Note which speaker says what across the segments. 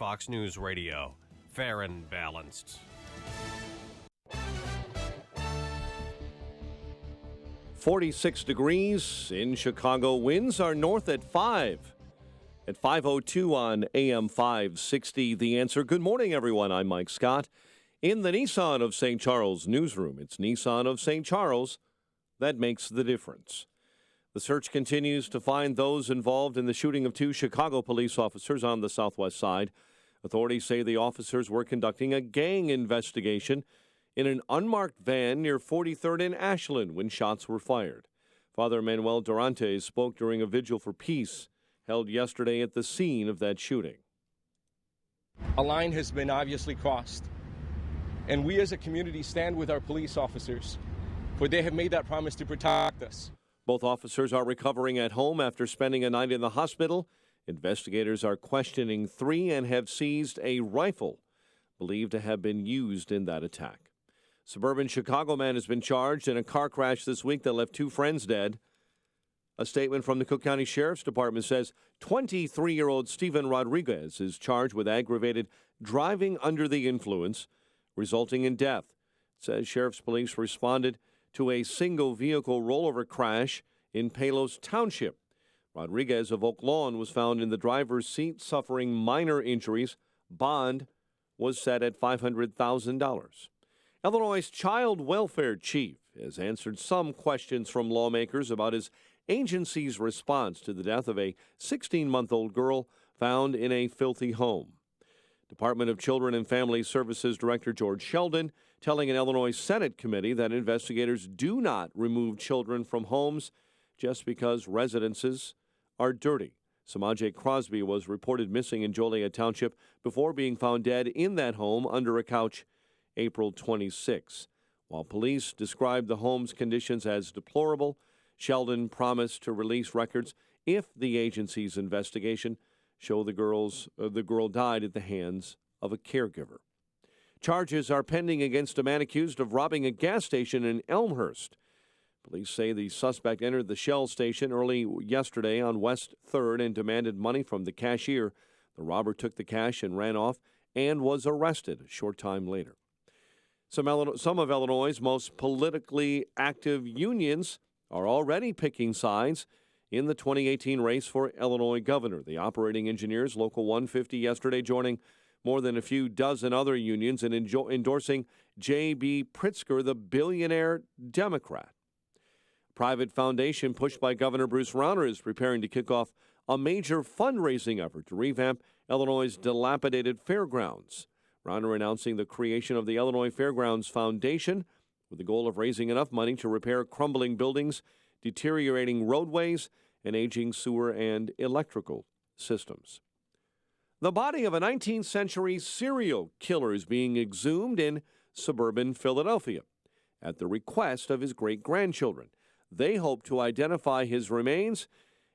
Speaker 1: Fox News Radio. Fair and balanced.
Speaker 2: 46 degrees in Chicago. Winds are north at 5. At 5:02 on AM 560, The Answer. Good morning, everyone. I'm Mike Scott. In the Nissan of St. Charles newsroom, it's Nissan of St. Charles that makes the difference. The search continues to find those involved in the shooting of 2 Chicago police officers on the southwest side. Authorities say the officers were conducting a gang investigation in an unmarked van near 43rd and Ashland when shots were fired. Father Manuel Durante spoke during a vigil for peace held yesterday at the scene of that shooting.
Speaker 3: A line has been obviously crossed, and we as a community stand with our police officers, for they have made that promise to protect us.
Speaker 2: Both officers are recovering at home after spending a night in the hospital. Investigators are questioning 3 and have seized a rifle believed to have been used in that attack. Suburban Chicago man has been charged in a car crash this week that left 2 friends dead. A statement from the Cook County Sheriff's Department says 23-year-old Steven Rodriguez is charged with aggravated driving under the influence, resulting in death. It says Sheriff's Police responded to a single vehicle rollover crash in Palos Township. Rodriguez of Oak Lawn was found in the driver's seat suffering minor injuries. Bond was set at $500,000. Illinois' child welfare chief has answered some questions from lawmakers about his agency's response to the death of a 16-month-old girl found in a filthy home. Department of Children and Family Services Director George Sheldon telling an Illinois Senate committee that investigators do not remove children from homes just because residences are dirty. Samaje Crosby was reported missing in Joliet Township before being found dead in that home under a couch April 26. While police described the home's conditions as deplorable, Sheldon promised to release records if the agency's investigation show the girl died at the hands of a caregiver. Charges are pending against a man accused of robbing a gas station in Elmhurst. Police say the suspect entered the Shell station early yesterday on West 3rd and demanded money from the cashier. The robber took the cash and ran off and was arrested a short time later. Some of Illinois' most politically active unions are already picking sides in the 2018 race for Illinois governor. The operating engineers, Local 150, yesterday joining more than a few dozen other unions in endorsing J.B. Pritzker, the billionaire Democrat. A private foundation pushed by Governor Bruce Rauner is preparing to kick off a major fundraising effort to revamp Illinois' dilapidated fairgrounds. Rauner announcing the creation of the Illinois Fairgrounds Foundation with the goal of raising enough money to repair crumbling buildings, deteriorating roadways, and aging sewer and electrical systems. The body of a 19th century serial killer is being exhumed in suburban Philadelphia at the request of his great-grandchildren. They hope to identify his remains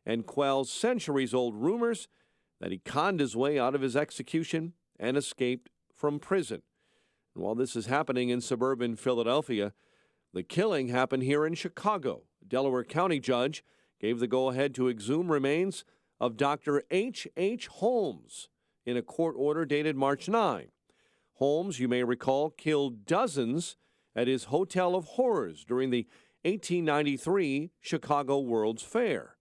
Speaker 2: and quell centuries-old rumors that he conned his way out of his execution and escaped from prison. And while this is happening in suburban Philadelphia, the killing happened here in Chicago. A Delaware County judge gave the go-ahead to exhume remains of Dr. H.H. Holmes in a court order dated March 9. Holmes, you may recall, killed dozens at his Hotel of Horrors during the 1893 Chicago World's Fair,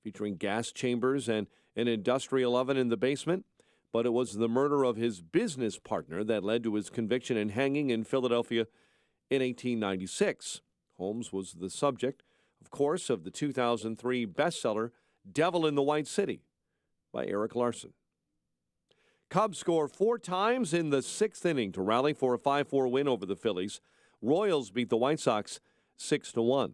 Speaker 2: featuring gas chambers and an industrial oven in the basement. But it was the murder of his business partner that led to his conviction and hanging in Philadelphia in 1896. Holmes was the subject, of course, of the 2003 bestseller Devil in the White City by Eric Larson. Cubs score 4 times in the 6th inning to rally for a 5-4 win over the Phillies. Royals beat the White Sox 6-1.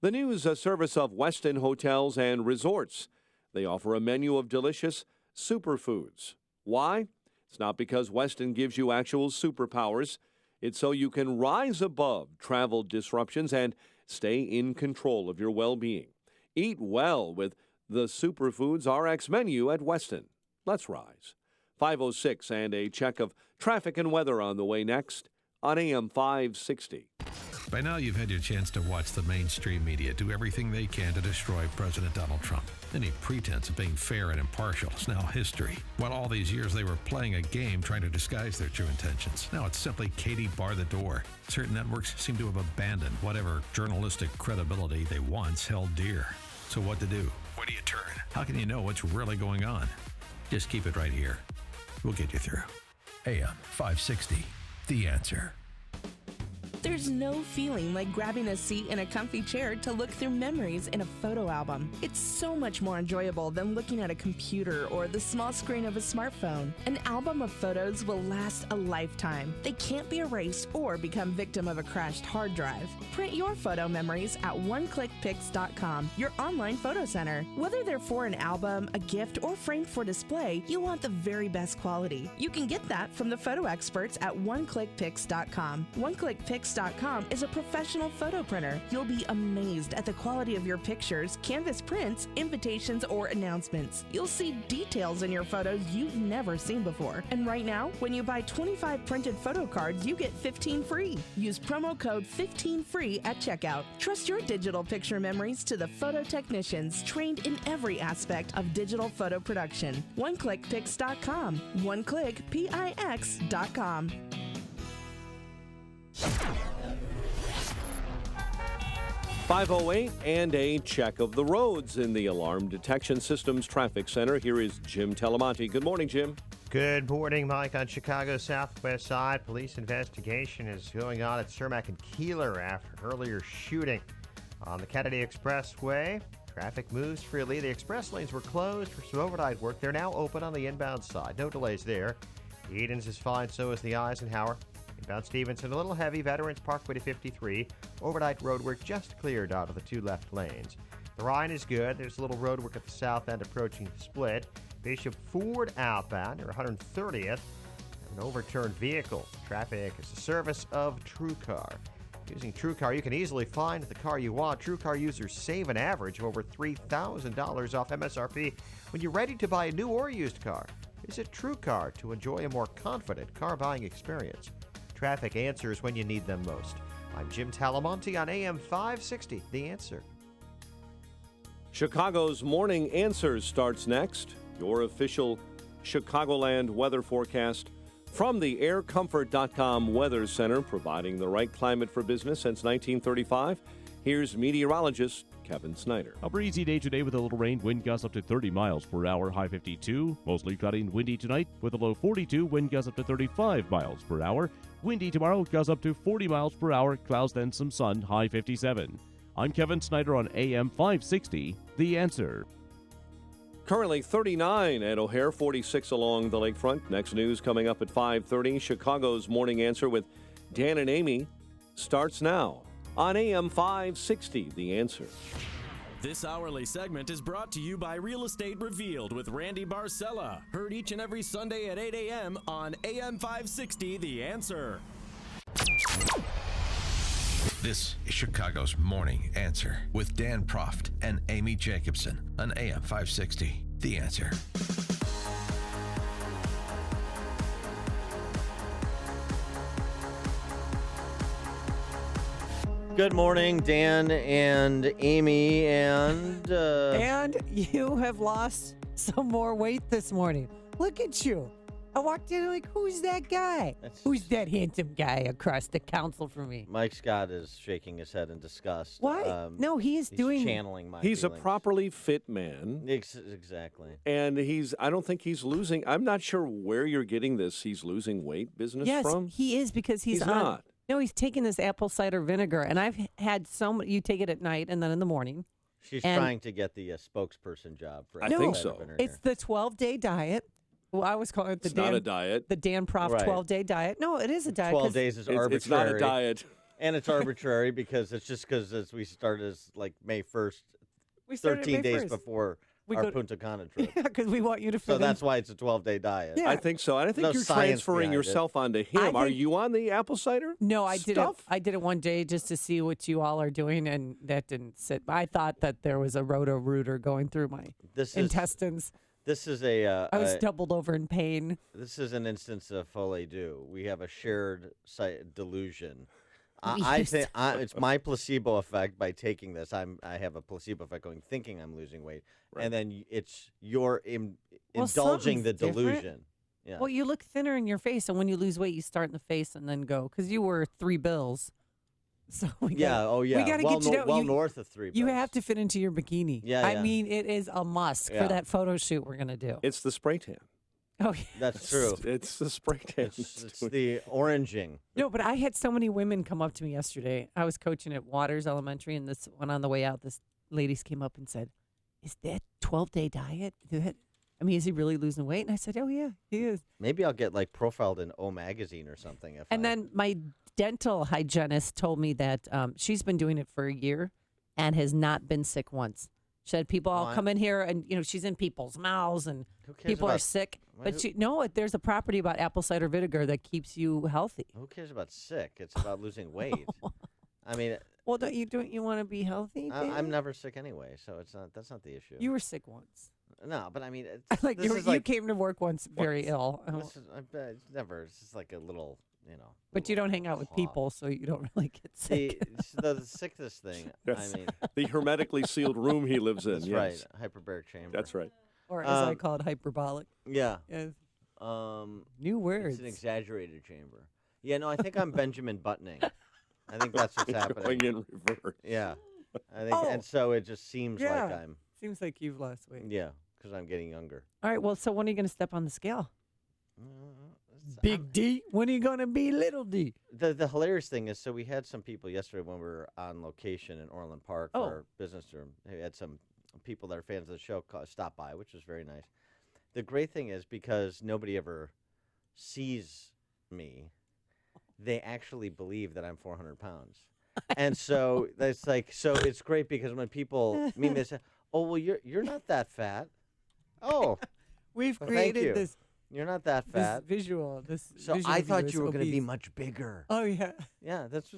Speaker 2: The news service of Westin Hotels and Resorts. They offer a menu of delicious superfoods. Why? It's not because Westin gives you actual superpowers. It's so you can rise above travel disruptions and stay in control of your well-being. Eat well with the Superfoods RX menu at Westin. Let's rise. 5:06 and a check of traffic and weather on the way next on AM 560.
Speaker 4: By now, you've had your chance to watch the mainstream media do everything they can to destroy President Donald Trump. Any pretense of being fair and impartial is now history. While all these years they were playing a game trying to disguise their true intentions, now it's simply Katie bar the door. Certain networks seem to have abandoned whatever journalistic credibility they once held dear. So what to do? Where do you turn? How can you know what's really going on? Just keep it right here. We'll get you through. AM 560, The Answer.
Speaker 5: There's no feeling like grabbing a seat in a comfy chair to look through memories in a photo album. It's so much more enjoyable than looking at a computer or the small screen of a smartphone. An album of photos will last a lifetime. They can't be erased or become victim of a crashed hard drive. Print your photo memories at oneclickpics.com, your online photo center. Whether they're for an album, a gift, or framed for display, you want the very best quality. You can get that from the photo experts at oneclickpics.com. OneClickPics.com is a professional photo printer. You'll be amazed at the quality of your pictures, canvas prints, invitations, or announcements. You'll see details in your photos you've never seen before. And right now, when you buy 25 printed photo cards, you get 15 free. Use promo code 15FREE at checkout. Trust your digital picture memories to the photo technicians trained in every aspect of digital photo production. OneClickPics.com. OneClickPix.com.
Speaker 2: 5:08 and a check of the roads in the Alarm Detection Systems Traffic Center. Here is Jim Telemonte. Good morning, Jim.
Speaker 6: Good morning, Mike. On Chicago's southwest side, police investigation is going on at Cermak and Keeler after earlier shooting. On the Kennedy Expressway, traffic moves freely. The express lanes were closed for some overnight work. They're now open on the inbound side. No delays there. The Edens is fine, so is the Eisenhower. Inbound Stevenson, a little heavy. Veterans Parkway to 53. Overnight road work just cleared out of the two left lanes. The Rhine is good. There's a little road work at the south end approaching the split. Bishop Ford outbound near 130th. An overturned vehicle. Traffic is the service of TrueCar. Using TrueCar, you can easily find the car you want. TrueCar users save an average of over $3,000 off MSRP when you're ready to buy a new or used car. Visit TrueCar to enjoy a more confident car buying experience. Traffic answers when you need them most. I'm Jim Talamonte on AM 560, The Answer.
Speaker 2: Chicago's Morning Answers starts next. Your official Chicagoland weather forecast from the aircomfort.com Weather Center, providing the right climate for business since 1935. Here's meteorologist Kevin Snyder.
Speaker 7: A breezy day today with a little rain, wind gusts up to 30 miles per hour, high 52. Mostly cloudy and windy tonight with a low 42, wind gusts up to 35 miles per hour. Windy tomorrow, gusts up to 40 miles per hour, clouds then some sun, high 57. I'm Kevin Snyder on AM 560, The Answer.
Speaker 2: Currently 39 at O'Hare, 46 along the lakefront. Next news coming up at 5:30. Chicago's Morning Answer with Dan and Amy starts now on AM 560, The Answer.
Speaker 8: This hourly segment is brought to you by Real Estate Revealed with Randy Barcella. Heard each and every Sunday at 8 a.m. on AM 560, The Answer.
Speaker 4: This is Chicago's Morning Answer with Dan Proft and Amy Jacobson on AM 560, The Answer.
Speaker 9: Good morning, Dan and Amy, and
Speaker 10: And you have lost some more weight this morning. Look at you. I walked in like, who's that guy? Who's that handsome guy across the council from me?
Speaker 9: Mike Scott is shaking his head in disgust.
Speaker 10: Why? No, he's doing...
Speaker 9: channeling my
Speaker 2: He's
Speaker 9: feelings.
Speaker 2: a properly fit man.
Speaker 9: Exactly.
Speaker 2: And I don't think he's losing. I'm not sure where you're getting this he's losing weight business from.
Speaker 10: Yes, he is because he's on...
Speaker 2: not.
Speaker 10: No, he's taking this apple cider vinegar, and I've had you take it at night and then in the morning.
Speaker 9: She's trying to get the spokesperson job for
Speaker 2: I think so.
Speaker 10: It's the 12-day diet. Well, I was calling it
Speaker 2: It's not a diet.
Speaker 10: The Dan Proft
Speaker 9: Right.
Speaker 10: 12-day diet. No, it is a diet.
Speaker 9: 12 days is arbitrary.
Speaker 2: It's not a diet.
Speaker 9: And it's arbitrary because it's just because as we start as like May 1st,
Speaker 10: We started
Speaker 9: 13
Speaker 10: May
Speaker 9: days
Speaker 10: 1st.
Speaker 9: before
Speaker 10: We
Speaker 9: our
Speaker 10: go to-
Speaker 9: Punta Cana trip.
Speaker 10: Yeah, because we want you to fit
Speaker 9: So
Speaker 10: in.
Speaker 9: that's why it's a 12-day diet.
Speaker 10: Yeah.
Speaker 2: I think so. And I think
Speaker 9: No
Speaker 2: you're
Speaker 9: science
Speaker 2: transferring
Speaker 9: behind
Speaker 2: yourself onto him.
Speaker 10: I
Speaker 2: Are
Speaker 10: think-
Speaker 2: you on the apple cider?
Speaker 10: No, I did it.
Speaker 2: stuff?
Speaker 10: I did it one day just to see what you all are doing, and that didn't sit. I thought that there was a roto-rooter going through my intestines.
Speaker 9: This is a.
Speaker 10: I was doubled over in pain.
Speaker 9: This is an instance of folie du. We have a shared delusion. I think it's my placebo effect by taking this. I have a placebo effect thinking I'm losing weight, and then it's you're indulging the delusion.
Speaker 10: Different.
Speaker 9: Yeah.
Speaker 10: Well, you look thinner in your face, and when you lose weight, you start in the face and then go because you were 3 bills. So we gotta,
Speaker 9: We gotta
Speaker 10: get you down.
Speaker 9: North of 3 bills.
Speaker 10: You have to fit into your bikini.
Speaker 9: Yeah,
Speaker 10: I mean, it is a must for that photo shoot we're gonna do.
Speaker 2: It's the spray tan.
Speaker 10: Oh, yeah.
Speaker 9: That's true.
Speaker 2: It's the spray tan.
Speaker 9: It's the oranging.
Speaker 10: No, but I had so many women come up to me yesterday. I was coaching at Waters Elementary, and this one on the way out, this ladies came up and said, "Is that 12-day diet? Is he really losing weight?" And I said, "Oh yeah, he is."
Speaker 9: Maybe I'll get profiled in O Magazine or something.
Speaker 10: Then my dental hygienist told me that she's been doing it for a year and has not been sick once. She had people all come in here, and she's in people's mouths, and people are sick. But there's a property about apple cider vinegar that keeps you healthy.
Speaker 9: Who cares about sick? It's about losing weight. I mean,
Speaker 10: well, don't you want to be healthy?
Speaker 9: I'm never sick anyway, so that's not the issue.
Speaker 10: You were sick once.
Speaker 9: No, but I mean,
Speaker 10: you came to work once very ill.
Speaker 9: It's never. It's just like a little.
Speaker 10: But you don't hang out with people, so you don't really get sick.
Speaker 9: The sickness thing.
Speaker 2: Yes.
Speaker 9: I mean,
Speaker 2: the hermetically sealed room he lives in.
Speaker 9: That's
Speaker 2: yes.
Speaker 9: right, hyperbaric chamber.
Speaker 2: That's right.
Speaker 10: Or as I call it, hyperbolic.
Speaker 9: Yeah.
Speaker 10: Yes.
Speaker 9: New
Speaker 10: words.
Speaker 9: It's an exaggerated chamber. Yeah, no, I think I'm Benjamin Buttoning. I think that's what's happening.
Speaker 2: Going in reverse.
Speaker 9: Yeah. I think, and so it just seems like I'm.
Speaker 10: Seems like you've lost weight.
Speaker 9: Yeah, because I'm getting younger.
Speaker 10: All right. Well, so when are you going to step on the scale? Big D. When are you going to be little D?
Speaker 9: The hilarious thing is, so we had some people yesterday when we were on location in Orland Park for our business room. We had some people that are fans of the show stop by, which was very nice. The great thing is because nobody ever sees me, they actually believe that I'm 400 pounds. And so it's so it's great because when people meet me, they say, "Oh, well, you're not that fat." Oh,
Speaker 10: we've created this.
Speaker 9: You're not that fat.
Speaker 10: This visual.
Speaker 9: So I thought you were going to be much bigger.
Speaker 10: Oh yeah.
Speaker 9: Yeah, that's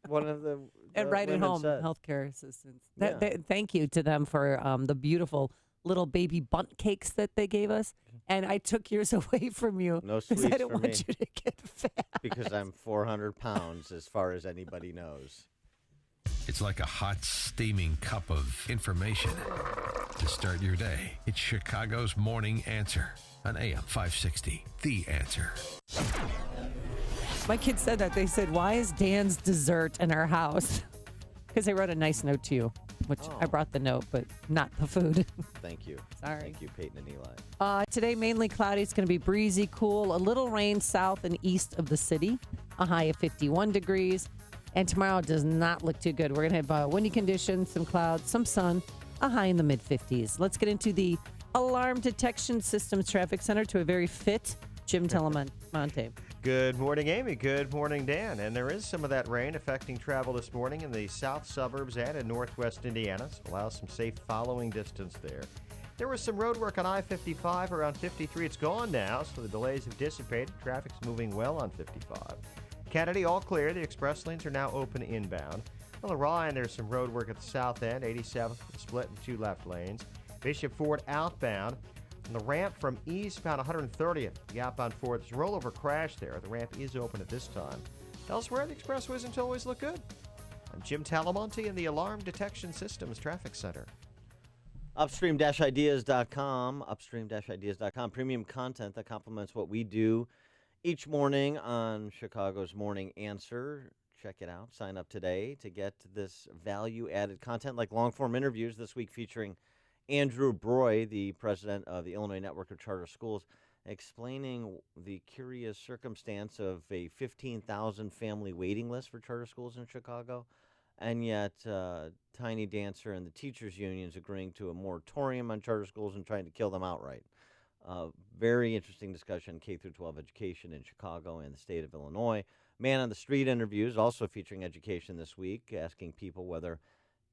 Speaker 9: one of the.
Speaker 10: And right at home,
Speaker 9: said.
Speaker 10: healthcare assistants.
Speaker 9: Yeah.
Speaker 10: Thank you to them for the beautiful little baby bunt cakes that they gave us. And I took yours away from you.
Speaker 9: No sweets
Speaker 10: I didn't
Speaker 9: for
Speaker 10: want
Speaker 9: me.
Speaker 10: you to get fat.
Speaker 9: Because I'm 400 pounds, as far as anybody knows.
Speaker 4: It's like a hot, steaming cup of information to start your day. It's Chicago's Morning Answer on AM 560. The Answer.
Speaker 10: My kids said that. They said, "Why is Dan's dessert in our house?" Because they wrote a nice note to you, which I brought the note, but not the food.
Speaker 9: Thank you.
Speaker 10: Sorry.
Speaker 9: Thank you, Peyton and Eli.
Speaker 10: Today, mainly cloudy. It's going to be breezy, cool, a little rain south and east of the city, a high of 51 degrees. And tomorrow does not look too good. We're going to have windy conditions, some clouds, some sun, a high in the mid-50s. Let's get into the Alarm Detection Systems Traffic Center to a very fit Jim Telemonte.
Speaker 6: Good morning, Amy. Good morning, Dan. And there is some of that rain affecting travel this morning in the south suburbs and in northwest Indiana. So allow some safe following distance there. There was some road work on I-55 around 53. It's gone now, so the delays have dissipated. Traffic's moving well on 55. Kennedy, all clear. The express lanes are now open inbound. On the Ryan, there's some road work at the south end. 87th split in 2 left lanes. Bishop Ford outbound. On the ramp from eastbound 130th, the outbound Ford, there's a rollover crash there. The ramp is open at this time. Elsewhere, the expressways don't always look good. I'm Jim Talamonte in the Alarm Detection Systems Traffic Center.
Speaker 9: Upstream-ideas.com. Upstream-ideas.com. Premium content that complements what we do each morning on Chicago's Morning Answer. Check it out. Sign up today to get this value-added content like long-form interviews this week featuring Andrew Broy, the president of the Illinois Network of Charter Schools, explaining the curious circumstance of a 15,000 family waiting list for charter schools in Chicago, and yet Tiny Dancer and the teachers' unions agreeing to a moratorium on charter schools and trying to kill them outright. Very interesting discussion, K-12 education in Chicago and the state of Illinois. Man on the Street interviews, also featuring education this week, asking people whether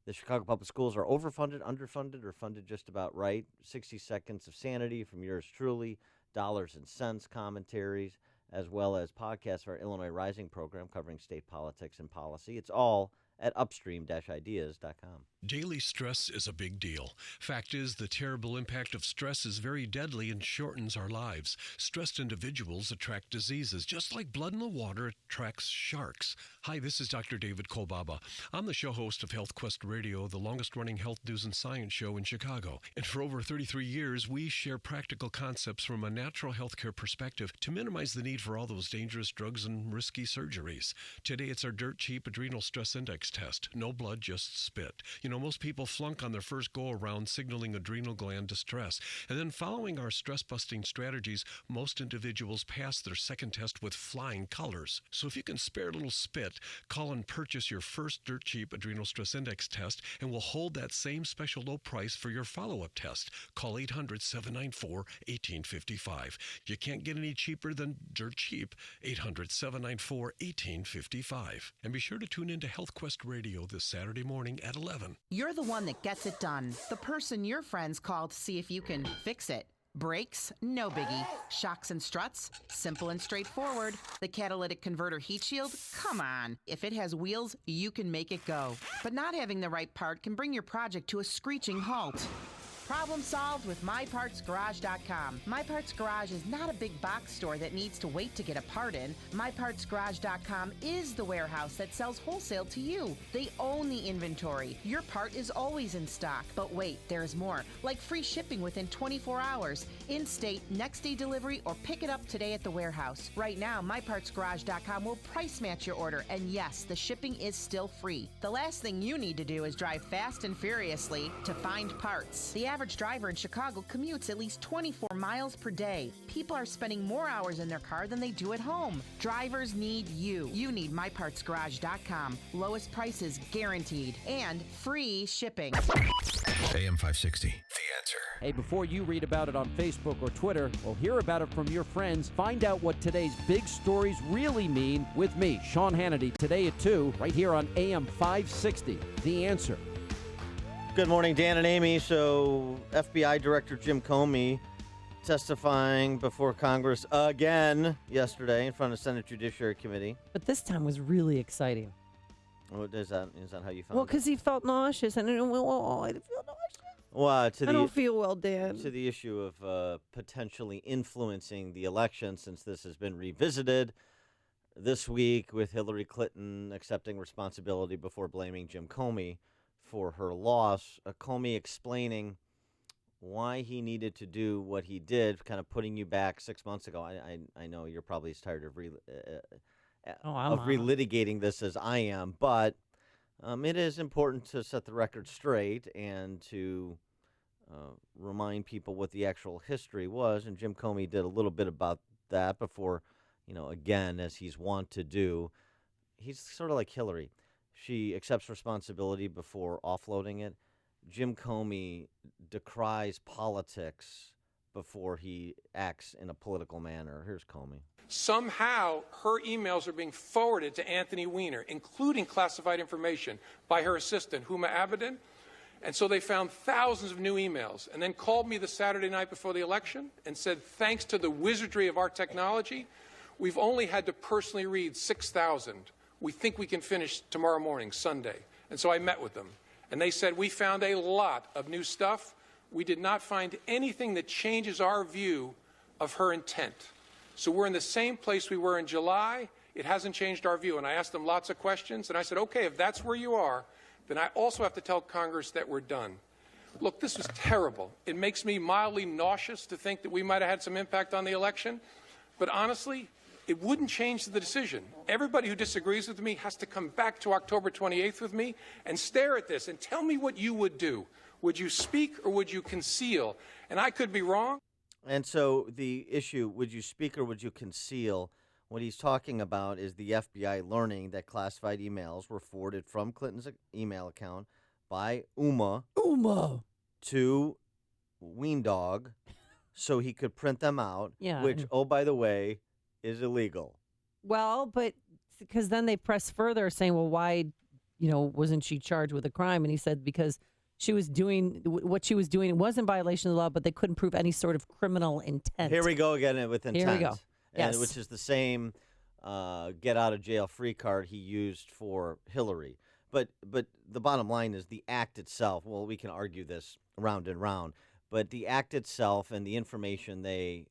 Speaker 9: the Chicago Public Schools are overfunded, underfunded, or funded just about right. 60 seconds of sanity from yours truly, dollars and cents commentaries, as well as podcasts of our Illinois Rising program covering state politics and policy. It's all at upstream-ideas.com.
Speaker 11: Daily stress is a big deal. Fact is, the terrible impact of stress is very deadly and shortens our lives. Stressed individuals attract diseases, just like blood in the water attracts sharks. Hi, this is Dr. David Kolbaba. I'm the show host of Health Quest Radio, the longest-running health news and science show in Chicago. And for over 33 years, we share practical concepts from a natural healthcare perspective to minimize the need for all those dangerous drugs and risky surgeries. Today, it's our dirt-cheap adrenal stress index test. No blood, just spit. Most people flunk on their first go-around, signaling adrenal gland distress. And then following our stress-busting strategies, most individuals pass their second test with flying colors. So if you can spare a little spit, call and purchase your first dirt-cheap adrenal stress index test, and we'll hold that same special low price for your follow-up test. Call 800-794-1855. You can't get any cheaper than dirt cheap. 800-794-1855. And be sure to tune in to Health Quest Radio this Saturday morning at 11.
Speaker 12: You're the one that gets it done. The person your friends call to see if you can fix it. Brakes? No biggie. Shocks and struts? Simple and straightforward. The catalytic converter heat shield? Come on. If it has wheels, you can make it go. But not having the right part can bring your project to a screeching halt. Problem solved with MyPartsGarage.com. My Parts Garage is not a big box store that needs to wait to get a part in. MyPartsGarage.com is the warehouse that sells wholesale to you. They own the inventory. Your part is always in stock. But wait, there's more. Like free shipping within 24 hours, in-state, next-day delivery, or pick it up today at the warehouse. Right now, MyPartsGarage.com will price match your order, and yes, the shipping is still free. The last thing you need to do is drive fast and furiously to find parts. The average driver in Chicago commutes at least 24 miles per day. People are spending more hours in their car than they do at home. Drivers need you. You need MyPartsGarage.com. Lowest prices guaranteed and free shipping.
Speaker 4: AM 560, The Answer.
Speaker 13: Hey, before you read about it on Facebook or Twitter, or hear about it from your friends, find out what today's big stories really mean with me, Sean Hannity, today at 2, right here on AM 560, The Answer.
Speaker 9: Good morning, Dan and Amy. So, FBI Director Jim Comey testifying before Congress again yesterday in front of Senate Judiciary Committee.
Speaker 10: But this time was really exciting.
Speaker 9: What is that? Is that how you found
Speaker 10: Well, because he felt nauseous. And I didn't feel nauseous.
Speaker 9: Well,
Speaker 10: I don't feel well, Dan.
Speaker 9: To the issue of potentially influencing the election, since this has been revisited this week with Hillary Clinton accepting responsibility before blaming Jim Comey for her loss. Comey explaining why he needed to do what he did, kind of putting you back 6 months ago. I know you're probably as tired of relitigating this as I am, but it is important to set the record straight and to remind people what the actual history was. And Jim Comey did a little bit about that before, again, as he's wont to do. He's sort of like Hillary. She accepts responsibility before offloading it. Jim Comey decries politics before he acts in a political manner. Here's Comey.
Speaker 14: Somehow, her emails are being forwarded to Anthony Weiner, including classified information, by her assistant, Huma Abedin. And so they found thousands of new emails and then called me the Saturday night before the election and said, thanks to the wizardry of our technology, we've only had to personally read 6,000. We think we can finish tomorrow morning, Sunday. And so I met with them. And they said, we found a lot of new stuff. We did not find anything that changes our view of her intent. So we're in the same place we were in July. It hasn't changed our view. And I asked them lots of questions. And I said, okay, if that's where you are, then I also have to tell Congress that we're done. Look, this was terrible. It makes me mildly nauseous to think that we might have had some impact on the election. But honestly, it wouldn't change the decision. Everybody who disagrees with me has to come back to October 28th with me and stare at this and tell me what you would do. Would you speak or would you conceal? And I could be wrong.
Speaker 9: And so the issue, would you speak or would you conceal? What he's talking about is the FBI learning that classified emails were forwarded from Clinton's email account by Uma to Weendog so he could print them out, which, oh, by the way, is illegal.
Speaker 10: Well, but because then they press further saying, well, why, wasn't she charged with a crime? And he said because she was doing what she was doing. It was in violation of the law, but they couldn't prove any sort of criminal intent.
Speaker 9: Here we go again with intent.
Speaker 10: Here we go. Yes.
Speaker 9: Which is the same get out of jail free card he used for Hillary. But the bottom line is the act itself. Well, we can argue this round and round, but the act itself and the information they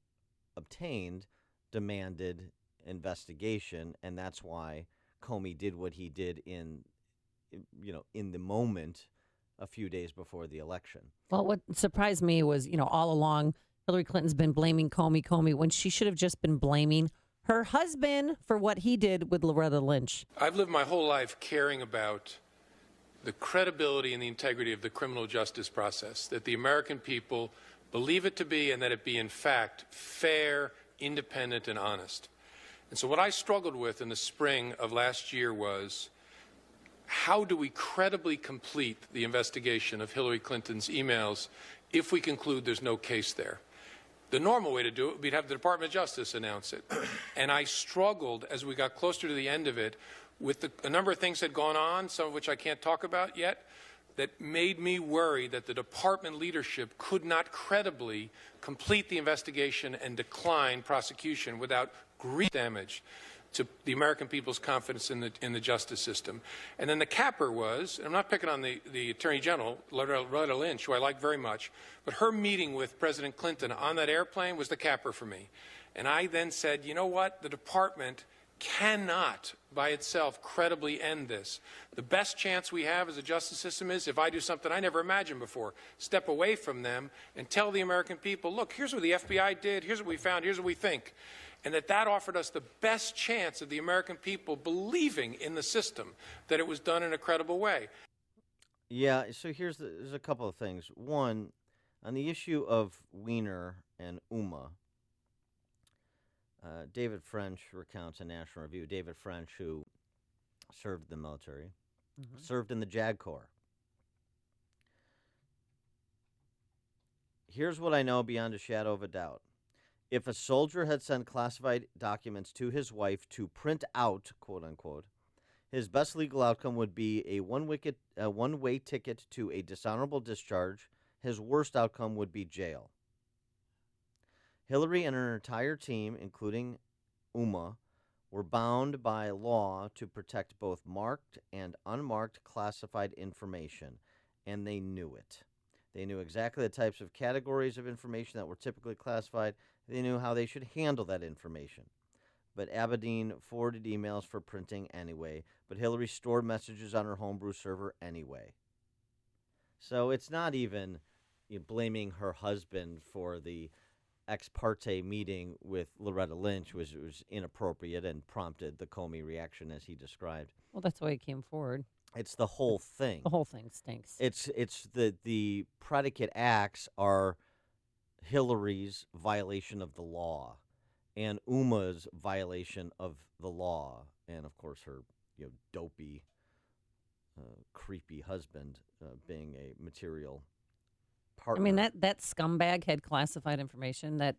Speaker 9: obtained demanded investigation, and that's why Comey did what he did in the moment a few days before the election.
Speaker 10: Well, what surprised me was, all along Hillary Clinton's been blaming Comey when she should have just been blaming her husband for what he did with Loretta Lynch.
Speaker 14: I've lived my whole life caring about the credibility and the integrity of the criminal justice process, that the American people believe it to be and that it be, in fact, fair, independent, and honest. And so what I struggled with in the spring of last year was, how do we credibly complete the investigation of Hillary Clinton's emails if we conclude there's no case there? The normal way to do it would be to have the Department of Justice announce it. And I struggled as we got closer to the end of it with a number of things that had gone on, some of which I can't talk about yet, that made me worry that the department leadership could not credibly complete the investigation and decline prosecution without grief damage to the American people's confidence in the justice system. And then the capper was, and I'm not picking on the Attorney General, Loretta Lynch, who I like very much, but her meeting with President Clinton on that airplane was the capper for me. And I then said, you know what, the department cannot by itself credibly end this. The best chance we have as a justice system is if I do something I never imagined before, step away from them and tell the American people, look, here's what the FBI did, here's what we found, here's what we think. And that offered us the best chance of the American people believing in the system, that it was done in a credible way.
Speaker 9: Yeah, so there's a couple of things. One, on the issue of Weiner and Uma, David French recounts in National Review. David French, who served in the military, served in the JAG Corps. Here's what I know beyond a shadow of a doubt. If a soldier had sent classified documents to his wife to print out, quote unquote, his best legal outcome would be a one-way ticket to a dishonorable discharge. His worst outcome would be jail. Hillary and her entire team, including Uma, were bound by law to protect both marked and unmarked classified information, and they knew it. They knew exactly the types of categories of information that were typically classified. They knew how they should handle that information. But Aberdeen forwarded emails for printing anyway, but Hillary stored messages on her homebrew server anyway. So it's not even blaming her husband for the ex parte meeting with Loretta Lynch, which was inappropriate and prompted the Comey reaction as he described.
Speaker 10: Well, that's why he came forward.
Speaker 9: It's the whole thing.
Speaker 10: The whole thing stinks.
Speaker 9: It's the predicate acts are Hillary's violation of the law and Uma's violation of the law, and of course her dopey, creepy husband being a material partner.
Speaker 10: I mean, that scumbag had classified information. That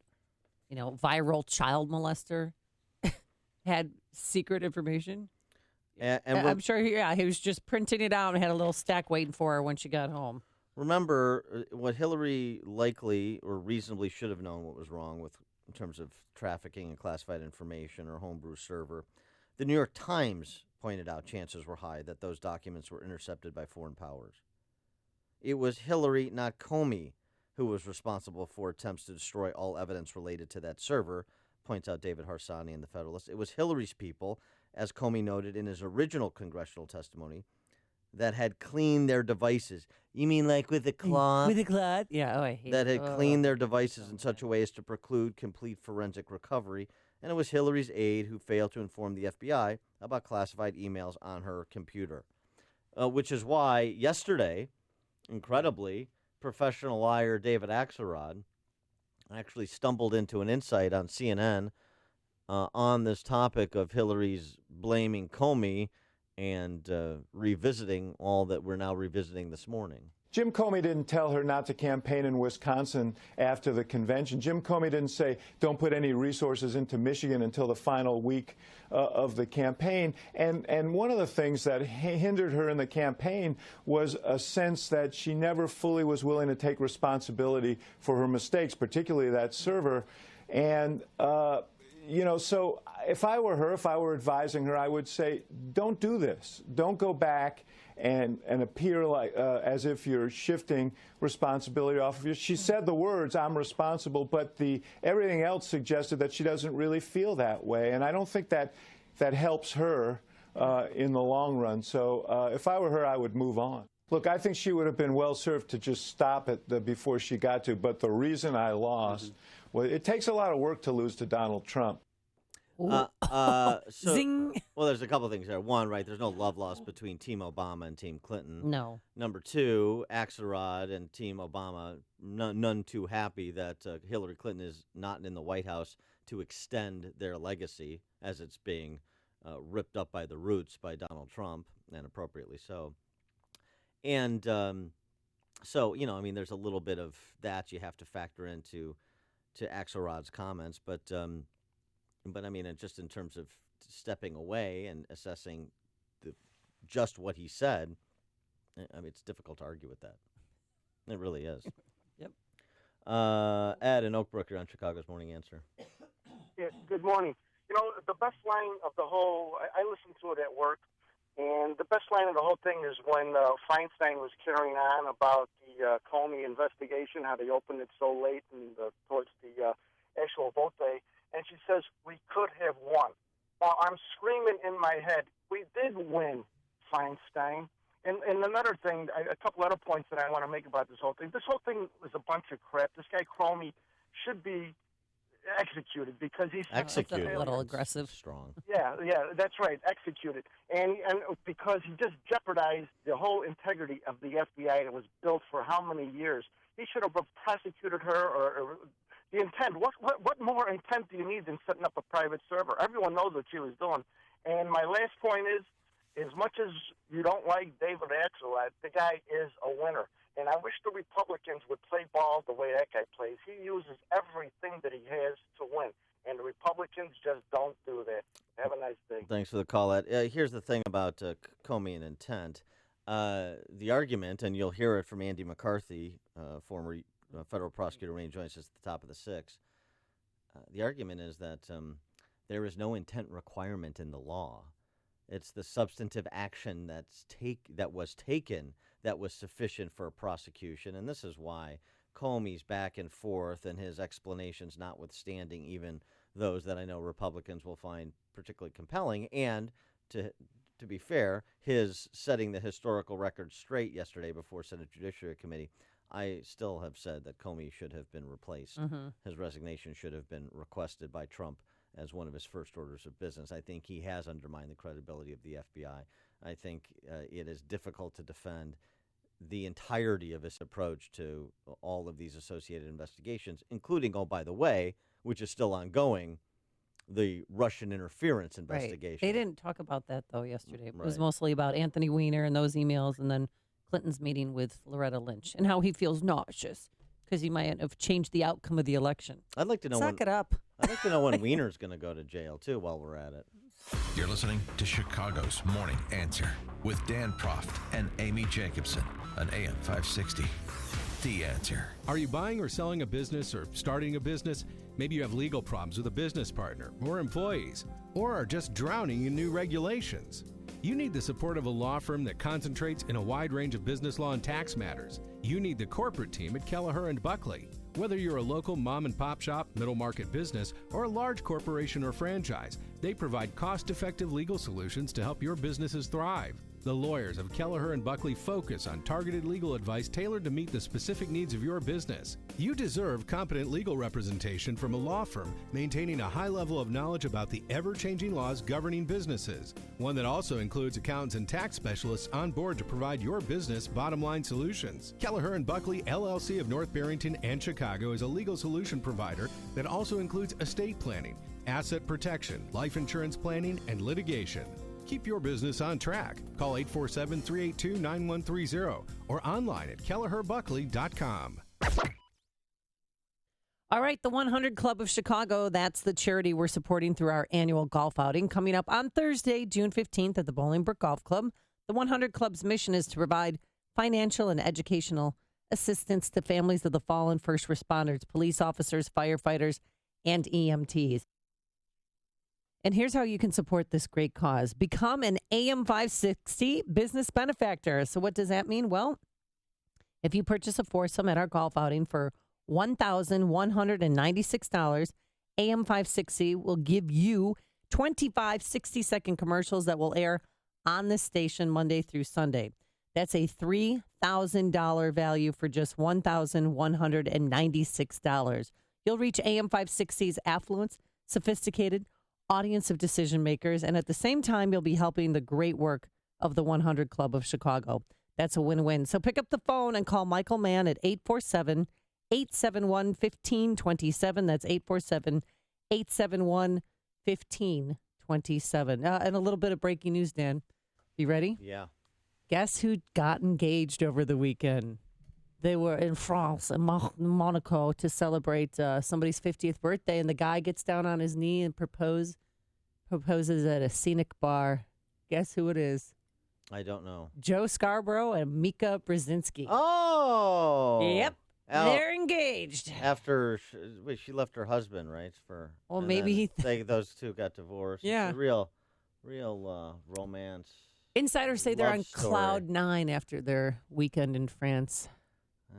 Speaker 10: viral child molester had secret information.
Speaker 9: And
Speaker 10: I'm sure he was just printing it out and had a little stack waiting for her when she got home.
Speaker 9: Remember, what Hillary likely or reasonably should have known what was wrong with in terms of trafficking and classified information or homebrew server. The New York Times pointed out chances were high that those documents were intercepted by foreign powers. It was Hillary, not Comey, who was responsible for attempts to destroy all evidence related to that server, points out David Harsanyi in The Federalist. It was Hillary's people, as Comey noted in his original congressional testimony, that had cleaned their devices. You mean like with a cloth?
Speaker 10: With a cloth? Yeah, I hate
Speaker 9: that. Had cleaned their devices in such a way as to preclude complete forensic recovery. And it was Hillary's aide who failed to inform the FBI about classified emails on her computer. Which is why yesterday, incredibly, professional liar David Axelrod actually stumbled into an insight on CNN on this topic of Hillary's blaming Comey and revisiting all that we're now revisiting this morning.
Speaker 15: Jim Comey didn't tell her not to campaign in Wisconsin after the convention. Jim Comey didn't say, don't put any resources into Michigan until the final week of the campaign. And one of the things that hindered her in the campaign was a sense that she never fully was willing to take responsibility for her mistakes, particularly that server. And, so if I were her, if I were advising her, I would say, don't do this. Don't go back and appear like as if you're shifting responsibility off of you. She said the words, "I'm responsible," but everything else suggested that she doesn't really feel that way, and I don't think that helps her in the long run. So if I were her, I would move on. Look, I think she would have been well served to just stop it before she got to. But the reason I lost, well, it takes a lot of work to lose to Donald Trump.
Speaker 10: Zing.
Speaker 9: Well, there's a couple things there. One, right, there's no love lost between Team Obama and Team Clinton.
Speaker 10: No.
Speaker 9: Number two, Axelrod and Team Obama, none too happy that Hillary Clinton is not in the White House to extend their legacy as it's being ripped up by the roots by Donald Trump, and appropriately so. And so, I mean, there's a little bit of that you have to factor into Axelrod's comments, but I mean, just in terms of stepping away and assessing just what he said, I mean, it's difficult to argue with that. It really is.
Speaker 10: Yep.
Speaker 9: Ed in Oak Brook, you're on Chicago's Morning Answer.
Speaker 16: Yeah, good morning. The best line of the whole, I listened to it at work, and the best line of the whole thing is when Feinstein was carrying on about the Comey investigation, how they opened it so late and towards the actual vote day. And she says, "We could have won." Now, I'm screaming in my head, we did win, Feinstein. And another thing, a couple other points that I want to make about this whole thing. This whole thing was a bunch of crap. This guy, Comey, should be executed because he's
Speaker 10: executed. A little aggressive.
Speaker 9: Strong.
Speaker 16: Yeah, that's right, executed. And because he just jeopardized the whole integrity of the FBI that was built for how many years. He should have prosecuted her or the intent. What more intent do you need than setting up a private server? Everyone knows what she was doing. And my last point is, as much as you don't like David Axelrod, the guy is a winner. And I wish the Republicans would play ball the way that guy plays. He uses everything that he has to win. And the Republicans just don't do that. Have a nice day.
Speaker 9: Thanks for the call, Ed. Here's the thing about Comey and intent. The argument, and you'll hear it from Andy McCarthy, former federal prosecutor when he joins us at the top of the six. The argument is that there is no intent requirement in the law. It's the substantive action that was taken that was sufficient for a prosecution, and this is why Comey's back and forth and his explanations notwithstanding, even those that I know Republicans will find particularly compelling, and to be fair, his setting the historical record straight yesterday before Senate Judiciary Committee, I still have said that Comey should have been replaced.
Speaker 10: Mm-hmm.
Speaker 9: His resignation should have been requested by Trump as one of his first orders of business. I think he has undermined the credibility of the FBI. I think it is difficult to defend the entirety of his approach to all of these associated investigations, including, oh, by the way, which is still ongoing, the Russian interference investigation.
Speaker 10: Right. They didn't talk about that, though, yesterday. It was
Speaker 9: Right.
Speaker 10: mostly about Anthony Weiner and those emails, and then Clinton's meeting with Loretta Lynch and how he feels nauseous because he might have changed the outcome of the election.
Speaker 9: I'd like to know
Speaker 10: Suck it up.
Speaker 9: I'd like to know when Weiner's going to go to jail, too, while we're at it.
Speaker 4: You're listening to Chicago's Morning Answer with Dan Proft and Amy Jacobson on AM 560. The Answer.
Speaker 17: Are you buying or selling a business or starting a business? Maybe you have legal problems with a business partner or employees, or are just drowning in new regulations. You need the support of a law firm that concentrates in a wide range of business law and tax matters. You need the corporate team at Kelleher & Buckley. Whether you're a local mom and pop shop, middle market business, or a large corporation or franchise, they provide cost-effective legal solutions to help your businesses thrive. The lawyers of Kelleher & Buckley focus on targeted legal advice tailored to meet the specific needs of your business. You deserve competent legal representation from a law firm maintaining a high level of knowledge about the ever-changing laws governing businesses. One that also includes accountants and tax specialists on board to provide your business bottom-line solutions. Kelleher & Buckley, LLC of North Barrington and Chicago is a legal solution provider that also includes estate planning, asset protection, life insurance planning, and litigation. Keep your business on track. Call 847-382-9130 or online at kelleherbuckley.com.
Speaker 10: All right, the 100 Club of Chicago, that's the charity we're supporting through our annual golf outing coming up on Thursday, June 15th at the Bolingbrook Golf Club. The 100 Club's mission is to provide financial and educational assistance to families of the fallen first responders, police officers, firefighters, and EMTs. And here's how you can support this great cause. Become an AM 560 business benefactor. So what does that mean? Well, if you purchase a foursome at our golf outing for $1,196, AM 560 will give you 25 60-second commercials that will air on this station Monday through Sunday. That's a $3,000 value for just $1,196. You'll reach AM 560's affluent, sophisticated audience of decision makers, and at the same time, you'll be helping the great work of the 100 Club of Chicago. That's a win-win. So pick up the phone and call Michael Mann at 847-871-1527. That's 847-871-1527. And a little bit of breaking news, Dan. You ready?
Speaker 9: Yeah.
Speaker 10: Guess who got engaged over the weekend? They were in France, in Monaco, to celebrate somebody's 50th birthday, and the guy gets down on his knee and proposes at a scenic bar. Guess who it is?
Speaker 9: I don't know.
Speaker 10: Joe Scarborough and Mika Brzezinski.
Speaker 9: Oh!
Speaker 10: Yep. They're engaged.
Speaker 9: After she left her husband, right?
Speaker 10: Well, maybe
Speaker 9: those two got divorced.
Speaker 10: Yeah.
Speaker 9: It's a real romance.
Speaker 10: Insiders say they're on
Speaker 9: story.
Speaker 10: cloud 9 after their weekend in France.
Speaker 9: Oh,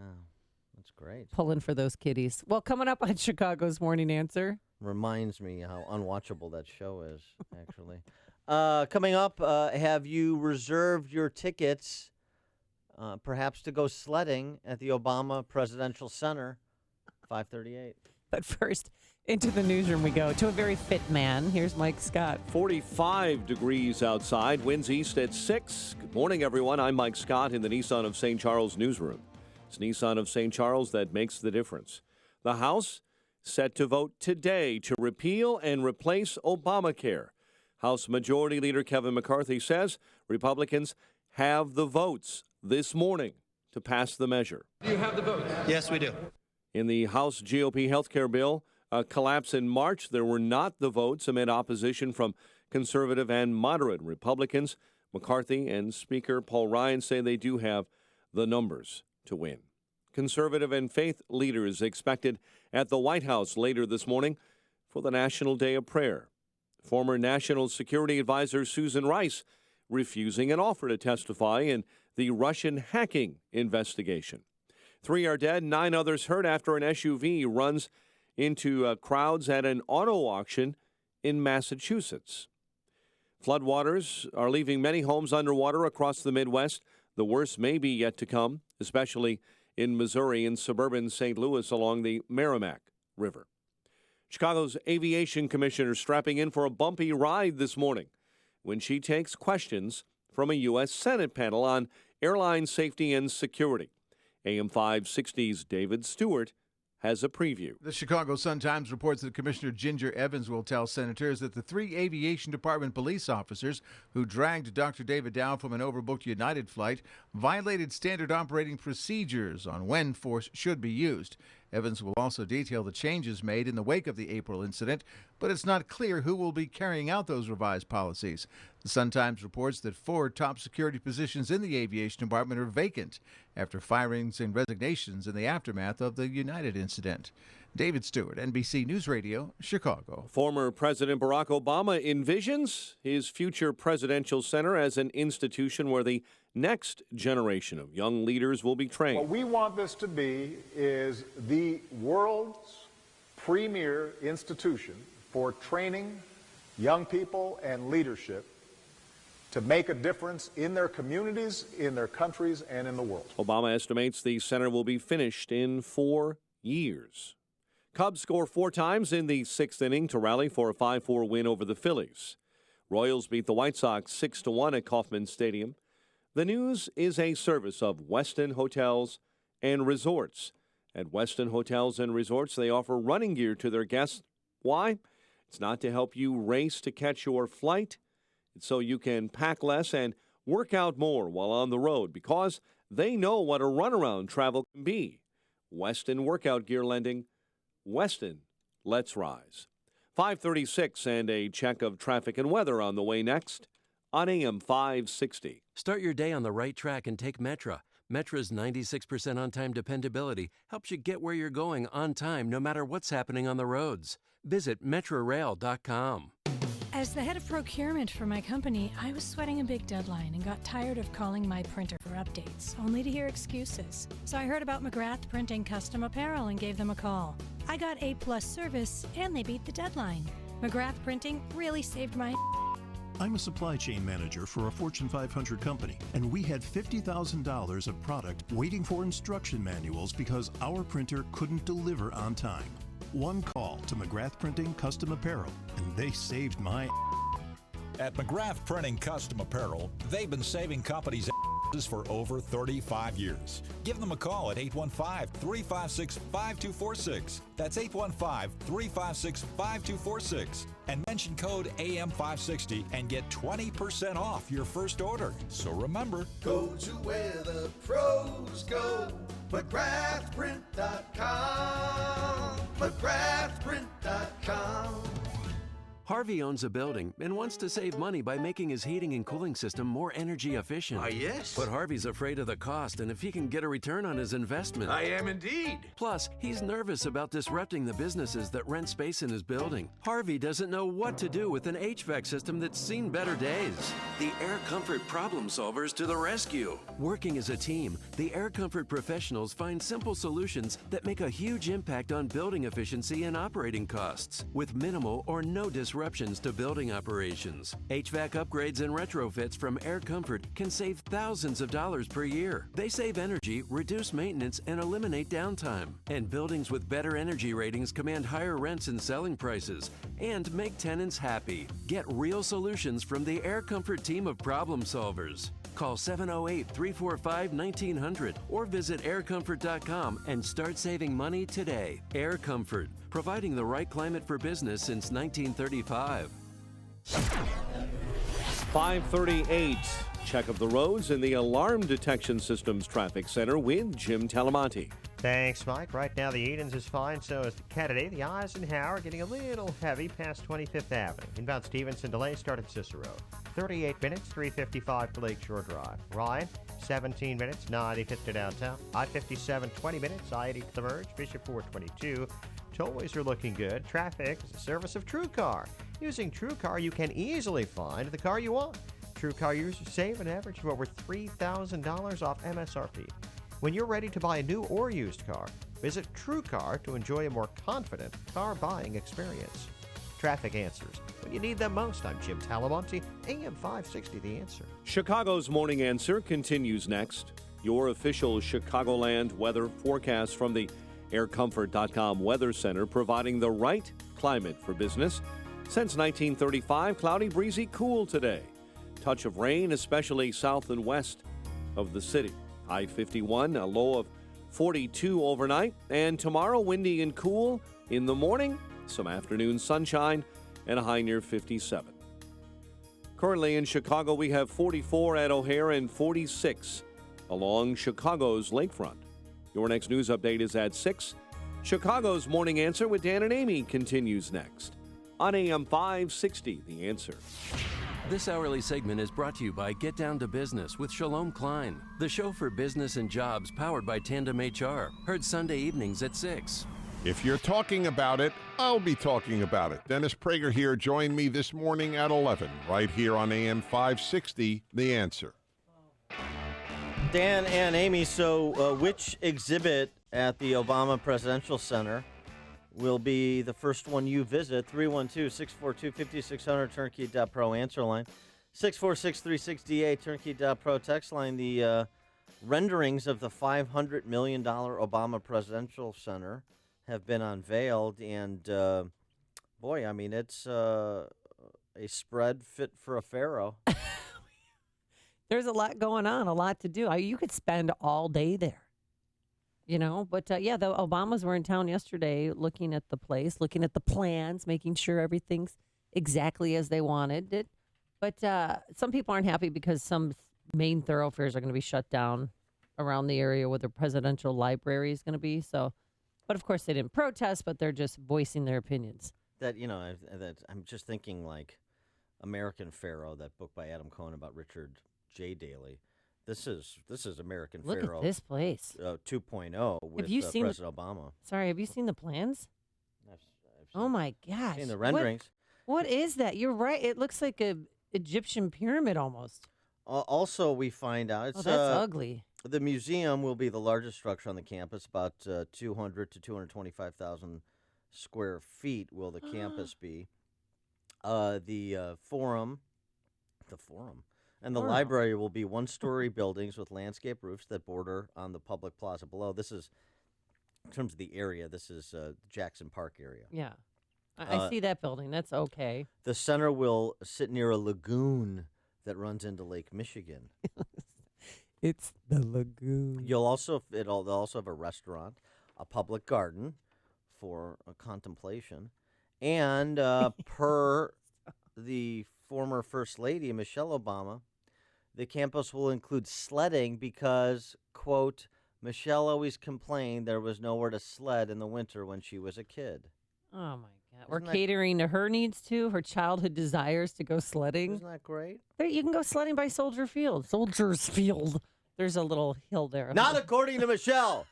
Speaker 9: that's great.
Speaker 10: Pulling for those kiddies. Well, coming up on Chicago's Morning Answer.
Speaker 9: Reminds me how unwatchable that show is, actually. Coming up, have you reserved your tickets, perhaps to go sledding at the Obama Presidential Center, 5:38?
Speaker 10: But first, into the newsroom we go to a very fit man. Here's Mike Scott.
Speaker 2: 45 degrees outside, winds east at 6. Good morning, everyone. I'm Mike Scott in the Nissan of St. Charles newsroom. It's Nissan of St. Charles that makes the difference. The House set to vote today to repeal and replace Obamacare. House Majority Leader Kevin McCarthy says Republicans have the votes this morning to pass the measure.
Speaker 18: Do you have the votes? Yes, we do.
Speaker 2: In the House GOP health care bill, a collapse in March, there were not the votes amid opposition from conservative and moderate Republicans. McCarthy and Speaker Paul Ryan say they do have the numbers to win. Conservative and faith leaders expected at the White House later this morning for the National Day of Prayer. Former National Security Advisor Susan Rice refusing an offer to testify in the Russian hacking investigation. 3 are dead, 9 others hurt after an SUV runs into crowds at an auto auction in Massachusetts. Floodwaters are leaving many homes underwater across the Midwest. The worst may be yet to come, especially in Missouri and suburban St. Louis along the Merrimack River. Chicago's aviation commissioner strapping in for a bumpy ride this morning when she takes questions from a U.S. Senate panel on airline safety and security. AM 560's David Stewart has a preview.
Speaker 19: The Chicago Sun-Times reports that Commissioner Ginger Evans will tell senators that the 3 Aviation Department police officers who dragged Dr. David Dow from an overbooked United flight violated standard operating procedures on when force should be used. Evans will also detail the changes made in the wake of the April incident, but it's not clear who will be carrying out those revised policies. The Sun-Times reports that 4 top security positions in the aviation department are vacant after firings and resignations in the aftermath of the United incident. David Stewart, NBC News Radio, Chicago.
Speaker 2: Former President Barack Obama envisions his future presidential center as an institution where the next generation of young leaders will be trained.
Speaker 20: What we want this to be is the world's premier institution for training young people and leadership to make a difference in their communities, in their countries, and in the world.
Speaker 2: Obama estimates the center will be finished in 4 years. Cubs score 4 times in the 6th inning to rally for a 5-4 win over the Phillies. Royals beat the White Sox 6-1 at Kauffman Stadium. The news is a service of Westin Hotels and Resorts. At Westin Hotels and Resorts, they offer running gear to their guests. Why? It's not to help you race to catch your flight. It's so you can pack less and work out more while on the road because they know what a runaround travel can be. Westin Workout Gear Lending. Westin, let's rise. 5:36 and a check of traffic and weather on the way next on AM 560.
Speaker 21: Start your day on the right track and take Metra. Metra's 96% on-time dependability helps you get where you're going on time no matter what's happening on the roads. Visit metrorail.com.
Speaker 18: As the head of procurement for my company, I was sweating a big deadline and got tired of calling my printer for updates, only to hear excuses. So I heard about McGrath Printing Custom Apparel and gave them a call. I got A+ service, and they beat the deadline. McGrath Printing really saved my...
Speaker 22: I'm a supply chain manager for a Fortune 500 company, and we had $50,000 of product waiting for instruction manuals because our printer couldn't deliver on time. One call to McGrath Printing Custom Apparel, and they saved my...
Speaker 23: At McGrath Printing Custom Apparel, they've been saving companies for over 35 years. Give them a call at 815-356-5246. That's 815-356-5246. And mention code AM560 and get 20% off your first order. So remember,
Speaker 24: go to where the pros go. McGrathPrint.com. McGrathPrint.com.
Speaker 21: Harvey owns a building and wants to save money by making his heating and cooling system more energy efficient.
Speaker 25: Yes.
Speaker 21: But Harvey's afraid of the cost and if he can get a return on his investment.
Speaker 25: I am indeed.
Speaker 21: Plus, he's nervous about disrupting the businesses that rent space in his building. Harvey doesn't know what to do with an HVAC system that's seen better days. The Air Comfort problem solvers to the rescue. Working as a team, the Air Comfort professionals find simple solutions that make a huge impact on building efficiency and operating costs with minimal or no disruptions to building operations. HVAC upgrades and retrofits from Air Comfort can save thousands of dollars per year. They save energy, reduce maintenance, and eliminate downtime. And buildings with better energy ratings command higher rents and selling prices and make tenants happy. Get real solutions from the Air Comfort team of problem solvers. Call 708-345-1900 or visit aircomfort.com and start saving money today. Air Comfort, providing the right climate for business since 1935.
Speaker 2: 538. Check of the roads in the Alarm Detection Systems Traffic Center with Jim Talamonte.
Speaker 6: Thanks, Mike. Right now, the Edens is fine, so is the Kennedy. The Eisenhower getting a little heavy past 25th Avenue. Inbound Stevenson delay start at Cicero. 38 minutes, 3:55 to Lakeshore Drive. Ryan, 17 minutes, 95th to downtown. I-57, 20 minutes, I-80 to the Verge. Bishop 422. Tollways are looking good. Traffic is a service of TrueCar. Using TrueCar, you can easily find the car you want. TrueCar users save an average of over $3,000 off MSRP. When you're ready to buy a new or used car, visit TrueCar to enjoy a more confident car buying experience. Traffic answers when you need them most. I'm Jim Talamonte, AM 560 The Answer.
Speaker 2: Chicago's Morning Answer continues next. Your official Chicagoland weather forecast from the aircomfort.com Weather Center, providing the right climate for business. Since 1935, cloudy, breezy, cool today. Touch of rain, especially south and west of the city. High 51, a low of 42 overnight. And tomorrow, windy and cool in the morning. Some afternoon sunshine and a high near 57. Currently in Chicago, we have 44 at O'Hare and 46 along Chicago's lakefront. Your next news update is at 6. Chicago's Morning Answer with Dan and Amy continues next on AM 560, The Answer.
Speaker 21: This hourly segment is brought to you by Get Down to Business with Shalom Klein, the show for business and jobs powered by Tandem HR. Heard Sunday evenings at 6.
Speaker 26: If you're talking about it, I'll be talking about it. Dennis Prager here. Join me this morning at 11, right here on AM 560, The Answer.
Speaker 9: Dan and Amy, so which exhibit at the Obama Presidential Center will be the first one you visit? 312-642-5600, turnkey.pro answer line. 646-368, turnkey.pro text line. The renderings of the $500 million Obama Presidential Center have been unveiled, and boy, I mean, it's a spread fit for a pharaoh.
Speaker 10: There's a lot going on, a lot to do. You could spend all day there, you know. But, yeah, the Obamas were in town yesterday looking at the place, looking at the plans, making sure everything's exactly as they wanted it. But some people aren't happy because some main thoroughfares are going to be shut down around the area where the presidential library is going to be. So, but, of course, they didn't protest, but they're just voicing their opinions.
Speaker 9: That, you know, I'm just thinking like American Pharaoh, that book by Adam Cohen about Richard J. Daley. This is American
Speaker 10: Look
Speaker 9: Pharaoh.
Speaker 10: Look at this place.
Speaker 9: 2.0 with President Obama.
Speaker 10: Sorry, have you seen the plans?
Speaker 9: I've
Speaker 10: oh my gosh!
Speaker 9: Seen the renderings.
Speaker 10: What is that? You're right. It looks like a Egyptian pyramid almost.
Speaker 9: Also, we find out it's
Speaker 10: that's ugly.
Speaker 9: The museum will be the largest structure on the campus, about 200 to 225,000 square feet will the campus be. The forum, and the library will be one-story buildings with landscape roofs that border on the public plaza below. This is, in terms of the area, this is Jackson Park area.
Speaker 10: Yeah. I see that building. That's okay.
Speaker 9: The center will sit near a lagoon that runs into Lake Michigan.
Speaker 10: It's the lagoon.
Speaker 9: They'll also have a restaurant, a public garden for contemplation, and per the former First Lady, Michelle Obama, the campus will include sledding because, quote, Michelle always complained there was nowhere to sled in the winter when she was a kid.
Speaker 10: Oh, my God. We're catering to her needs, too, her childhood desires to go sledding.
Speaker 9: Isn't that great?
Speaker 10: There, you can go sledding by Soldiers Field. There's a little hill there.
Speaker 9: Not according to Michelle.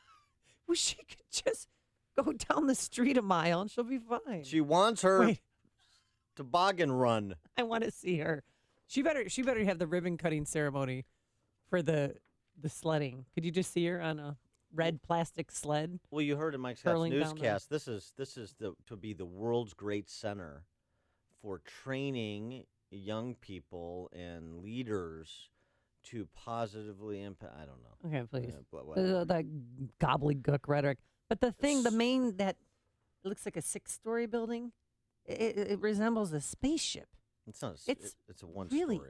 Speaker 10: Well, she could just go down the street a mile and she'll be fine.
Speaker 9: She wants her toboggan run.
Speaker 10: I want to see her. She better have the ribbon cutting ceremony for the sledding. Could you just see her on a red plastic sled?
Speaker 9: Well, you heard in Mike Scott's newscast. This is to be the world's great center for training young people and leaders to positively impact. I don't know.
Speaker 10: Okay, please. The gobbledygook rhetoric. But the main that it looks like a 6-story building. It resembles a spaceship.
Speaker 9: It's not. It's a one-story.
Speaker 10: Really,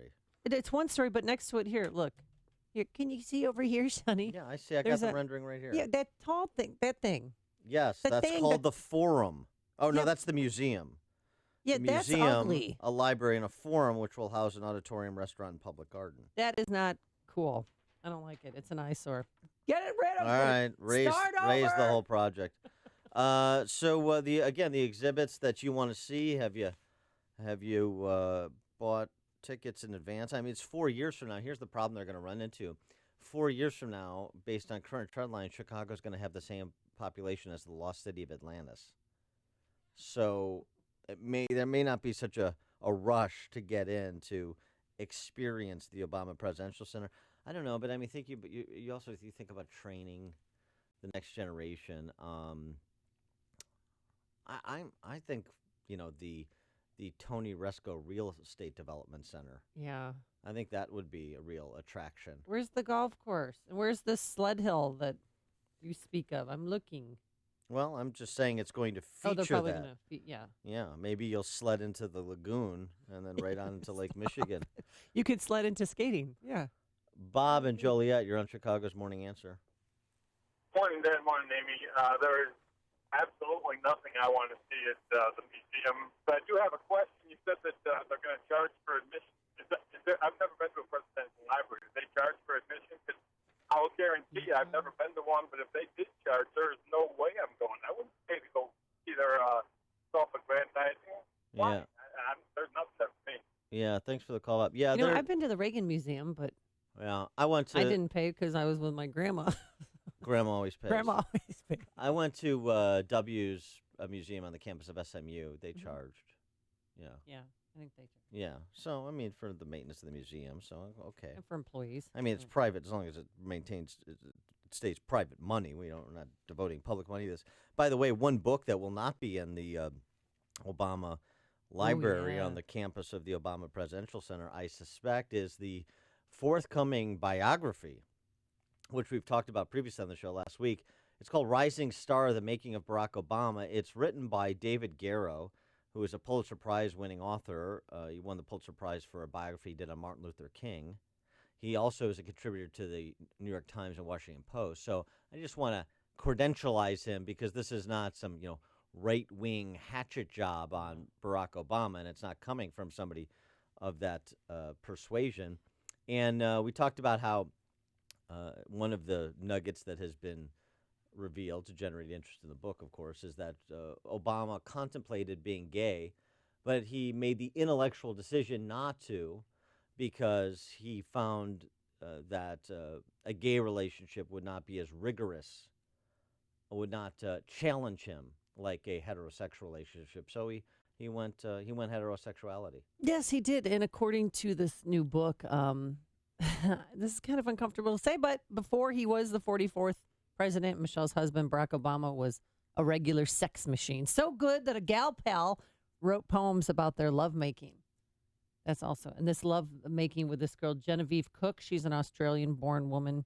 Speaker 10: it's one story, but next to it, here, look. Here, can you see over here, Sonny?
Speaker 9: Yeah, I see. I got the rendering right here.
Speaker 10: Yeah, that tall thing. That thing.
Speaker 9: Yes, that's called the Forum. Oh, no, that's the museum.
Speaker 10: Yeah,
Speaker 9: that's
Speaker 10: ugly.
Speaker 9: A library and a forum, which will house an auditorium, restaurant, and public garden.
Speaker 10: That is not cool. I don't like it. It's an eyesore. Get it rid of it.
Speaker 9: All right, raise the whole project. So the exhibits that you want to see, have you bought tickets in advance? I mean, it's 4 years from now. Here's the problem they're going to run into. 4 years from now, based on current trend lines, Chicago's going to have the same population as the lost city of Atlantis. So there may not be such a rush to get in to experience the Obama Presidential Center. I don't know, but I mean, you also think about training the next generation. I think the Tony Resco Real Estate Development Center.
Speaker 10: Yeah.
Speaker 9: I think that would be a real attraction.
Speaker 10: Where's the golf course? And where's the sled hill that you speak of? I'm looking.
Speaker 9: Well, I'm just saying it's going to feature
Speaker 10: they're probably
Speaker 9: that.
Speaker 10: Yeah.
Speaker 9: Yeah, maybe you'll sled into the lagoon and then right on into Lake Michigan.
Speaker 10: You could sled into skating. Yeah.
Speaker 9: Bob and Joliet, you're on Chicago's Morning Answer.
Speaker 1: Morning, Dan. Morning, Amy. There is absolutely nothing I want to see at the museum. But I do have a question. You said that they're going to charge for admission. I've never been to a presidential library. Do they charge for admission? Because I'll guarantee you I've never been to one, but if they did charge, there is no way I'm going. I wouldn't pay to go see their self-aggrandizing.
Speaker 9: Yeah.
Speaker 1: There's nothing there for me.
Speaker 9: Yeah, thanks for the call up. Yeah,
Speaker 10: I've been to the Reagan Museum, but
Speaker 9: I went to.
Speaker 10: I didn't pay because I was with my grandma.
Speaker 9: Grandma always pays.
Speaker 10: Grandma always pays.
Speaker 9: I went to W's museum on the campus of SMU. They charged. Yeah.
Speaker 10: Yeah, I think they charge.
Speaker 9: Yeah. So, I mean, for the maintenance of the museum, so, okay.
Speaker 10: And for employees.
Speaker 9: I mean, it's private as long as it stays private money. We're not devoting public money to this. By the way, one book that will not be in the Obama library on the campus of the Obama Presidential Center, I suspect, is the forthcoming biography, which we've talked about previously on the show last week. It's called Rising Star, The Making of Barack Obama. It's written by David Garrow, who is a Pulitzer Prize-winning author. He won the Pulitzer Prize for a biography he did on Martin Luther King. He also is a contributor to the New York Times and Washington Post. So I just want to credentialize him because this is not some, right-wing hatchet job on Barack Obama, and it's not coming from somebody of that persuasion. And we talked about how one of the nuggets that has been revealed to generate interest in the book, of course, is that Obama contemplated being gay, but he made the intellectual decision not to because he found that a gay relationship would not be as rigorous, would not challenge him like a heterosexual relationship. So he He went heterosexuality.
Speaker 10: Yes, he did. And according to this new book, this is kind of uncomfortable to say, but before he was the 44th president, Michelle's husband, Barack Obama, was a regular sex machine. So good that a gal pal wrote poems about their lovemaking. That's also, and this lovemaking with this girl, Genevieve Cook. She's an Australian-born woman,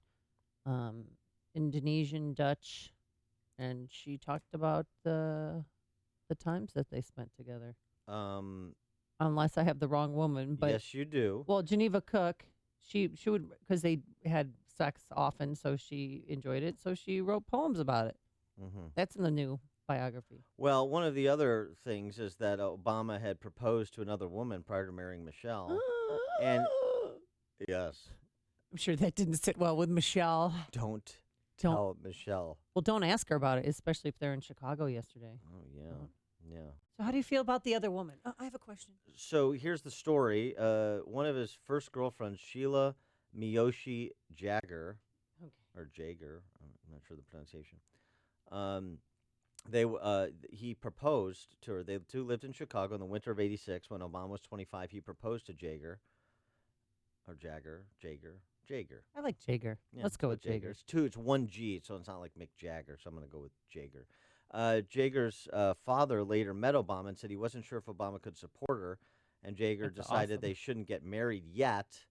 Speaker 10: Indonesian, Dutch, and she talked about the times that they spent together. Unless I have the wrong woman, but
Speaker 9: yes, you do.
Speaker 10: Well, Geneva Cook, she would, because they had sex often, so she enjoyed it. So she wrote poems about it.
Speaker 9: Mm-hmm.
Speaker 10: That's in the new biography.
Speaker 9: Well, one of the other things is that Obama had proposed to another woman prior to marrying Michelle, and yes,
Speaker 10: I'm sure that didn't sit well with Michelle.
Speaker 9: Don't tell Michelle.
Speaker 10: Well, don't ask her about it, especially if they're in Chicago yesterday.
Speaker 9: Oh yeah. Yeah.
Speaker 10: So how do you feel about the other woman? I have a question.
Speaker 9: So here's the story. One of his first girlfriends, Sheila Miyoshi Jagger, or Jager, I'm not sure the pronunciation. He proposed to her. They two lived in Chicago in the winter of '86 when Obama was 25. He proposed to Jager.
Speaker 10: I like Jager.
Speaker 9: Yeah,
Speaker 10: Let's go with Jager.
Speaker 9: It's one G, so it's not like Mick Jagger, so I'm going to go with Jager. Jager's father later met Obama and said he wasn't sure if Obama could support her, and Jager decided they shouldn't get married yet.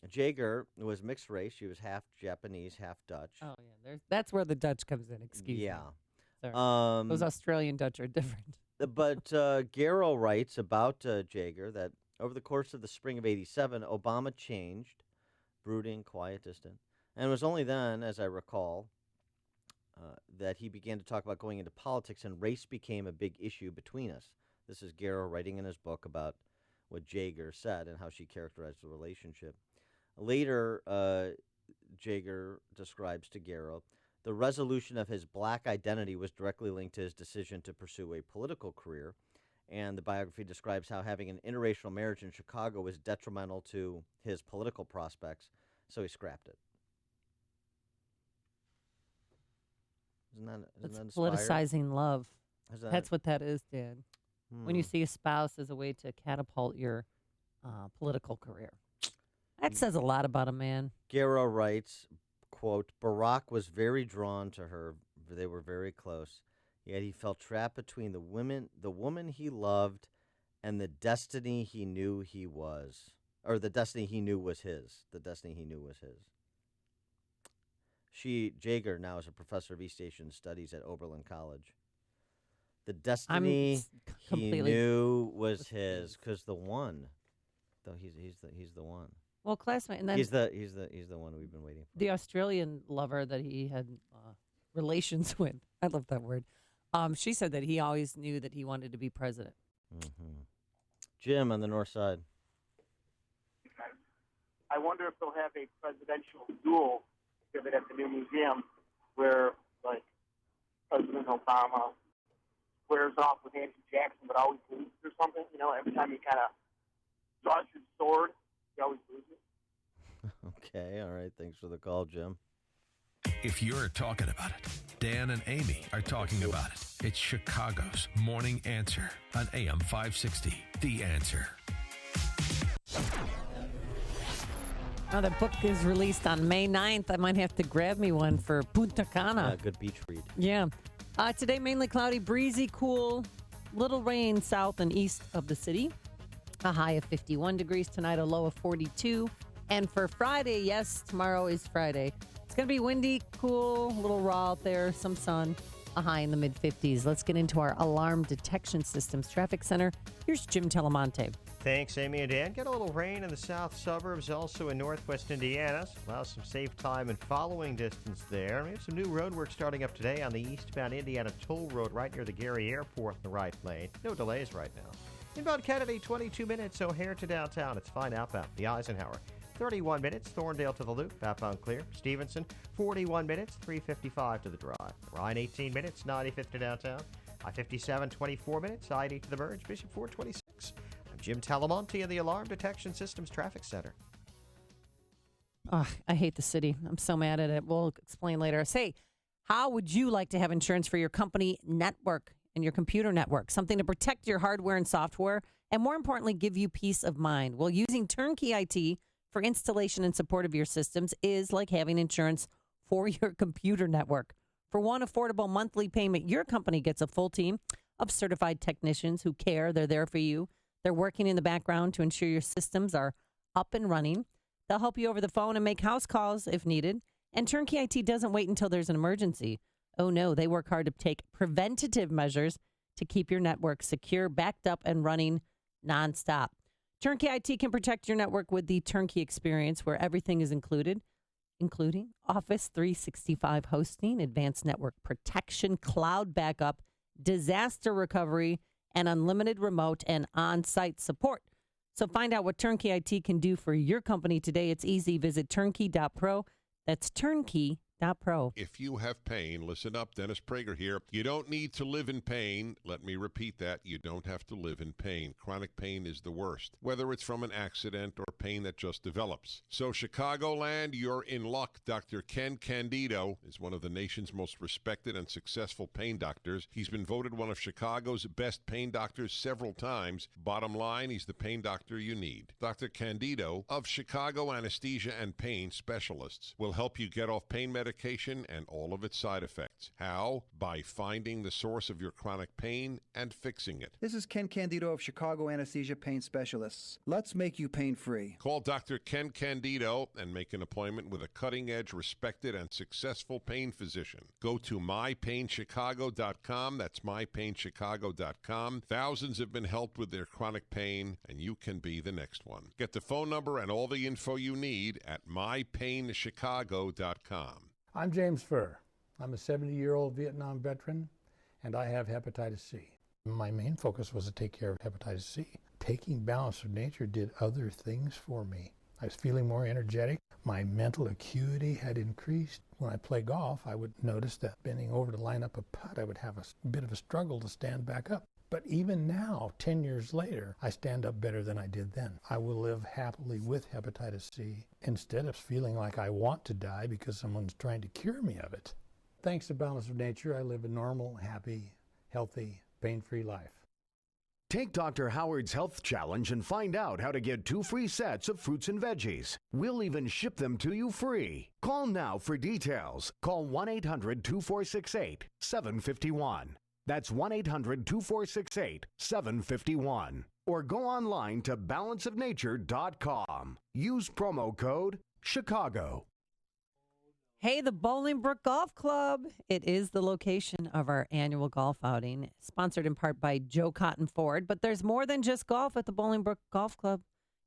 Speaker 9: Jager was mixed race. She was half Japanese, half Dutch.
Speaker 10: Oh, yeah. That's where the Dutch comes in. Excuse me.
Speaker 9: Yeah.
Speaker 10: Those Australian Dutch are different.
Speaker 9: But Garrow writes about Jager that over the course of the spring of '87, Obama changed, brooding, quiet, distant. And it was only then, as I recall, that he began to talk about going into politics, and race became a big issue between us. This is Garrow writing in his book about what Jager said and how she characterized the relationship. Later, Jager describes to Garrow, the resolution of his black identity was directly linked to his decision to pursue a political career, and the biography describes how having an interracial marriage in Chicago was detrimental to his political prospects, so he scrapped it. Isn't that
Speaker 10: politicizing love. That's what that is, Dad. When you see a spouse as a way to catapult your political career. That says a lot about a man.
Speaker 9: Garrow writes, quote, Barack was very drawn to her. They were very close. Yet he felt trapped between the woman he loved, and the destiny he knew he was. Or the destiny he knew was his. Jager now is a professor of East Asian Studies at Oberlin College. The destiny he knew was his, because the one, though he's the one.
Speaker 10: Well, classmate, and then
Speaker 9: he's the one we've been waiting for.
Speaker 10: The Australian lover that he had relations with. I love that word. She said that he always knew that he wanted to be president.
Speaker 9: Mm-hmm. Jim on the north side.
Speaker 16: I wonder if they'll have a presidential duel exhibit at the new museum where, like, President Obama squares off with Andrew Jackson, but always loses or something. You know, every time he kind of draws his sword, he always loses.
Speaker 9: Okay, all right. Thanks for the call, Jim.
Speaker 4: If you're talking about it, Dan and Amy are talking about it. It's Chicago's Morning Answer on AM 560. The Answer.
Speaker 10: Now, the book is released on May 9th. I might have to grab me one for Punta Cana.
Speaker 9: Good beach read.
Speaker 10: Yeah. Today, mainly cloudy, breezy, cool, little rain south and east of the city. A high of 51 degrees tonight, a low of 42. And for Friday, yes, tomorrow is Friday. It's going to be windy, cool, a little raw out there, some sun, a high in the mid-50s. Let's get into our alarm detection systems traffic center. Here's Jim Telemonte.
Speaker 6: Thanks, Amy and Dan. Get a little rain in the south suburbs, also in northwest Indiana. Allow some safe time and following distance there. We have some new road work starting up today on the eastbound Indiana Toll Road right near the Gary Airport in the right lane. No delays right now. Inbound Kennedy, 22 minutes, O'Hare to downtown. It's fine outbound. The Eisenhower, 31 minutes. Thorndale to the Loop, outbound clear. Stevenson, 41 minutes, 355 to the drive. Ryan, 18 minutes, 95th to downtown. I-57, 24 minutes. I-80 to the Verge. Bishop, 426. I'm Jim Talamonte of the Alarm Detection Systems Traffic Center.
Speaker 10: Oh, I hate the city. I'm so mad at it. We'll explain later. Say, how would you like to have insurance for your company network? and your computer network, something to protect your hardware and software, and more importantly, give you peace of mind. Well, using Turnkey IT for installation and support of your systems is like having insurance for your computer network. For one affordable monthly payment, your company gets a full team of certified technicians who care. They're there for you. They're working in the background to ensure your systems are up and running. They'll help you over the phone and make house calls if needed. And Turnkey IT doesn't wait until there's an emergency. Oh, no, they work hard to take preventative measures to keep your network secure, backed up, and running nonstop. Turnkey IT can protect your network with the Turnkey experience where everything is included, including Office 365 hosting, advanced network protection, cloud backup, disaster recovery, and unlimited remote and on-site support. So find out what Turnkey IT can do for your company today. It's easy. Visit turnkey.pro. That's turnkey.pro.
Speaker 26: If you have pain, listen up. Dennis Prager here. You don't need to live in pain. Let me repeat that. You don't have to live in pain. Chronic pain is the worst, whether it's from an accident or pain that just develops. So Chicagoland, you're in luck. Dr. Ken Candido is one of the nation's most respected and successful pain doctors. He's been voted one of Chicago's best pain doctors several times. Bottom line, he's the pain doctor you need. Dr. Candido of Chicago Anesthesia and Pain Specialists will help you get off pain medication and all of its side effects. How? By finding the source of your chronic pain and fixing it.
Speaker 3: This is Ken Candido of Chicago Anesthesia Pain Specialists. Let's make you pain-free.
Speaker 26: Call Dr. Ken Candido and make an appointment with a cutting-edge, respected, and successful pain physician. Go to mypainchicago.com. That's mypainchicago.com. Thousands have been helped with their chronic pain, and you can be the next one. Get the phone number and all the info you need at mypainchicago.com.
Speaker 5: I'm James Furr. I'm a 70-year-old Vietnam veteran, and I have hepatitis C. My main focus was to take care of hepatitis C. Taking Balance of Nature did other things for me. I was feeling more energetic. My mental acuity had increased. When I play golf, I would notice that bending over to line up a putt, I would have a bit of a struggle to stand back up. But even now, 10 years later, I stand up better than I did then. I will live happily with hepatitis C instead of feeling like I want to die because someone's trying to cure me of it. Thanks to Balance of Nature, I live a normal, happy, healthy, pain-free life.
Speaker 7: Take Dr. Howard's Health Challenge and find out how to get 2 free sets of fruits and veggies. We'll even ship them to you free. Call now for details. Call 1-800-2468-751. That's 1-800-2468-751. Or go online to balanceofnature.com. Use promo code Chicago.
Speaker 10: Hey, the Bolingbrook Golf Club. It is the location of our annual golf outing, sponsored in part by Joe Cotton Ford. But there's more than just golf at the Bolingbrook Golf Club.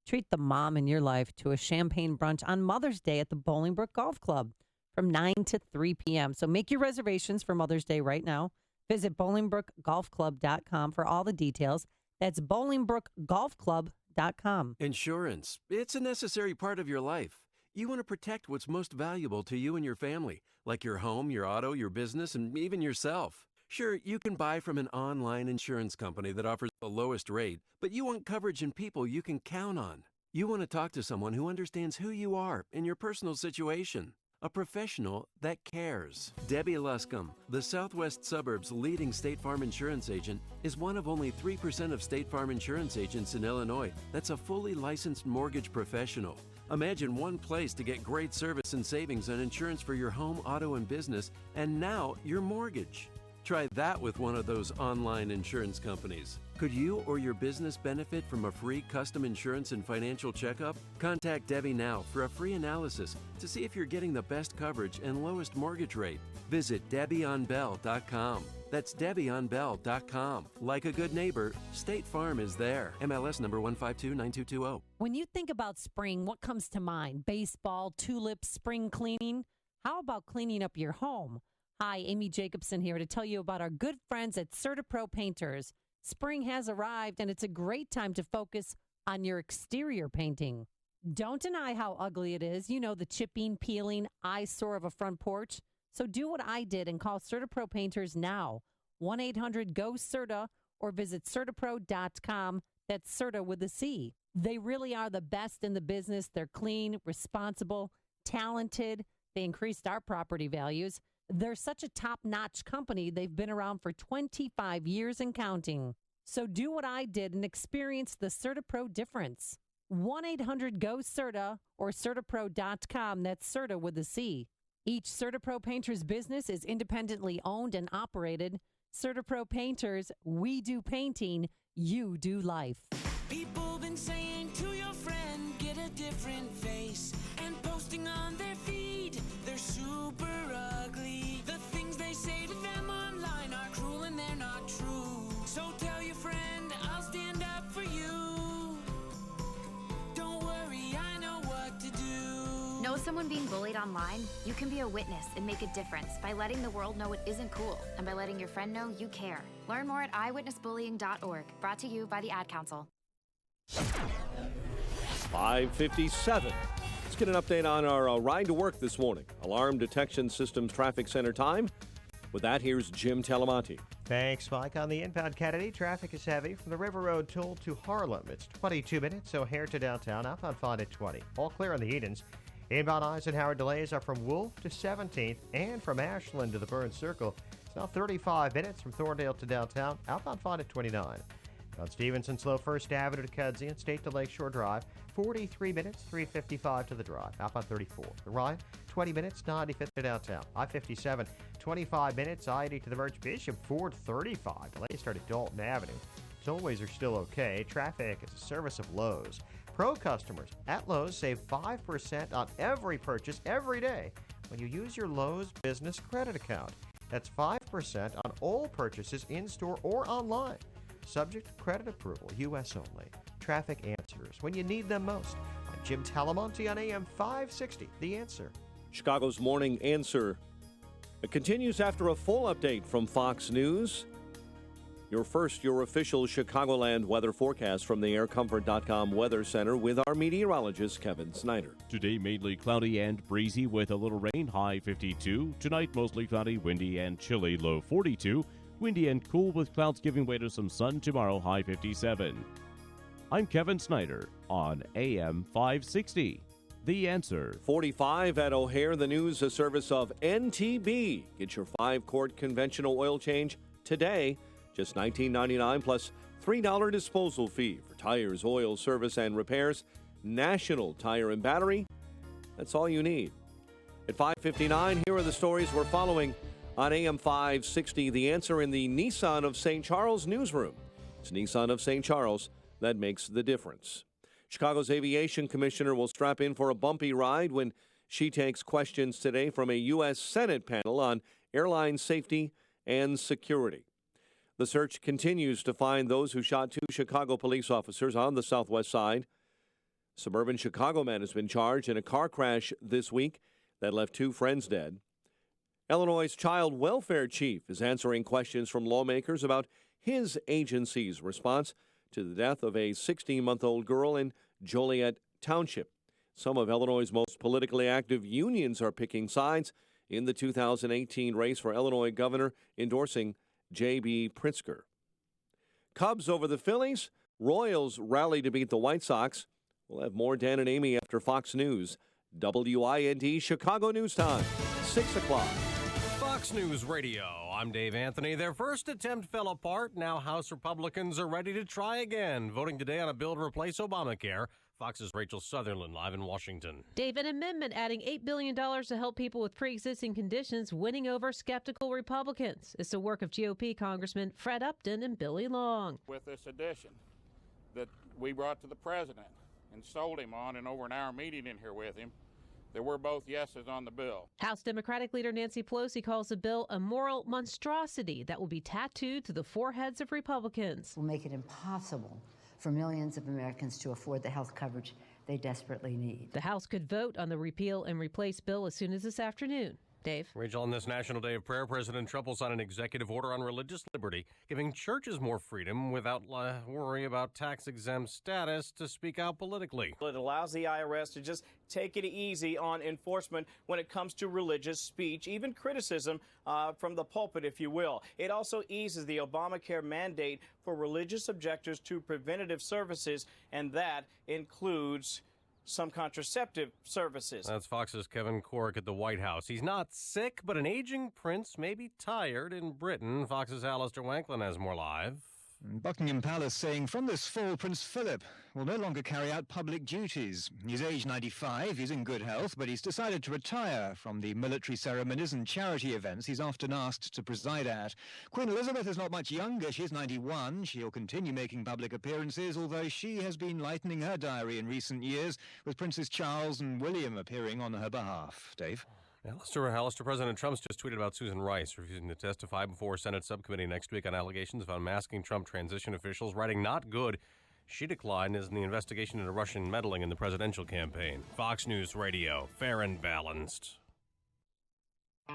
Speaker 10: Treat the mom in your life to a champagne brunch on Mother's Day at the Bolingbrook Golf Club from 9 to 3 p.m. So make your reservations for Mother's Day right now. Visit BolingbrookGolfClub.com for all the details. That's BolingbrookGolfClub.com.
Speaker 21: Insurance. It's a necessary part of your life. You want to protect what's most valuable to you and your family, like your home, your auto, your business, and even yourself. Sure, you can buy from an online insurance company that offers the lowest rate, but you want coverage and people you can count on. You want to talk to someone who understands who you are and your personal situation. A professional that cares. Debbie Luscombe, the Southwest Suburbs' leading State Farm insurance agent, is one of only 3% of State Farm insurance agents in Illinois that's a fully licensed mortgage professional. Imagine one place to get great service and savings on insurance for your home, auto, and business, and now your mortgage. Try that with one of those online insurance companies. Could you or your business benefit from a free custom insurance and financial checkup? Contact Debbie now for a free analysis to see if you're getting the best coverage and lowest mortgage rate. Visit DebbieOnBell.com. That's DebbieOnBell.com. Like a good neighbor, State Farm is there. MLS number 1529220.
Speaker 10: When you think about spring, what comes to mind? Baseball, tulips, spring cleaning? How about cleaning up your home? Hi, Amy Jacobson here to tell you about our good friends at CertaPro Painters. Spring has arrived, and it's a great time to focus on your exterior painting. Don't deny how ugly it is. You know, the chipping, peeling eyesore of a front porch. So do what I did and call CertaPro Painters now. 1-800-GO-CERTA or visit CertaPro.com. That's Certa with a C. They really are the best in the business. They're clean, responsible, talented. They increased our property values. They're such a top-notch company, they've been around for 25 years and counting. So do what I did and experience the CertaPro difference. 1-800-GO-CERTA or CertaPro.com. That's Certa with a C. Each CertaPro painter's business is independently owned and operated. CertaPro painters, we do painting, you do life.
Speaker 24: People been saying to your friend, get a different face, and posting on their feed, they're super ugly. The things they say to them online are cruel and they're not true. So tell your friend, I'll stand up for you. Don't worry, I know what to do.
Speaker 8: Know someone being bullied online? You can be a witness and make a difference by letting the world know it isn't cool and by letting your friend know you care. Learn more at eyewitnessbullying.org. Brought to you by the Ad Council.
Speaker 2: 5:57. Let's get an update on our ride to work this morning. Alarm Detection Systems Traffic Center time. With that, here's Jim Talamonte.
Speaker 6: Thanks, Mike. On the inbound Kennedy, traffic is heavy from the River Road toll to Harlem. It's 22 minutes, O'Hare to downtown. Outbound 5 at 20. All clear on the Edens. Inbound Eisenhower delays are from Wolf to 17th and from Ashland to the Burns Circle. It's now 35 minutes from Thorndale to downtown. Outbound 5 at 29. On Stevenson, slow First Avenue to Kedzie and State to Lakeshore Drive. 43 minutes, 3:55 to the drive. Outbound 34. The Ryan, 20 minutes, 95th to downtown. I-57, 25 minutes, I-80 to the Birch Bishop. Ford, 35. Delays start at Dalton Avenue. Tollways are still okay. Traffic is a service of Lowe's. Pro customers at Lowe's save 5% on every purchase every day when you use your Lowe's Business Credit Account. That's 5% on all purchases in-store or online. Subject to credit approval, U.S. only. Traffic answers when you need them most. I'm Jim Talamonte on AM 560, The Answer.
Speaker 2: Chicago's Morning Answer continues after a full update from Fox News. Your official Chicagoland weather forecast from the aircomfort.com Weather Center with our meteorologist, Kevin Snyder.
Speaker 11: Today, mainly cloudy and breezy with a little rain, high 52. Tonight, mostly cloudy, windy, and chilly, low 42. Windy and cool with clouds giving way to some sun tomorrow, high 57. I'm Kevin Snyder on AM 560. The Answer.
Speaker 2: 45 at O'Hare, the news, a service of NTB. Get your 5-quart conventional oil change today, just $19.99 plus $3 disposal fee for tires, oil, service, and repairs. National Tire and Battery. That's all you need. At 5:59, here are the stories we're following on AM 560, The Answer in the Nissan of St. Charles newsroom. It's Nissan of St. Charles that makes the difference. Chicago's aviation commissioner will strap in for a bumpy ride when she takes questions today from a U.S. Senate panel on airline safety and security. The search continues to find those who shot 2 Chicago police officers on the southwest side. Suburban Chicago man has been charged in a car crash this week that left 2 friends dead. Illinois' child welfare chief is answering questions from lawmakers about his agency's response to the death of a 16-month-old girl in Joliet Township. Some of Illinois' most politically active unions are picking sides in the 2018 race for Illinois governor, endorsing J.B. Pritzker. Cubs over the Phillies. Royals rally to beat the White Sox. We'll have more Dan and Amy after Fox News. WIND Chicago News Time, 6 o'clock.
Speaker 12: Fox News Radio. I'm Dave Anthony. Their first attempt fell apart. Now House Republicans are ready to try again, voting today on a bill to replace Obamacare. Fox's Rachel Sutherland live in Washington.
Speaker 13: Dave, an amendment adding $8 billion to help people with pre-existing conditions, winning over skeptical Republicans. It's the work of GOP Congressman Fred Upton and Billy Long.
Speaker 14: With this addition that we brought to the president and sold him on in over an hour meeting in here with him, there were both yeses on the bill.
Speaker 13: House Democratic leader Nancy Pelosi calls the bill a moral monstrosity that will be tattooed to the foreheads of Republicans.
Speaker 25: Will make it impossible for millions of Americans to afford the health coverage they desperately need.
Speaker 13: The House could vote on the repeal and replace bill as soon as this afternoon. Dave.
Speaker 12: Rachel, on this National Day of Prayer, President Trump will sign an executive order on religious liberty, giving churches more freedom without worry about tax-exempt status to speak out politically.
Speaker 27: It allows the IRS to just take it easy on enforcement when it comes to religious speech, even criticism from the pulpit, if you will. It also eases the Obamacare mandate for religious objectors to preventative services, and that includes some contraceptive services.
Speaker 12: That's Fox's Kevin Corke at the White House. He's not sick, but an aging prince may be tired in Britain. Fox's Alistair Wanklin has more live.
Speaker 15: Buckingham Palace saying from this fall Prince Philip will no longer carry out public duties. He's aged 95, he's in good health, but he's decided to retire from the military ceremonies and charity events he's often asked to preside at. Queen Elizabeth is not much younger, she's 91. She'll continue making public appearances, although she has been lightening her diary in recent years, with Princes Charles and William appearing on her behalf. Dave?
Speaker 12: Alistair, President Trump's just tweeted about Susan Rice refusing to testify before a Senate subcommittee next week on allegations of unmasking Trump transition officials, writing not good. She declined as in the investigation into Russian meddling in the presidential campaign. Fox News Radio, fair and balanced.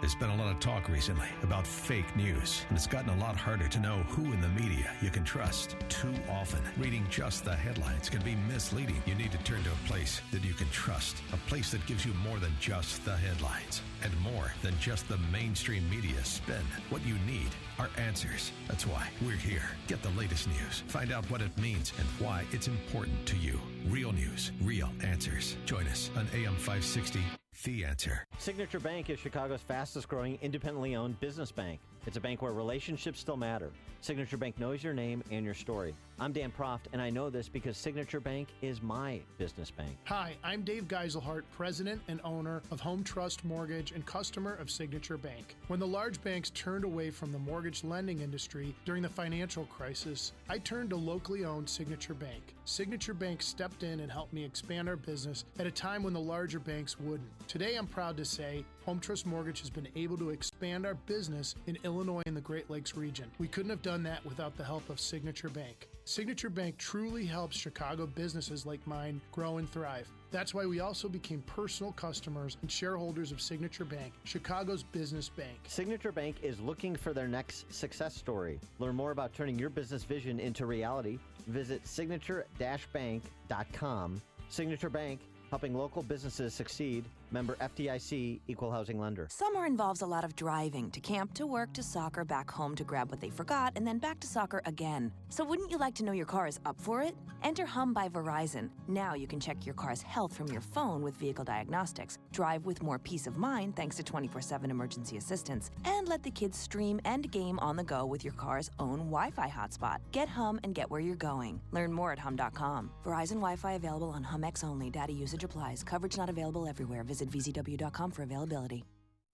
Speaker 4: There's been a lot of talk recently about fake news, and it's gotten a lot harder to know who in the media you can trust. Too often, reading just the headlines can be misleading. You need to turn to a place that you can trust, a place that gives you more than just the headlines and more than just the mainstream media spin. What you need are answers. That's why we're here. Get the latest news. Find out what it means and why it's important to you. Real news, real answers. Join us on AM 560. The Answer.
Speaker 9: Signature Bank is Chicago's fastest growing independently owned business bank. It's a bank where relationships still matter. Signature Bank knows your name and your story. I'm Dan Proft, and I know this because Signature Bank is my business bank.
Speaker 17: Hi, I'm Dave Geiselhart, president and owner of Home Trust Mortgage and customer of Signature Bank. When the large banks turned away from the mortgage lending industry during the financial crisis, I turned to locally owned Signature Bank. Signature Bank stepped in and helped me expand our business at a time when the larger banks wouldn't. Today, I'm proud to say Home Trust Mortgage has been able to expand our business in Illinois and the Great Lakes region. We couldn't have done that without the help of Signature Bank. Signature Bank truly helps Chicago businesses like mine grow and thrive. That's why we also became personal customers and shareholders of Signature Bank, Chicago's business bank.
Speaker 9: Signature Bank is looking for their next success story. Learn more about turning your business vision into reality. Visit signature-bank.com. Signature Bank, helping local businesses succeed. Member FDIC, Equal Housing Lender.
Speaker 18: Summer involves a lot of driving, to camp, to work, to soccer, back home to grab what they forgot, and then back to soccer again. So wouldn't you like to know your car is up for it? Enter Hum by Verizon. Now you can check your car's health from your phone with vehicle diagnostics, drive with more peace of mind thanks to 24/7 emergency assistance, and let the kids stream and game on the go with your car's own Wi-Fi hotspot. Get Hum and get where you're going. Learn more at hum.com. Verizon Wi-Fi available on HumX only. Data usage applies. Coverage not available everywhere. Visit VZW.com for availability.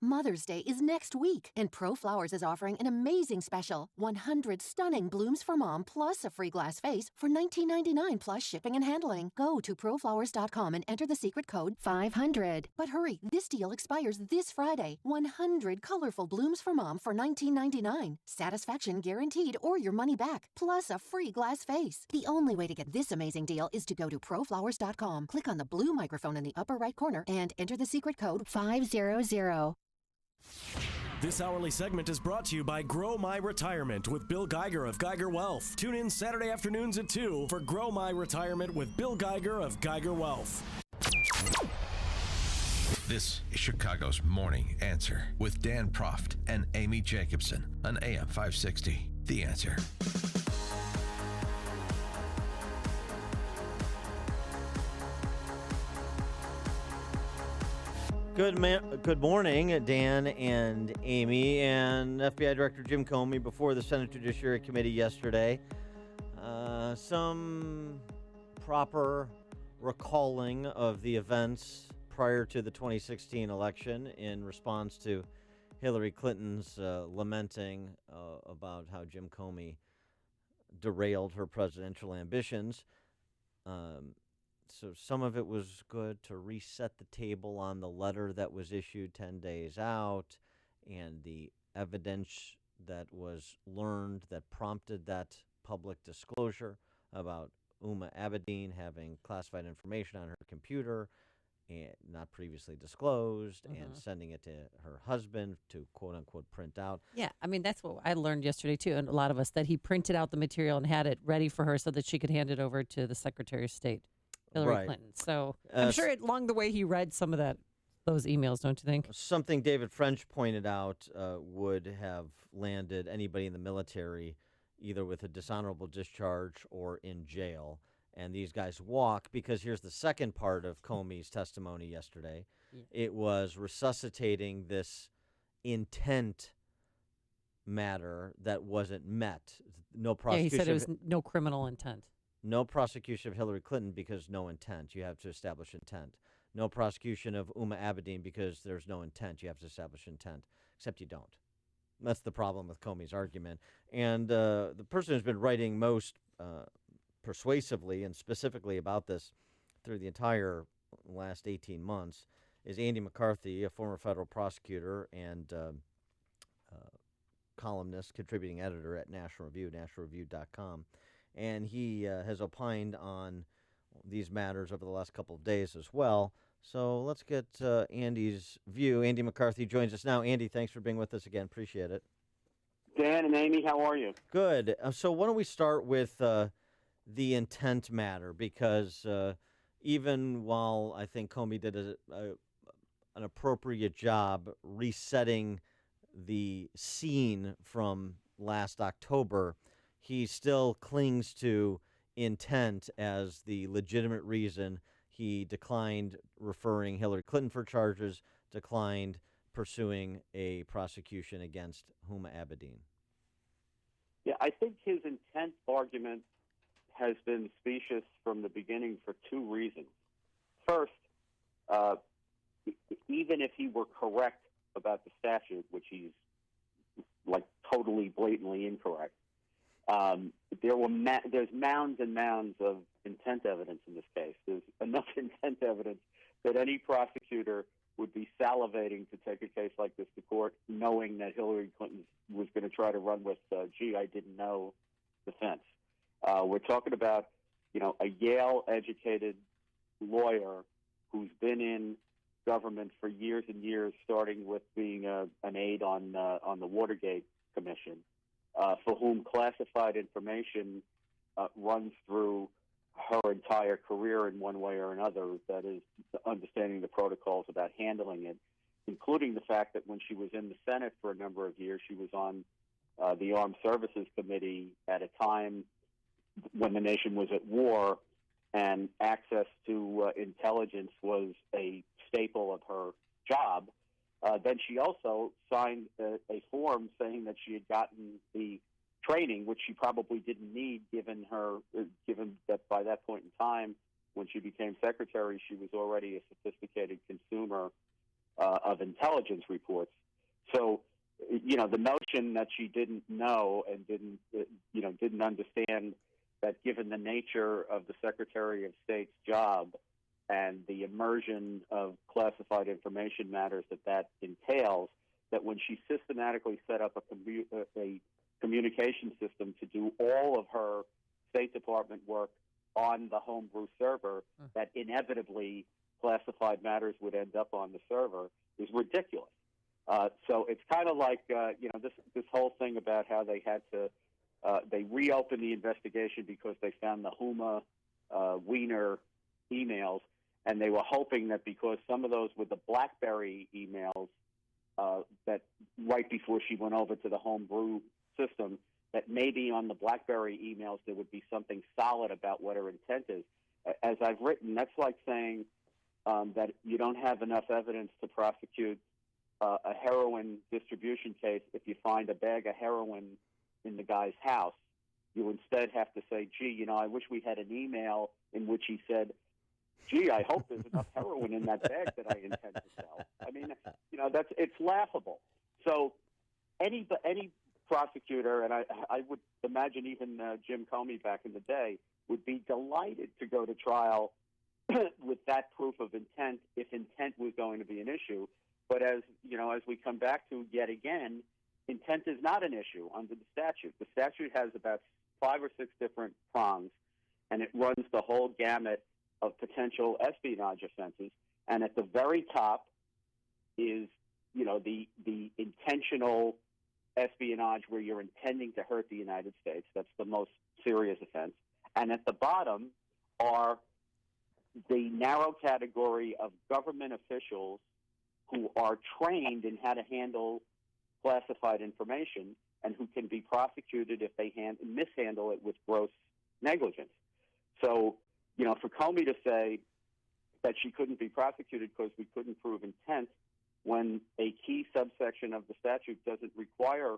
Speaker 19: Mother's Day is next week, and Pro Flowers is offering an amazing special. 100 stunning blooms for mom plus a free glass vase for $19.99 plus shipping and handling. Go to proflowers.com and enter the secret code 500. But hurry, this deal expires this Friday. 100 colorful blooms for mom for $19.99. Satisfaction guaranteed or your money back, plus a free glass vase. The only way to get this amazing deal is to go to proflowers.com. Click on the blue microphone in the upper right corner and enter the secret code 500.
Speaker 20: This hourly segment is brought to you by Grow My Retirement with Bill Geiger of Geiger Wealth. Tune in Saturday afternoons at 2 for Grow My Retirement with Bill Geiger of Geiger Wealth.
Speaker 4: This is Chicago's Morning Answer with Dan Proft and Amy Jacobson on AM 560. The Answer.
Speaker 9: Good morning, Dan and Amy, and FBI Director Jim Comey before the Senate Judiciary Committee yesterday. Some proper recalling of the events prior to the 2016 election in response to Hillary Clinton's lamenting about how Jim Comey derailed her presidential ambitions. So some of it was good to reset the table on the letter that was issued 10 days out and the evidence that was learned that prompted that public disclosure about Uma Abedin having classified information on her computer and not previously disclosed and sending it to her husband to quote-unquote print out.
Speaker 10: Yeah, I mean, that's what I learned yesterday, too, and a lot of us, that he printed out the material and had it ready for her so that she could hand it over to the Secretary of State. Hillary Clinton. So I'm sure along the way he read some of those emails, don't you think?
Speaker 9: Something David French pointed out would have landed anybody in the military either with a dishonorable discharge or in jail. and these guys walk, because here's the second part of Comey's testimony yesterday.
Speaker 10: Yeah.
Speaker 9: It was resuscitating this intent matter that wasn't met. No
Speaker 10: Yeah,
Speaker 9: prosecution.
Speaker 10: he said it was no criminal intent.
Speaker 9: No prosecution of Hillary Clinton because no intent. You have to establish intent. No prosecution of Uma Abedin because there's no intent. You have to establish intent, except you don't. That's the problem with Comey's argument. And the person who's been writing most persuasively and specifically about this through the entire last 18 months is Andy McCarthy, a former federal prosecutor and columnist, contributing editor at National Review, nationalreview.com. And he has opined on these matters over the last couple of days as well. So let's get Andy's view. Andy McCarthy joins us now. Andy, thanks for being with us again. Appreciate it.
Speaker 1: Dan and Amy, how are you?
Speaker 9: Good. So why don't we start with the intent matter? Because even while I think Comey did an appropriate job resetting the scene from last October, he still clings to intent as the legitimate reason he declined referring Hillary Clinton for charges, declined pursuing a prosecution against Huma Abedin.
Speaker 1: Yeah, I think his intent argument has been specious from the beginning for two reasons. First, even if he were correct about the statute, which he's like totally blatantly incorrect, there's mounds and mounds of intent evidence in this case. There's enough intent evidence that any prosecutor would be salivating to take a case like this to court, knowing that Hillary Clinton was going to try to run with, gee, I didn't know defense. We're talking about, a Yale-educated lawyer who's been in government for years and years, starting with being an aide on the Watergate Commission, for whom classified information runs through her entire career in one way or another. That is, understanding the protocols about handling it, including the fact that when she was in the Senate for a number of years, she was on the Armed Services Committee at a time when the nation was at war, and access to intelligence was a staple of her job. Then she also signed a form saying that she had gotten the training, which she probably didn't need, given that by that point in time, when she became secretary, she was already a sophisticated consumer of intelligence reports. So, the notion that she didn't know and didn't understand that, given the nature of the Secretary of State's job and the immersion of classified information matters that entails, that when she systematically set up a communication system to do all of her State Department work on the homebrew server, that inevitably classified matters would end up on the server, is ridiculous. So it's kind of like, this whole thing about how they had to, they reopened the investigation because they found the Huma Wiener emails, and they were hoping that because some of those were the BlackBerry emails, that right before she went over to the homebrew system, that maybe on the BlackBerry emails there would be something solid about what her intent is. As I've written, that's like saying that you don't have enough evidence to prosecute a heroin distribution case if you find a bag of heroin in the guy's house. You instead have to say, gee, I wish we had an email in which he said, gee, I hope there's enough heroin in that bag that I intend to sell. I mean, it's laughable. So any prosecutor, and I would imagine even Jim Comey back in the day, would be delighted to go to trial with that proof of intent if intent was going to be an issue. But as we come back to yet again, intent is not an issue under the statute. The statute has about 5 or 6 different prongs, and it runs the whole gamut of potential espionage offenses. And at the very top is, the intentional espionage where you're intending to hurt the United States. That's the most serious offense. And at the bottom are the narrow category of government officials who are trained in how to handle classified information and who can be prosecuted if they mishandle it with gross negligence. So for Comey to say that she couldn't be prosecuted because we couldn't prove intent when a key subsection of the statute doesn't require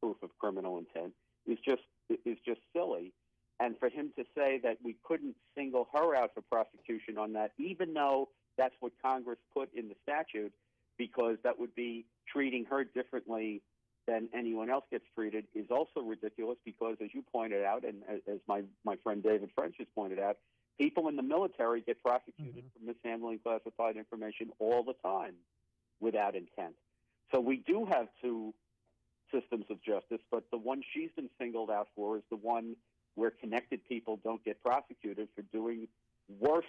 Speaker 1: proof of criminal intent is just silly. And for him to say that we couldn't single her out for prosecution on that, even though that's what Congress put in the statute, because that would be treating her differently than anyone else gets treated, is also ridiculous because, as you pointed out, and as my friend David French has pointed out, people in the military get prosecuted for mishandling classified information all the time without intent. So we do have two systems of justice, but the one she's been singled out for is the one where connected people don't get prosecuted for doing worse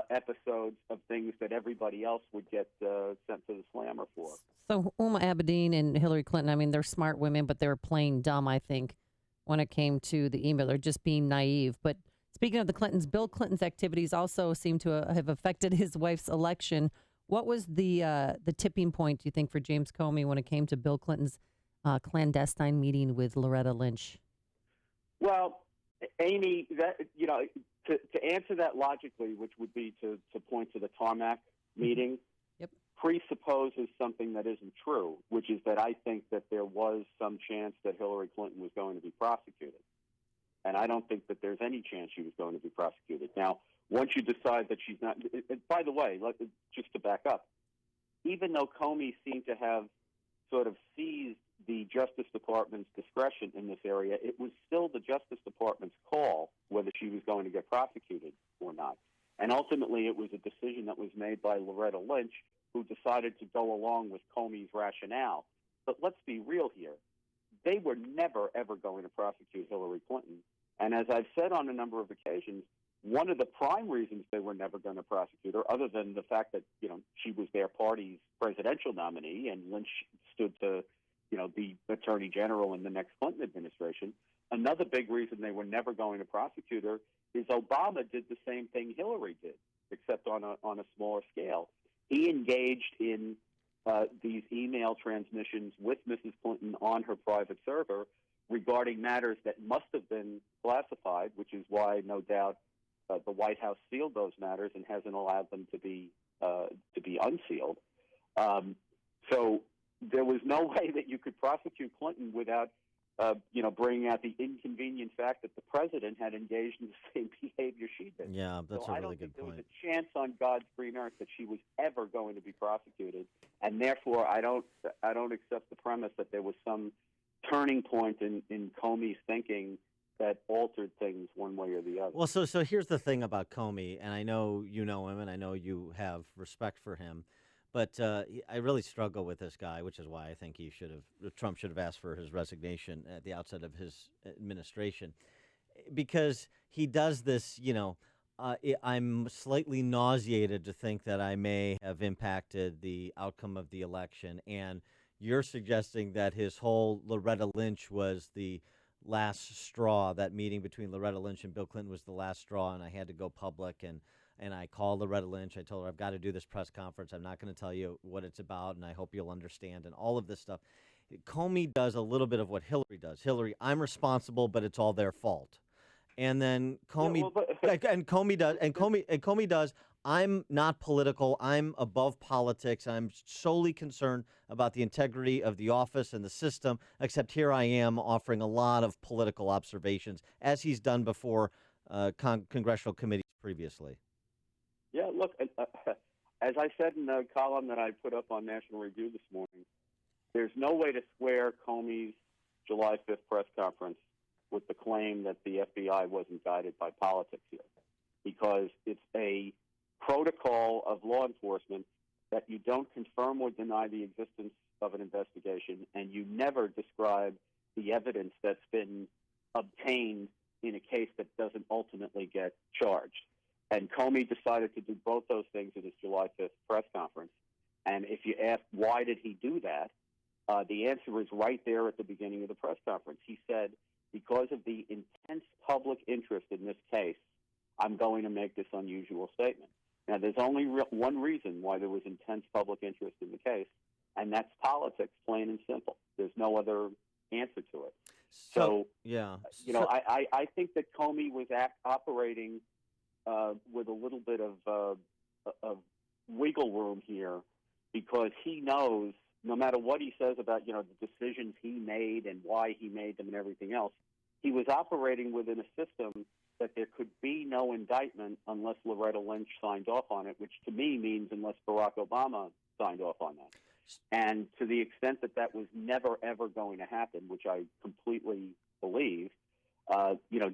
Speaker 1: episodes of things that everybody else would get sent to the slammer for.
Speaker 10: So Huma Abedin and Hillary Clinton, I mean, they're smart women, but they were plain dumb, I think, when it came to the email. They're just being naive. But speaking of the Clintons, Bill Clinton's activities also seem to have affected his wife's election. What was the tipping point, do you think, for James Comey when it came to Bill Clinton's clandestine meeting with Loretta Lynch?
Speaker 1: Well, Amy, that to answer that logically, which would be to point to the tarmac meeting, presupposes something that isn't true, which is that I think that there was some chance that Hillary Clinton was going to be prosecuted. And I don't think that there's any chance she was going to be prosecuted. Now, once you decide that she's not, by the way, just to back up, even though Comey seemed to have sort of seized the Justice Department's discretion in this area, it was still the Justice Department's call whether she was going to get prosecuted or not. And ultimately, it was a decision that was made by Loretta Lynch, who decided to go along with Comey's rationale. But let's be real here. They were never, ever going to prosecute Hillary Clinton. And as I've said on a number of occasions, one of the prime reasons they were never going to prosecute her, other than the fact that, she was their party's presidential nominee and Lynch stood to, be Attorney General in the next Clinton administration, another big reason they were never going to prosecute her is Obama did the same thing Hillary did, except on a smaller scale. He engaged in these email transmissions with Mrs. Clinton on her private server regarding matters that must have been classified, which is why, no doubt, the White House sealed those matters and hasn't allowed them to be unsealed. So there was no way that you could prosecute Clinton without, bringing out the inconvenient fact that the president had engaged in the same behavior she did.
Speaker 9: Yeah, that's
Speaker 1: so
Speaker 9: a
Speaker 1: I
Speaker 9: really
Speaker 1: don't think
Speaker 9: good point.
Speaker 1: there was a chance on God's green earth that she was ever going to be prosecuted, and therefore I don't accept the premise that there was some turning point in Comey's thinking that altered things one way or the other.
Speaker 9: Well, so here's the thing about Comey, and I know you know him, and I know you have respect for him, but I really struggle with this guy, which is why I think Trump should have asked for his resignation at the outset of his administration, because he does this. I'm slightly nauseated to think that I may have impacted the outcome of the election, and you're suggesting that his whole Loretta Lynch was the last straw. That meeting between Loretta Lynch and Bill Clinton was the last straw, and I had to go public, and I called Loretta Lynch. I told her, I've got to do this press conference. I'm not going to tell you what it's about, and I hope you'll understand, and all of this stuff. Comey does a little bit of what Hillary does. Hillary, I'm responsible, but it's all their fault. And then Comey, Comey does, I'm not political. I'm above politics. I'm solely concerned about the integrity of the office and the system, except here I am offering a lot of political observations, as he's done before congressional committees previously.
Speaker 1: Yeah, look, as I said in the column that I put up on National Review this morning, there's no way to square Comey's July 5th press conference with the claim that the FBI wasn't guided by politics here, because it's a protocol of law enforcement that you don't confirm or deny the existence of an investigation, and you never describe the evidence that's been obtained in a case that doesn't ultimately get charged. And Comey decided to do both those things at his July 5th press conference. And if you ask why did he do that, the answer is right there at the beginning of the press conference. He said, because of the intense public interest in this case, I'm going to make this unusual statement. Now, there's only one reason why there was intense public interest in the case, and that's politics, plain and simple. There's no other answer to it. So
Speaker 9: yeah,
Speaker 1: I think that Comey was operating with a little bit of wiggle room here, because he knows no matter what he says about the decisions he made and why he made them and everything else, he was operating within a system that there could be no indictment unless Loretta Lynch signed off on it, which to me means unless Barack Obama signed off on that. And to the extent that that was never, ever going to happen, which I completely believe,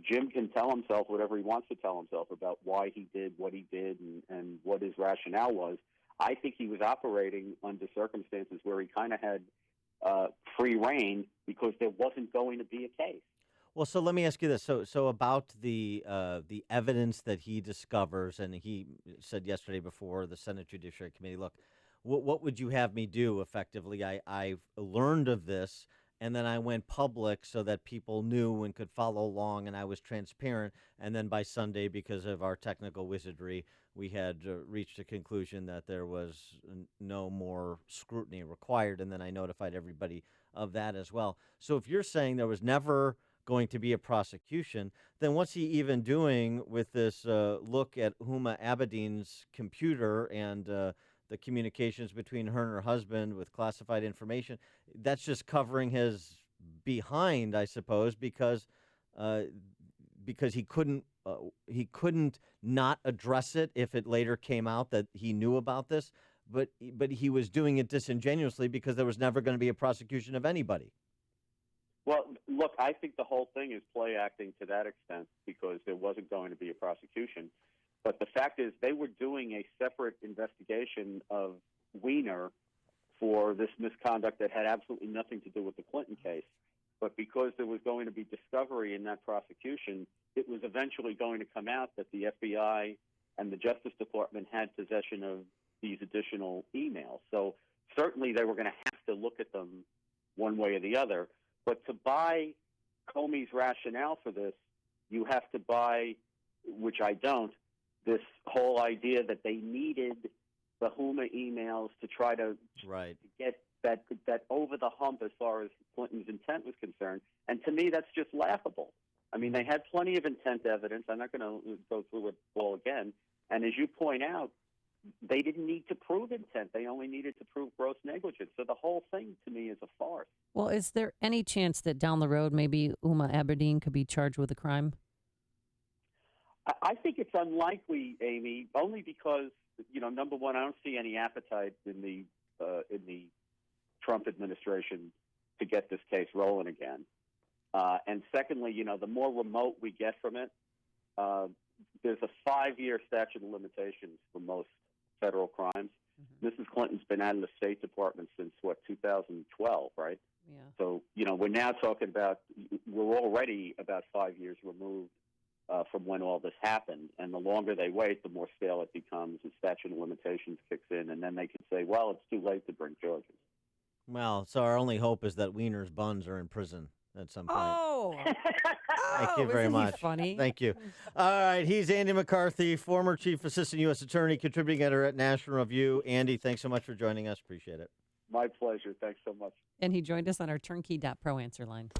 Speaker 1: Jim can tell himself whatever he wants to tell himself about why he did what he did and what his rationale was. I think he was operating under circumstances where he kind of had free reign because there wasn't going to be a case.
Speaker 9: Well, so let me ask you this. So about the evidence that he discovers, and he said yesterday before the Senate Judiciary Committee, look, what would you have me do effectively? I learned of this, and then I went public so that people knew and could follow along, and I was transparent. And then by Sunday, because of our technical wizardry, we had reached a conclusion that there was no more scrutiny required, and then I notified everybody of that as well. So if you're saying there was never going to be a prosecution, then what's he even doing with this look at Huma Abedin's computer and the communications between her and her husband with classified information? That's just covering his behind, I suppose, because he couldn't not address it if it later came out that he knew about this, but he was doing it disingenuously because there was never going to be a prosecution of anybody.
Speaker 1: Well, look, I think the whole thing is play acting to that extent because there wasn't going to be a prosecution. But the fact is they were doing a separate investigation of Weiner for this misconduct that had absolutely nothing to do with the Clinton case. But because there was going to be discovery in that prosecution, it was eventually going to come out that the FBI and the Justice Department had possession of these additional emails. So certainly they were going to have to look at them one way or the other. But to buy Comey's rationale for this, you have to buy, which I don't, this whole idea that they needed the Huma emails to try to get that over the hump as far as Clinton's intent was concerned. And to me, that's just laughable. I mean, they had plenty of intent evidence. I'm not going to go through it all again. And as you point out, they didn't need to prove intent. They only needed to prove gross negligence. So the whole thing, to me, is a farce.
Speaker 10: Well, is there any chance that down the road maybe Huma Abedin could be charged with a crime?
Speaker 1: I think it's unlikely, Amy, only because, number one, I don't see any appetite in the Trump administration to get this case rolling again. And secondly, the more remote we get from it, there's a 5-year statute of limitations for most federal crimes. Mm-hmm. Mrs. Clinton's been out of the State Department since, 2012, right?
Speaker 10: Yeah.
Speaker 1: So, we're now talking about, we're already about 5 years removed from when all this happened. And the longer they wait, the more stale it becomes. The statute of limitations kicks in, and then they can say, well, it's too late to bring charges.
Speaker 9: Well, so our only hope is that Weiner's buns are in prison at some point.
Speaker 10: Oh!
Speaker 9: Thank you very much.
Speaker 10: Funny.
Speaker 9: Thank you. All right, he's Andy McCarthy, former Chief Assistant U.S. Attorney, contributing editor at National Review. Andy, thanks so much for joining us. Appreciate it.
Speaker 1: My pleasure. Thanks so much.
Speaker 10: And he joined us on our turnkey.pro answer line.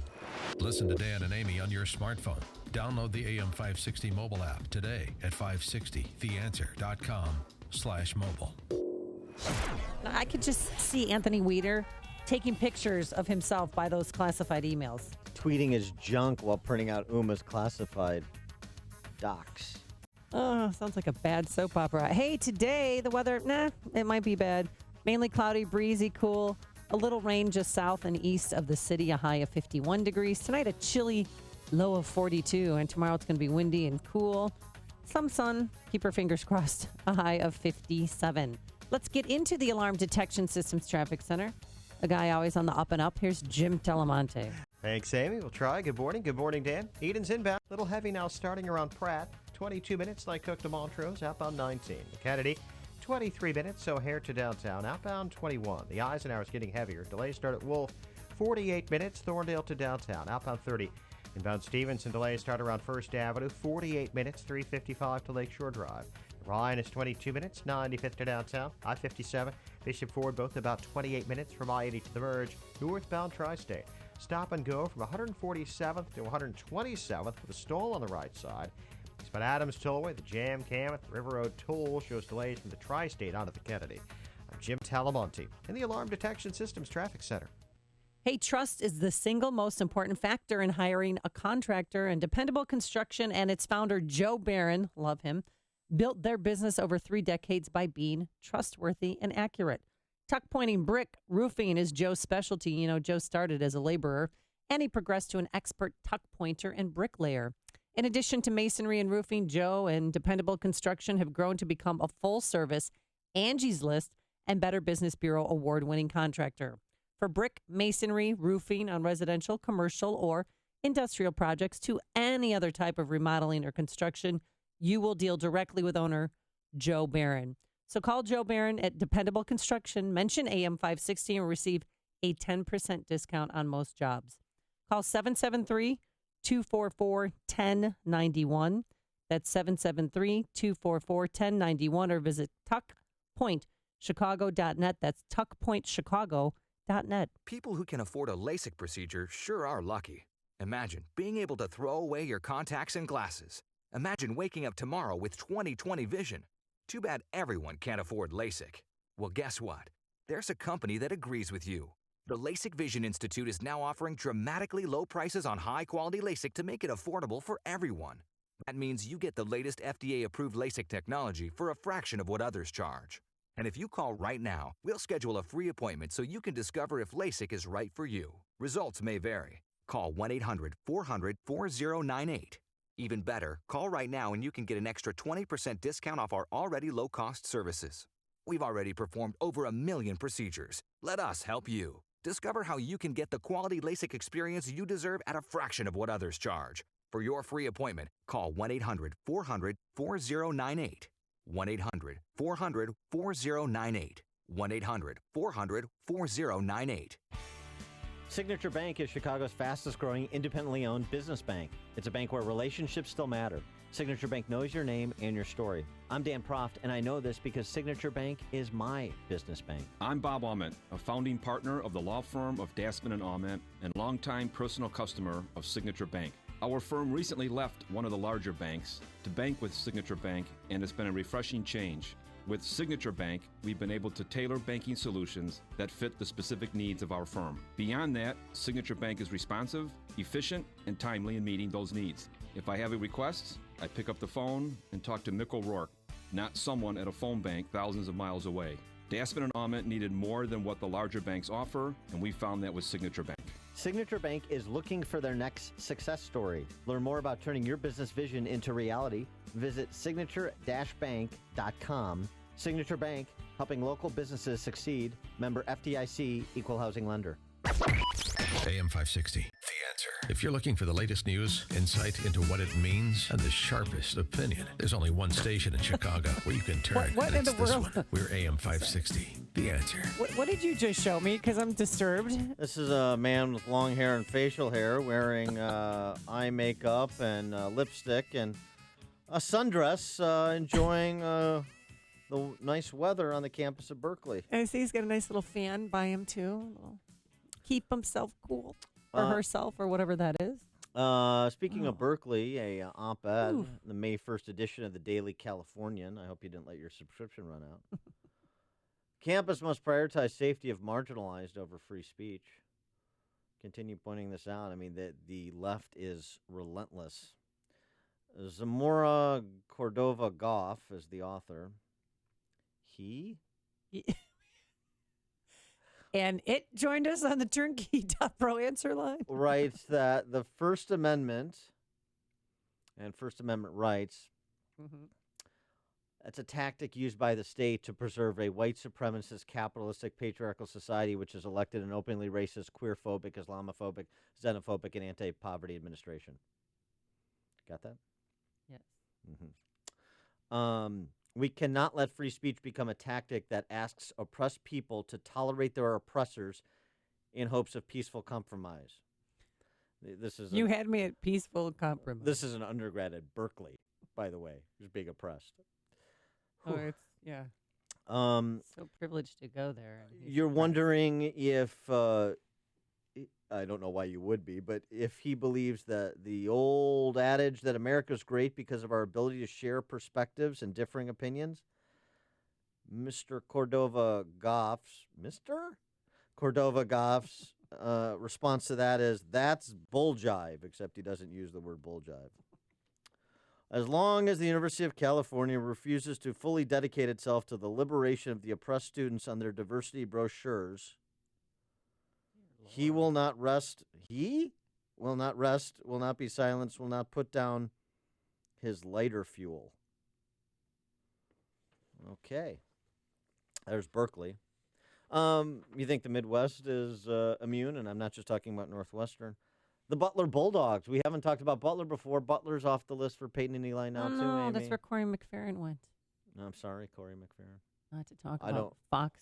Speaker 4: Listen to Dan and Amy on your smartphone. Download the AM 560 mobile app today at 560theanswer.com/mobile.
Speaker 10: I could just see Anthony Weiner taking pictures of himself by those classified emails.
Speaker 9: Tweeting his junk while printing out Uma's classified docs.
Speaker 10: Oh, sounds like a bad soap opera. Hey, today the weather, it might be bad. Mainly cloudy, breezy, cool. A little rain just south and east of the city, a high of 51 degrees. Tonight, a chilly low of 42. And tomorrow, it's going to be windy and cool. Some sun. Keep your fingers crossed. A high of 57. Let's get into the Alarm Detection Systems Traffic Center. A guy always on the up and up. Here's Jim Telemonte.
Speaker 6: Thanks, Amy. We'll try. Good morning. Good morning, Dan. Eden's inbound. Little heavy now starting around Pratt. 22 minutes, like Cook to Montrose. Outbound 19. The Kennedy. 23 minutes, O'Hare to downtown. Outbound 21. The Eisenhower's getting heavier. Delays start at Wolf. 48 minutes, Thorndale to downtown. Outbound 30. Inbound Stevenson, delays start around First Avenue. 48 minutes, 355 to Lakeshore Drive. Ryan is 22 minutes, 95th to downtown. I-57, Bishop Ford, both about 28 minutes from I-80 to the merge. Northbound Tri-State. Stop and go from 147th to 127th with a stall on the right side. Eastbound Adams Tollway, the Jam Cam at the River Road Toll shows delays from the Tri-State onto the Kennedy. I'm Jim Talamonte in the Alarm Detection Systems Traffic Center.
Speaker 10: Hey, trust is the single most important factor in hiring a contractor, and Dependable Construction and its founder, Joe Barron, love him, built their business over 3 decades by being trustworthy and accurate. Tuck pointing brick roofing is Joe's specialty. You know, Joe started as a laborer, and he progressed to an expert tuck pointer and bricklayer. In addition to masonry and roofing, Joe and Dependable Construction have grown to become a full-service Angie's List and Better Business Bureau award-winning contractor. For brick, masonry, roofing on residential, commercial, or industrial projects to any other type of remodeling or construction, you will deal directly with owner Joe Barron. So call Joe Barron at Dependable Construction, mention AM 560, and receive a 10% discount on most jobs. Call 773-244-1091. That's 773-244-1091, or visit tuckpointchicago.net. That's tuckpointchicago.net.
Speaker 3: People who can afford a LASIK procedure sure are lucky. Imagine being able to throw away your contacts and glasses. Imagine waking up tomorrow with 20/20 vision. Too bad everyone can't afford LASIK. Well, guess what? There's a company that agrees with you. The LASIK Vision Institute is now offering dramatically low prices on high-quality LASIK to make it affordable for everyone. That means you get the latest FDA-approved LASIK technology for a fraction of what others charge. And if you call right now, we'll schedule a free appointment so you can discover if LASIK is right for you. Results may vary. Call 1-800-400-4098. Even better, call right now and you can get an extra 20% discount off our already low-cost services. We've already performed over 1 million procedures. Let us help you. Discover how you can get the quality LASIK experience you deserve at a fraction of what others charge. For your free appointment, call 1-800-400-4098. 1-800-400-4098. 1-800-400-4098.
Speaker 9: Signature Bank is Chicago's fastest growing independently owned business bank. It's a bank where relationships still matter. Signature Bank knows your name and your story. I'm Dan Proft, and I know this because Signature Bank is my business bank.
Speaker 5: I'm Bob Aument, a founding partner of the law firm of Dassman & Aument and longtime personal customer of Signature Bank. Our firm recently left one of the larger banks to bank with Signature Bank, and it's been a refreshing change. With Signature Bank, we've been able to tailor banking solutions that fit the specific needs of our firm. Beyond that, Signature Bank is responsive, efficient, and timely in meeting those needs. If I have a request, I pick up the phone and talk to Mick O'Rourke, not someone at a phone bank thousands of miles away. Dassman & Aument needed more than what the larger banks offer, and we found that with Signature Bank.
Speaker 9: Signature Bank is looking for their next success story. Learn more about turning your business vision into reality. Visit signature-bank.com. Signature Bank, helping local businesses succeed. Member FDIC, Equal Housing Lender.
Speaker 4: AM 560, The Answer. If you're looking for the latest news, insight into what it means, and the sharpest opinion, there's only one station in Chicago where you can turn.
Speaker 10: What in the world?
Speaker 4: We're AM 560, The Answer.
Speaker 10: What did you just show me? Because I'm disturbed.
Speaker 9: This is a man with long hair and facial hair wearing eye makeup and lipstick and a sundress, enjoying the nice weather on the campus of Berkeley.
Speaker 10: I see he's got a nice little fan by him, too. Keep himself cool, or herself, or whatever that is.
Speaker 9: Speaking of Berkeley, a op-ed, the May 1st edition of the Daily Californian. I hope you didn't let your subscription run out. Campus must prioritize safety of marginalized over free speech. Continue pointing this out. I mean, the left is relentless. Zamora Cordova Goff is the author.
Speaker 10: And it joined us on the turnkey.pro answer line.
Speaker 9: Writes that the First Amendment and First Amendment rights, that's a tactic used by the state to preserve a white supremacist, capitalistic, patriarchal society which has elected an openly racist, queerphobic, Islamophobic, xenophobic, and anti-poverty administration. Got that?
Speaker 10: Yes.
Speaker 9: We cannot let free speech become a tactic that asks oppressed people to tolerate their oppressors in hopes of peaceful compromise.
Speaker 10: You had me at peaceful compromise.
Speaker 9: This is an undergrad at Berkeley, by the way, who's being oppressed.
Speaker 10: Oh, it's, yeah. So privileged to go there.
Speaker 9: You're wondering if I don't know why you would be, but if he believes that the old adage that America's great because of our ability to share perspectives and differing opinions, Mr. Cordova Goff's response to that is, that's bull jive, except he doesn't use the word bull jive. As long as the University of California refuses to fully dedicate itself to the liberation of the oppressed students on their diversity brochures, he will not rest. He will not rest, will not be silenced, will not put down his lighter fuel. Okay. There's Berkeley. You think the Midwest is immune? And I'm not just talking about Northwestern. The Butler Bulldogs. We haven't talked about Butler before. Butler's off the list for Peyton and Eli now, too,
Speaker 10: No,
Speaker 9: Amy.
Speaker 10: that's where Corey McFerrin went.
Speaker 9: No, I'm sorry, Corey McFerrin.
Speaker 10: Not to talk about Fox.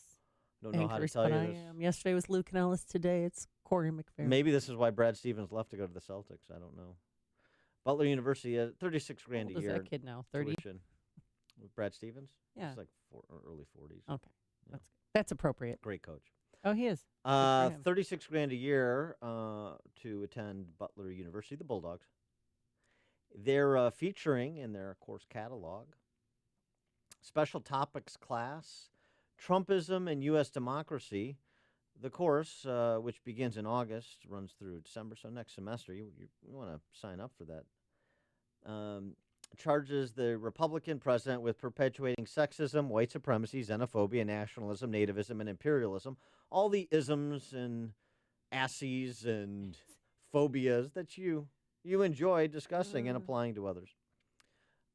Speaker 9: Don't know how to
Speaker 10: anchors,
Speaker 9: tell
Speaker 10: but
Speaker 9: you
Speaker 10: I
Speaker 9: this.
Speaker 10: am. Yesterday was Luke and Ellis. Today it's Corey McFerrin.
Speaker 9: Maybe this is why Brad Stevens left to go to the Celtics. I don't know. Butler University, $36,000 a year.
Speaker 10: How old is that kid now? 30?
Speaker 9: Tuition. With Brad Stevens?
Speaker 10: Yeah.
Speaker 9: He's like early 40s.
Speaker 10: Okay. Yeah. That's appropriate.
Speaker 9: Great coach.
Speaker 10: Oh, he is.
Speaker 9: $36,000 a year to attend Butler University, the Bulldogs. They're featuring in their course catalog special topics class, Trumpism and U.S. democracy. The course, which begins in August, runs through December, so next semester. You want to sign up for that. Charges the Republican president with perpetuating sexism, white supremacy, xenophobia, nationalism, nativism, and imperialism. All the isms and asses and phobias that you enjoy discussing and applying to others.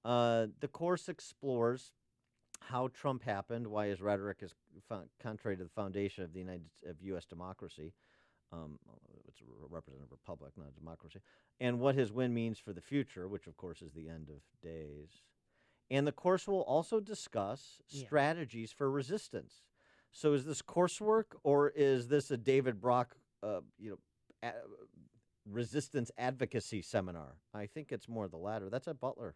Speaker 9: The course explores how Trump happened, why his rhetoric is contrary to the foundation of U.S. democracy. It's a representative republic, not a democracy. And what his win means for the future, which, of course, is the end of days. And the course will also discuss strategies for resistance. So is this coursework, or is this a David Brock, resistance advocacy seminar? I think it's more the latter. That's at Butler.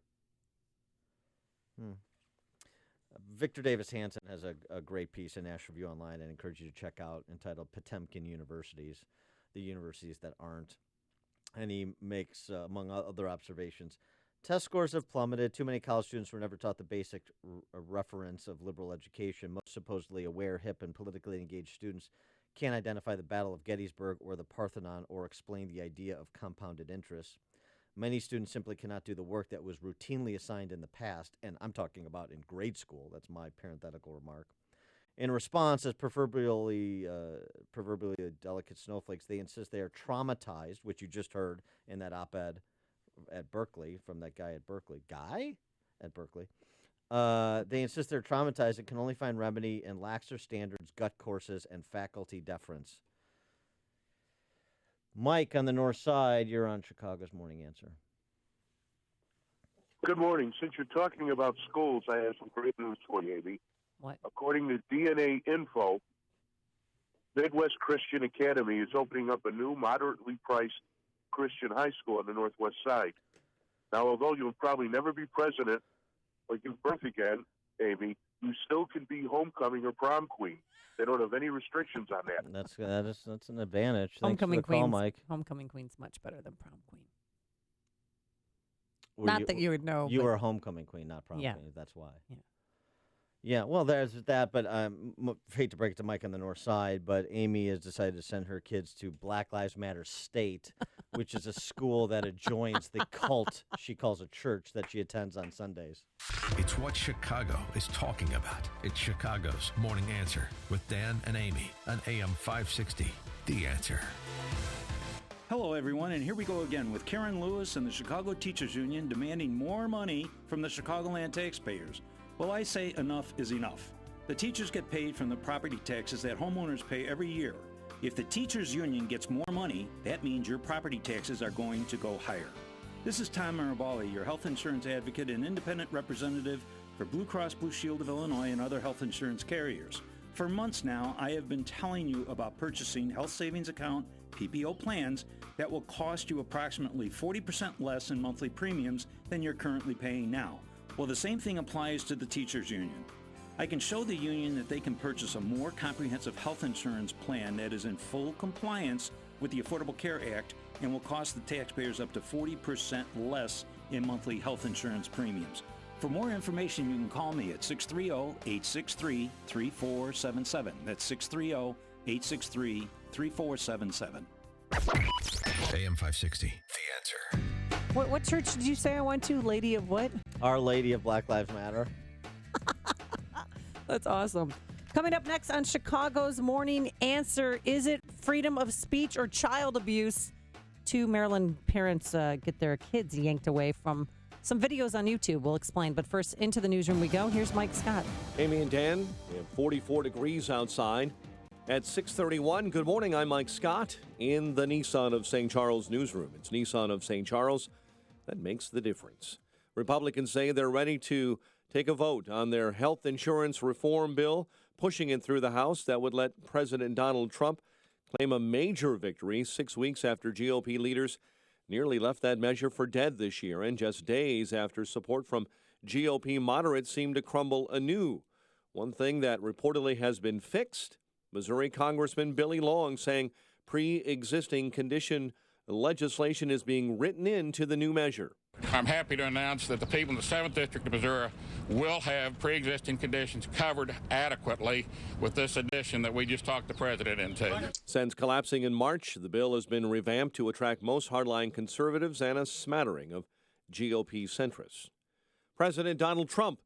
Speaker 9: Victor Davis Hanson has a great piece in National Review Online I encourage you to check out, entitled Potemkin Universities, the universities that aren't. And he makes, among other observations, test scores have plummeted. Too many college students were never taught the basic reference of liberal education. Most supposedly aware, hip, and politically engaged students can't identify the Battle of Gettysburg or the Parthenon or explain the idea of compounded interest. Many students simply cannot do the work that was routinely assigned in the past, and I'm talking about in grade school. That's my parenthetical remark. In response, as proverbially delicate snowflakes, they insist they are traumatized, which you just heard in that op-ed at Berkeley from that guy at Berkeley. They insist they're traumatized and can only find remedy in laxer standards, gut courses, and faculty deference. Mike on the north side, you're on Chicago's Morning Answer.
Speaker 7: Good morning. Since you're talking about schools, I have some great news for you, Amy.
Speaker 10: What?
Speaker 7: According to DNA Info, Midwest Christian Academy is opening up a new moderately priced Christian high school on the northwest side. Now, although you'll probably never be president or give birth again, Amy, you still can be homecoming or prom queen. They don't have any restrictions on that.
Speaker 9: That's an advantage.
Speaker 10: Homecoming
Speaker 9: Thanks for the call,
Speaker 10: queen's,
Speaker 9: Mike.
Speaker 10: Homecoming queen's much better than prom queen.
Speaker 9: Not
Speaker 10: that you would know.
Speaker 9: You
Speaker 10: but
Speaker 9: were a homecoming queen, not prom
Speaker 10: Yeah.
Speaker 9: queen. That's why.
Speaker 10: Yeah.
Speaker 9: Yeah, well, there's that, but I hate to break it to Mike on the north side, but Amy has decided to send her kids to Black Lives Matter State, which is a school that adjoins the cult she calls a church that she attends on Sundays.
Speaker 4: It's what Chicago is talking about. It's Chicago's Morning Answer with Dan and Amy on AM 560. The Answer.
Speaker 16: Hello, everyone, and here we go again with Karen Lewis and the Chicago Teachers Union demanding more money from the Chicagoland taxpayers. Well, I say enough is enough. The teachers get paid from the property taxes that homeowners pay every year. If the teachers union gets more money, that means your property taxes are going to go higher. This is Tom Marabali, your health insurance advocate and independent representative for Blue Cross Blue Shield of Illinois and other health insurance carriers. For months now, I have been telling you about purchasing health savings account PPO plans that will cost you approximately 40% less in monthly premiums than you're currently paying now. Well, the same thing applies to the teachers union. I can show the union that they can purchase a more comprehensive health insurance plan that is in full compliance with the Affordable Care Act and will cost the taxpayers up to 40% less in monthly health insurance premiums. For more information, you can call me at 630-863-3477. That's 630-863-3477.
Speaker 4: AM 560, The Answer.
Speaker 10: What church did you say I went to? Lady of what?
Speaker 9: Our Lady of Black Lives Matter.
Speaker 10: That's awesome. Coming up next on Chicago's Morning Answer, is it freedom of speech or child abuse? Two Maryland parents get their kids yanked away from some videos on YouTube. We'll explain. But first, into the newsroom we go. Here's Mike Scott.
Speaker 2: Amy and Dan, we have 44 degrees outside. At 6:31, good morning, I'm Mike Scott in the Nissan of St. Charles newsroom. It's Nissan of St. Charles that makes the difference. Republicans say they're ready to take a vote on their health insurance reform bill, pushing it through the House that would let President Donald Trump claim a major victory 6 weeks after GOP leaders nearly left that measure for dead this year, and just days after support from GOP moderates seemed to crumble anew. One thing that reportedly has been fixed, Missouri Congressman Billy Long saying pre-existing condition legislation is being written into the new measure.
Speaker 14: I'm happy to announce that the people in the 7th District of Missouri will have pre-existing conditions covered adequately with this addition that we just talked the president into.
Speaker 2: Since collapsing in March, the bill has been revamped to attract most hardline conservatives and a smattering of GOP centrists. President Donald Trump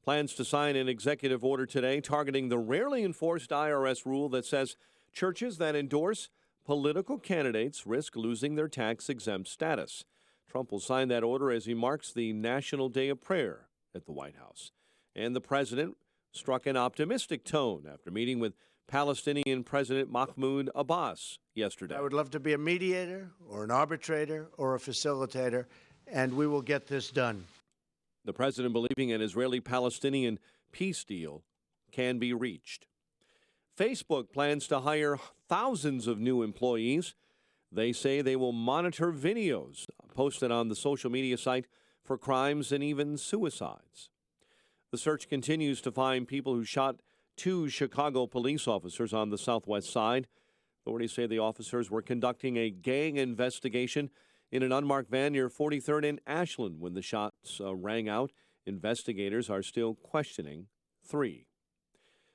Speaker 2: plans to sign an executive order today targeting the rarely enforced IRS rule that says churches that endorse political candidates risk losing their tax-exempt status. Trump will sign that order as he marks the National Day of Prayer at the White House. And the president struck an optimistic tone after meeting with Palestinian President Mahmoud Abbas yesterday.
Speaker 8: I would love to be a mediator or an arbitrator or a facilitator, and we will get this done.
Speaker 2: The president believing an Israeli-Palestinian peace deal can be reached. Facebook plans to hire thousands of new employees. They say they will monitor videos posted on the social media site for crimes and even suicides. The search continues to find people who shot 2 Chicago police officers on the Southwest Side. Authorities say the officers were conducting a gang investigation in an unmarked van near 43rd and Ashland when the shots rang out. Investigators are still questioning 3.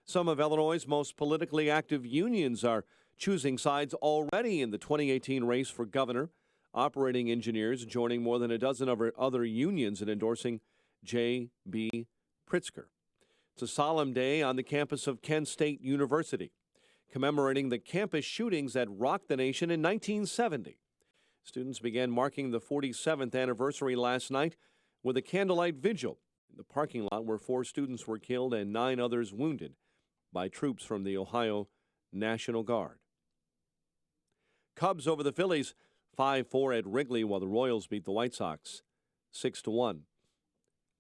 Speaker 2: Some of Illinois' most politically active unions are choosing sides already in the 2018 race for governor. Operating engineers joining more than a dozen of other unions in endorsing J.B. Pritzker. It's a solemn day on the campus of Kent State University, commemorating the campus shootings that rocked the nation in 1970. Students began marking the 47th anniversary last night with a candlelight vigil in the parking lot where 4 students were killed and 9 others wounded by troops from the Ohio National Guard. Cubs over the Phillies 5-4 at Wrigley, while the Royals beat the White Sox 6-1.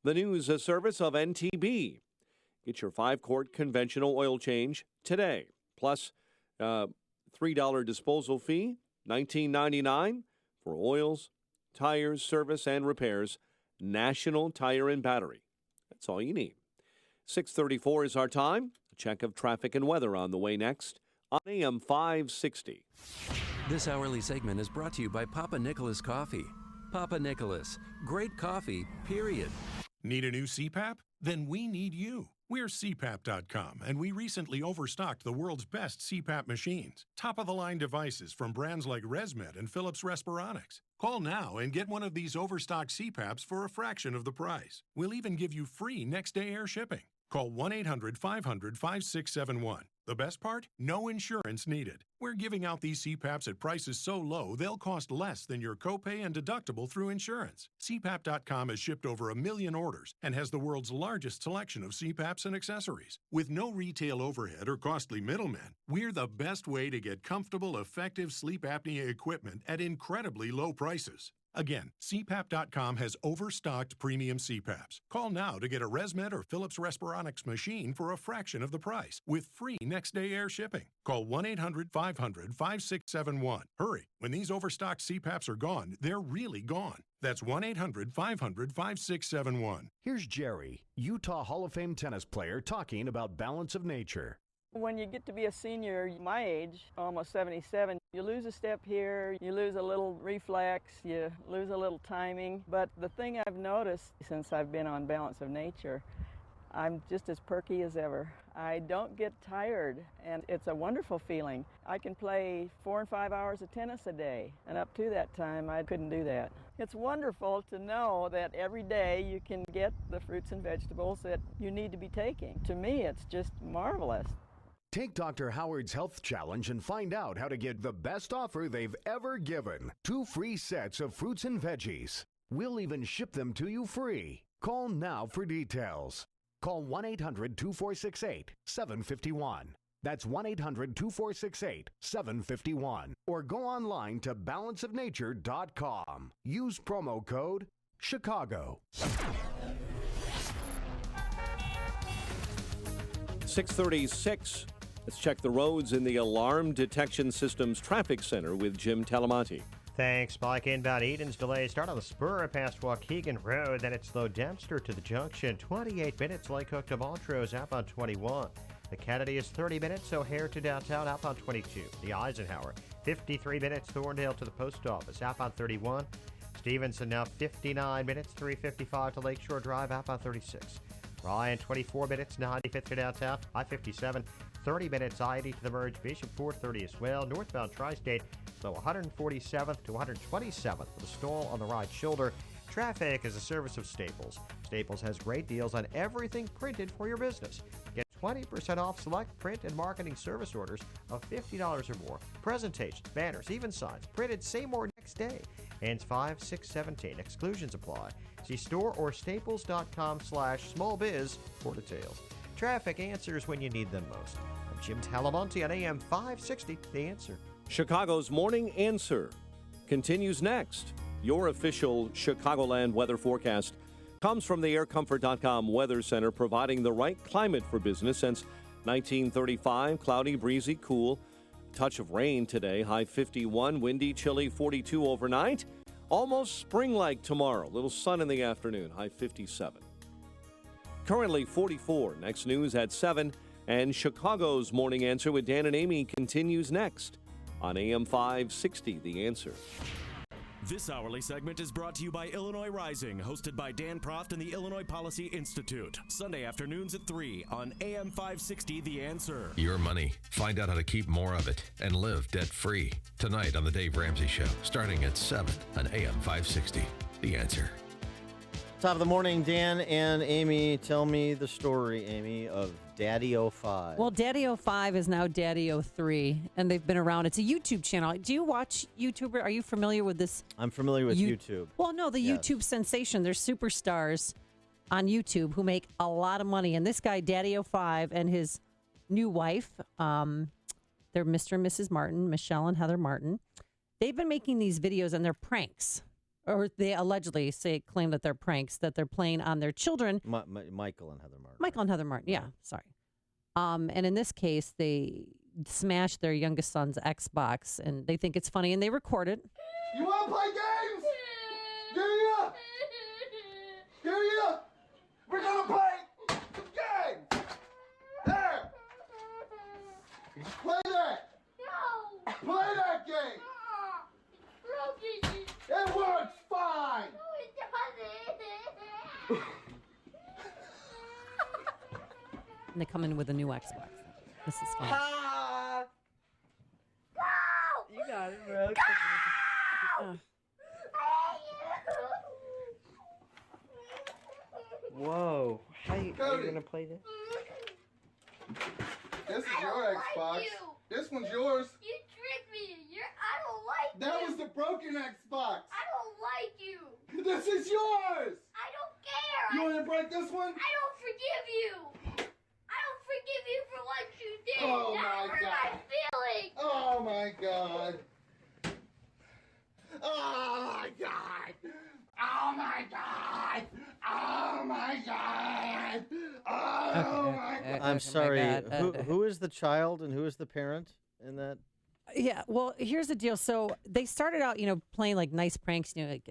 Speaker 2: The news service of NTB. Get your 5-quart conventional oil change today, plus $3 disposal fee, $19.99 for oils, tires, service, and repairs. National Tire and Battery. That's all you need. 6:34 is our time. A check of traffic and weather on the way next on AM 560.
Speaker 11: This hourly segment is brought to you by Papa Nicholas Coffee. Papa Nicholas, great coffee, period.
Speaker 21: Need a new CPAP? Then we need you. We're CPAP.com, and we recently overstocked the world's best CPAP machines. Top-of-the-line devices from brands like ResMed and Philips Respironics. Call now and get one of these overstocked CPAPs for a fraction of the price. We'll even give you free next-day air shipping. Call 1-800-500-5671. The best part? No insurance needed. We're giving out these CPAPs at prices so low, they'll cost less than your copay and deductible through insurance. CPAP.com has shipped over 1 million orders and has the world's largest selection of CPAPs and accessories. With no retail overhead or costly middlemen, we're the best way to get comfortable, effective sleep apnea equipment at incredibly low prices. Again, CPAP.com has overstocked premium CPAPs. Call now to get a ResMed or Philips Respironics machine for a fraction of the price with free next-day air shipping. Call 1-800-500-5671. Hurry. When these overstocked CPAPs are gone, they're really gone. That's 1-800-500-5671.
Speaker 22: Here's Jerry, Utah Hall of Fame tennis player, talking about balance of nature.
Speaker 13: When you get to be a senior, my age, almost 77, you lose a step here, you lose a little reflex, you lose a little timing. But the thing I've noticed since I've been on Balance of Nature, I'm just as perky as ever. I don't get tired, and it's a wonderful feeling. I can play 4 and 5 hours of tennis a day, and up to that time, I couldn't do that. It's wonderful to know that every day you can get the fruits and vegetables that you need to be taking. To me, it's just marvelous.
Speaker 22: Take Dr. Howard's Health Challenge and find out how to get the best offer they've ever given. 2 free sets of fruits and veggies. We'll even ship them to you free. Call now for details. Call 1-800-2468-751. That's 1-800-2468-751. Or go online to balanceofnature.com. Use promo code Chicago.
Speaker 2: 6:36. Let's check the roads in the Alarm Detection Systems Traffic Center with Jim Talamonte.
Speaker 6: Thanks, Mike. Inbound Eden's delay start on the spur past Waukegan Road, then it's slow Dempster to the junction. 28 minutes, Lake Hook to Montrose, outbound 21. The Kennedy is 30 minutes, O'Hare to downtown, outbound 22. The Eisenhower, 53 minutes, Thorndale to the post office, outbound 31. Stevenson now 59 minutes, 355 to Lakeshore Drive, outbound 36. Ryan, 24 minutes, 95th to downtown, I-57. 30 minutes, I-80 to the merge, Bishop 430 as well. Northbound Tri-State, so 147th to 127th with a stall on the right shoulder. Traffic is a service of Staples. Staples has great deals on everything printed for your business. Get 20% off select print and marketing service orders of $50 or more. Presentations, banners, even signs, printed same or next day. Ends 5/6/17. Exclusions apply. See store or staples.com/smallbiz for details. Traffic answers when you need them most. I'm Jim Talamonte on AM 560, The Answer.
Speaker 2: Chicago's Morning Answer continues next. Your official Chicagoland weather forecast comes from the aircomfort.com Weather Center, providing the right climate for business since 1935. Cloudy, breezy, cool. Touch of rain today. High 51, windy, chilly, 42 overnight. Almost spring-like tomorrow. Little sun in the afternoon. High 57. Currently 44. Next news at 7. And Chicago's Morning Answer with Dan and Amy continues next on AM 560, The Answer.
Speaker 20: This hourly segment is brought to you by Illinois Rising, hosted by Dan Proft and the Illinois Policy Institute. Sunday afternoons at 3 on AM 560, The Answer.
Speaker 4: Your money. Find out how to keep more of it and live debt-free. Tonight on The Dave Ramsey Show, starting at 7 on AM 560, The Answer.
Speaker 9: Top of the morning, Dan and Amy. Tell me the story, Amy, of Daddy 05.
Speaker 10: Well, Daddy 05 is now Daddy 03, and they've been around. It's a YouTube channel. Do you watch YouTube? Are you familiar with this?
Speaker 9: I'm familiar with YouTube.
Speaker 10: Well, no, the YouTube sensation. There's superstars on YouTube who make a lot of money. And this guy, Daddy 05, and his new wife, they're Mr. and Mrs. Martin, Michelle and Heather Martin. They've been making these videos, and they're pranks. Or they allegedly claim that they're pranks that they're playing on their children.
Speaker 9: Michael and Heather Martin.
Speaker 10: Michael and Heather Martin, yeah, sorry. And in this case, they smashed their youngest son's Xbox, and they think it's funny, and they record it.
Speaker 23: You want to play games? Do ya? Do ya? We're going to play some games. There. Play that. No. Play that game. It works fine. No, it doesn't.
Speaker 10: And they come in with a new Xbox. This is fun.
Speaker 23: You got it, bro.
Speaker 9: Whoa. How are you going to play this?
Speaker 23: This is your Xbox. This one's yours.
Speaker 24: You tricked me. I don't like
Speaker 23: that
Speaker 24: you.
Speaker 23: Was the broken Xbox.
Speaker 24: I don't like you.
Speaker 23: This is yours.
Speaker 24: I don't care.
Speaker 23: You want to break this one?
Speaker 24: I don't forgive you. I don't forgive you for what you did.
Speaker 23: Oh
Speaker 24: that
Speaker 23: my
Speaker 24: hurt
Speaker 23: God.
Speaker 24: my feelings.
Speaker 23: Oh my God. Oh my God. Oh my God. Oh my God. Oh my God.
Speaker 9: I'm sorry. Who is the child and who is the parent in that?
Speaker 10: Yeah, well, here's the deal. So they started out, playing like nice pranks, like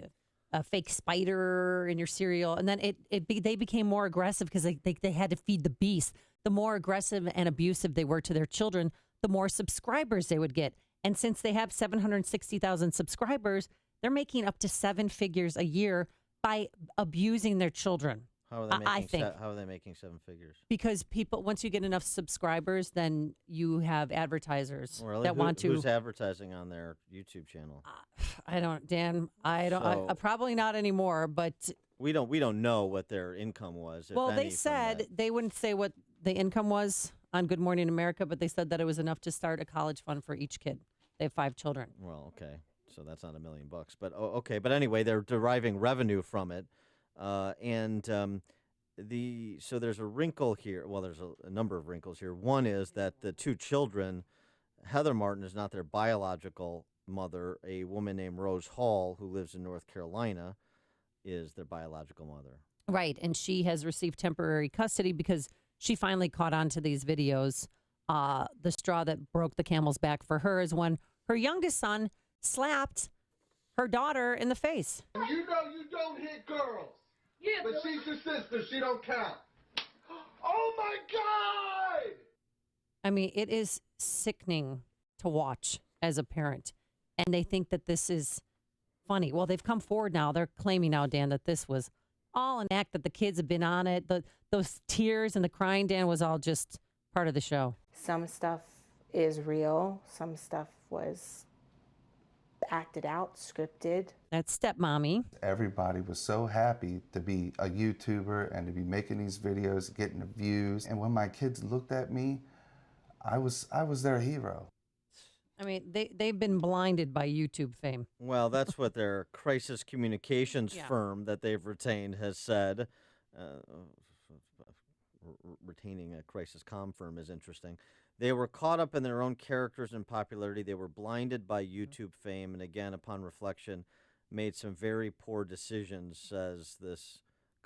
Speaker 10: a fake spider in your cereal, and then they became more aggressive because they had to feed the beast. the more aggressive and abusive they were to their children, the more subscribers they would get. And since they have 760,000 subscribers, they're making up to 7 figures a year by abusing their children.
Speaker 9: How are they making
Speaker 10: I think.
Speaker 9: How are they making 7 figures?
Speaker 10: Because people, once you get enough subscribers, then you have advertisers
Speaker 9: Really?
Speaker 10: that want to.
Speaker 9: Who's advertising on their YouTube channel?
Speaker 10: I don't, Dan. I don't.
Speaker 9: So-
Speaker 10: Probably not anymore. But
Speaker 9: We don't know what their income was. If
Speaker 10: well,
Speaker 9: any,
Speaker 10: they
Speaker 9: from
Speaker 10: said
Speaker 9: that.
Speaker 10: they wouldn't say what the income was on Good Morning America, but they said that it was enough to start a college fund for each kid. They have 5 children.
Speaker 9: Well, okay, so that's not $1 million, but okay. But anyway, they're deriving revenue from it, so there's a wrinkle here. Well, there's a number of wrinkles here. One is that the 2 children, Heather Martin is not their biological mother. A woman named Rose Hall, who lives in North Carolina, is their biological mother.
Speaker 10: Right, and she has received temporary custody because she finally caught on to these videos. The straw that broke the camel's back for her is when her youngest son slapped her daughter in the face.
Speaker 23: You know you don't hit girls. Yeah, but she's your sister. She don't count. Oh, my God!
Speaker 10: I mean, it is sickening to watch as a parent. And they think that this is funny. Well, they've come forward now. They're claiming now, Dan, that this was all an act, that the kids have been on it. Those tears and the crying, Dan, was all just part of the show.
Speaker 12: Some stuff is real. Some stuff was acted out, scripted.
Speaker 10: That's stepmommy.
Speaker 15: Everybody was so happy to be a YouTuber and to be making these videos, getting the views. And when my kids looked at me, I was their hero.
Speaker 10: I mean, they've been blinded by YouTube fame.
Speaker 9: Well, that's what their crisis communications firm that they've retained has said. Retaining a crisis comm firm is interesting. They were caught up in their own characters and popularity. They were blinded by YouTube fame, and again, upon reflection, made some very poor decisions, says this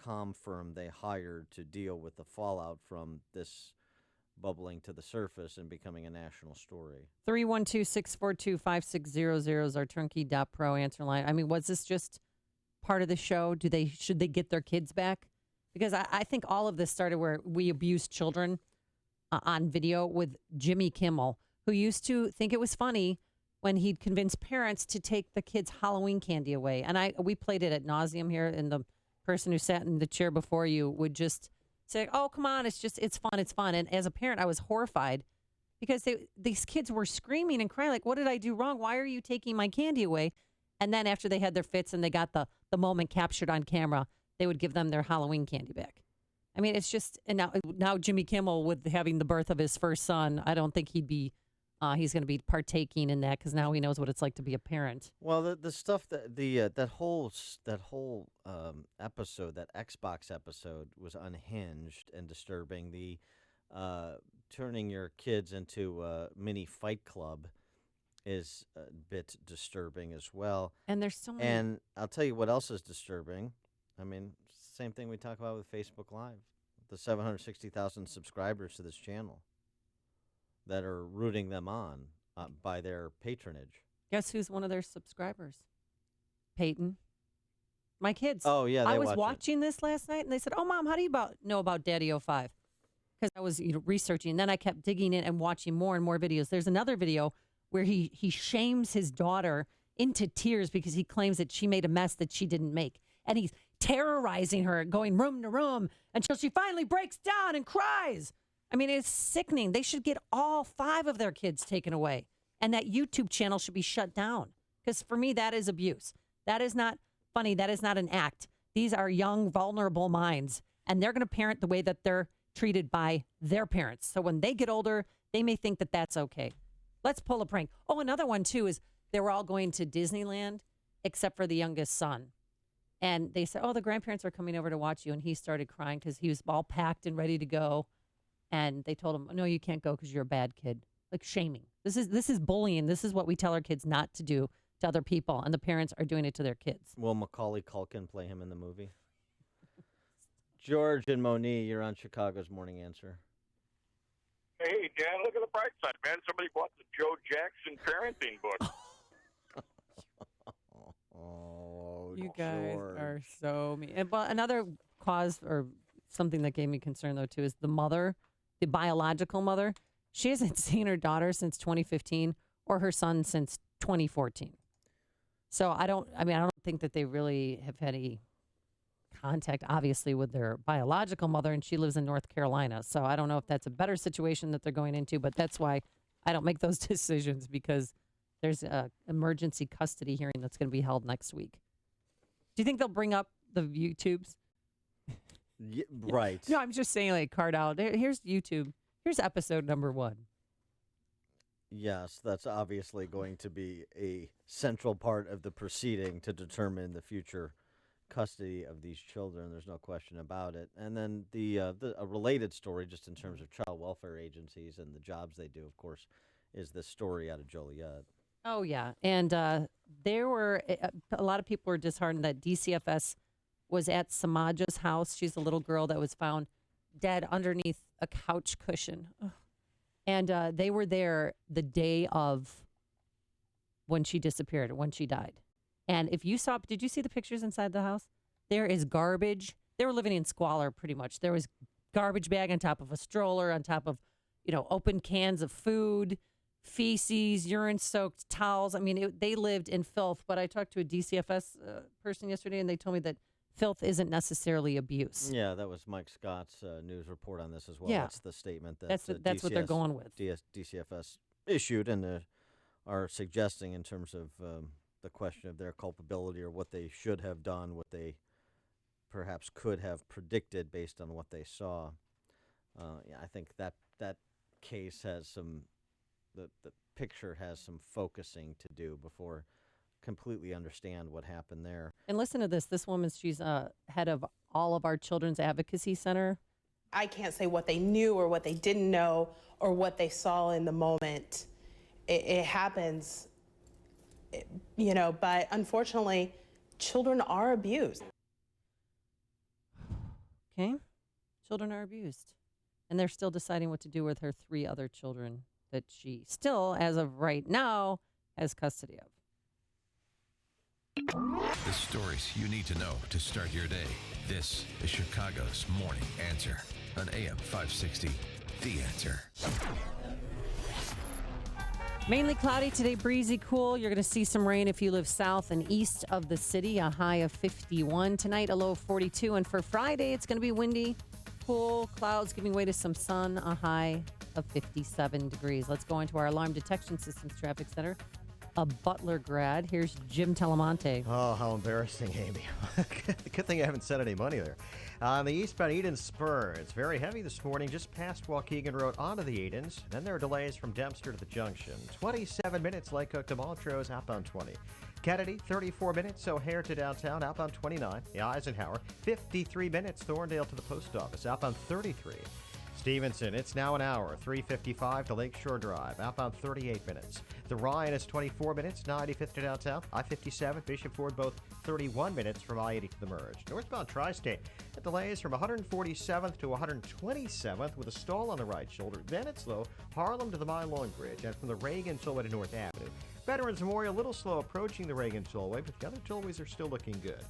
Speaker 9: comm firm they hired to deal with the fallout from this bubbling to the surface and becoming a national story.
Speaker 10: 312-642-5600 is our turnkey.pro answer line. I mean, was this just part of the show? Should they get their kids back? Because I think all of this started where we abused children on video with Jimmy Kimmel, who used to think it was funny when he'd convince parents to take the kids' Halloween candy away. And we played it ad nauseum here, and the person who sat in the chair before you would just say, oh, come on, it's fun. And as a parent, I was horrified because these kids were screaming and crying like, what did I do wrong? Why are you taking my candy away? And then after they had their fits and they got the moment captured on camera, they would give them their Halloween candy back. I mean, it's just, and now Jimmy Kimmel, with having the birth of his first son, I don't think he's going to be partaking in that because now he knows what it's like to be a parent.
Speaker 9: Well, the stuff that whole episode, that Xbox episode, was unhinged and disturbing. The turning your kids into a mini fight club is a bit disturbing as well.
Speaker 10: And there's so many.
Speaker 9: And I'll tell you what else is disturbing. I mean, same thing we talk about with Facebook Live. The 760,000 subscribers to this channel that are rooting them on by their patronage.
Speaker 10: Guess who's one of their subscribers? Peyton. My kids.
Speaker 9: Oh, yeah,
Speaker 10: I was watching this last night, and they said, oh, Mom, how do you know about Daddy 05? Because I was researching, and then I kept digging in and watching more and more videos. There's another video where he shames his daughter into tears because he claims that she made a mess that she didn't make. And he's terrorizing her, going room to room until she finally breaks down and cries. I mean, it's sickening. They should get all 5 of their kids taken away. And that YouTube channel should be shut down. Because for me, that is abuse. That is not funny. That is not an act. These are young, vulnerable minds. And they're going to parent the way that they're treated by their parents. So when they get older, they may think that that's okay. Let's pull a prank. Oh, another one, too, is they were all going to Disneyland except for the youngest son. And they said, oh, the grandparents are coming over to watch you. And he started crying because he was all packed and ready to go. And they told him, no, you can't go because you're a bad kid. Like shaming. This is bullying. This is what we tell our kids not to do to other people. And the parents are doing it to their kids.
Speaker 9: Will Macaulay Culkin play him in the movie? George and Monique, you're on Chicago's Morning Answer.
Speaker 17: Hey, Dan, look at the bright side, man. Somebody bought the Joe Jackson parenting book.
Speaker 10: You guys are so mean. But another cause or something that gave me concern, though, too, is the mother. the biological mother, she hasn't seen her daughter since 2015 or her son since 2014. So I don't think that they really have had any contact, obviously, with their biological mother, and she lives in North Carolina. So I don't know if that's a better situation that they're going into, but that's why I don't make those decisions, because there's a emergency custody hearing that's going to be held next week. Do you think they'll bring up the YouTubes?
Speaker 9: Yeah, right.
Speaker 10: No, I'm just saying, like, card out. Here's YouTube. Here's episode number 1.
Speaker 9: Yes, that's obviously going to be a central part of the proceeding to determine the future custody of these children. There's no question about it. And then a related story, just in terms of child welfare agencies and the jobs they do, of course, is this story out of Joliet.
Speaker 10: Oh, yeah. And there were a lot of people were disheartened that DCFS was at Samaja's house. She's a little girl that was found dead underneath a couch cushion. Ugh. And they were there the day of when she disappeared, when she died. And if you saw, did you see the pictures inside the house? There is garbage. They were living in squalor pretty much. There was garbage bag on top of a stroller, on top of, open cans of food, feces, urine-soaked towels. I mean, they lived in filth. But I talked to a DCFS person yesterday, and they told me that filth isn't necessarily abuse.
Speaker 9: Yeah, that was Mike Scott's news report on this as well.
Speaker 10: Yeah.
Speaker 9: That's the statement that
Speaker 10: that's what they're going with.
Speaker 9: DCFS issued and are suggesting in terms of the question of their culpability or what they should have done, what they perhaps could have predicted based on what they saw. I think that case has the picture has some focusing to do before completely understand what happened there.
Speaker 10: And listen to this. This woman, she's head of all of our Children's Advocacy Center.
Speaker 1: I can't say what they knew or what they didn't know or what they saw in the moment. It happens, but unfortunately, children are abused.
Speaker 10: Okay. Children are abused. And they're still deciding what to do with her 3 other children that she still, as of right now, has custody of.
Speaker 4: The stories you need to know to start your day. This is Chicago's Morning Answer on AM 560, The Answer.
Speaker 10: Mainly cloudy today, breezy, cool. You're going to see some rain if you live south and east of the city, a high of 51. Tonight, a low of 42. And for Friday, it's going to be windy, cool, clouds giving way to some sun, a high of 57 degrees. Let's go into our Alarm Detection Systems Traffic Center. A Butler grad. Here's Jim Telemonte.
Speaker 6: Oh, how embarrassing, Amy. Good thing I haven't set any money there. On the eastbound Eden Spur, it's very heavy this morning, just past Waukegan Road onto the Edens. Then there are delays from Dempster to the junction. 27 minutes, Lake Cook to Montrose, outbound 20. Kennedy, 34 minutes, O'Hare to downtown, outbound 29. The Eisenhower, 53 minutes, Thorndale to the post office, outbound 33. Stevenson, it's now an hour, 3:55 to Lakeshore Drive, outbound 38 minutes. The Ryan is 24 minutes, 95th to downtown. I-57, Bishop Ford, both 31 minutes from I-80 to the merge. Northbound Tri-State, the delays from 147th to 127th with a stall on the right shoulder. Then it's slow, Harlem to the Mylong Bridge, and from the Reagan Tollway to North Avenue. Veterans Memorial, a little slow approaching the Reagan Tollway, but the other tollways are still looking good.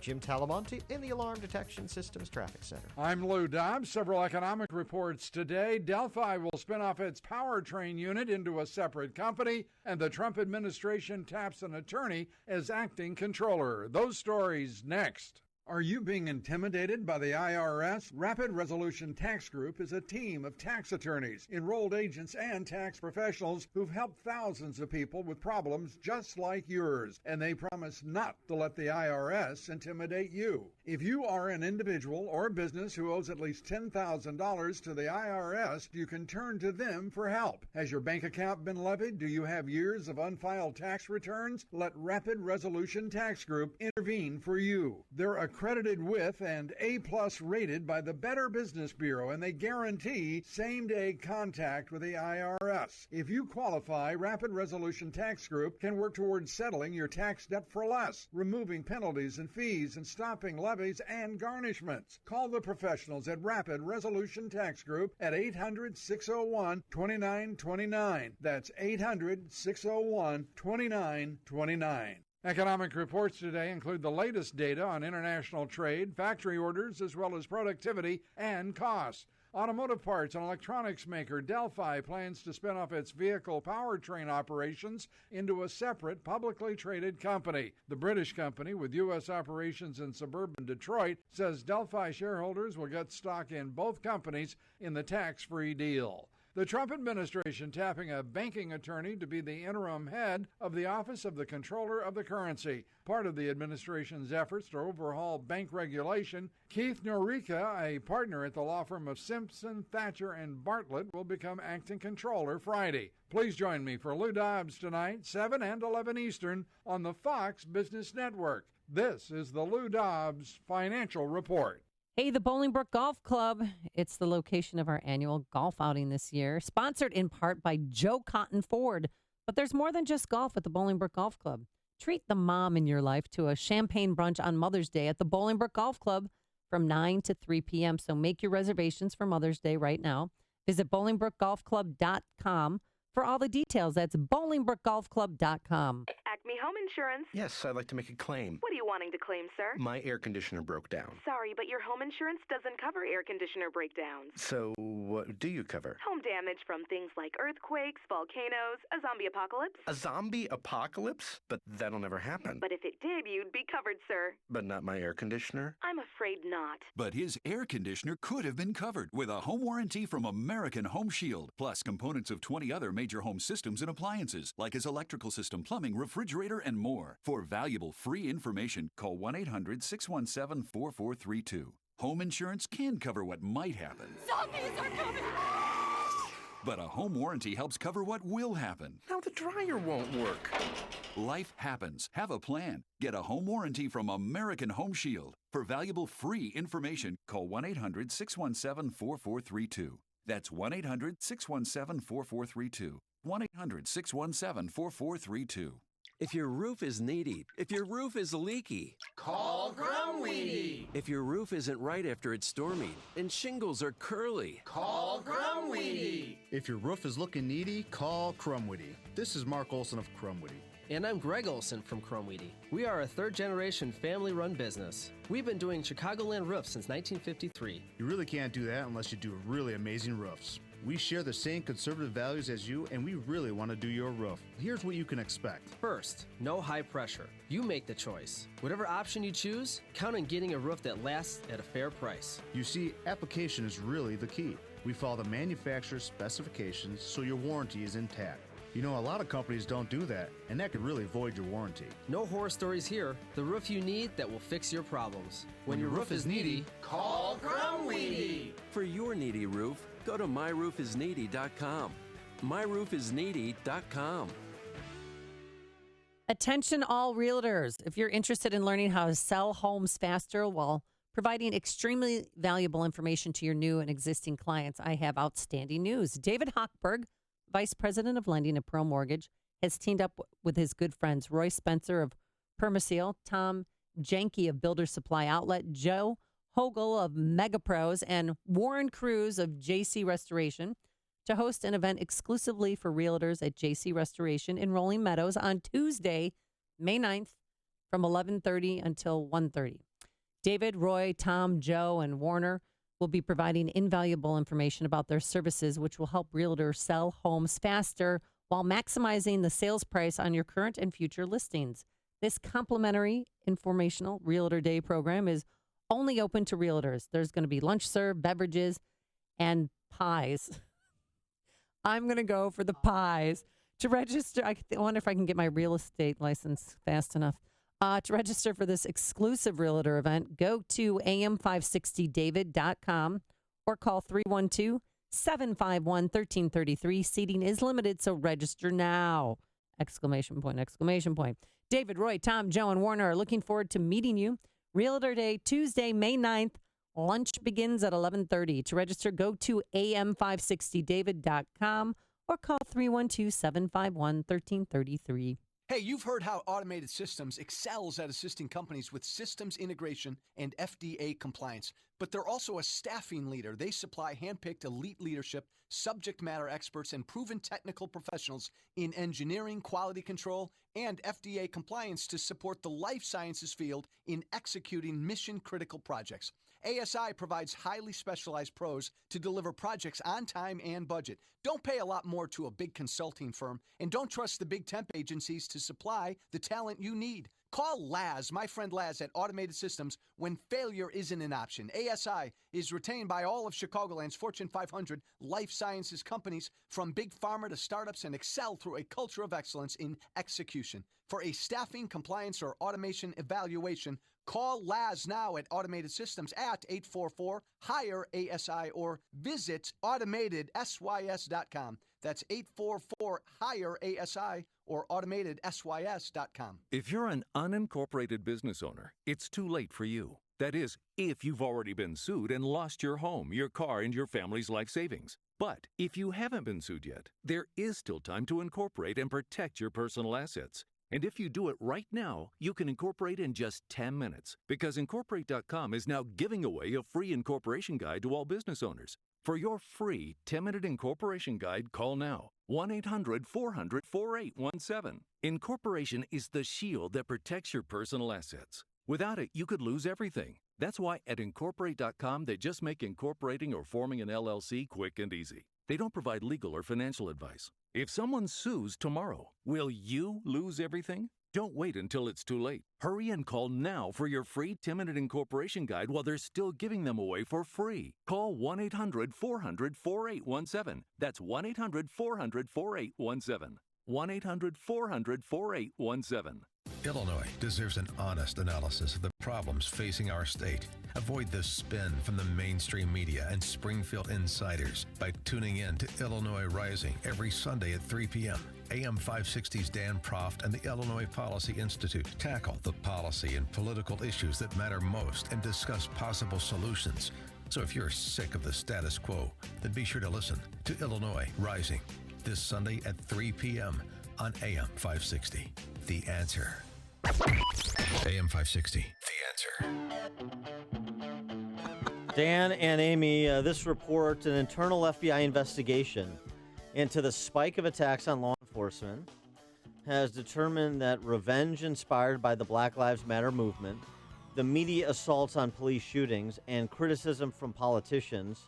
Speaker 6: Jim Talamonte in the Alarm Detection Systems Traffic Center.
Speaker 3: I'm Lou Dobbs. Several economic reports today. Delphi will spin off its powertrain unit into a separate company, and the Trump administration taps an attorney as acting controller. Those stories next. Are you being intimidated by the IRS? Rapid Resolution Tax Group is a team of tax attorneys, enrolled agents, and tax professionals who've helped thousands of people with problems just like yours, and they promise not to let the IRS intimidate you. If you are an individual or business who owes at least $10,000 to the IRS, you can turn to them for help. Has your bank account been levied? Do you have years of unfiled tax returns? Let Rapid Resolution Tax Group intervene for you. They're accredited with and A+ rated by the Better Business Bureau, and they guarantee same-day contact with the IRS. If you qualify, Rapid Resolution Tax Group can work towards settling your tax debt for less, removing penalties and fees, and stopping levies and garnishments. Call the professionals at Rapid Resolution Tax Group at 800-601-2929. That's 800-601-2929. Economic reports today include the latest data on international trade, factory orders, as well as productivity and costs. Automotive parts and electronics maker Delphi plans to spin off its vehicle powertrain operations into a separate publicly traded company. The British company, with U.S. operations in suburban Detroit, says Delphi shareholders will get stock in both companies in the tax-free deal. The Trump administration tapping a banking attorney to be the interim head of the Office of the Comptroller of the Currency. Part of the administration's efforts to overhaul bank regulation, Keith Norica, a partner at the law firm of Simpson, Thatcher, and Bartlett, will become acting controller Friday. Please join me for Lou Dobbs tonight, 7 and 11 Eastern, on the Fox Business Network. This is the Lou Dobbs Financial Report.
Speaker 10: Hey, the Bolingbrook Golf Club. It's the location of our annual golf outing this year, sponsored in part by Joe Cotton Ford. But there's more than just golf at the Bolingbrook Golf Club. Treat the mom in your life to a champagne brunch on Mother's Day at the Bolingbrook Golf Club from 9 to 3 p.m. So make your reservations for Mother's Day right now. Visit BolingbrookGolfClub.com for all the details. That's BolingbrookGolfClub.com.
Speaker 5: Acme Home Insurance.
Speaker 7: Yes, I'd like to make a claim.
Speaker 5: What are you wanting to claim, sir?
Speaker 7: My air conditioner broke down.
Speaker 5: Sorry, but your home insurance doesn't cover air conditioner breakdowns.
Speaker 7: So what do you cover?
Speaker 5: Home damage from things like earthquakes, volcanoes, a zombie apocalypse.
Speaker 7: A zombie apocalypse? But that'll never happen.
Speaker 5: But if it did, you'd be covered, sir.
Speaker 7: But not my air conditioner?
Speaker 5: I'm afraid not.
Speaker 18: But his air conditioner could have been covered with a home warranty from American Home Shield, plus components of 20 other major home systems and appliances, like his electrical system, plumbing, refrigerator, and more. For valuable free information, call 1-800-617-4432. Home insurance can cover what might happen.
Speaker 24: Zombies are coming!
Speaker 18: But a home warranty helps cover what will happen.
Speaker 7: Now the dryer won't work.
Speaker 18: Life happens. Have a plan. Get a home warranty from American Home Shield. For valuable free information, call 1-800-617-4432. That's 1-800-617-4432. 1-800-617-4432.
Speaker 11: If your roof is needy, if your roof is leaky,
Speaker 23: Call Grumweedy.
Speaker 11: if your roof isn't right after it's storming and shingles are curly,
Speaker 23: Call Grumweedy.
Speaker 19: If your roof is looking needy, call Crumweedy. This is Mark Olson of Crumweedy.
Speaker 25: And I'm Greg Olson from Crumweedy. We are a third-generation family-run business. We've been doing Chicagoland roofs since 1953.
Speaker 19: You really can't do that unless you do really amazing roofs. We share the same conservative values as you, and we really want to do your roof. Here's what you can expect.
Speaker 25: First, no high pressure. You make the choice. Whatever option you choose, count on getting a roof that lasts at a fair price.
Speaker 19: You see, application is really the key. We follow the manufacturer's specifications so your warranty is intact. You know, a lot of companies don't do that, and that could really void your warranty.
Speaker 25: No horror stories here. The roof you need that will fix your problems. When your roof is needy,
Speaker 23: Call Grumweedy.
Speaker 11: for your needy roof, go to myroofisneedy.com. myroofisneedy.com.
Speaker 10: Attention all realtors. If you're interested in learning how to sell homes faster while providing extremely valuable information to your new and existing clients, I have outstanding news. David Hochberg, Vice President of Lending at Pro Mortgage, has teamed up with his good friends Roy Spencer of Permaseal, Tom Jenke of Builder Supply Outlet, Joe Hogel of Mega Pros, and Warren Cruz of JC Restoration to host an event exclusively for realtors at JC Restoration in Rolling Meadows on Tuesday, May 9th from 11:30 until 1:30. David, Roy, Tom, Joe, and Warner will be providing invaluable information about their services, which will help realtors sell homes faster while maximizing the sales price on your current and future listings. This complimentary informational Realtor Day program is only open to realtors. There's going to be lunch served, beverages, and pies. I'm going to go for the pies. To register, I wonder if I can get my real estate license fast enough. To register for this exclusive realtor event, go to am560david.com or call 312-751-1333. Seating is limited, so register now! Exclamation point, exclamation point. David, Roy, Tom, Joe, and Warner are looking forward to meeting you. Realtor Day, Tuesday, May 9th. Lunch begins at 11:30. To register, go to am560david.com or call 312-751-1333.
Speaker 26: Hey, you've heard how Automated Systems excels at assisting companies with systems integration and FDA compliance, but they're also a staffing leader. They supply handpicked elite leadership, subject matter experts, and proven technical professionals in engineering, quality control, and FDA compliance to support the life sciences field in executing mission-critical projects. ASI provides highly specialized pros to deliver projects on time and budget. Don't pay a lot more to a big consulting firm, and don't trust the big temp agencies to supply the talent you need. Call Laz, my friend Laz at Automated Systems, when failure isn't an option. ASI is retained by all of Chicagoland's Fortune 500 life sciences companies, from big pharma to startups, and excel through a culture of excellence in execution. For a staffing, compliance, or automation evaluation, call Laz now at Automated Systems at 844-HIRE-ASI or visit automatedsys.com. That's 844-HIRE-ASI or automatedsys.com.
Speaker 8: If you're an unincorporated business owner, it's too late for you. That is, if you've already been sued and lost your home, your car, and your family's life savings. But if you haven't been sued yet, there is still time to incorporate and protect your personal assets. And if you do it right now, you can incorporate in just 10 minutes, because Incorporate.com is now giving away a free incorporation guide to all business owners. For your free 10-minute incorporation guide, call now. 1-800-400-4817. Incorporation is the shield that protects your personal assets. Without it, you could lose everything. That's why at Incorporate.com, they just make incorporating or forming an LLC quick and easy. They don't provide legal or financial advice. If someone sues tomorrow, will you lose everything? Don't wait until it's too late. Hurry and call now for your free 10-minute incorporation guide while they're still giving them away for free. Call 1-800-400-4817. That's 1-800-400-4817. 1-800-400-4817.
Speaker 4: Illinois deserves an honest analysis of the problems facing our state. Avoid the spin from the mainstream media and Springfield insiders by tuning in to Illinois Rising every Sunday at 3 p.m. AM 560's Dan Proft and the Illinois Policy Institute tackle the policy and political issues that matter most and discuss possible solutions. So if you're sick of the status quo, then be sure to listen to Illinois Rising this Sunday at 3 p.m. on AM 560. The Answer. AM 560. The Answer.
Speaker 9: Dan and Amy, this report, an internal FBI investigation into the spike of attacks on law enforcement, has determined that revenge inspired by the Black Lives Matter movement, the media assaults on police shootings, and criticism from politicians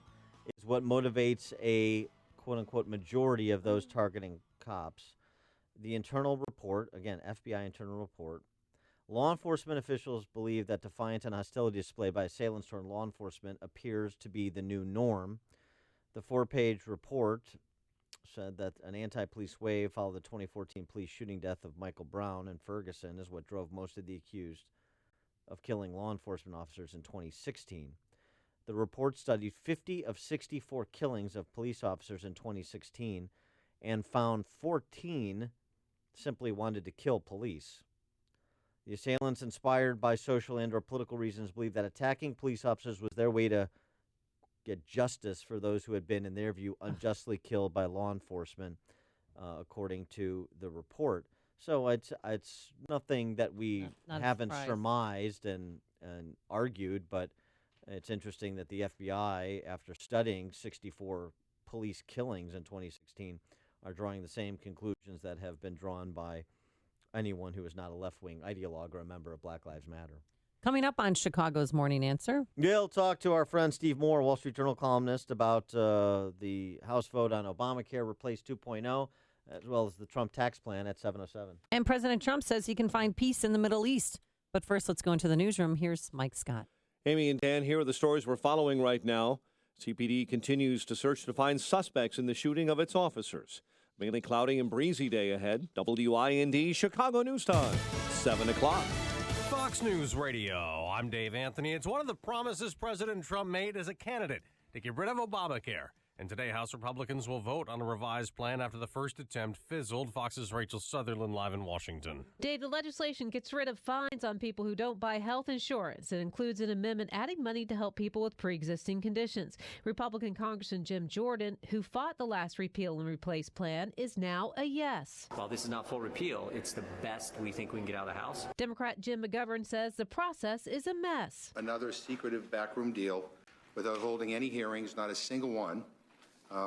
Speaker 9: is what motivates a quote-unquote majority of those targeting cops. The internal report, again, FBI internal report, law enforcement officials believe that defiance and hostility displayed by assailants toward law enforcement appears to be the new norm. The 4-page report said that an anti-police wave followed the 2014 police shooting death of Michael Brown in Ferguson is what drove most of the accused of killing law enforcement officers in 2016. The report studied 50 of 64 killings of police officers in 2016 and found 14 simply wanted to kill police. The assailants, inspired by social and or political reasons, believe that attacking police officers was their way to get justice for those who had been, in their view, unjustly killed by law enforcement, according to the report. So it's nothing that we haven't surmised and argued, but it's interesting that the FBI, after studying 64 police killings in 2016, are drawing the same conclusions that have been drawn by anyone who is not a left-wing ideologue or a member of Black Lives Matter.
Speaker 10: Coming up on Chicago's Morning Answer.
Speaker 9: We'll talk to our friend Steve Moore, Wall Street Journal columnist, about the House vote on Obamacare Replace 2.0, as well as the Trump tax plan at 7:07.
Speaker 10: And President Trump says he can find peace in the Middle East. But first, let's go into the newsroom. Here's Mike Scott.
Speaker 2: Amy and Dan, here are the stories we're following right now. CPD continues to search to find suspects in the shooting of its officers. Mainly cloudy and breezy day ahead. WIND Chicago News Time, 7 o'clock.
Speaker 13: Fox News Radio. I'm Dave Anthony. It's one of the promises President Trump made as a candidate to get rid of Obamacare. And today, House Republicans will vote on a revised plan after the first attempt fizzled. Fox's Rachel Sutherland live in Washington.
Speaker 14: Dave, the legislation gets rid of fines on people who don't buy health insurance. It includes an amendment adding money to help people with pre-existing conditions. Republican Congressman Jim Jordan, who fought the last repeal and replace plan, is now a yes.
Speaker 16: While this is not full repeal, it's the best we think we can get out of the House.
Speaker 14: Democrat Jim McGovern says the process is a mess.
Speaker 21: Another secretive backroom deal without holding any hearings, not a single one.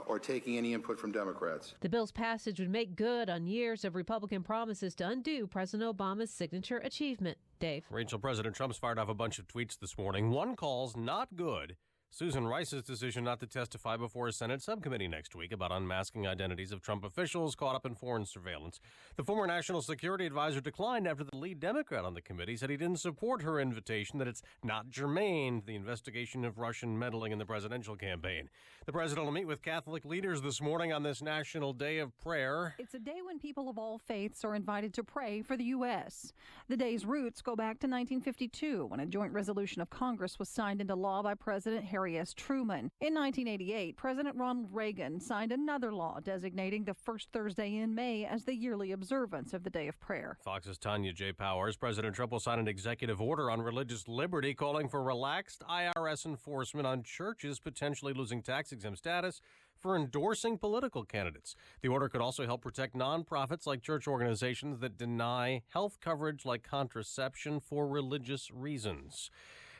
Speaker 12: or taking any input from Democrats.
Speaker 14: The bill's passage would make good on years of Republican promises to undo President Obama's signature achievement. Dave.
Speaker 13: Rachel, President Trump's fired off a bunch of tweets this morning. One calls not good Susan Rice's decision not to testify before a Senate subcommittee next week about unmasking identities of Trump officials caught up in foreign surveillance. The former national security advisor declined after the lead Democrat on the committee said he didn't support her invitation, that it's not germane to the investigation of Russian meddling in the presidential campaign. The president will meet with Catholic leaders this morning on this National Day of Prayer.
Speaker 15: It's a day when people of all faiths are invited to pray for the U.S. The day's roots go back to 1952, when a joint resolution of Congress was signed into law by President Harry S. Truman. In 1988, President Ronald Reagan signed another law designating the first Thursday in May as the yearly observance of the Day of Prayer.
Speaker 13: Fox's Tanya J. Powers. President Trump will sign an executive order on religious liberty calling for relaxed IRS enforcement on churches potentially losing tax-exempt status for endorsing political candidates. The order could also help protect nonprofits like church organizations that deny health coverage like contraception for religious reasons.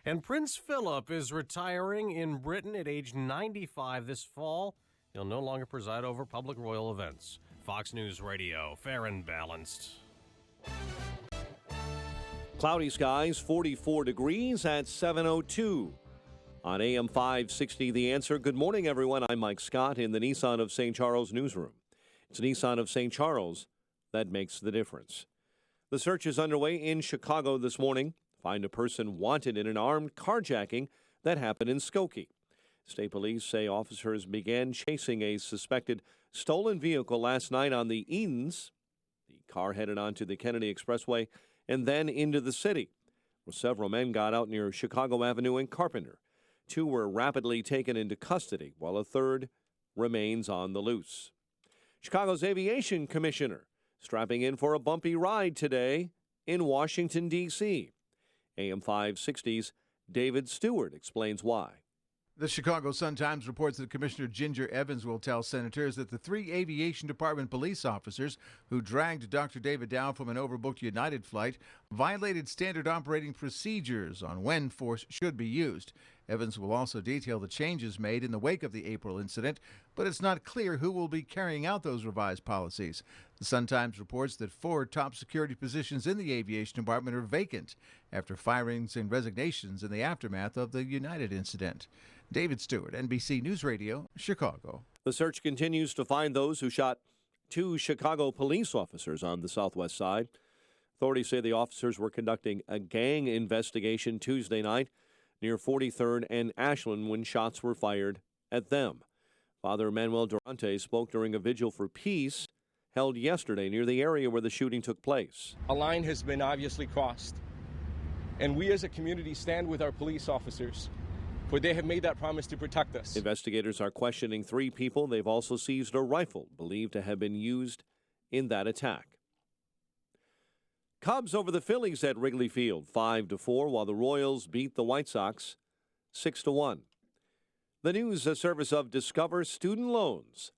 Speaker 13: And Prince Philip is retiring in Britain at age 95 this fall. He'll no longer preside over public royal events. Fox News Radio, fair and balanced.
Speaker 2: Cloudy skies, 44 degrees at 7:02. On AM 560, The Answer. Good morning, everyone. I'm Mike Scott in the Nissan of St. Charles newsroom. It's Nissan of St. Charles that makes the difference. The search is underway in Chicago this morning. Find a person wanted in an armed carjacking that happened in Skokie. State police say officers began chasing a suspected stolen vehicle last night on the Edens. The car headed onto the Kennedy Expressway and then into the city, where several men got out near Chicago Avenue and Carpenter. 2 were rapidly taken into custody, while a third remains on the loose. Chicago's aviation commissioner strapping in for a bumpy ride today in Washington, D.C. AM 560's David Stewart explains why.
Speaker 17: The Chicago Sun-Times reports that Commissioner Ginger Evans will tell senators that the 3 Aviation Department police officers who dragged Dr. David Dow from an overbooked United flight violated standard operating procedures on when force should be used. Evans will also detail the changes made in the wake of the April incident, but it's not clear who will be carrying out those revised policies. The Sun-Times reports that 4 top security positions in the aviation department are vacant after firings and resignations in the aftermath of the United incident. David Stewart, NBC News Radio, Chicago.
Speaker 2: The search continues to find those who shot 2 Chicago police officers on the southwest side. Authorities say the officers were conducting a gang investigation Tuesday night near 43rd and Ashland when shots were fired at them. Father Manuel Durante spoke during a vigil for peace held yesterday near the area where the shooting took place.
Speaker 20: A line has been obviously crossed, and we as a community stand with our police officers, for they have made that promise to protect us.
Speaker 2: Investigators are questioning 3 people. They've also seized a rifle believed to have been used in that attack. Cubs over the Phillies at Wrigley Field, 5-4, while the Royals beat the White Sox 6-1. The news, a service of Discover Student Loans.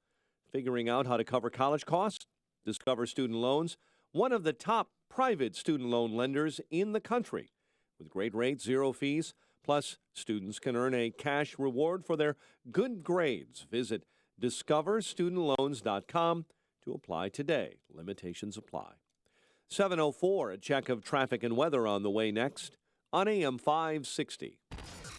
Speaker 2: Figuring out how to cover college costs? Discover Student Loans, one of the top private student loan lenders in the country. With great rates, 0 fees, plus students can earn a cash reward for their good grades. Visit discoverstudentloans.com to apply today. Limitations apply. 7:04, a check of traffic and weather on the way next on AM 560.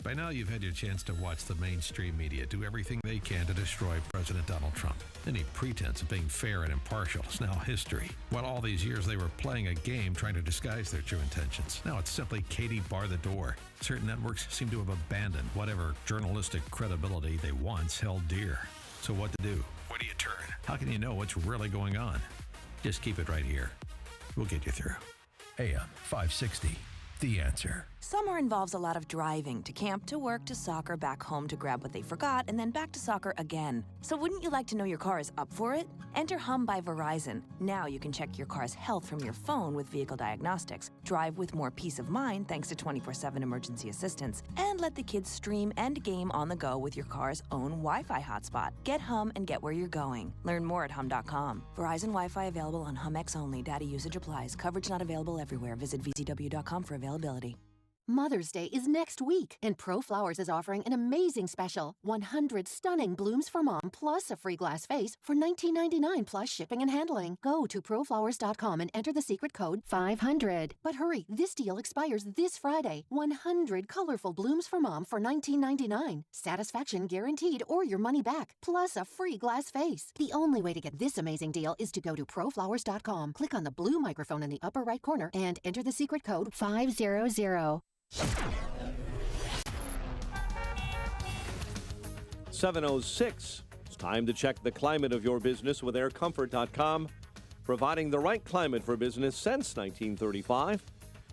Speaker 4: By now, you've had your chance to watch the mainstream media do everything they can to destroy President Donald Trump. Any pretense of being fair and impartial is now history. While all these years they were playing a game trying to disguise their true intentions. Now it's simply Katie bar the door. Certain networks seem to have abandoned whatever journalistic credibility they once held dear. So what to do? Where do you turn? How can you know what's really going on? Just keep it right here. We'll get you through. AM 560, The Answer.
Speaker 21: Summer involves a lot of driving, to camp, to work, to soccer, back home to grab what they forgot, and then back to soccer again. So wouldn't you like to know your car is up for it? Enter Hum by Verizon. Now you can check your car's health from your phone with vehicle diagnostics, drive with more peace of mind thanks to 24/7 emergency assistance, and let the kids stream and game on the go with your car's own Wi-Fi hotspot. Get Hum and get where you're going. Learn more at hum.com. Verizon Wi-Fi available on HumX only. Data usage applies. Coverage not available everywhere. Visit vzw.com for availability.
Speaker 1: Mother's Day is next week, and Pro Flowers is offering an amazing special: 100 stunning blooms for mom plus a free glass vase for $19.99 plus shipping and handling. Go to proflowers.com and enter the secret code 500. But hurry, this deal expires this Friday. 100 colorful blooms for mom for $19.99. Satisfaction guaranteed or your money back, plus a free glass vase. The only way to get this amazing deal is to go to proflowers.com. Click on the blue microphone in the upper right corner and enter the secret code 500.
Speaker 2: 7:06. It's time to check the climate of your business with aircomfort.com, providing the right climate for business since 1935.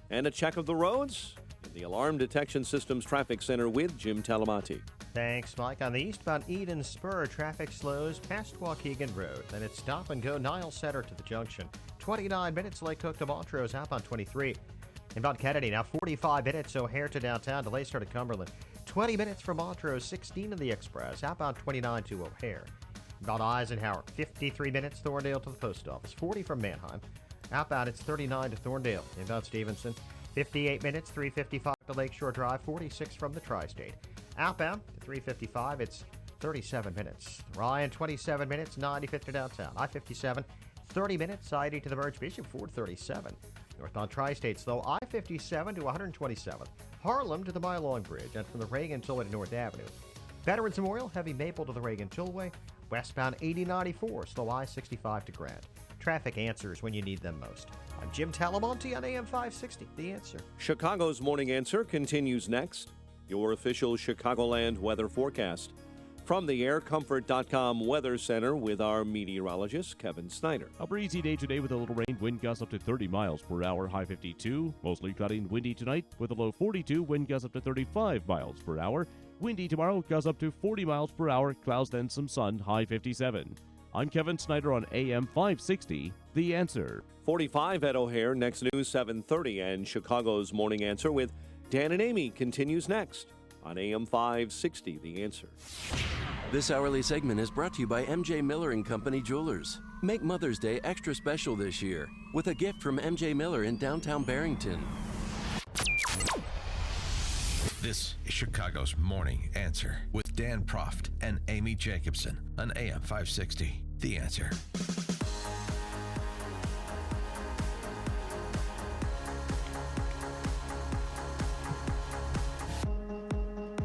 Speaker 2: And a check of the roads in the Alarm Detection Systems Traffic Center with Jim Talamonte.
Speaker 3: Thanks, Mike. On the eastbound Eden Spur, traffic slows past Waukegan Road. Then it's stop and go Niles Center to the junction. 29 minutes Lake Cook to Montrose, outbound 23. Inbound Kennedy, now 45 minutes O'Hare to downtown. Delay start at Cumberland. 20 minutes from Montrose, 16 in the Express. Outbound 29 to O'Hare. Inbound Eisenhower, 53 minutes Thorndale to the post office. 40 from Manheim. Outbound, it's 39 to Thorndale. Inbound Stevenson, 58 minutes, 355 to Lakeshore Drive. 46 from the Tri-State. Outbound to 355, it's 37 minutes. Ryan, 27 minutes, 95th to downtown. I-57, 30 minutes, I-80 to the Merge Bishop, 437. Northbound Tri-States, though, I-57 to 127th. Harlem to the Mylong Bridge, and from the Reagan Tollway to North Avenue. Veterans Memorial, heavy Maple to the Reagan Tollway. Westbound 8094, slow I-65 to Grant. Traffic answers when you need them most. I'm Jim Talamonte on AM 560, The Answer.
Speaker 2: Chicago's Morning Answer continues next. Your official Chicagoland weather forecast. From the aircomfort.com Weather Center with our meteorologist, Kevin Snyder.
Speaker 5: A breezy day today with a little rain. Wind gusts up to 30 miles per hour, high 52. Mostly cloudy and windy tonight with a low 42. Wind gusts up to 35 miles per hour. Windy tomorrow, gusts up to 40 miles per hour. Clouds, then some sun, high 57. I'm Kevin Snyder on AM 560, The Answer.
Speaker 2: 45 at O'Hare, next news 7:30, and Chicago's Morning Answer with Dan and Amy continues next on AM 560, The Answer.
Speaker 11: This hourly segment is brought to you by MJ Miller & Company Jewelers. Make Mother's Day extra special this year with a gift from MJ Miller in downtown Barrington.
Speaker 4: This is Chicago's Morning Answer with Dan Proft and Amy Jacobson on AM 560, The Answer.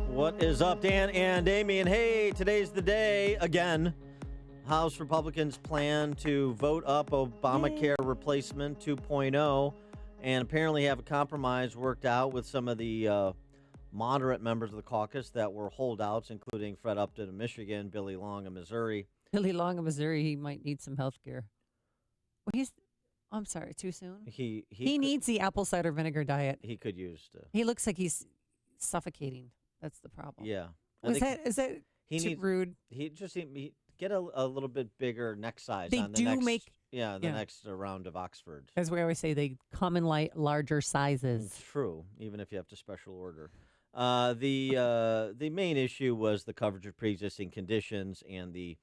Speaker 9: What is up, Dan and Amy? And hey, today's the day again. House Republicans plan to vote up Obamacare replacement 2.0 and apparently have a compromise worked out with some of the moderate members of the caucus that were holdouts, including Fred Upton of Michigan, Billy Long of Missouri.
Speaker 10: Billy Long of Missouri, he might need some health care. Well, I'm sorry, too soon?
Speaker 9: He
Speaker 10: needs the apple cider vinegar diet.
Speaker 9: He could use to.
Speaker 10: He looks like he's suffocating. That's the problem.
Speaker 9: Yeah.
Speaker 10: Is that too rude?
Speaker 9: He get a little bit bigger neck size.
Speaker 10: They
Speaker 9: on the
Speaker 10: do
Speaker 9: next,
Speaker 10: make
Speaker 9: the next round of Oxford.
Speaker 10: As we always say, they come in larger sizes.
Speaker 9: It's true, even if you have to special order. The main issue was the coverage of pre-existing conditions and the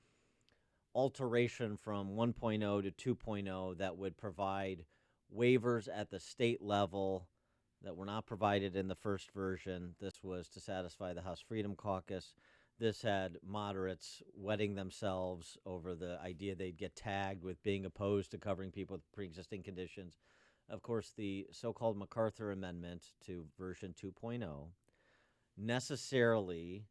Speaker 9: alteration from 1.0 to 2.0 that would provide waivers at the state level that were not provided in the first version. This was to satisfy the House Freedom Caucus. This had moderates wetting themselves over the idea they'd get tagged with being opposed to covering people with pre-existing conditions. Of course, the so-called McCarthy Amendment to version 2.0 necessarily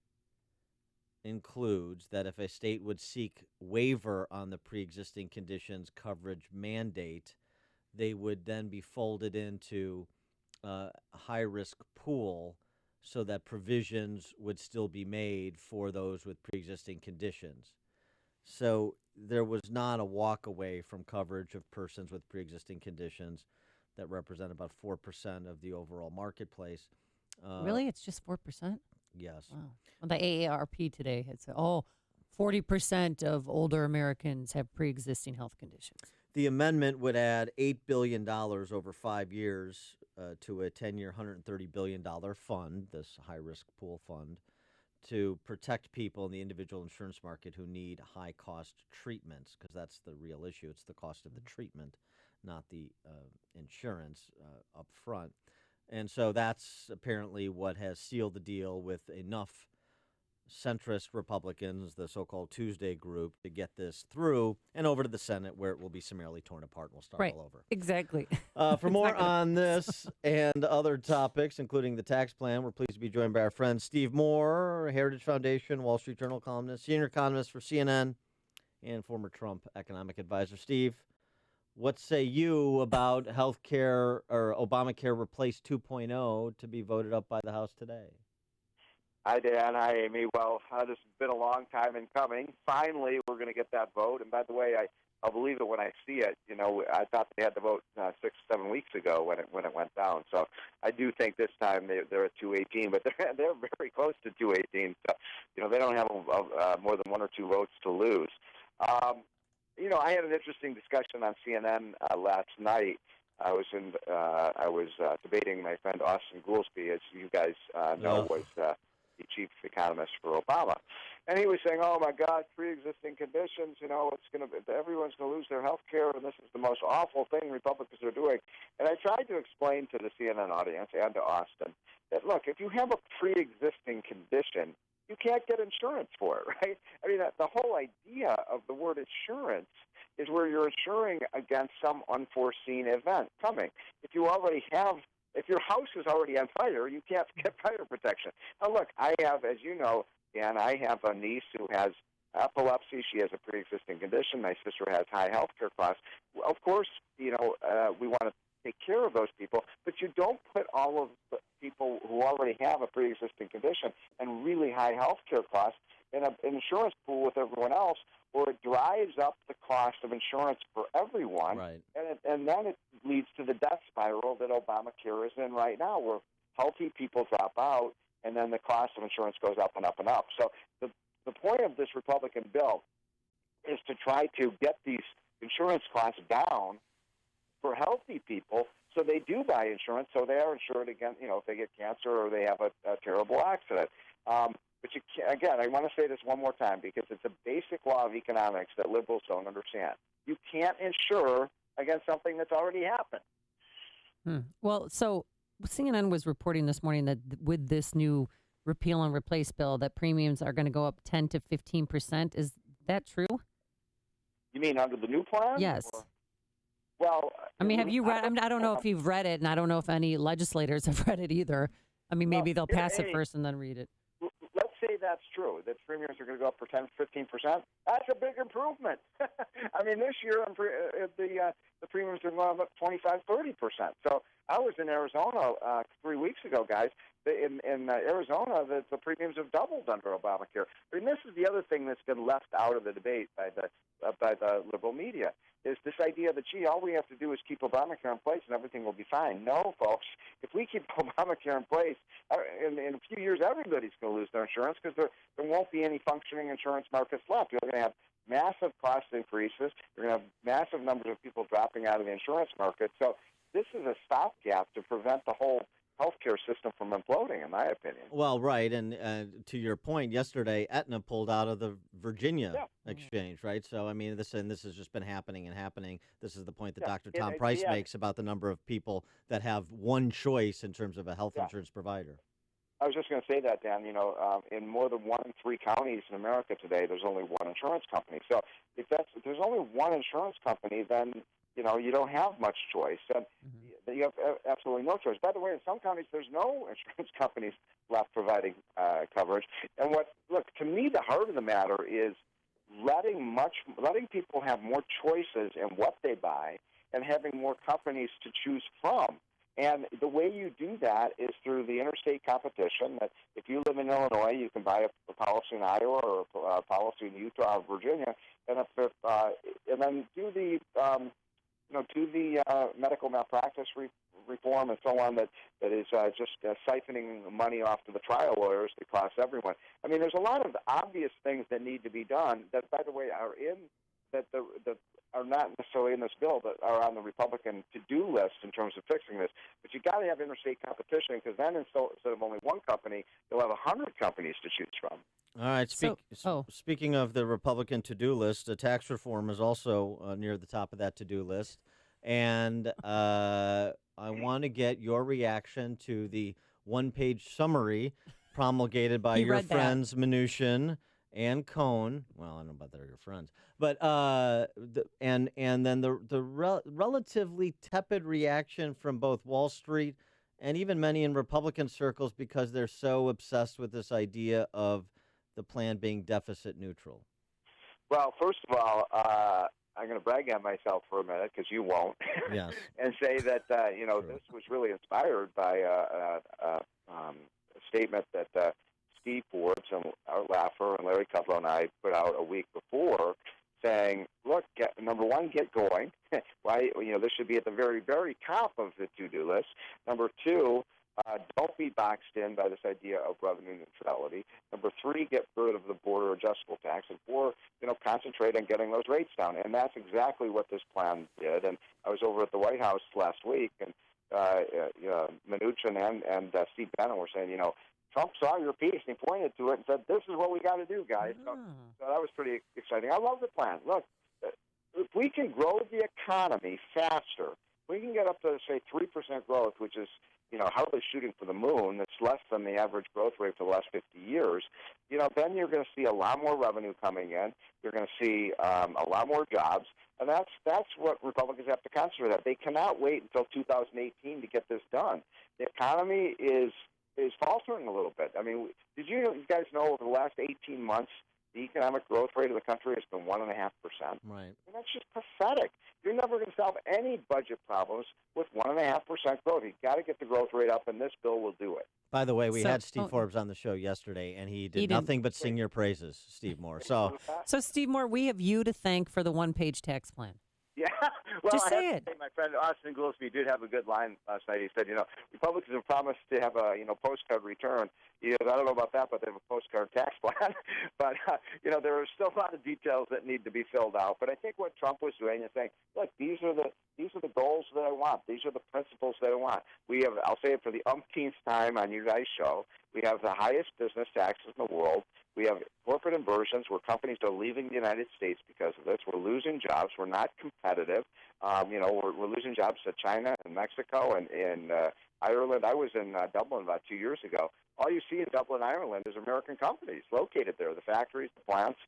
Speaker 9: includes that if a state would seek waiver on the pre-existing conditions coverage mandate, they would then be folded into a high-risk pool so that provisions would still be made for those with pre-existing conditions. So there was not a walk away from coverage of persons with pre-existing conditions that represent about 4% of the overall marketplace.
Speaker 10: Really? It's just 4%?
Speaker 9: Yes.
Speaker 10: Wow. Well, the AARP today had said, 40% of older Americans have pre-existing health conditions.
Speaker 9: The amendment would add $8 billion over 5 years to a 10-year, $130 billion fund, this high-risk pool fund, to protect people in the individual insurance market who need high-cost treatments, because that's the real issue. It's the cost of the treatment, not the insurance up front. And so that's apparently what has sealed the deal with enough centrist Republicans, the so-called Tuesday group, to get this through and over to the Senate, where it will be summarily torn apart and we'll start all over.
Speaker 10: Exactly.
Speaker 9: For more on this and other topics, including the tax plan, we're pleased to be joined by our friend Steve Moore, Heritage Foundation, Wall Street Journal columnist, senior economist for CNN, and former Trump economic advisor. Steve, what say you about health care or Obamacare Replace 2.0 to be voted up by the House today?
Speaker 6: Hi, Dan. Hi, Amy. Well, this has been a long time in coming. Finally, we're going to get that vote. And by the way, I'll believe it when I see it. You know, I thought they had the vote 6, 7 weeks ago when it went down. So I do think this time they're at 218, but they're very close to 218. So, you know, they don't have more than 1 or 2 votes to lose. You know, I had an interesting discussion on CNN last night. I was debating my friend Austin Goolsbee, as you guys know, was the chief economist for Obama, and he was saying, "Oh my God, pre-existing conditions. You know, everyone's going to lose their health care, and this is the most awful thing Republicans are doing." And I tried to explain to the CNN audience and to Austin that, look, if you have a pre-existing condition, you can't get insurance for it, right? I mean, the whole idea of the word insurance is where you're insuring against some unforeseen event coming. If your house is already on fire, you can't get fire protection. Now, look, I have, as you know, Dan, I have a niece who has epilepsy. She has a pre-existing condition. My sister has high health care costs. Of course, you know, we want to take care of those people, but you don't put all of the people who already have a pre-existing condition and really high health care costs in an insurance pool with everyone else, where it drives up the cost of insurance for everyone,
Speaker 9: right.
Speaker 6: and then it leads to the death spiral that Obamacare is in right now, where healthy people drop out, and then the cost of insurance goes up and up and up. So the point of this Republican bill is to try to get these insurance costs down for healthy people, so they do buy insurance, so they are insured against, you know, if they get cancer or they have a terrible accident. But you can't, again, I want to say this one more time because it's a basic law of economics that liberals don't understand. You can't insure against something that's already happened.
Speaker 10: Well, so CNN was reporting this morning that with this new repeal and replace bill, that premiums are going to go up 10 to 15%. Is that true?
Speaker 6: You mean under the new plan?
Speaker 10: Yes.
Speaker 6: Well,
Speaker 10: I mean, have you read? I don't know if you've read it, and I don't know if any legislators have read it either. I mean, maybe they'll pass it first and then read it.
Speaker 6: Let's say that's true, that premiums are going to go up for 10, 15%. That's a big improvement. I mean, this year the premiums are going up 25, 30%. So I was in Arizona 3 weeks ago, guys. In Arizona, the premiums have doubled under Obamacare. I mean, this is the other thing that's been left out of the debate by the liberal media, is this idea that, gee, all we have to do is keep Obamacare in place and everything will be fine. No, folks. If we keep Obamacare in place, in a few years, everybody's going to lose their insurance because there won't be any functioning insurance markets left. You're going to have massive cost increases. You're going to have massive numbers of people dropping out of the insurance market. So this is a stopgap to prevent the whole healthcare system from imploding, in my opinion.
Speaker 9: Well, right, and to your point, yesterday Aetna pulled out of the Virginia exchange, right? So, I mean, this has just been happening and happening. This is the point that Dr. Tom Price makes about the number of people that have one choice in terms of a health insurance provider.
Speaker 6: I was just going to say that, Dan. You know, in more than 1 in 3 counties in America today, there's only one insurance company. So if there's only one insurance company, then you know, you don't have much choice. And you have absolutely no choice. By the way, in some counties, there's no insurance companies left providing coverage. And look, to me, the heart of the matter is letting people have more choices in what they buy and having more companies to choose from. And the way you do that is through the interstate competition. That if you live in Illinois, you can buy a policy in Iowa or a policy in Utah or Virginia, and then do the medical malpractice reform and so on that is just siphoning money off to the trial lawyers that cost everyone. I mean, there's a lot of obvious things that need to be done that, by the way, are not necessarily in this bill, but are on the Republican to-do list in terms of fixing this. But you got to have interstate competition, because then instead of only one company, you'll have 100 companies to choose from.
Speaker 9: All right. Speaking of the Republican to-do list, tax reform is also near the top of that to-do list. And I want to get your reaction to the one-page summary promulgated by
Speaker 10: He
Speaker 9: your
Speaker 10: read that.
Speaker 9: friends Mnuchin and Cohn. Well, I don't know about they're your friends, but and then the relatively tepid reaction from both Wall Street and even many in Republican circles because they're so obsessed with this idea of the plan being deficit neutral.
Speaker 6: Well, first of all, I'm going to brag on myself for a minute because you won't.
Speaker 9: Yes.
Speaker 6: And say that this was really inspired by a statement that Steve Forbes and Art Laffer and Larry Kudlow and I put out a week before, saying, "Look, number one, get going. Why? This should be at the very, very top of the to-do list. Number two, don't be boxed in by this idea of revenue neutrality. Number three, get rid of the border adjustable tax. And four, concentrate on getting those rates down." And that's exactly what this plan did. And I was over at the White House last week, and Mnuchin and Steve Bannon were saying, Trump saw your piece and he pointed to it and said, "This is what we got to do, guys." So that was pretty exciting. I love the plan. Look, if we can grow the economy faster, we can get up to, say, 3% growth, which is, hardly shooting for the moon. That's less than the average growth rate for the last 50 years. Then you're going to see a lot more revenue coming in. You're going to see a lot more jobs. And that's what Republicans have to concentrate on. They cannot wait until 2018 to get this done. The economy is faltering a little bit. I mean, did you guys know over the last 18 months, the economic growth rate of the country has been 1.5%?
Speaker 9: Right.
Speaker 6: And that's just pathetic. You're never going to solve any budget problems with 1.5% growth. You've got to get the growth rate up, and this bill will do it.
Speaker 9: By the way, we had Steve Forbes on the show yesterday, and he did nothing but sing your praises, Steve Moore. So
Speaker 10: Steve Moore, we have you to thank for the one-page tax plan.
Speaker 6: Yeah, well,
Speaker 10: Just say
Speaker 6: I have
Speaker 10: it.
Speaker 6: to say, my friend Austin Goolsbee did have a good line last night. He said, Republicans have promised to have a postcard return. I don't know about that, but they have a postcard tax plan. But there are still a lot of details that need to be filled out. But I think what Trump was doing is saying, look, these are the goals that I want. These are the principles that I want. We have, I'll say it for the umpteenth time on you guys' show, we have the highest business taxes in the world. We have corporate inversions where companies are leaving the United States because of this. We're losing jobs. We're not competitive. We're losing jobs to China and Mexico and Ireland. I was in Dublin about 2 years ago. All you see in Dublin, Ireland, is American companies located there, the factories, the plants,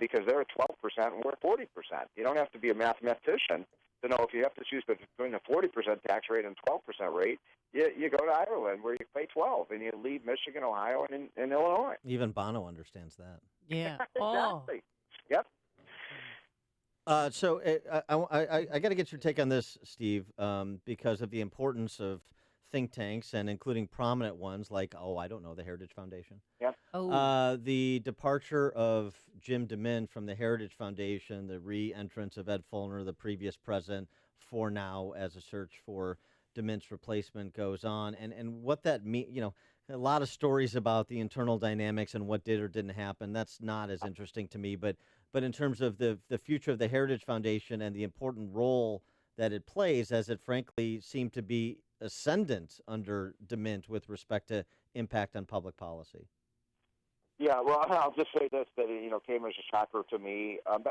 Speaker 6: because they're at 12% and we're at 40%. You don't have to be a mathematician to know if you have to choose between a 40% tax rate and 12% rate. You go to Ireland where you pay 12, and you leave Michigan, Ohio, and Illinois.
Speaker 9: even Bono understands that.
Speaker 10: Yeah.
Speaker 6: Exactly. Yep.
Speaker 9: So I got to get your take on this, Steve, because of the importance of think tanks and including prominent ones like, the Heritage Foundation.
Speaker 6: Yep.
Speaker 9: The departure of Jim DeMint from the Heritage Foundation, the re-entrance of Ed Follner, the previous president, for now as a search for DeMint's replacement goes on, and what that means, a lot of stories about the internal dynamics and what did or didn't happen. That's not as interesting to me, but in terms of the future of the Heritage Foundation and the important role that it plays, as it frankly seemed to be ascendant under DeMint with respect to impact on public policy.
Speaker 6: Yeah, well, I'll just say this, that came as a shocker to me. And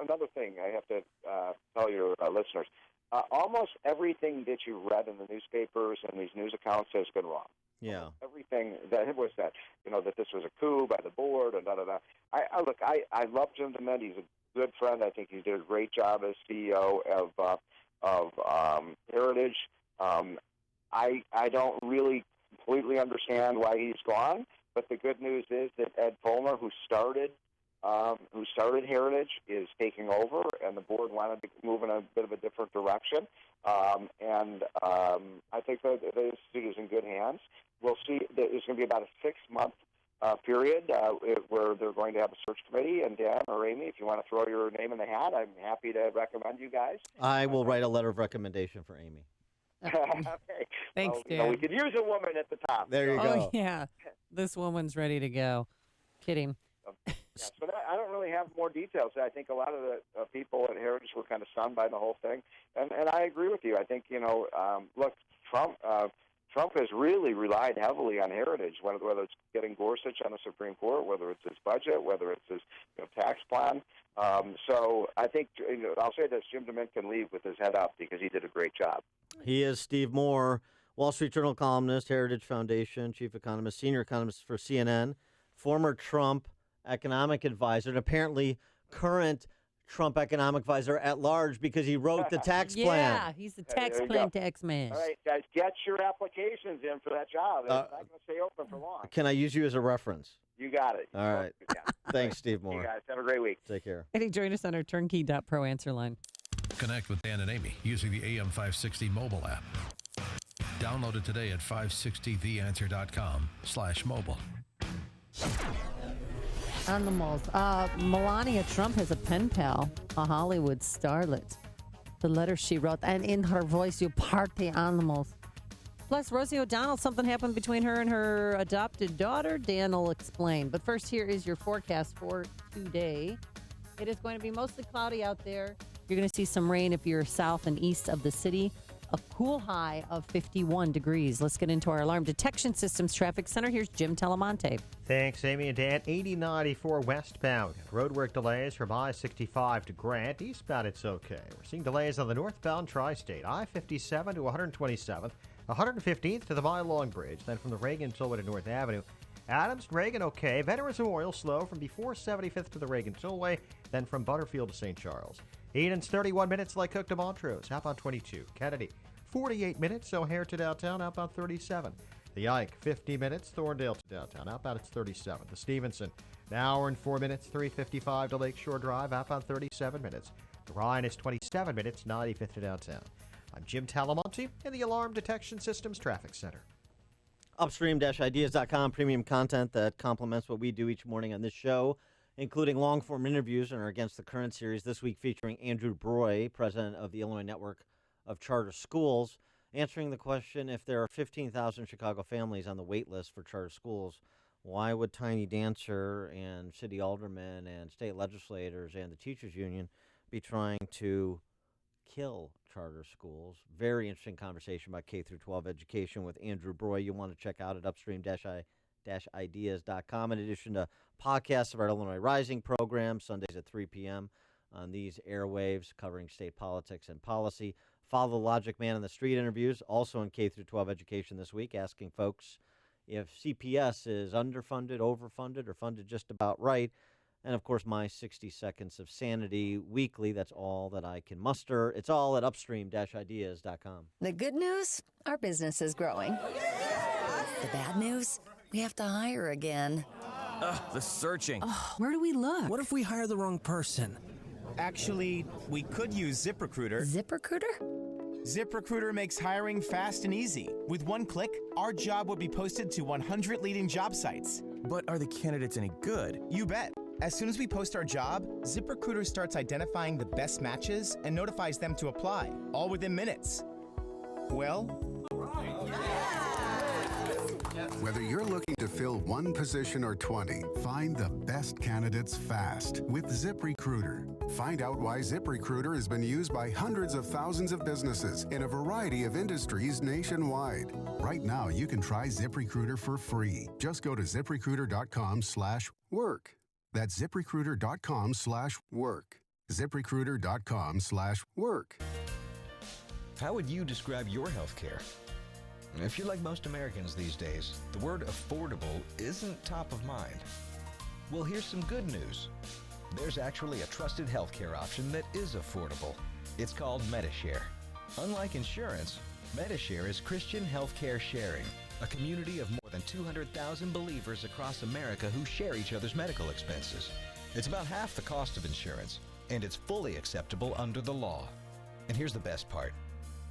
Speaker 6: another thing I have to tell your listeners, almost everything that you read in the newspapers and these news accounts has been wrong.
Speaker 9: Yeah.
Speaker 6: Everything that was that, that this was a coup by the board and da-da-da. I love Jim DeMint. He's a good friend. I think he did a great job as CEO of Heritage. I don't really completely understand why he's gone, but the good news is that Ed Follner, who started Heritage, is taking over, and the board wanted to move in a bit of a different direction. I think that the institute is in good hands. We'll see. There's going to be about a 6-month period where they're going to have a search committee. And Dan or Amy, if you want to throw your name in the hat, I'm happy to recommend you guys.
Speaker 9: I will write a letter of recommendation for Amy.
Speaker 6: Okay.
Speaker 10: Thanks,
Speaker 6: Dan.
Speaker 10: Dan.
Speaker 6: We could use a woman at the top.
Speaker 9: There you go.
Speaker 10: Oh, yeah. This woman's ready to go. Kidding.
Speaker 6: Yeah, so I don't really have more details. I think a lot of the people at Heritage were kind of stunned by the whole thing, and I agree with you. I think look, Trump has really relied heavily on heritage, whether it's getting Gorsuch on the Supreme Court, whether it's his budget, whether it's his tax plan. So I think, I'll say this, Jim DeMint can leave with his head up because he did a great job.
Speaker 9: He is Steve Moore, Wall Street Journal columnist, Heritage Foundation, chief economist, senior economist for CNN, former Trump economic advisor, and apparently current Trump economic advisor at large because he wrote the tax plan.
Speaker 10: Yeah, he's the tax plan tax man.
Speaker 6: All right, guys, get your applications in for that job. It's not going to stay open for long.
Speaker 9: Can I use you as a reference?
Speaker 6: You got it.
Speaker 9: All right. Thanks, Steve Moore.
Speaker 6: You guys have a great week.
Speaker 9: Take care.
Speaker 10: And he joined us on our turnkey.pro answer line.
Speaker 4: Connect with Dan and Amy using the AM560 mobile app. Download it today at 560theanswer.com/mobile.
Speaker 10: On the malls. Melania Trump has a pen pal, a Hollywood starlet. The letter she wrote, and in her voice, you party animals. Plus, Rosie O'Donnell, something happened between her and her adopted daughter. Dan will explain. But first, here is your forecast for today. It is going to be mostly cloudy out there. You're going to see some rain if you're south and east of the city. A cool high of 51 degrees. Let's get into our alarm detection systems traffic center. Here's Jim Telemonte.
Speaker 3: Thanks, Amy and Dan. 8094 westbound. Roadwork delays from I-65 to Grant. Eastbound, it's okay. We're seeing delays on the northbound tri-state. I-57 to 127th. 115th to the Mylong Bridge. Then from the Reagan Tollway to North Avenue. Adams, Reagan, okay. Veterans Memorial, slow from before 75th to the Reagan Tollway. Then from Butterfield to St. Charles. Eden's 31 minutes, like Cook to Montrose, outbound 22. Kennedy, 48 minutes, O'Hare to downtown, outbound 37. The Ike, 50 minutes, Thorndale to downtown, outbound it's 37. The Stevenson, an hour and 4 minutes, 3:55 to Lakeshore Drive, outbound 37 minutes. The Rhine is 27 minutes, 95th to downtown. I'm Jim Talamonte in the Alarm Detection Systems Traffic Center.
Speaker 9: Upstream-ideas.com, premium content that complements what we do each morning on this show, including long-form interviews in our Against the Current series, this week featuring Andrew Broy, president of the Illinois Network of Charter Schools, answering the question, if there are 15,000 Chicago families on the wait list for charter schools, why would Tiny Dancer and city aldermen and state legislators and the teachers union be trying to kill charter schools? Very interesting conversation about K-12 education with Andrew Broy. You want to check out at upstream-ideas.com, in addition to podcasts of our Illinois Rising program, Sundays at 3 p.m. on these airwaves covering state politics and policy. Follow the Logic Man on the Street interviews, also in K-12 education this week, asking folks if CPS is underfunded, overfunded, or funded just about right. And, of course, my 60 seconds of sanity weekly. That's all that I can muster. It's all at upstream-ideas.com.
Speaker 7: The good news? Our business is growing. The bad news? We have to hire again.
Speaker 18: Ugh, the searching.
Speaker 7: Oh, where do we look?
Speaker 18: What if we hire the wrong person?
Speaker 19: Actually, we could use ZipRecruiter.
Speaker 7: ZipRecruiter?
Speaker 19: ZipRecruiter makes hiring fast and easy. With one click, our job would be posted to 100 leading job sites.
Speaker 18: But are the candidates any good?
Speaker 19: You bet. As soon as we post our job, ZipRecruiter starts identifying the best matches and notifies them to apply, all within minutes. Well,
Speaker 22: whether you're looking to fill one position or 20, find the best candidates fast with ZipRecruiter. Find out why ZipRecruiter has been used by hundreds of thousands of businesses in a variety of industries nationwide. Right now, you can try ZipRecruiter for free. Just go to ZipRecruiter.com/work. That's ZipRecruiter.com/work. ZipRecruiter.com/work.
Speaker 24: How would you describe your health care? If you're like most Americans these days, the word affordable isn't top of mind. Well, here's some good news. There's actually a trusted healthcare option that is affordable. It's called Medishare. Unlike insurance, Medishare is Christian healthcare sharing, a community of more than 200,000 believers across America who share each other's medical expenses. It's about half the cost of insurance, and it's fully acceptable under the law. And here's the best part.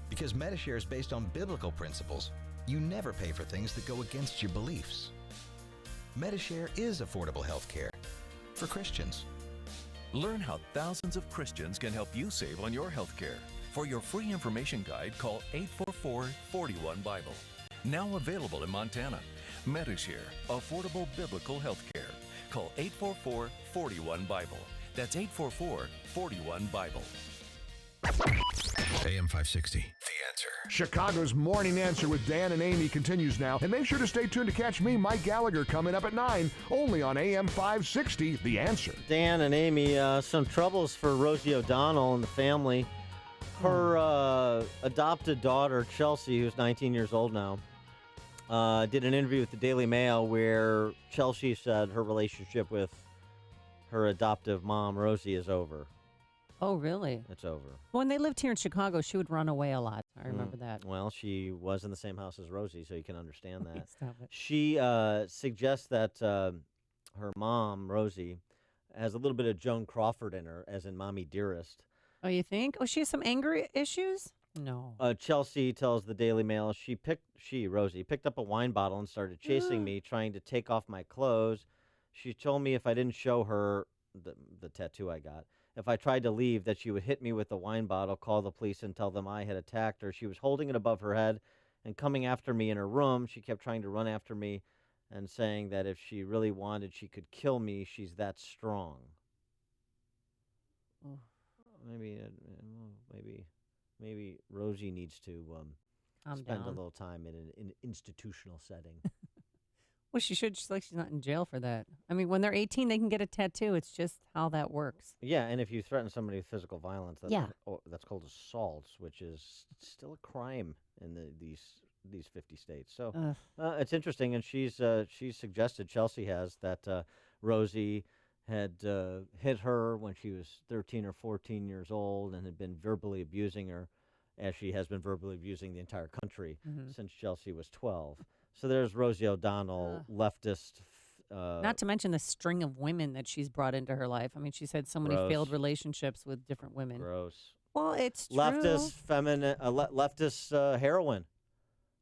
Speaker 24: Because Medishare is based on biblical principles, you never pay for things that go against your beliefs. Medishare is affordable health care for Christians.
Speaker 25: Learn how thousands of Christians can help you save on your health care. For your free information guide, call 844-41-BIBLE. Now available in Montana. Medishare, affordable biblical health care. Call 844-41-BIBLE. That's 844-41-BIBLE.
Speaker 4: AM 560, The Answer. Answer.
Speaker 8: Chicago's Morning Answer with Dan and Amy continues now. And make sure to stay tuned to catch me, Mike Gallagher, coming up at 9, only on AM 560, The Answer.
Speaker 9: Dan and Amy, some troubles for Rosie O'Donnell and the family. Her adopted daughter, Chelsea, who's 19 years old now, did an interview with the Daily Mail where Chelsea said her relationship with her adoptive mom, Rosie, is over.
Speaker 10: Oh, really?
Speaker 9: It's over.
Speaker 10: When they lived here in Chicago, she would run away a lot. I remember that.
Speaker 9: Well, she was in the same house as Rosie, so you can understand that.
Speaker 10: Stop it.
Speaker 9: She suggests that her mom, Rosie, has a little bit of Joan Crawford in her, as in Mommy Dearest.
Speaker 10: Oh, you think? Oh, she has some anger issues? No.
Speaker 9: Chelsea tells the Daily Mail Rosie picked up a wine bottle and started chasing me, trying to take off my clothes. She told me if I didn't show her the tattoo I got, if I tried to leave, that she would hit me with the wine bottle, call the police, and tell them I had attacked her. She was holding it above her head and coming after me in her room. She kept trying to run after me and saying that if she really wanted, she could kill me. She's that strong.
Speaker 10: Oh.
Speaker 9: Maybe Rosie needs to spend a little time in an institutional setting.
Speaker 10: Well, she should. She's not in jail for that. I mean, when they're 18, they can get a tattoo. It's just how that works.
Speaker 9: Yeah, and if you threaten somebody with physical violence, that's called assault, which is still a crime in these 50 states. So it's interesting, and she's suggested, Chelsea has, that Rosie had hit her when she was 13 or 14 years old and had been verbally abusing her, as she has been verbally abusing the entire country since Chelsea was 12. So there's Rosie O'Donnell, leftist.
Speaker 10: Not to mention the string of women that she's brought into her life. I mean, she's had so many failed relationships with different women.
Speaker 9: Gross.
Speaker 10: Well, it's true.
Speaker 9: Leftist heroine,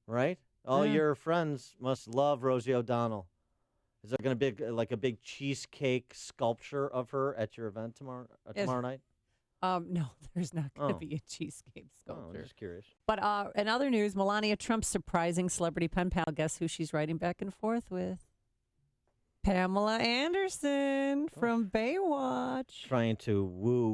Speaker 9: right? All your friends must love Rosie O'Donnell. Is there going to be a big cheesecake sculpture of her at your event tomorrow night?
Speaker 10: No, there's not going to be a cheesecake sculpture.
Speaker 9: I'm just curious.
Speaker 10: But in other news, Melania Trump's surprising celebrity pen pal. Guess who she's writing back and forth with? Pamela Anderson from Baywatch.
Speaker 9: Trying to woo,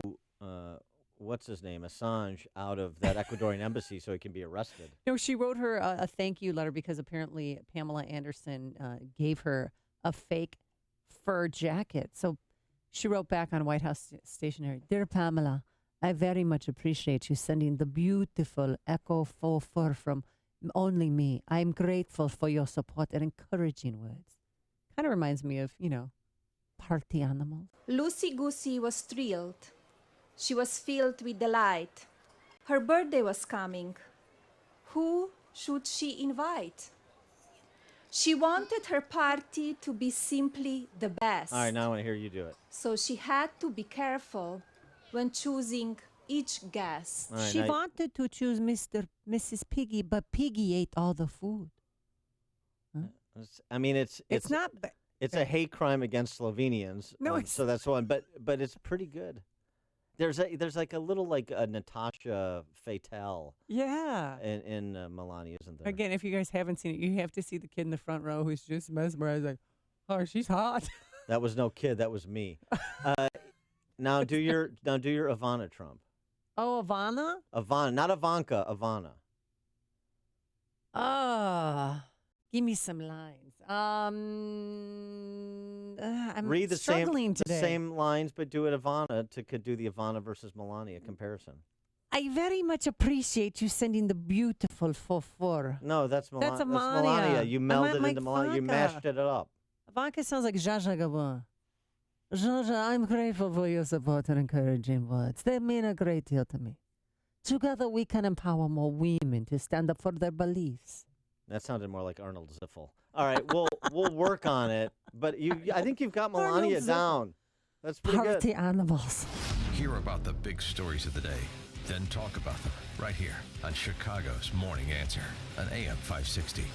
Speaker 9: what's his name, Assange, out of that Ecuadorian embassy so he can be arrested.
Speaker 10: No, she wrote her a thank you letter because apparently Pamela Anderson gave her a fake fur jacket. So she wrote back on White House stationery, "Dear Pamela, I very much appreciate you sending the beautiful Echo faux fur from only me. I'm grateful for your support and encouraging words." Kind of reminds me of, party animals.
Speaker 12: Lucy Goosey was thrilled. She was filled with delight. Her birthday was coming. Who should she invite? She wanted her party to be simply the best.
Speaker 9: All right, now I want to hear you do it.
Speaker 12: So she had to be careful when choosing each guest.
Speaker 9: Right,
Speaker 10: she wanted to choose Mrs. Piggy, but Piggy ate all the food. Huh?
Speaker 9: I mean, it's
Speaker 10: not.
Speaker 9: It's a hate crime against Slovenians.
Speaker 10: No,
Speaker 9: so that's one. But it's pretty good. There's a little a Natasha Fatale.
Speaker 10: Yeah.
Speaker 9: In Melania, isn't there?
Speaker 10: Again, if you guys haven't seen it, you have to see the kid in the front row who's just mesmerized. Like, oh, she's hot.
Speaker 9: That was no kid. That was me. Now do your Ivana Trump.
Speaker 10: Oh, Ivana?
Speaker 9: Ivana, not Ivanka. Ivana.
Speaker 10: Give me some lines. I'm
Speaker 9: Read the
Speaker 10: struggling today.
Speaker 9: same lines, but do it Ivana could do the Ivana versus Melania comparison.
Speaker 10: I very much appreciate you sending the beautiful faux fur.
Speaker 9: No, that's Melania.
Speaker 10: That's
Speaker 9: Melania. You melded into Melania. You mashed it up.
Speaker 10: Ivanka sounds like Zsa Zsa Gabor. Zsa Zsa, I'm grateful for your support and encouraging words. They mean a great deal to me. Together we can empower more women to stand up for their beliefs.
Speaker 9: That sounded more like Arnold Ziffel. All right, we'll work on it. But I think you've got Melania down. That's pretty good.
Speaker 10: Party animals.
Speaker 4: Hear about the big stories of the day, then talk about them right here on Chicago's Morning Answer on AM 560.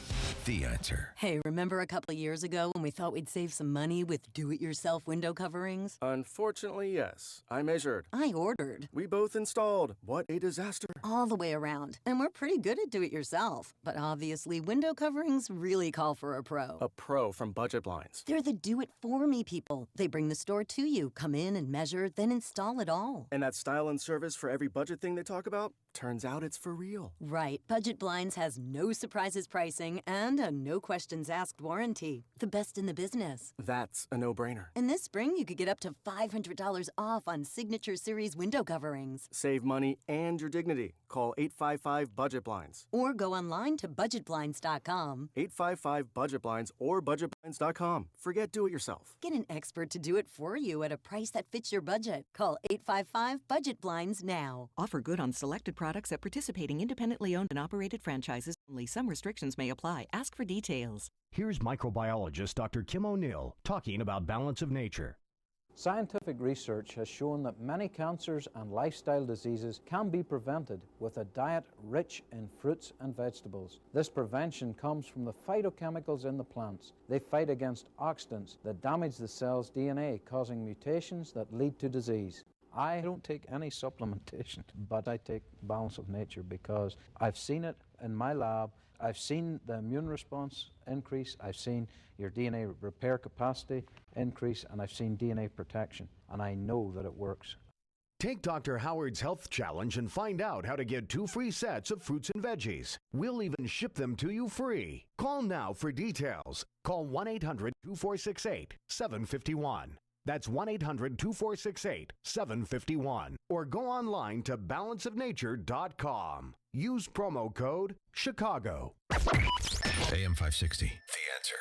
Speaker 4: The Answer.
Speaker 14: Hey, remember a couple of years ago when we thought we'd save some money with do-it-yourself window coverings?
Speaker 16: Unfortunately, yes. I measured.
Speaker 14: I ordered.
Speaker 16: We both installed. What a disaster.
Speaker 14: All the way around. And we're pretty good at do-it-yourself. But obviously, window coverings really call for a pro.
Speaker 16: A pro from Budget Blinds.
Speaker 14: They're the do-it-for-me people. They bring the store to you, come in and measure, then install it all.
Speaker 16: And that style and service for every budget thing they talk about? Turns out it's for real.
Speaker 14: Right. Budget Blinds has no surprises pricing and a no questions asked warranty. The best in the business.
Speaker 16: That's a no-brainer.
Speaker 14: And this spring, you could get up to $500 off on Signature Series window coverings.
Speaker 16: Save money and your dignity. Call 855-BUDGET-BLINDS.
Speaker 14: Or go online to budgetblinds.com.
Speaker 16: 855-BUDGET-BLINDS or budgetblinds.com. Forget do-it-yourself.
Speaker 14: Get an expert to do it for you at a price that fits your budget. Call 855-BUDGET-BLINDS now.
Speaker 13: Offer good on selected products at participating independently owned and operated franchises only. Some restrictions may apply. Ask for details.
Speaker 15: Here's microbiologist Dr. Kim O'Neill talking about balance of nature.
Speaker 17: Scientific research has shown that many cancers and lifestyle diseases can be prevented with a diet rich in fruits and vegetables. This prevention comes from the phytochemicals in the plants. They fight against oxidants that damage the cell's DNA, causing mutations that lead to disease. I don't take any supplementation, but I take balance of nature because I've seen it in my lab. I've seen the immune response increase. I've seen your DNA repair capacity increase, and I've seen DNA protection, and I know that it works.
Speaker 15: Take Dr. Howard's Health Challenge and find out how to get 2 free sets of fruits and veggies. We'll even ship them to you free. Call now for details. Call 1-800-2468-751. That's 1-800-2468-751. Or go online to balanceofnature.com. Use promo code Chicago.
Speaker 4: AM 560, The Answer.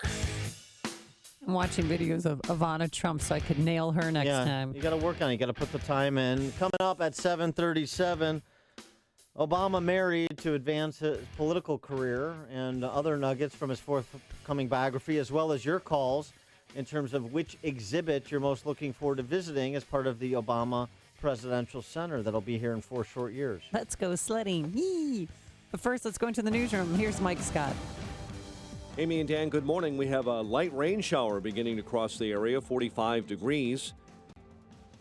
Speaker 10: I'm watching videos of Ivana Trump so I could nail her next time.
Speaker 9: You got to work on it. You got to put the time in. Coming up at 7:37, Obama married to advance his political career, and other nuggets from his forthcoming biography, as well as your calls in terms of which exhibit you're most looking forward to visiting as part of the Obama Presidential Center that'll be here in 4 short years.
Speaker 10: Let's go sledding. Yee. But first, let's go into the newsroom. Here's Mike Scott.
Speaker 2: Amy and Dan, good morning. We have a light rain shower beginning to cross the area, 45 degrees.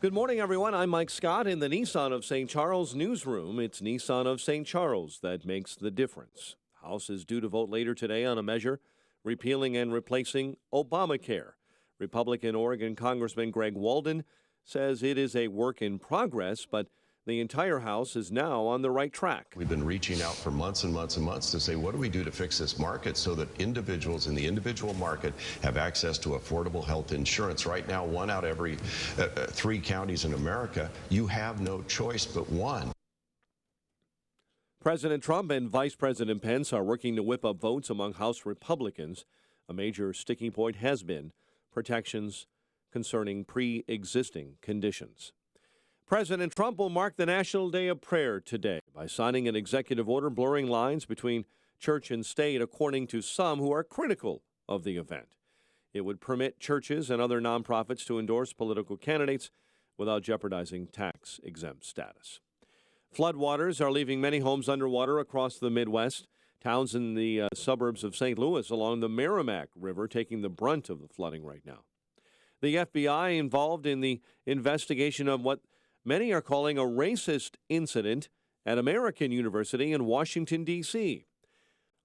Speaker 2: Good morning, everyone. I'm Mike Scott in the Nissan of St. Charles newsroom. It's Nissan of St. Charles that makes the difference. The House is due to vote later today on a measure repealing and replacing Obamacare. Republican Oregon Congressman Greg Walden says it is a work in progress, but the entire House is now on the right track.
Speaker 20: We've been reaching out for months and months and months to say, what do we do to fix this market so that individuals in the individual market have access to affordable health insurance? Right now, 1 out of every 3 counties in America, you have no choice but one.
Speaker 2: President Trump and Vice President Pence are working to whip up votes among House Republicans. A major sticking point has been protections concerning pre-existing conditions. President Trump will mark the National Day of Prayer today by signing an executive order blurring lines between church and state, according to some who are critical of the event. It would permit churches and other nonprofits to endorse political candidates without jeopardizing tax-exempt status. Floodwaters are leaving many homes underwater across the Midwest. Towns in the suburbs of St. Louis along the Merrimack River taking the brunt of the flooding right now. The FBI involved in the investigation of what many are calling a racist incident at American University in Washington, D.C.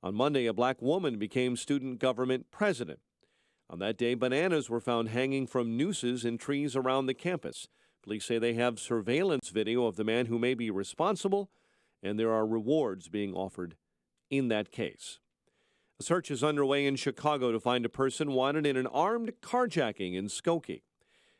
Speaker 2: On Monday, a black woman became student government president. On that day, bananas were found hanging from nooses in trees around the campus. Police say they have surveillance video of the man who may be responsible, and there are rewards being offered in that case. A search is underway in Chicago to find a person wanted in an armed carjacking in Skokie.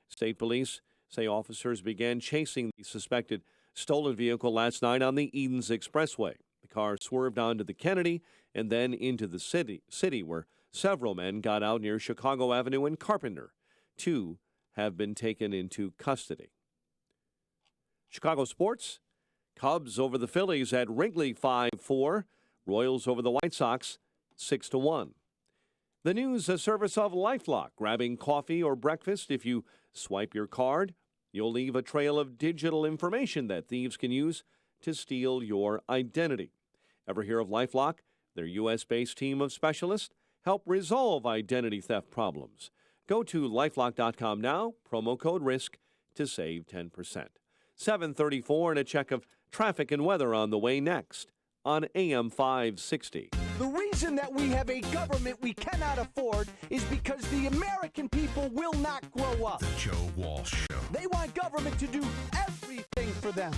Speaker 2: State police say officers began chasing the suspected stolen vehicle last night on the Edens Expressway. The car swerved onto the Kennedy and then into the city where several men got out near Chicago Avenue and Carpenter. 2 have been taken into custody. Chicago sports. Cubs over the Phillies at Wrigley 5-4. Royals over the White Sox 6-1. The news, a service of LifeLock. Grabbing coffee or breakfast, if you swipe your card, you'll leave a trail of digital information that thieves can use to steal your identity. Ever hear of LifeLock? Their U.S.-based team of specialists help resolve identity theft problems. Go to lifelock.com now, promo code RISK to save 10%. 7:34 and a check of traffic and weather on the way next on AM 560.
Speaker 23: The reason that we have a government we cannot afford is because the American people will not grow up.
Speaker 4: The Joe Walsh Show.
Speaker 23: They want government to do everything for them.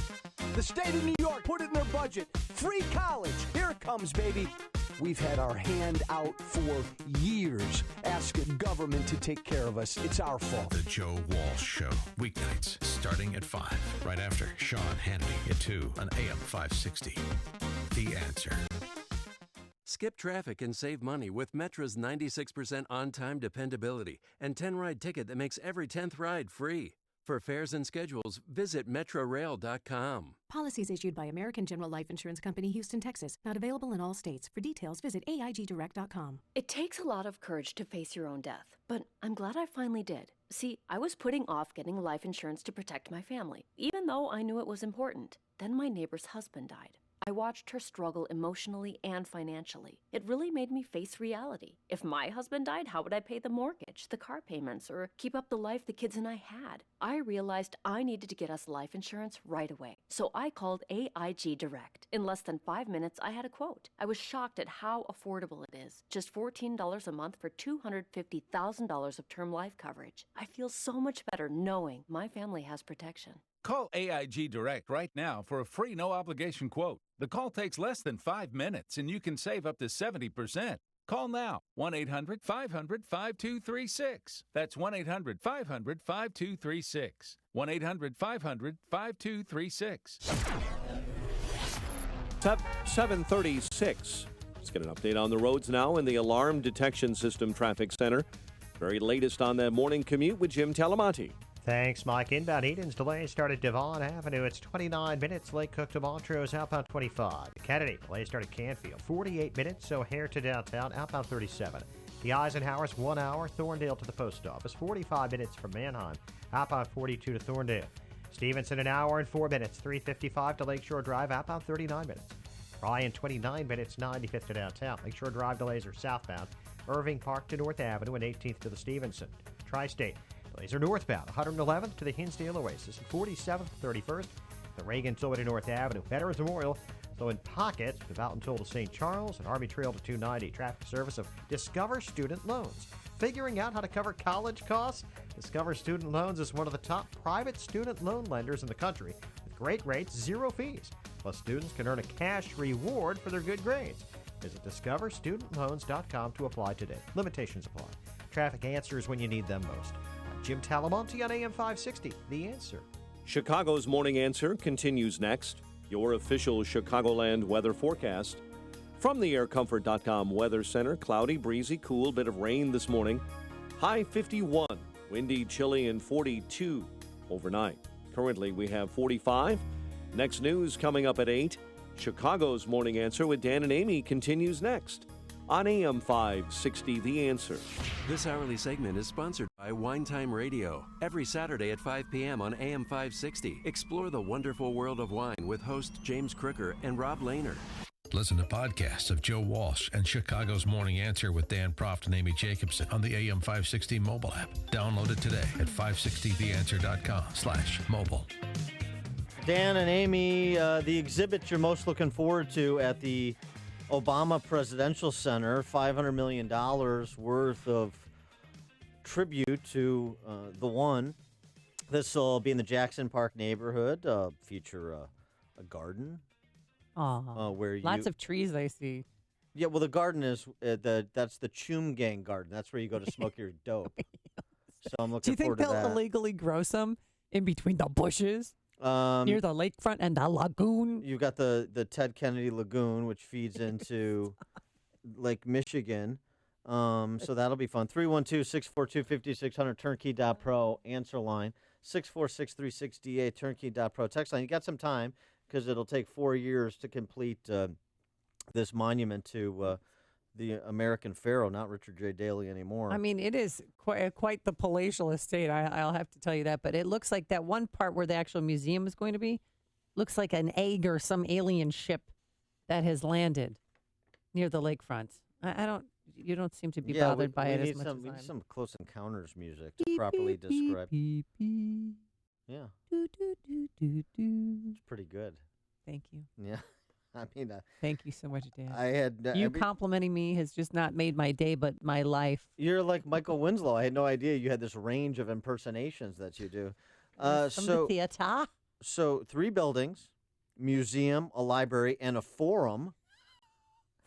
Speaker 23: The state of New York put it in their budget. Free college. Here it comes, baby. We've had our hand out for years, asking government to take care of us. It's our fault.
Speaker 4: The Joe Walsh Show. Weeknights starting at 5. Right after Sean Hannity at 2 on AM 560. The Answer.
Speaker 1: Skip traffic and save money with Metra's 96% on-time dependability and 10-ride ticket that makes every 10th ride free. For fares and schedules, visit metrorail.com.
Speaker 5: Policies issued by American General Life Insurance Company, Houston, Texas. Not available in all states. For details, visit AIGdirect.com.
Speaker 6: It takes a lot of courage to face your own death, but I'm glad I finally did. See, I was putting off getting life insurance to protect my family, even though I knew it was important. Then my neighbor's husband died. I watched her struggle emotionally and financially. It really made me face reality. If my husband died, how would I pay the mortgage, the car payments, or keep up the life the kids and I had? I realized I needed to get us life insurance right away. So I called AIG Direct. In less than 5 minutes, I had a quote. I was shocked at how affordable it is. Just $14 a month for $250,000 of term life coverage. I feel so much better knowing my family has protection.
Speaker 11: Call AIG Direct right now for a free no-obligation quote. The call takes less than 5 minutes, and you can save up to 70%. Call now, 1-800-500-5236. That's 1-800-500-5236. 1-800-500-5236.
Speaker 2: 7:36. Let's get an update on the roads now in the Alarm Detection System Traffic Center. Very latest on that morning commute with Jim Talamonte.
Speaker 3: Thanks, Mike. Inbound Eden's delay started Devon Avenue. It's 29 minutes. Lake Cook to Montrose, outbound 25. Kennedy, delay started Canfield. 48 minutes, O'Hare to downtown, outbound 37. The Eisenhower's 1 hour. Thorndale to the post office. 45 minutes from Manheim, outbound 42 to Thorndale. Stevenson, an hour and 4 minutes. 355 to Lakeshore Drive, outbound 39 minutes. Ryan, 29 minutes. 95th to downtown. Lakeshore Drive delays are southbound. Irving Park to North Avenue and 18th to the Stevenson. Tri-State. Delays are northbound, 111th to the Hinsdale Oasis, and 47th to 31st, the Reagan Toll to North Avenue. Veterans Memorial, though in pockets, the Fountain Toll to St. Charles, and Army Trail to 290. Traffic service of Discover Student Loans. Figuring out how to cover college costs? Discover Student Loans is one of the top private student loan lenders in the country, with great rates, zero fees. Plus, students can earn a cash reward for their good grades. Visit discoverstudentloans.com to apply today. Limitations apply. Traffic answers when you need them most. Jim Talamonte on AM 560, The Answer.
Speaker 2: Chicago's Morning Answer continues next. Your official Chicagoland weather forecast. From the aircomfort.com Weather Center, cloudy, breezy, cool, bit of rain this morning. High 51, windy, chilly, and 42 overnight. Currently, we have 45. Next news coming up at 8. Chicago's Morning Answer with Dan and Amy continues next on AM 560, The Answer.
Speaker 1: This hourly segment is sponsored by Wine Time Radio. Every Saturday at 5 p.m. on AM 560, explore the wonderful world of wine with host James Crooker and Rob Lehner.
Speaker 4: Listen to podcasts of Joe Walsh and Chicago's Morning Answer with Dan Proft and Amy Jacobson on the AM 560 mobile app. Download it today at 560theanswer.com/mobile.
Speaker 9: Dan and Amy, the exhibit you're most looking forward to at the Obama Presidential Center, $500 million worth of tribute to the one. This will be in the Jackson Park neighborhood, feature a garden. Where
Speaker 10: Lots of trees I see.
Speaker 9: Yeah, well, the garden is, that's the Choom Gang garden. That's where you go to smoke your dope. So I'm looking forward to that.
Speaker 10: Do you think they'll illegally grow some in between the bushes? Near the lakefront and the lagoon.
Speaker 9: You've got the Ted Kennedy Lagoon, which feeds into Lake Michigan. So that'll be fun. 312-642-5600, turnkey.pro, answer line. 646-368, turnkey.pro, text line. You got some time because it'll take 4 years to complete this monument to the American pharaoh, not Richard J. Daley anymore.
Speaker 10: I mean, it is quite the palatial estate, I'll have to tell you that. But it looks like that one part where the actual museum is going to be looks like an egg or some alien ship that has landed near the lakefront. You don't seem to be bothered by it as much as
Speaker 9: we
Speaker 10: I am.
Speaker 9: need some Close Encounters music to properly describe.
Speaker 10: Beep, beep.
Speaker 9: Yeah.
Speaker 10: Do, do, do, do, do.
Speaker 9: It's pretty good.
Speaker 10: Thank you.
Speaker 9: Yeah. I mean,
Speaker 10: thank you so much, Dan.
Speaker 9: I had
Speaker 10: you complimenting me has just not made my day, but my life.
Speaker 9: You're like Michael Winslow. I had no idea you had this range of impersonations that you do.
Speaker 10: From the theater.
Speaker 9: So 3 buildings, museum, a library, and a forum.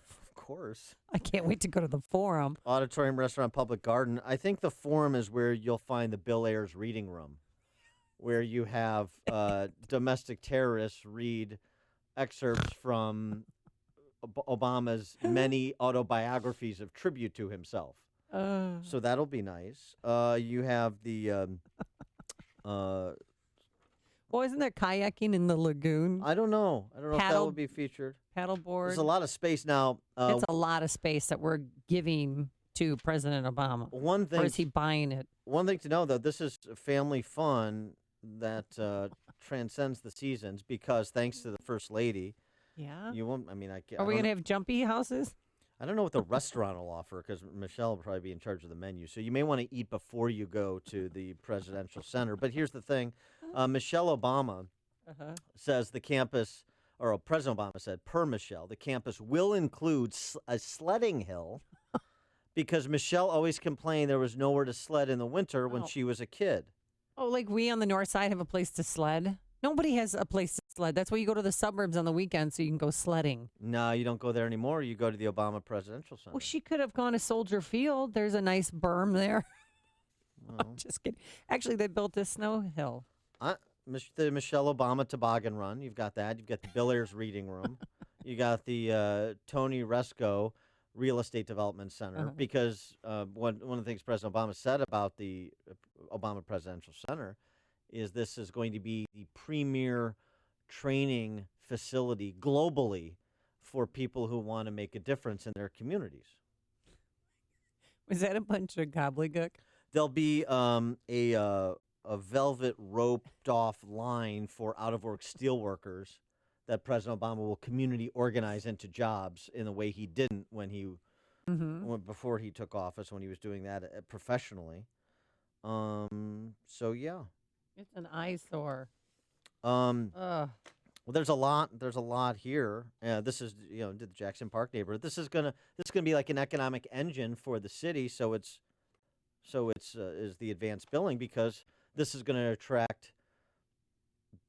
Speaker 9: Of course.
Speaker 10: I can't wait to go to the forum.
Speaker 9: Auditorium, restaurant, public garden. I think the forum is where you'll find the Bill Ayers reading room, where you have domestic terrorists read excerpts from Obama's many autobiographies of tribute to himself. So that'll be nice. You have the...
Speaker 10: well, isn't there kayaking in the lagoon?
Speaker 9: I don't know. I don't know if that would be featured.
Speaker 10: Paddleboard.
Speaker 9: There's a lot of space now.
Speaker 10: It's a lot of space that we're giving to President Obama.
Speaker 9: One thing,
Speaker 10: or is he buying it?
Speaker 9: One thing to know, though, this is family fun that transcends the seasons because thanks to the First Lady, you won't. I mean,
Speaker 10: Are we going to have jumpy houses?
Speaker 9: I don't know what the restaurant will offer because Michelle will probably be in charge of the menu. So you may want to eat before you go to the presidential center. But here's the thing. Michelle Obama says the campus, or President Obama said, per Michelle, the campus will include a sledding hill because Michelle always complained there was nowhere to sled in the winter when she was a kid.
Speaker 10: Oh, like we on the north side have a place to sled? Nobody has a place to sled. That's why you go to the suburbs on the weekend so you can go sledding.
Speaker 9: No, you don't go there anymore. You go to the Obama Presidential Center.
Speaker 10: Well, she could have gone to Soldier Field. There's a nice berm there. I'm just kidding. Actually, they built a snow hill.
Speaker 9: The Michelle Obama Toboggan Run. You've got that. You've got the Bill Ayers Reading Room. You got the Tony Resco Real Estate Development Center. Because one of the things President Obama said about the Obama Presidential Center is this is going to be the premier training facility globally for people who want to make a difference in their communities.
Speaker 10: Was that a bunch of gobbledygook?
Speaker 9: There'll be a velvet roped off line for out-of-work steelworkers that President Obama will community organize into jobs in a way he didn't when before he took office, when he was doing that professionally. So yeah.
Speaker 10: It's an eyesore.
Speaker 9: Well, there's a lot here. This is the Jackson Park neighborhood. This is gonna be like an economic engine for the city. So it's is the advanced billing because this is going to attract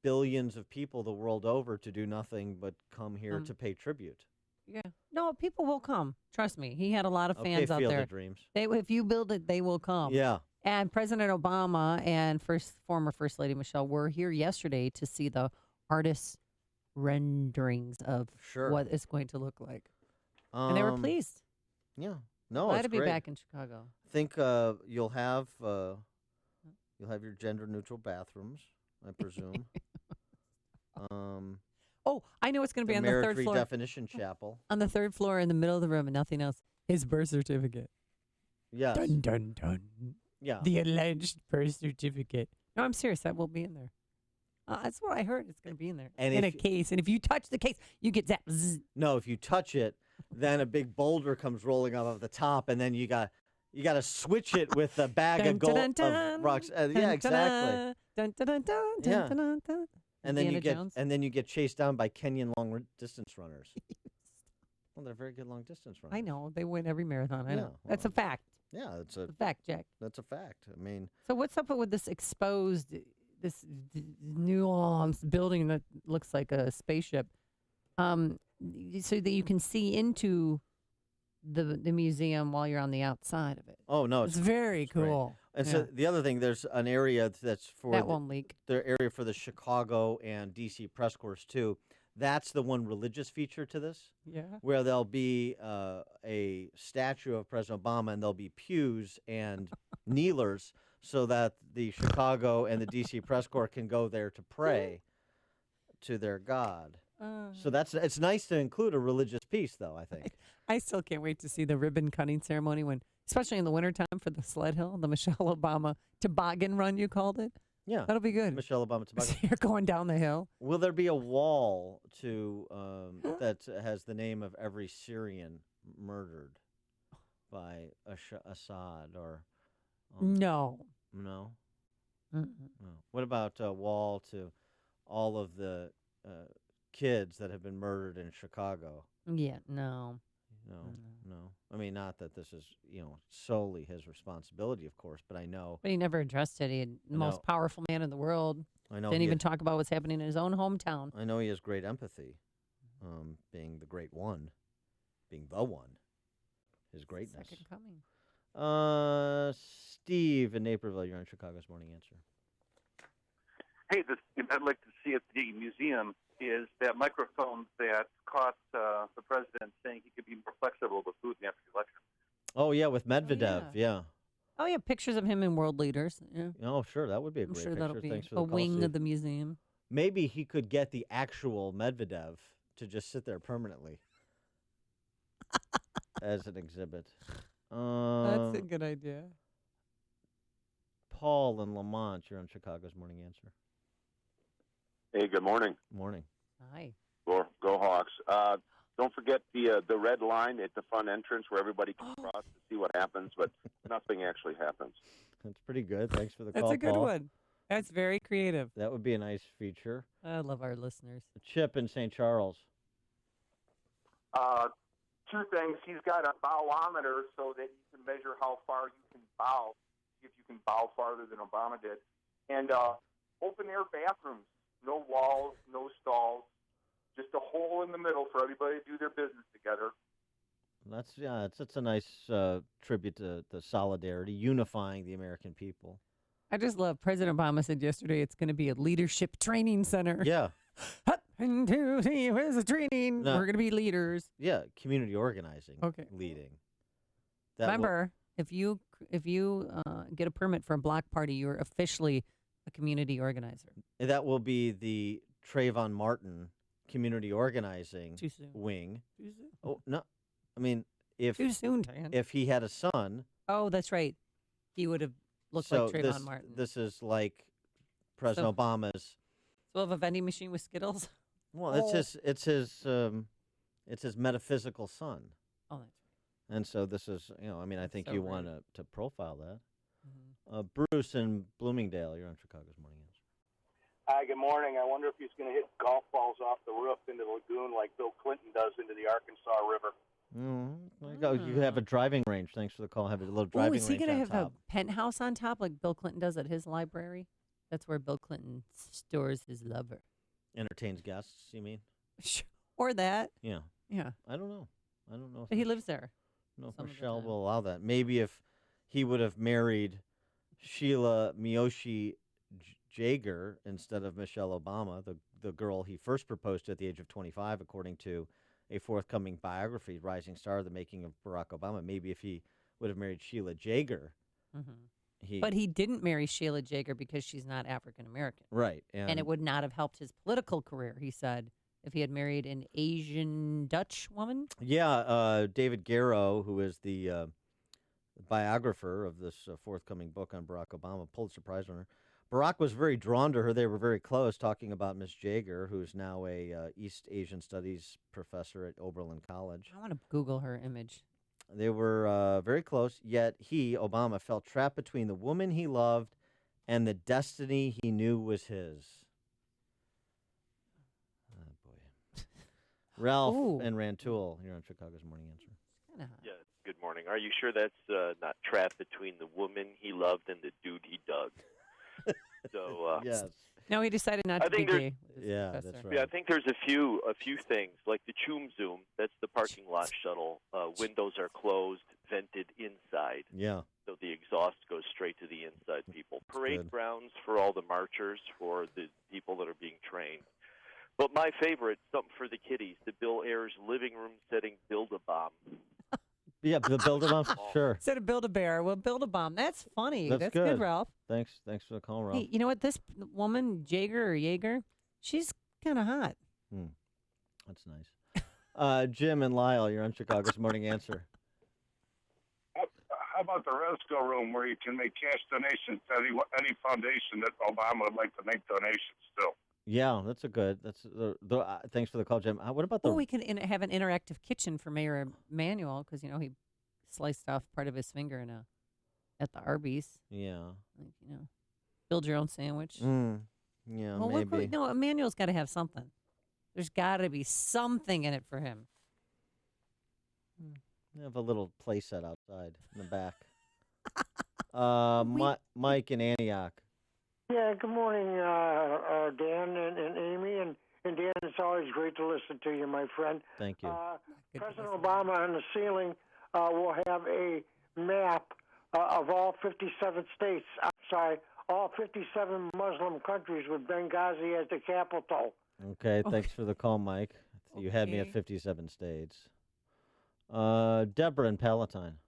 Speaker 9: billions of people the world over to do nothing but come here to pay tribute.
Speaker 10: Yeah. No, people will come. Trust me. He had a lot of fans out
Speaker 9: Field
Speaker 10: there.
Speaker 9: of Dreams.
Speaker 10: If you build it, they will come.
Speaker 9: Yeah.
Speaker 10: And President Obama and former First Lady Michelle were here yesterday to see the artists' renderings of what it's going to look like. And they were pleased.
Speaker 9: Yeah. No,
Speaker 10: glad
Speaker 9: it's
Speaker 10: to be
Speaker 9: great.
Speaker 10: back in Chicago.
Speaker 9: I think you'll have your gender-neutral bathrooms, I presume.
Speaker 10: Oh, I know it's going to be on the third floor.
Speaker 9: Definition chapel.
Speaker 10: On the third floor in the middle of the room and nothing else. His birth certificate.
Speaker 9: Yes.
Speaker 10: Dun, dun, dun.
Speaker 9: Yeah.
Speaker 10: The alleged birth certificate. No, I'm serious. That will be in there. That's what I heard. It's going to be in there.
Speaker 9: And
Speaker 10: in a case. And if you touch the case, you get zapped. Zzz.
Speaker 9: No, if you touch it, then a big boulder comes rolling off of the top, and then you got to switch it with a bag of gold of rocks. Yeah, exactly.
Speaker 10: Dun, dun, dun, dun,
Speaker 9: Yeah.
Speaker 10: dun, dun, dun.
Speaker 9: And then
Speaker 10: Indiana
Speaker 9: you get chased down by Kenyan long distance runners. Well, they're very good long distance runners.
Speaker 10: I know. They win every marathon. I know.
Speaker 9: Well,
Speaker 10: That's a fact.
Speaker 9: Yeah, it's a
Speaker 10: fact, Jack.
Speaker 9: That's a fact. I mean,
Speaker 10: so what's up with this exposed, this nuanced building that looks like a spaceship, so that you can see into the museum while you're on the outside of it?
Speaker 9: Oh no,
Speaker 10: it's very cool.
Speaker 9: And so the other thing, there's an area that's for
Speaker 10: that won't leak.
Speaker 9: The area for the Chicago and DC press corps too. That's the one religious feature to this.
Speaker 10: Yeah.
Speaker 9: Where there'll be a statue of President Obama, and there'll be pews and kneelers so that the Chicago and the DC press corps can go there to pray to their God. So it's nice to include a religious piece, though, I think.
Speaker 10: I still can't wait to see the ribbon cutting ceremony especially in the wintertime for the sled hill, the Michelle Obama toboggan run, you called it.
Speaker 9: Yeah.
Speaker 10: That'll be good.
Speaker 9: Michelle Obama toboggan.
Speaker 10: So you're going down the hill.
Speaker 9: Will there be a wall that has the name of every Syrian murdered by Assad or?
Speaker 10: No.
Speaker 9: No.
Speaker 10: Mm-mm.
Speaker 9: No. What about a wall to all of the kids that have been murdered in Chicago?
Speaker 10: Yeah. No.
Speaker 9: No. I mean, not that this is, solely his responsibility, of course, but I know.
Speaker 10: But he never addressed it. He had the most powerful man in the world.
Speaker 9: I know.
Speaker 10: Didn't even talk about what's happening in his own hometown.
Speaker 9: I know he has great empathy, being the great one, being the one, his greatness.
Speaker 10: Second coming.
Speaker 9: Steve in Naperville, you're on Chicago's Morning Answer.
Speaker 7: Hey, the thing I'd like to see at the museum is that microphone that caught the president saying he could be more flexible with Putin after the election.
Speaker 9: Oh, yeah, with Medvedev, yeah.
Speaker 10: Oh, yeah, pictures of him and world leaders. Yeah.
Speaker 9: Oh, sure, that would be a great picture.
Speaker 10: That'll be
Speaker 9: Thanks for
Speaker 10: a
Speaker 9: the call,
Speaker 10: wing
Speaker 9: Steve.
Speaker 10: of the museum.
Speaker 9: Maybe he could get the actual Medvedev to just sit there permanently as an exhibit.
Speaker 10: That's a good idea.
Speaker 9: Paul in Lamont, you're on Chicago's Morning Answer.
Speaker 18: Hey, good morning.
Speaker 9: Morning.
Speaker 10: Hi.
Speaker 18: Go Hawks. Don't forget the red line at the front entrance where everybody can cross to see what happens, but nothing actually happens.
Speaker 9: That's pretty good. Thanks for the
Speaker 10: That's
Speaker 9: call,
Speaker 10: a good
Speaker 9: Paul.
Speaker 10: one. That's very creative.
Speaker 9: That would be a nice feature.
Speaker 10: I love our listeners.
Speaker 9: Chip in St. Charles.
Speaker 19: Two things. He's got a bowometer so that you can measure how far you can bow, see if you can bow farther than Obama did. And open-air bathrooms. No walls, no stalls. Just a hole in the middle for everybody to do their business together.
Speaker 9: It's a nice tribute to the solidarity, unifying the American people.
Speaker 10: I just love President Obama said yesterday it's going to be a leadership training center.
Speaker 9: Yeah.
Speaker 10: 1, 2, 3, where's the training?
Speaker 9: No.
Speaker 10: We're going to be leaders.
Speaker 9: Yeah, community organizing.
Speaker 10: Okay.
Speaker 9: Leading.
Speaker 10: Remember, if you get a permit for a block party, you're officially a community organizer.
Speaker 9: That will be the Trayvon Martin community organizing
Speaker 10: Too soon.
Speaker 9: wing.
Speaker 10: Too soon.
Speaker 9: Oh, no. I mean, if
Speaker 10: Too soon, Diane.
Speaker 9: if he had a son.
Speaker 10: Oh, that's right. He would have looked
Speaker 9: so
Speaker 10: like Trayvon Martin.
Speaker 9: This is like President Obama's.
Speaker 10: So have a vending machine with Skittles?
Speaker 9: Well, it's his metaphysical son.
Speaker 10: Oh, that's right.
Speaker 9: And so this is, I think
Speaker 10: so
Speaker 9: you
Speaker 10: right.
Speaker 9: want to profile that. Bruce in Bloomingdale, you're on Chicago's Morning Answer.
Speaker 19: Hi, good morning. I wonder if he's going to hit golf balls off the roof into the lagoon like Bill Clinton does into the Arkansas River.
Speaker 9: There you go. You have a driving range. Thanks for the call. Have a little driving range.
Speaker 10: Is he going to have
Speaker 9: top.
Speaker 10: a penthouse on top like Bill Clinton does at his library? That's where Bill Clinton stores his lover.
Speaker 9: Entertains guests, you mean?
Speaker 10: Or that.
Speaker 9: Yeah.
Speaker 10: Yeah.
Speaker 9: I don't know.
Speaker 10: But he lives there.
Speaker 9: I don't know if Michelle will allow that. Maybe if he would have married Sheila Miyoshi Jager instead of Michelle Obama, the girl he first proposed to at the age of 25, according to a forthcoming biography, Rising Star, The Making of Barack Obama. Maybe if he would have married Sheila Jager.
Speaker 10: But he didn't marry Sheila Jager because she's not African American.
Speaker 9: Right.
Speaker 10: And it would not have helped his political career, he said, if he had married an Asian Dutch woman.
Speaker 9: Yeah, David Garrow, who is the biographer of this forthcoming book on Barack Obama, Pulitzer Prize winner. Barack was very drawn to her. They were very close, talking about Miss Jager, who's now a East Asian Studies professor at Oberlin College.
Speaker 10: I want to Google her image.
Speaker 9: They were very close, yet he, Obama, felt trapped between the woman he loved and the destiny he knew was his. Oh, boy. Ralph and Rantoul, you're on Chicago's Morning Answer.
Speaker 21: Yeah, good morning. Are you sure that's not trapped between the woman he loved and the dude he dug? So
Speaker 9: yes.
Speaker 10: No, he decided not to be gay.
Speaker 9: Yeah, that's right.
Speaker 21: Yeah, I think there's a few things like the Choom Zoom. That's the parking lot shuttle. Windows are closed, vented inside.
Speaker 9: Yeah.
Speaker 21: So the exhaust goes straight to the inside people. Parade
Speaker 9: good.
Speaker 21: grounds for all the marchers, for the people that are being trained. But my favorite, something for the kiddies, the Bill Ayers living room setting Build-A-Bomb.
Speaker 9: Yeah, the Build-A-Bomb, sure.
Speaker 10: Instead of Build-A-Bear, well, Build-A-Bomb. That's funny. That's good, Ralph.
Speaker 9: Thanks for the call, Ralph.
Speaker 10: Hey, you know what? This woman, Jager, she's kind of hot.
Speaker 9: That's nice. Jim and Lyle, you're on Chicago's Morning Answer.
Speaker 19: How about the Resco room where you can make cash donations to any foundation that Obama would like to make donations to?
Speaker 9: Yeah, that's thanks for the call, Jim. What about the?
Speaker 10: Oh, we can have an interactive kitchen for Mayor Emanuel because he sliced off part of his finger at the Arby's.
Speaker 9: Yeah.
Speaker 10: Like, build your own sandwich.
Speaker 9: Yeah,
Speaker 10: well,
Speaker 9: maybe.
Speaker 10: No, Emanuel's got to have something. There's got to be something in it for him.
Speaker 9: They have a little play set outside in the back. Mike in Antioch.
Speaker 8: Yeah, good morning, Dan and Amy. And Dan, it's always great to listen to you, my friend.
Speaker 9: Thank you.
Speaker 8: President Obama on the ceiling will have a map of all 57 states. I'm sorry, all 57 Muslim countries with Benghazi as the capital.
Speaker 9: Okay, thanks for the call, Mike. You had me at 57 states. Deborah in Palatine.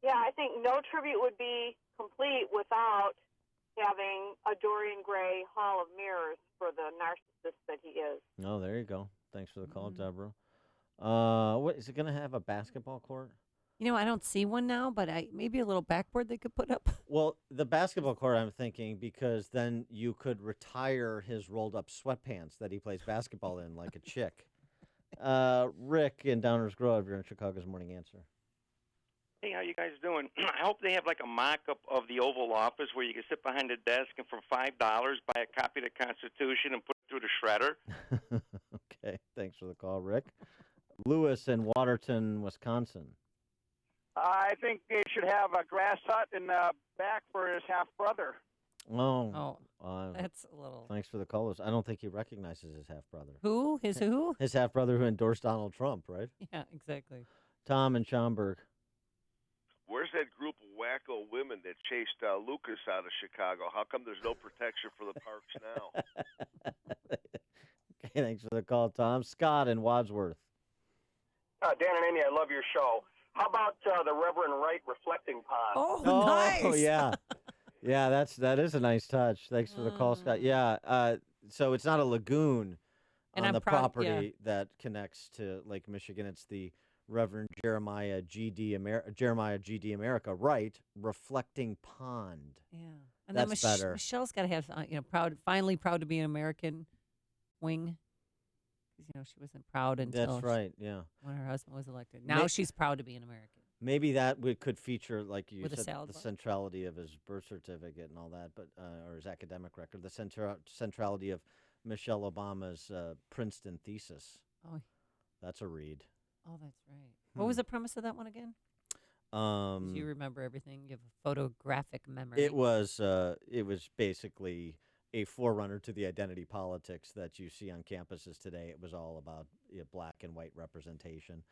Speaker 12: Yeah, I think no tribute would be complete without having a Dorian Gray Hall of Mirrors for the narcissist that he is.
Speaker 9: Oh, there you go. Thanks for the call, Deborah. What is it going to have a basketball court?
Speaker 10: I don't see one now, but maybe a little backboard they could put up.
Speaker 9: Well, the basketball court, I'm thinking, because then you could retire his rolled-up sweatpants that he plays basketball in like a chick. Rick in Downers Grove, you're in Chicago's Morning Answer.
Speaker 22: Hey, how you guys doing? I hope they have like a mock-up of the Oval Office where you can sit behind the desk and for $5 buy a copy of the Constitution and put it through the shredder.
Speaker 9: Okay, thanks for the call, Rick. Lewis in Waterton, Wisconsin.
Speaker 24: I think they should have a grass hut in the back for his half-brother.
Speaker 10: That's a little...
Speaker 9: Thanks for the callers. I don't think he recognizes his half-brother.
Speaker 10: Who? His who?
Speaker 9: His half-brother who endorsed Donald Trump, right?
Speaker 10: Yeah, exactly.
Speaker 9: Tom in Schaumburg.
Speaker 25: Where's that group of wacko women that chased Lucas out of Chicago? How come there's no protection for the parks now?
Speaker 9: Okay, thanks for the call, Tom. Scott in Wadsworth.
Speaker 26: Dan and Amy, I love your show. How about the Reverend Wright reflecting pond?
Speaker 10: Oh, nice.
Speaker 9: Oh, yeah. Yeah, that is a nice touch. Thanks for the call, Scott. Yeah, so it's not a lagoon on the property that connects to Lake Michigan. It's the Reverend Jeremiah G.D. America Wright reflecting pond.
Speaker 10: Yeah, and
Speaker 9: that's
Speaker 10: then
Speaker 9: better.
Speaker 10: Michelle's got to have finally proud to be an American wing. Because she wasn't proud until
Speaker 9: that's right. Yeah,
Speaker 10: when her husband was elected. Now she's proud to be an American.
Speaker 9: Maybe that could feature, like you
Speaker 10: With
Speaker 9: said, the centrality of his birth certificate and all that, but or his academic record, the centrality of Michelle Obama's Princeton thesis.
Speaker 10: Oh,
Speaker 9: that's a read.
Speaker 10: Oh, that's right. What was the premise of that one again? Do you remember everything? You have a photographic memory.
Speaker 9: It was basically a forerunner to the identity politics that you see on campuses today. It was all about black and white representation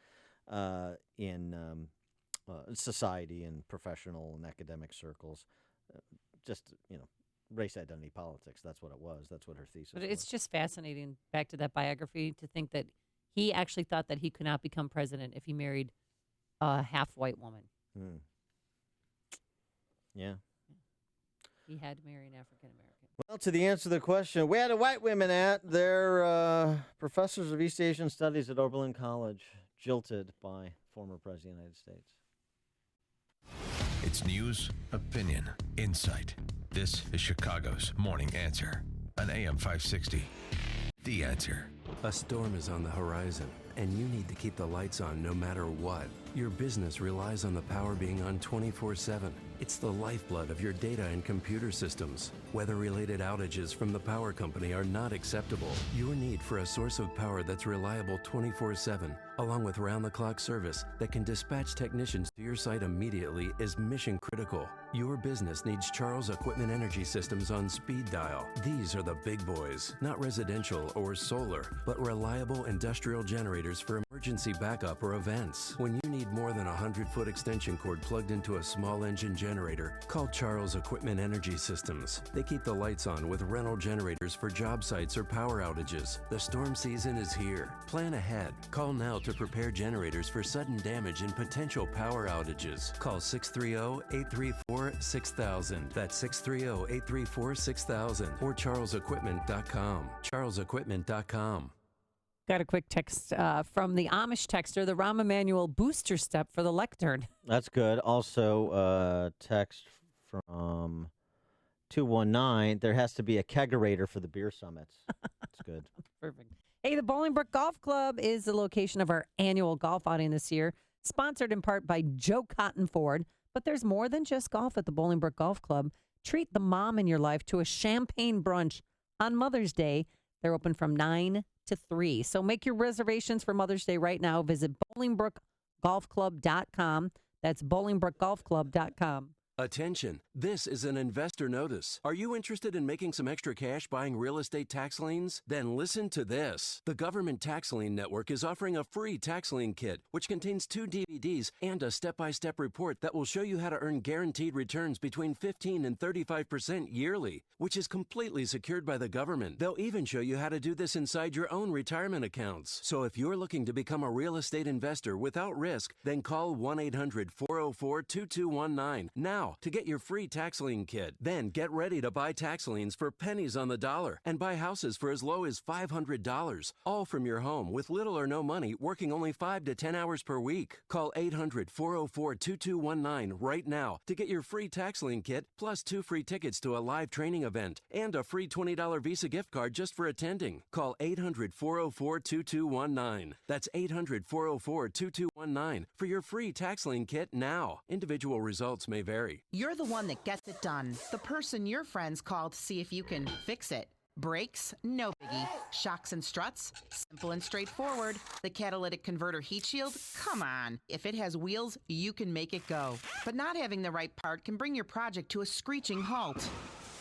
Speaker 9: in society and professional and academic circles. Race identity politics. That's what it was. That's what her thesis was.
Speaker 10: But it's just fascinating, back to that biography, to think that he actually thought that he could not become president if he married a half-white woman.
Speaker 9: Yeah.
Speaker 10: He had to marry an African-American.
Speaker 9: Well, to the answer to the question, where are the white women at? They're professors of East Asian Studies at Oberlin College, jilted by former President of the United States.
Speaker 4: It's news, opinion, insight. This is Chicago's Morning Answer on AM 560. The Answer.
Speaker 1: A storm is on the horizon, and you need to keep the lights on no matter what. Your business relies on the power being on 24/7. It's the lifeblood of your data and computer systems. Weather-related outages from the power company are not acceptable. Your need for a source of power that's reliable 24/7, along with round-the-clock service that can dispatch technicians to your site immediately, is mission critical. Your business needs Charles Equipment Energy Systems on speed dial. These are the big boys, not residential or solar, but reliable industrial generators for emergency backup or events. When you need more than a 100-foot extension cord plugged into a small engine generator, call Charles Equipment Energy Systems. They keep the lights on with rental generators for job sites or power outages. The storm season is here. Plan ahead. Call now to prepare generators for sudden damage and potential power outages. Call 630-834-6000. That's 630-834-6000 or charlesequipment.com. charlesequipment.com.
Speaker 10: Got a quick text from the Amish texter, the Rahm Emanuel booster step for the lectern.
Speaker 9: That's good. Also, text from 219, there has to be a kegerator for the beer summits. That's good.
Speaker 10: Perfect. Hey, the Bolingbrook Golf Club is the location of our annual golf outing this year, sponsored in part by Joe Cotton Ford. But there's more than just golf at the Bolingbrook Golf Club. Treat the mom in your life to a champagne brunch on Mother's Day. They're open from 9 to 3. So make your reservations for Mother's Day right now. Visit BolingbrookGolfClub.com. That's BolingbrookGolfClub.com.
Speaker 1: Attention, this is an investor notice. Are you interested in making some extra cash buying real estate tax liens? Then listen to this. The Government Tax Lien Network is offering a free tax lien kit, which contains 2 DVDs and a step-by-step report that will show you how to earn guaranteed returns between 15 and 35% yearly, which is completely secured by the government. They'll even show you how to do this inside your own retirement accounts. So if you're looking to become a real estate investor without risk, then call 1-800-404-2219 now to get your free tax lien kit. Then get ready to buy tax liens for pennies on the dollar and buy houses for as low as $500, all from your home with little or no money, working only 5 to 10 hours per week. Call 800-404-2219 right now to get your free tax lien kit plus 2 free tickets to a live training event and a free $20 Visa gift card just for attending. Call 800-404-2219. That's 800-404-2219 for your free tax lien kit now. Individual results may vary.
Speaker 13: You're the one that gets it done. The person your friends call to see if you can fix it. Brakes? No biggie. Shocks and struts? Simple and straightforward. The catalytic converter heat shield? Come on. If it has wheels, you can make it go. But not having the right part can bring your project to a screeching halt.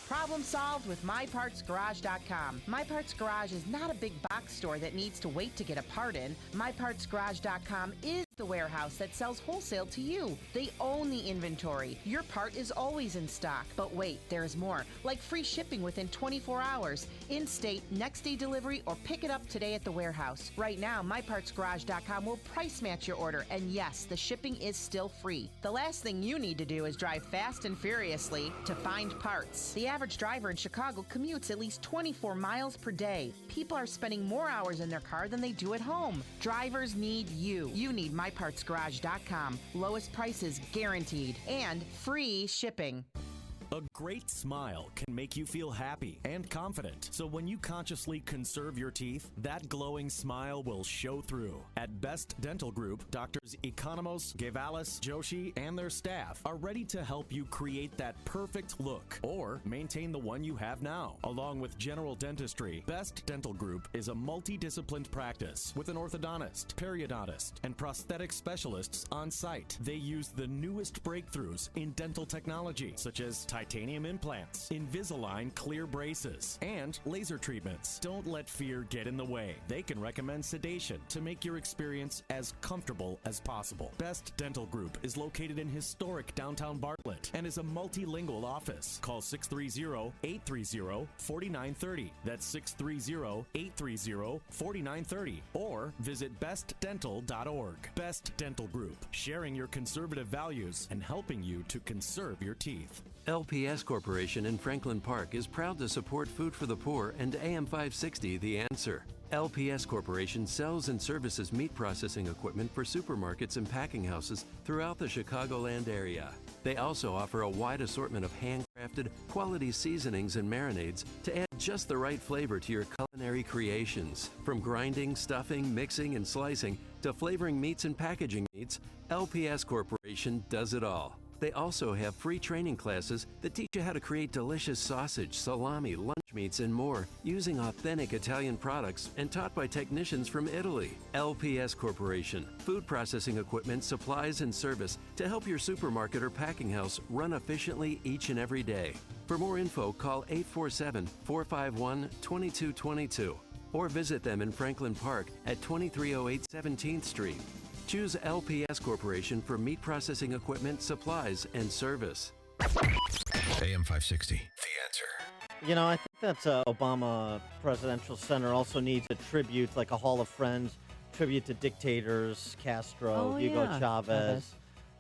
Speaker 13: Problem solved with MyPartsGarage.com. My Parts Garage is not a big box store that needs to wait to get a part in. MyPartsGarage.com is the warehouse that sells wholesale to you. They own the inventory. Your part is always in stock. But wait, there's more. Like free shipping within 24 hours, in-state, next-day delivery, or pick it up today at the warehouse. Right now, MyPartsGarage.com will price match your order, and yes, the shipping is still free. The last thing you need to do is drive fast and furiously to find parts. The average driver in Chicago commutes at least 24 miles per day. People are spending more hours in their car than they do at home. Drivers need you. You need MyPartsGarage.com. Lowest prices guaranteed and free shipping.
Speaker 14: A great smile can make you feel happy and confident. So when you consciously conserve your teeth, that glowing smile will show through. At Best Dental Group, Doctors Economos, Gavalis, Joshi, and their staff are ready to help you create that perfect look or maintain the one you have now. Along with general dentistry, Best Dental Group is a multidisciplined practice with an orthodontist, periodontist, and prosthetic specialists on site. They use the newest breakthroughs in dental technology, such as titanium implants, Invisalign clear braces, and laser treatments. Don't let fear get in the way. They can recommend sedation to make your experience as comfortable as possible. Best Dental Group is located in historic downtown Bartlett and is a multilingual office. Call 630-830-4930. That's 630-830-4930. Or visit bestdental.org. Best Dental Group, sharing your conservative values and helping you to conserve your teeth.
Speaker 1: LPS Corporation in Franklin Park is proud to support Food for the Poor and AM 560 The Answer. LPS Corporation sells and services meat processing equipment for supermarkets and packing houses throughout the Chicagoland area. They also offer a wide assortment of handcrafted, quality seasonings and marinades to add just the right flavor to your culinary creations. From grinding, stuffing, mixing, and slicing to flavoring meats and packaging meats, LPS Corporation does it all. They also have free training classes that teach you how to create delicious sausage, salami, lunch meats, and more using authentic Italian products and taught by technicians from Italy. LPS Corporation, food processing equipment, supplies, and service to help your supermarket or packing house run efficiently each and every day. For more info, call 847-451-2222 or visit them in Franklin Park at 2308 17th Street. Choose LPS Corporation for meat processing equipment, supplies, and service.
Speaker 4: AM 560, The Answer.
Speaker 9: You know, I think that Obama Presidential Center also needs a tribute, like a Hall of Friends, tribute to dictators, Castro, Hugo Chavez,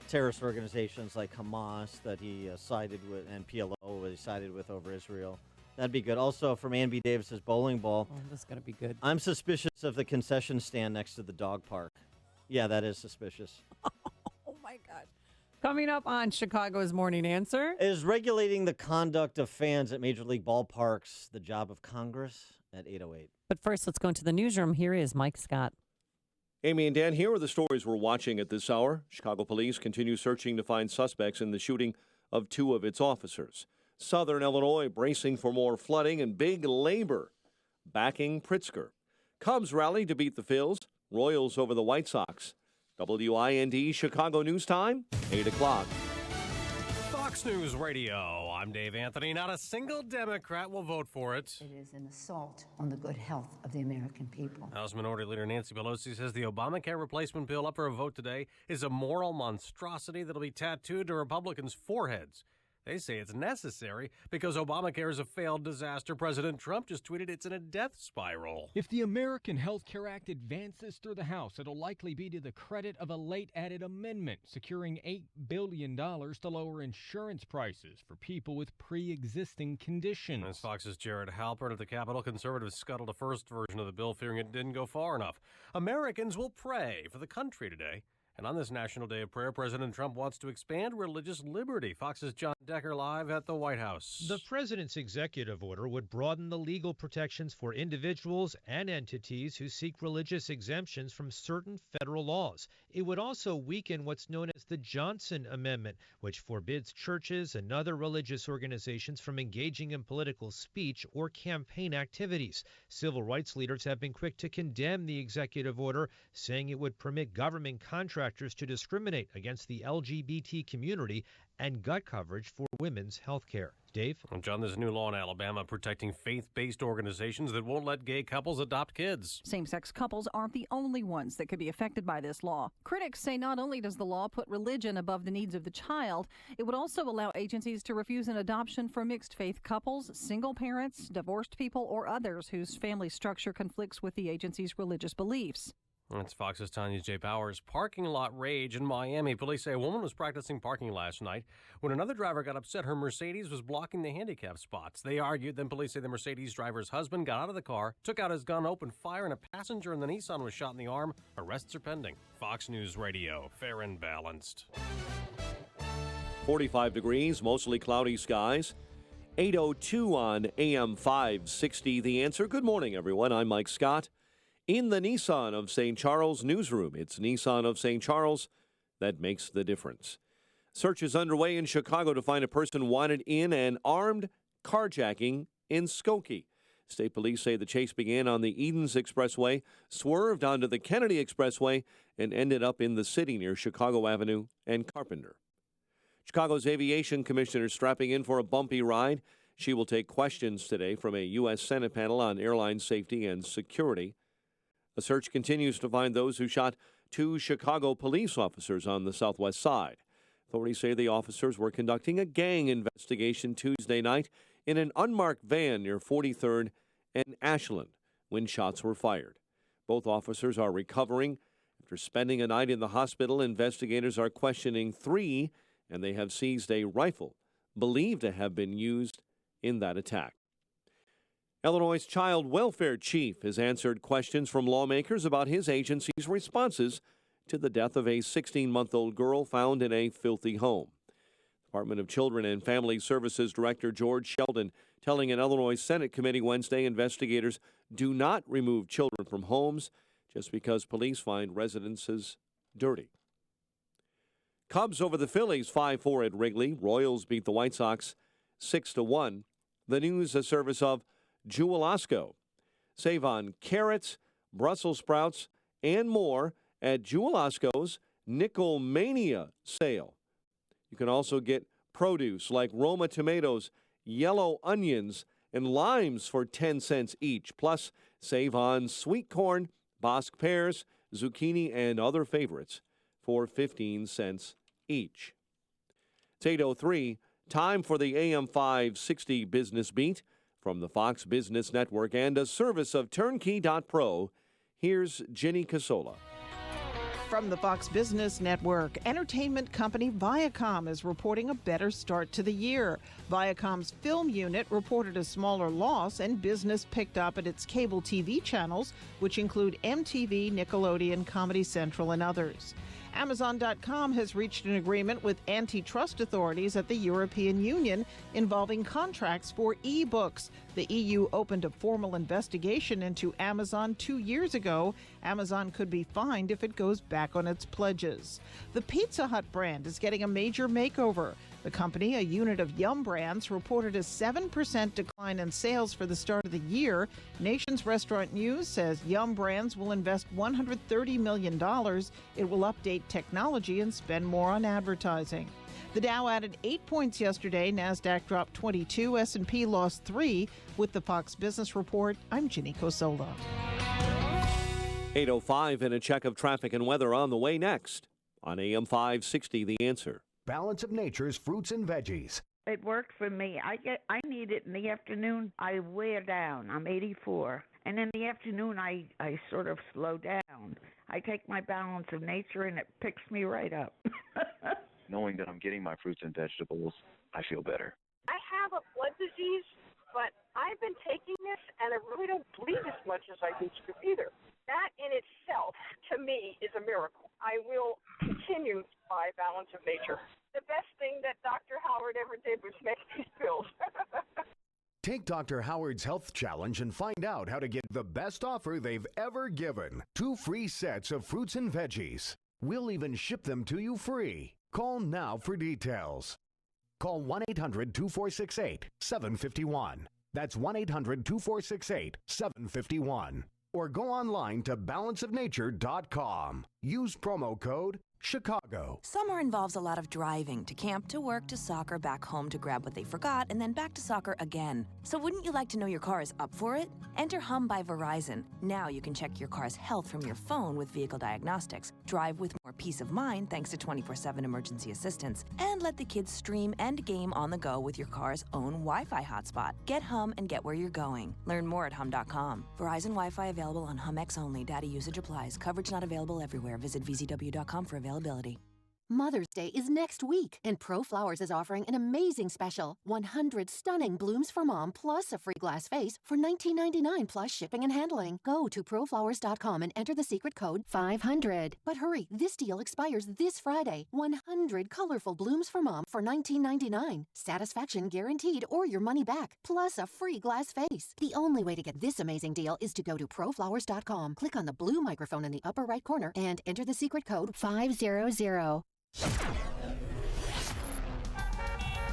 Speaker 9: terrorist organizations like Hamas that he sided with, and PLO that he sided with over Israel. That'd be good. Also, from Ann B. Davis's bowling ball.
Speaker 10: Oh, that's going to be good.
Speaker 9: I'm suspicious of the concession stand next to the dog park. Yeah, that is suspicious.
Speaker 10: Oh, my gosh. Coming up on Chicago's Morning Answer.
Speaker 9: Is regulating the conduct of fans at Major League ballparks the job of Congress at 8:08?
Speaker 10: But first, let's go into the newsroom. Here is Mike Scott.
Speaker 2: Amy and Dan, here are the stories we're watching at this hour. Chicago police continue searching to find suspects in the shooting of 2 of its officers. Southern Illinois bracing for more flooding and big labor backing Pritzker. Cubs rally to beat the Phils. Royals over the White Sox. WIND Chicago News Time, 8 o'clock.
Speaker 5: Fox News Radio. I'm Dave Anthony. Not a single Democrat will vote for it.
Speaker 15: It is an assault on the good health of the American people.
Speaker 5: House Minority Leader Nancy Pelosi says the Obamacare replacement bill up for a vote today is a moral monstrosity that'll be tattooed to Republicans' foreheads. They say it's necessary because Obamacare is a failed disaster. President Trump just tweeted it's in a death spiral.
Speaker 16: If the American Health Care Act advances through the House, it'll likely be to the credit of a late added amendment securing $8 billion to lower insurance prices for people with pre-existing conditions.
Speaker 5: As Fox's Jared Halpern at the Capitol, conservatives scuttled the first version of the bill, fearing it didn't go far enough. Americans will pray for the country today. And on this National Day of Prayer, President Trump wants to expand religious liberty. Fox's John Decker live at the White House.
Speaker 17: The president's executive order would broaden the legal protections for individuals and entities who seek religious exemptions from certain federal laws. It would also weaken what's known as the Johnson Amendment, which forbids churches and other religious organizations from engaging in political speech or campaign activities. Civil rights leaders have been quick to condemn the executive order, saying it would permit government contractors to discriminate against the LGBT community and gut coverage for women's health care. Dave?
Speaker 5: Well, John, there's a new law in Alabama protecting faith-based organizations that won't let gay couples adopt kids.
Speaker 20: Same-sex couples aren't the only ones that could be affected by this law. Critics say not only does the law put religion above the needs of the child, it would also allow agencies to refuse an adoption for mixed-faith couples, single parents, divorced people, or others whose family structure conflicts with the agency's religious beliefs.
Speaker 5: That's Fox's Tanya J. Powers. Parking lot rage in Miami. Police say a woman was practicing parking last night when another driver got upset her Mercedes was blocking the handicap spots. They argued. Then police say the Mercedes driver's husband got out of the car, took out his gun, opened fire, and a passenger in the Nissan was shot in the arm. Arrests are pending. Fox News Radio. Fair and balanced.
Speaker 2: 45 degrees, mostly cloudy skies. 8:02 on AM 560. The Answer. Good morning, everyone. I'm Mike Scott. In the Nissan of St. Charles newsroom, it's Nissan of St. Charles that makes the difference. Search is underway in Chicago to find a person wanted in an armed carjacking in Skokie. State police say the chase began on the Edens Expressway, swerved onto the Kennedy Expressway, and ended up in the city near Chicago Avenue and Carpenter. Chicago's aviation commissioner strapping in for a bumpy ride. She will take questions today from a U.S. Senate panel on airline safety and security. A search continues to find those who shot 2 Chicago police officers on the southwest side. Authorities say the officers were conducting a gang investigation Tuesday night in an unmarked van near 43rd and Ashland when shots were fired. Both officers are recovering. After spending a night in the hospital, investigators are questioning 3, and they have seized a rifle believed to have been used in that attack. Illinois' child welfare chief has answered questions from lawmakers about his agency's responses to the death of a 16-month-old girl found in a filthy home. Department of Children and Family Services Director George Sheldon telling an Illinois Senate committee Wednesday investigators do not remove children from homes just because police find residences dirty. Cubs over the Phillies 5-4 at Wrigley. Royals beat the White Sox 6-1. The news a service of Jewel-Osco. Save on carrots, Brussels sprouts, and more at Jewel-Osco's Nickel Mania sale. You can also get produce like Roma tomatoes, yellow onions, and limes for 10 cents each. Plus, save on sweet corn, Bosc pears, zucchini, and other favorites for 15 cents each. It's 8:03. Time for the AM 560 Business Beat. From the Fox Business Network and a service of Turnkey.pro, here's Ginny Casola.
Speaker 23: From the Fox Business Network, entertainment company Viacom is reporting a better start to the year. Viacom's film unit reported a smaller loss, and business picked up at its cable TV channels, which include MTV, Nickelodeon, Comedy Central, and others. Amazon.com has reached an agreement with antitrust authorities at the European Union involving contracts for e-books. The EU opened a formal investigation into Amazon 2 years ago Amazon could be fined if it goes back on its pledges. The Pizza Hut brand is getting a major makeover. The company, a unit of Yum Brands, reported a 7% decline in sales for the start of the year. Nation's Restaurant News says Yum Brands will invest $130 million. It will update technology and spend more on advertising. The Dow added 8 points yesterday. NASDAQ dropped 22. S&P lost 3. With the Fox Business Report, I'm Ginny Cosola.
Speaker 2: 8:05 and a check of traffic and weather on the way next on AM 560, The Answer.
Speaker 3: Balance of Nature's fruits and veggies.
Speaker 6: It worked for me. I need it in the afternoon. I wear down. I'm 84. And in the afternoon, I sort of slow down. I take my Balance of Nature, and it picks me right up.
Speaker 7: Knowing that I'm getting my fruits and vegetables, I feel better.
Speaker 11: I have a blood disease, but I've been taking this, and I really don't bleed as much as I used to either. That in itself, to me, is a miracle. I will continue to buy Balance of Nature. The best thing that Dr. Howard ever did was make these pills.
Speaker 3: Take Dr. Howard's Health Challenge and find out how to get the best offer they've ever given. 2 free sets of fruits and veggies. We'll even ship them to you free. Call now for details. Call 1-800-2468-751. That's 1-800-2468-751. Or go online to balanceofnature.com. Use promo code Chicago.
Speaker 18: Summer involves a lot of driving, to camp, to work, to soccer, back home to grab what they forgot, and then back to soccer again. So wouldn't you like to know your car is up for it? Enter Hum by Verizon. Now you can check your car's health from your phone with vehicle diagnostics, drive with more peace of mind thanks to 24/7 emergency assistance, and let the kids stream and game on the go with your car's own Wi-Fi hotspot. Get Hum and get where you're going. Learn more at hum.com. Verizon Wi-Fi available on Hum X only. Data usage applies. Coverage not available everywhere. Visit vzw.com for availability.
Speaker 21: Mother's Day is next week, and Pro Flowers is offering an amazing special. 100 stunning blooms for mom plus a free glass vase for $19.99 plus shipping and handling. Go to proflowers.com and enter the secret code 500. But hurry, this deal expires this Friday. 100 colorful blooms for mom for $19.99. Satisfaction guaranteed or your money back, plus a free glass vase. The only way to get this amazing deal is to go to proflowers.com. Click on the blue microphone in the upper right corner and enter the secret code 500.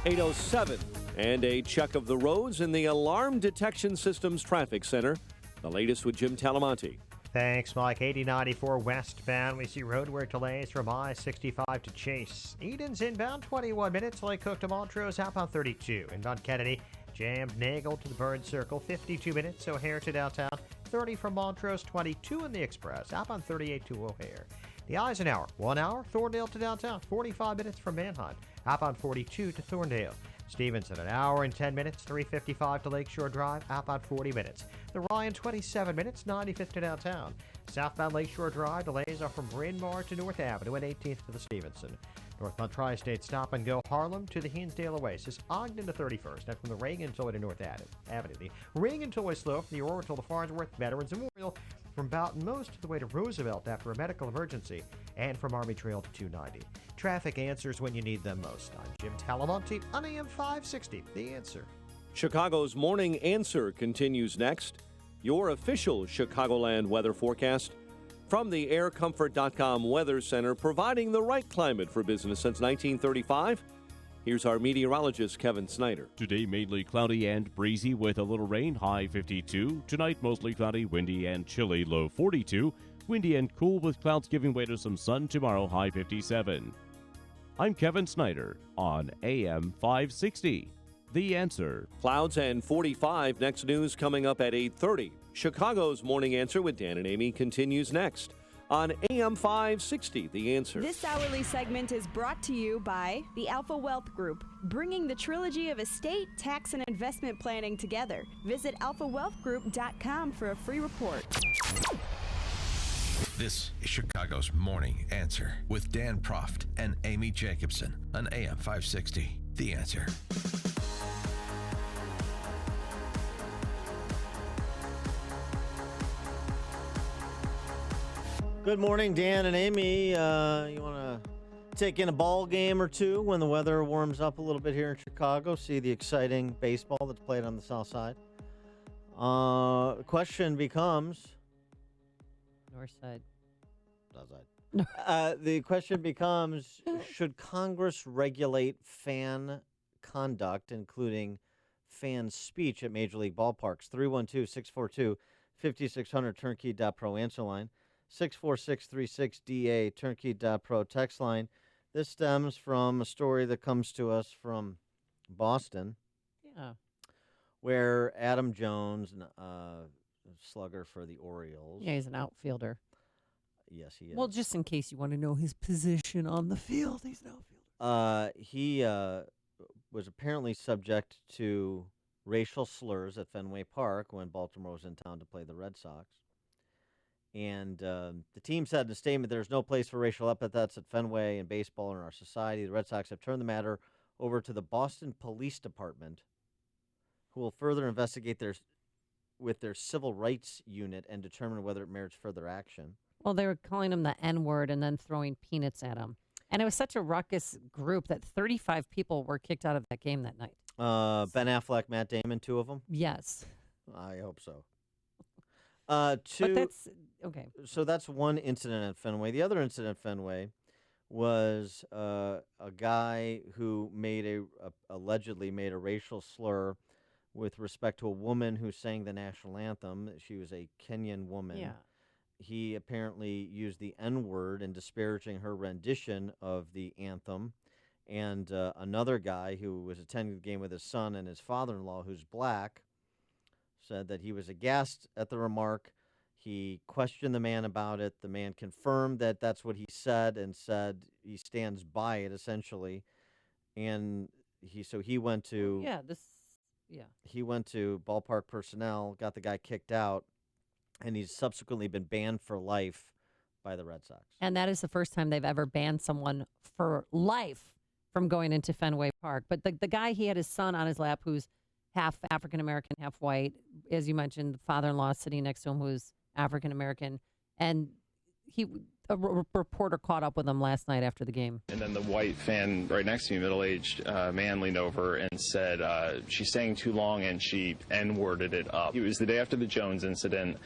Speaker 2: 8:07 and a check of the roads in the Alarm Detection Systems Traffic Center. The latest with Jim Talamonte.
Speaker 27: Thanks, Mike. 8094 westbound. We see roadwork delays from I-65 to Chase. Eden's inbound, 21 minutes. Lake Cook to Montrose, outbound 32. Inbound Kennedy, jammed Nagel to the Bird Circle, 52 minutes. O'Hare to downtown, 30 from Montrose, 22 in the Express. Outbound 38 to O'Hare. The Eisenhower, 1 hour. Thorndale to downtown, 45 minutes from Manheim. Outbound 42 to Thorndale. Stevenson, an hour and 10 minutes, 355 to Lakeshore Drive, outbound 40 minutes. The Ryan, 27 minutes, 95th to downtown. Southbound Lakeshore Drive, delays are from Bryn Mawr to North Avenue and 18th to the Stevenson. Northbound Tri-State stop and go Harlem to the Hinsdale Oasis, Ogden to 31st, and from the Reagan Toy to North Avenue. The Reagan Toy slow from the Orbital to Farnsworth Veterans Memorial, from Boughton most the way to Roosevelt after a medical emergency, and from Army Trail to 290. Traffic answers when you need them most. I'm Jim Talamonte on AM 560, The Answer.
Speaker 2: Chicago's Morning Answer continues next. Your official Chicagoland weather forecast from the aircomfort.com Weather Center, providing the right climate for business since 1935. Here's our meteorologist, Kevin Snyder.
Speaker 28: Today, mainly cloudy and breezy with a little rain, high 52. Tonight, mostly cloudy, windy, and chilly, low 42. Windy and cool with clouds giving way to some sun tomorrow, high 57. I'm Kevin Snyder on AM 560. The Answer.
Speaker 2: Clouds and 45. Next news coming up at 8:30. Chicago's Morning Answer with Dan and Amy continues next on AM 560, The Answer.
Speaker 29: This hourly segment is brought to you by the Alpha Wealth Group, bringing the trilogy of estate, tax, and investment planning together. Visit alphawealthgroup.com for a free report.
Speaker 4: This is Chicago's Morning Answer with Dan Proft and Amy Jacobson on AM 560, The Answer.
Speaker 9: Good morning, Dan and Amy. You want to take in a ball game or two when the weather warms up a little bit here in Chicago, see the exciting baseball that's played on the south side. The question becomes,
Speaker 10: North side.
Speaker 9: South side. The question becomes, should Congress regulate fan conduct, including fan speech at Major League ballparks? 312-642-5600, turnkey.pro answer line. 64636DA, turnkey.pro text line. This stems from a story that comes to us from Boston.
Speaker 10: Yeah.
Speaker 9: Where Adam Jones, slugger for the Orioles.
Speaker 10: Yeah, he's an outfielder.
Speaker 9: Yes, he is.
Speaker 10: Well, just in case you want to know his position on the field, he's an outfielder.
Speaker 9: He was apparently subject to racial slurs at Fenway Park when Baltimore was in town to play the Red Sox. And the team said in a statement, there's no place for racial epithets at Fenway in baseball or in our society. The Red Sox have turned the matter over to the Boston Police Department, who will further investigate with their civil rights unit and determine whether it merits further action.
Speaker 10: Well, they were calling him the N-word and then throwing peanuts at him. And it was such a ruckus group that 35 people were kicked out of that game that night.
Speaker 9: Ben Affleck, Matt Damon, two of them?
Speaker 10: Yes.
Speaker 9: I hope so.
Speaker 10: But that's, okay.
Speaker 9: So that's one incident at Fenway. The other incident at Fenway was a guy who allegedly made a racial slur with respect to a woman who sang the national anthem. She was a Kenyan woman.
Speaker 10: Yeah.
Speaker 9: He apparently used the N-word in disparaging her rendition of the anthem. And another guy who was attending the game with his son and his father-in-law, who's black, said that he was aghast at the remark. He questioned the man about it. The man confirmed that that's what he said and said he stands by it, essentially. And he went to... He went to ballpark personnel, got the guy kicked out, and he's subsequently been banned for life by the Red Sox.
Speaker 10: And that is the first time they've ever banned someone for life from going into Fenway Park. But the guy, he had his son on his lap who's half African-American, half white. As you mentioned, the father-in-law sitting next to him who's African-American. And a reporter caught up with him last night after the game.
Speaker 8: And then the white fan right next to me, middle-aged man, leaned over and said, she sang too long and she N-worded it up. It was the day after the Jones incident,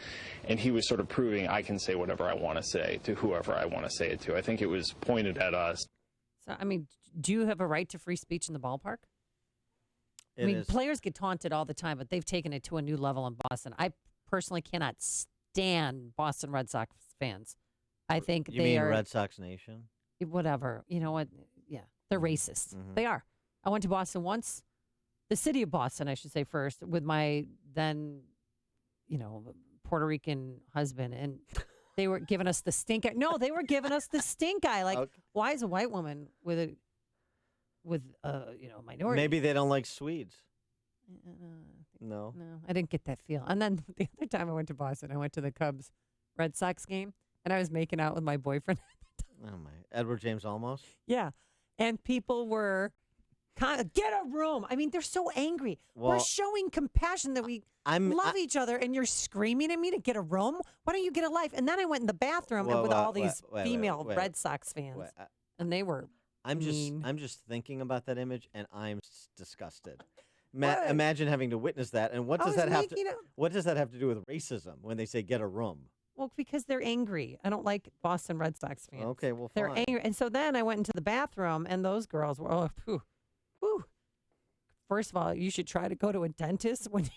Speaker 8: and he was sort of proving I can say whatever I want to say to whoever I want to say it to. I think it was pointed at us.
Speaker 10: So, I mean, do you have a right to free speech in the ballpark? Players get taunted all the time, but they've taken it to a new level in Boston. I personally cannot stand Boston Red Sox fans. I think
Speaker 9: you mean Red Sox Nation?
Speaker 10: Whatever. You know what? Yeah, they're racist.
Speaker 9: Mm-hmm.
Speaker 10: They are. I went to Boston once, the city of Boston, I should say first, with my then, Puerto Rican husband, and they were giving us the stink eye. No, they were giving us the stink eye. Like, okay. Why is a white woman with a minority?
Speaker 9: Maybe they don't like Swedes. No,
Speaker 10: I didn't get that feel. And then the other time I went to Boston, I went to the Cubs Red Sox game. And I was making out with my boyfriend.
Speaker 9: Oh, my. Edward James Olmos?
Speaker 10: Yeah. And people were get a room. I mean, they're so angry. Well, we're showing compassion that we love each other, and you're screaming at me to get a room? Why don't you get a life? And then I went in the bathroom with all these female Red Sox fans. And they were mean.
Speaker 9: I'm just thinking about that image, and I'm disgusted. Imagine having to witness that. And what does that have to do with racism when they say get a room?
Speaker 10: Well, because they're angry. I don't like Boston Red Sox fans.
Speaker 9: Okay, well,
Speaker 10: they're
Speaker 9: fine.
Speaker 10: angry. And so then I went into the bathroom, and those girls were, First of all, you should try to go to a dentist when you're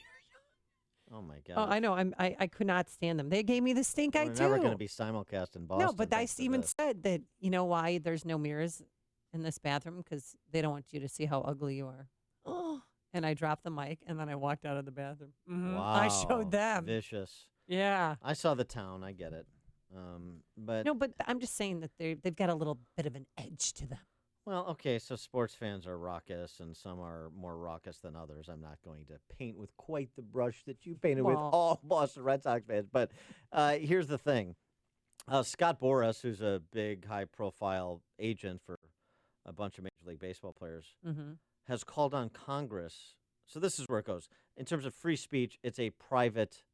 Speaker 9: young. Oh, my God.
Speaker 10: Oh, I know. I could not stand them. They gave me the stink eye, too.
Speaker 9: We're never going to be simulcast in Boston.
Speaker 10: No, but I even said that, you know why there's no mirrors in this bathroom? Because they don't want you to see how ugly you are. Oh. And I dropped the mic, and then I walked out of the bathroom. Mm-hmm.
Speaker 9: Wow.
Speaker 10: I showed them.
Speaker 9: Vicious.
Speaker 10: Yeah.
Speaker 9: I saw the town. I get it. But
Speaker 10: I'm just saying that they've got a little bit of an edge to them.
Speaker 9: Well, okay, so sports fans are raucous, and some are more raucous than others. I'm not going to paint with quite the brush that you painted with all Boston Red Sox fans. But here's the thing. Scott Boras, who's a big, high-profile agent for a bunch of Major League Baseball players, has called on Congress. So this is where it goes. In terms of free speech, it's a private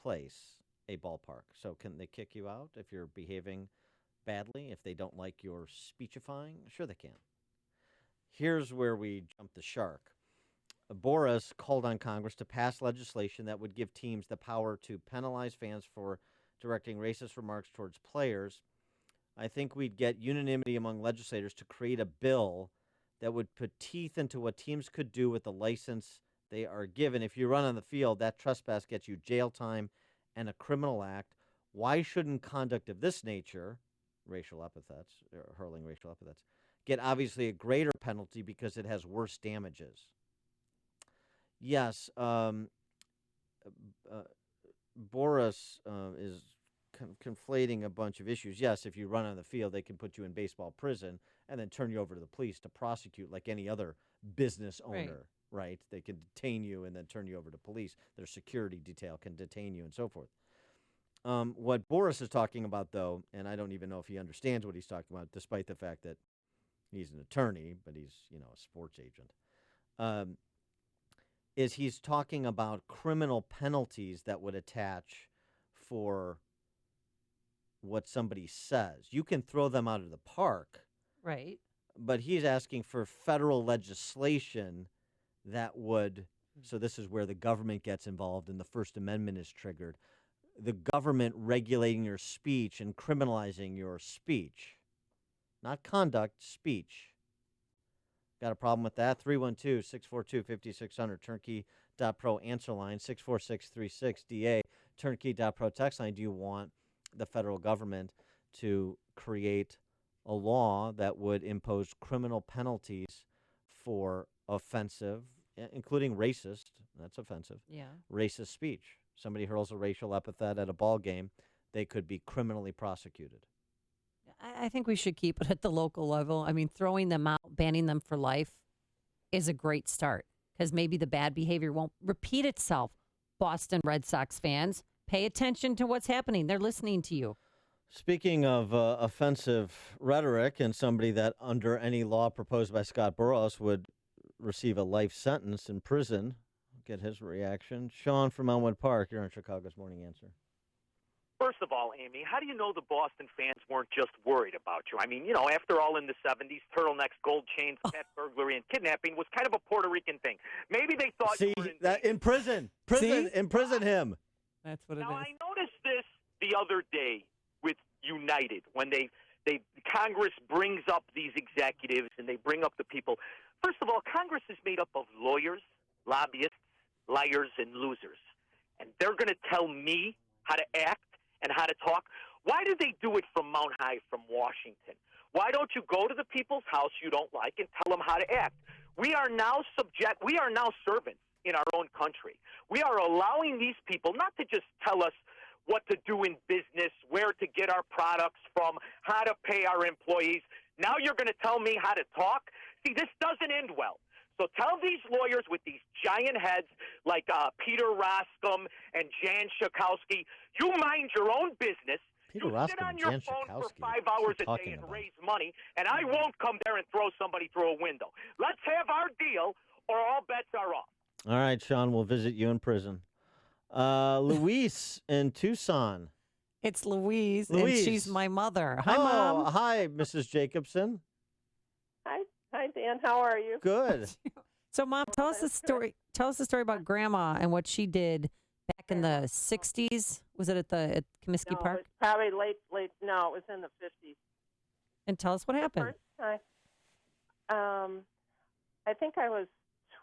Speaker 9: place, a ballpark. So can they kick you out if you're behaving badly, if they don't like your speechifying? Sure they can. Here's where we jump the shark. Boras called on Congress to pass legislation that would give teams the power to penalize fans for directing racist remarks towards players, I think we'd get unanimity among legislators to create a bill that would put teeth into what teams could do with the license they are given. If you run on the field, that trespass gets you jail time and a criminal act. Why shouldn't conduct of this nature, racial epithets, or hurling racial epithets, get obviously a greater penalty because it has worse damages? Yes, Boris is conflating a bunch of issues. Yes, if you run on the field, they can put you in baseball prison and then turn you over to the police to prosecute like any other business owner, right? They can detain you and then turn you over to police. Their security detail can detain you and so forth. What Boris is talking about, though, and I don't even know if he understands what he's talking about, despite the fact that he's an attorney, but he's, a sports agent, is he's talking about criminal penalties that would attach for what somebody says. You can throw them out of the park.
Speaker 10: Right.
Speaker 9: But he's asking for federal legislation that would, so this is where the government gets involved and the First Amendment is triggered, the government regulating your speech and criminalizing your speech. Not conduct, speech. Got a problem with that? 312-642-5600, turnkey.pro answer line, 64636-DA, turnkey.pro text line. Do you want the federal government to create a law that would impose criminal penalties for offensive, including racist, that's offensive, racist speech? Somebody hurls a racial epithet at a ball game, they could be criminally prosecuted.
Speaker 10: I think we should keep it at the local level. I mean, throwing them out, banning them for life is a great start because maybe the bad behavior won't repeat itself. Boston Red Sox fans, pay attention to what's happening. They're listening to you.
Speaker 9: Speaking of offensive rhetoric and somebody that under any law proposed by Scott Burrows would receive a life sentence in prison, get his reaction. Sean from Elmwood Park, you're on Chicago's Morning Answer.
Speaker 1: First of all, Amy, how do you know the Boston fans weren't just worried about you? I mean, after all, in the 70s, turtlenecks, gold chains, pet burglary, and kidnapping was kind of a Puerto Rican thing. Maybe they thought you were
Speaker 9: in prison. Imprison him.
Speaker 10: That's what it is.
Speaker 1: Now, I noticed this the other day with United when Congress brings up these executives and they bring up the people. First of all, Congress is made up of lawyers, lobbyists, liars, and losers. And they're going to tell me how to act and how to talk. Why do they do it from Mount High, from Washington? Why don't you go to the people's house you don't like and tell them how to act? We are now servants in our own country. We are allowing these people not to just tell us what to do in business, where to get our products from, how to pay our employees. Now you're going to tell me how to talk? See, this doesn't end well. So tell these lawyers with these giant heads like Peter Roskam and Jan Schakowsky, you mind your own business.
Speaker 9: Peter
Speaker 1: you
Speaker 9: Roskam
Speaker 1: sit on
Speaker 9: and
Speaker 1: your
Speaker 9: Jan
Speaker 1: phone for
Speaker 9: Schakowsky.
Speaker 1: 5 hours a day and raise money, and I won't come there and throw somebody through a window. Let's have our deal, or all bets are off.
Speaker 9: All right, Sean, we'll visit you in prison. Luis in Tucson.
Speaker 10: It's Louise, and she's my mother. Hi, Mom.
Speaker 9: Hi, Mrs. Jacobson.
Speaker 11: Hi, Dan. How are you?
Speaker 9: Good.
Speaker 10: So, Mom, tell us the story. Tell us the story about Grandma and what she did back in the 60s. Was it at Comiskey Park?
Speaker 11: It was probably late. No, it was in the 50s.
Speaker 10: And tell us what happened.
Speaker 11: First time, I think I was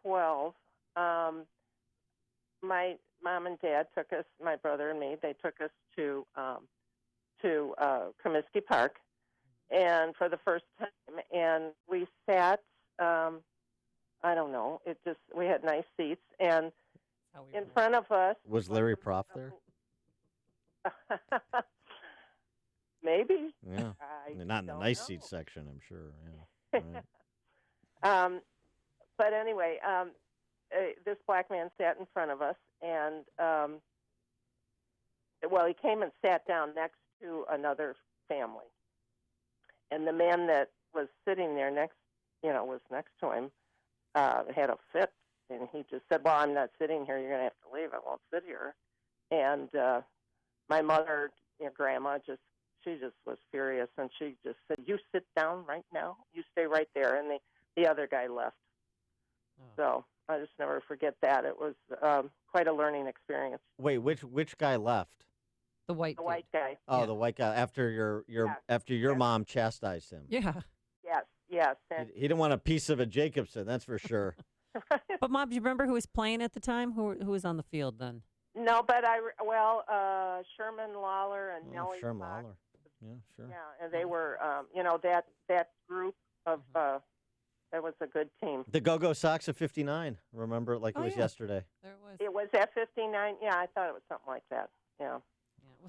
Speaker 11: 12. My mom and dad took us, my brother and me, they took us to Comiskey Park, and for the first time, and we sat, I don't know, we had nice seats, and in front of us...
Speaker 9: Was Larry Proff there?
Speaker 11: Maybe.
Speaker 9: Yeah. Not in the nice seat section, I'm sure. Yeah. Right.
Speaker 11: But anyway, this black man sat in front of us, and he came and sat down next to another family, and the man that was sitting there was next to him, had a fit, and he just said, "Well, I'm not sitting here. You're going to have to leave. I won't sit here." And my mother, Grandma, she just was furious, and she just said, "You sit down right now. You stay right there." And the other guy left. So I just never forget that. It was quite a learning experience.
Speaker 9: Wait, which guy left?
Speaker 10: The white
Speaker 11: guy.
Speaker 9: Oh, the white guy after your mom chastised him.
Speaker 10: Yeah.
Speaker 11: Yes. And
Speaker 9: He didn't want a piece of a Jacobson, that's for sure.
Speaker 10: But, Mom, do you remember who was playing at the time? Who was on the field then?
Speaker 11: no, but Sherman Lawler and Nellie
Speaker 9: Sherman
Speaker 11: Fox.
Speaker 9: Lawler. Yeah, sure.
Speaker 11: Yeah, and they were, that group of, that was a good team.
Speaker 9: The Go-Go Sox of 59. Remember it like it was yesterday.
Speaker 10: There it was.
Speaker 11: It was at 59. Yeah, I thought it was something like that. Yeah.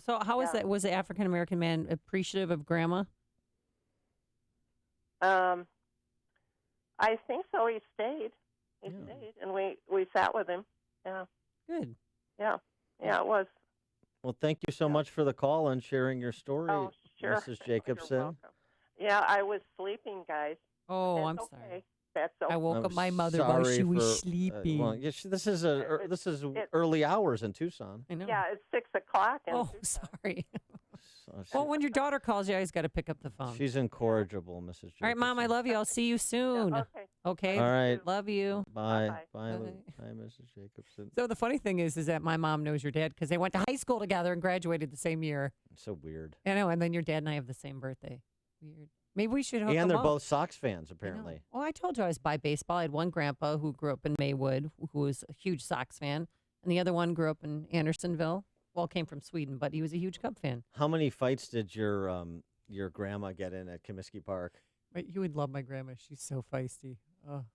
Speaker 10: So how was that? Was the African-American man appreciative of Grandma?
Speaker 11: I think so. He stayed. He stayed, and we sat with him. Yeah.
Speaker 10: Good.
Speaker 11: Yeah. Yeah, it was.
Speaker 9: Well, thank you so much for the call and sharing your story,
Speaker 11: Oh, sure.
Speaker 9: Mrs. Jacobson.
Speaker 11: Yeah, I was sleeping, guys.
Speaker 10: Oh,
Speaker 11: That's
Speaker 10: I'm
Speaker 11: okay.
Speaker 10: sorry.
Speaker 11: That's okay.
Speaker 10: I woke
Speaker 9: I'm
Speaker 10: up my mother while she was sleeping.
Speaker 9: This is early hours in Tucson.
Speaker 10: I know.
Speaker 11: Yeah, it's 6 o'clock.
Speaker 10: Oh, sorry. Well, when your daughter calls, you always got to pick up the phone.
Speaker 9: She's incorrigible, Mrs. Jacobson.
Speaker 10: All right, Mom, I love you. I'll see you soon. Okay.
Speaker 9: All right.
Speaker 10: Love you.
Speaker 9: Bye, Mrs. Jacobson.
Speaker 10: So the funny thing is that my mom knows your dad because they went to high school together and graduated the same year.
Speaker 9: So weird.
Speaker 10: I know, and then your dad and I have the same birthday. Weird. Maybe we should hook
Speaker 9: And
Speaker 10: them
Speaker 9: they're
Speaker 10: up.
Speaker 9: both Sox fans, apparently.
Speaker 10: Well, I told you I was by baseball. I had one grandpa who grew up in Maywood, who was a huge Sox fan, and the other one grew up in Andersonville. Well, came from Sweden, but he was a huge Cub fan.
Speaker 9: How many fights did your grandma get in at Comiskey Park?
Speaker 10: But you would love my grandma. She's so feisty. Oh.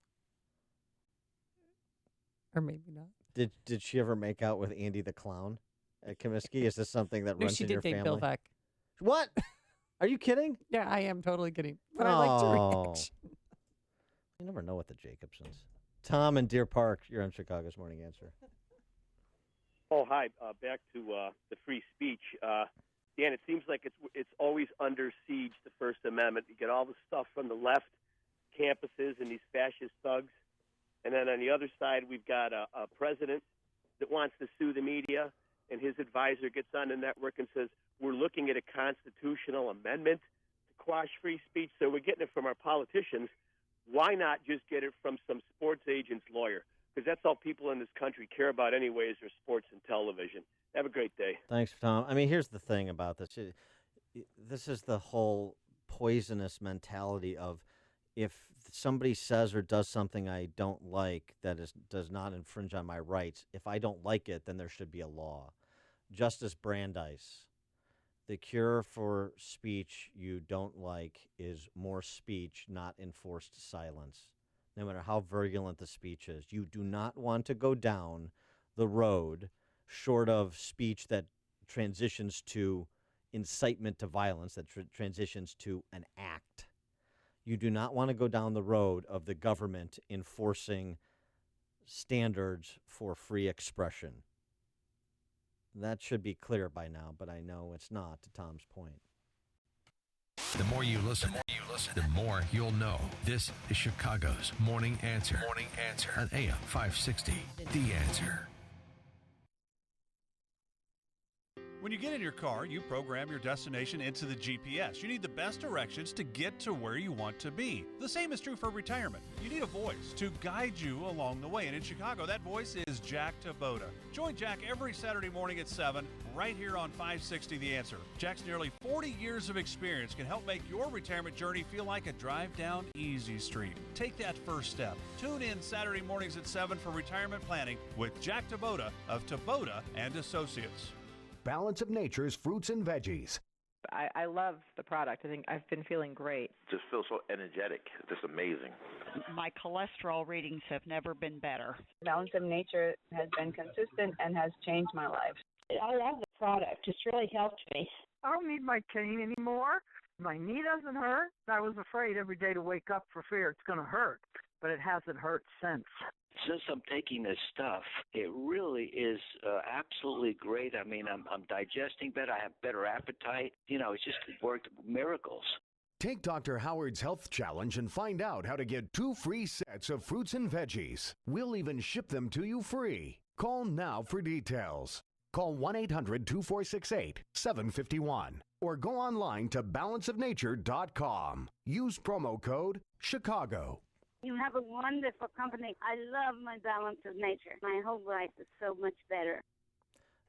Speaker 10: Or maybe not.
Speaker 9: Did she ever make out with Andy the Clown at Comiskey? Is this something that
Speaker 10: No,
Speaker 9: runs
Speaker 10: she
Speaker 9: in
Speaker 10: did
Speaker 9: your
Speaker 10: date
Speaker 9: family?
Speaker 10: Bill Beck.
Speaker 9: What? Are you kidding?
Speaker 10: Yeah, I am totally kidding. But I like your reaction.
Speaker 9: You never know with the Jacobsons. Tom in Deer Park, you're on Chicago's Morning Answer.
Speaker 12: Oh, hi. Back to the free speech. Dan, it seems like it's always under siege, the First Amendment. You get all the stuff from the left campuses and these fascist thugs. And then on the other side, we've got a president that wants to sue the media, and his advisor gets on the network and says, we're looking at a constitutional amendment to quash free speech. So we're getting it from our politicians. Why not just get it from some sports agent's lawyer? Because that's all people in this country care about anyways, are sports and television. Have a great day.
Speaker 9: Thanks, Tom. I mean, here's the thing about this. This is the whole poisonous mentality of if somebody says or does something I don't like that does not infringe on my rights, if I don't like it, then there should be a law. Justice Brandeis, the cure for speech you don't like is more speech, not enforced silence. No matter how virulent the speech is, you do not want to go down the road short of speech that transitions to incitement to violence, that transitions to an act. You do not want to go down the road of the government enforcing standards for free expression. That should be clear by now, but I know it's not, to Tom's point.
Speaker 4: The more you listen, the more you'll know. This is Chicago's Morning Answer. Morning Answer on AM 560. The Answer.
Speaker 13: When you get in your car, you program your destination into the GPS. You need the best directions to get to where you want to be. The same is true for retirement. You need a voice to guide you along the way. And in Chicago, that voice is Jack Taboda. Join Jack every Saturday morning at 7 right here on 560 The Answer. Jack's nearly 40 years of experience can help make your retirement journey feel like a drive down easy street. Take that first step. Tune in Saturday mornings at 7 for retirement planning with Jack Taboda of Taboda and Associates.
Speaker 3: Balance of Nature's fruits and veggies.
Speaker 14: I love the product. I think I've been feeling great.
Speaker 15: Just feel so energetic. Just amazing.
Speaker 19: My cholesterol readings have never been better.
Speaker 14: Balance of Nature has been consistent and has changed my life.
Speaker 22: I love the product. It's really helped me.
Speaker 24: I don't need my cane anymore. My knee doesn't hurt. I was afraid every day to wake up for fear it's going to hurt, but it hasn't hurt since.
Speaker 25: Since I'm taking this stuff, it really is absolutely great. I mean, I'm digesting better. I have better appetite. You know, it's just worked miracles.
Speaker 3: Take Dr. Howard's Health Challenge and find out how to get 2 free sets of fruits and veggies. We'll even ship them to you free. Call now for details. Call 1-800-2468-751 or go online to balanceofnature.com. Use promo code Chicago.
Speaker 22: You have a wonderful company. I love my Balance of Nature. My whole life is so much better.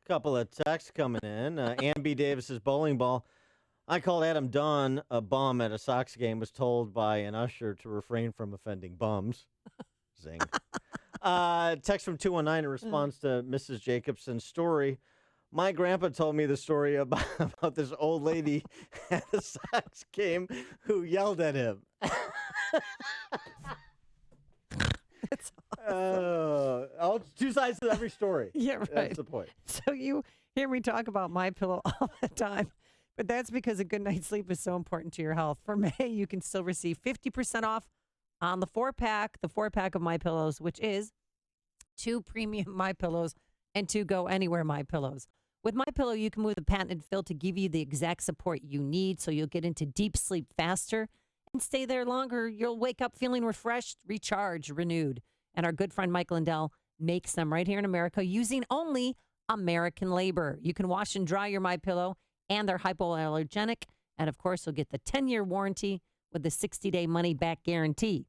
Speaker 9: Couple of texts coming in. Ann B. Davis's bowling ball. I called Adam Dunn a bum at a Sox game, was told by an usher to refrain from offending bums. Zing. Text from 219 in response to Mrs. Jacobson's story. My grandpa told me the story about this old lady at a Sox game who yelled at him.
Speaker 10: That's awesome.
Speaker 9: It's two sides to every story.
Speaker 10: Yeah, right.
Speaker 9: That's the point.
Speaker 10: So you hear me talk about MyPillow all the time, but that's because a good night's sleep is so important to your health. For May, you can still receive 50% off on the 4-pack of MyPillows, which is 2 premium MyPillows and 2 Go Anywhere MyPillows. With MyPillow, you can move the patented fill to give you the exact support you need, so you'll get into deep sleep faster and stay there longer. You'll wake up feeling refreshed, recharged, renewed. And our good friend Mike Lindell makes them right here in America using only American labor. You can wash and dry your MyPillow, and they're hypoallergenic. And, of course, you'll get the 10-year warranty with the 60-day money-back guarantee.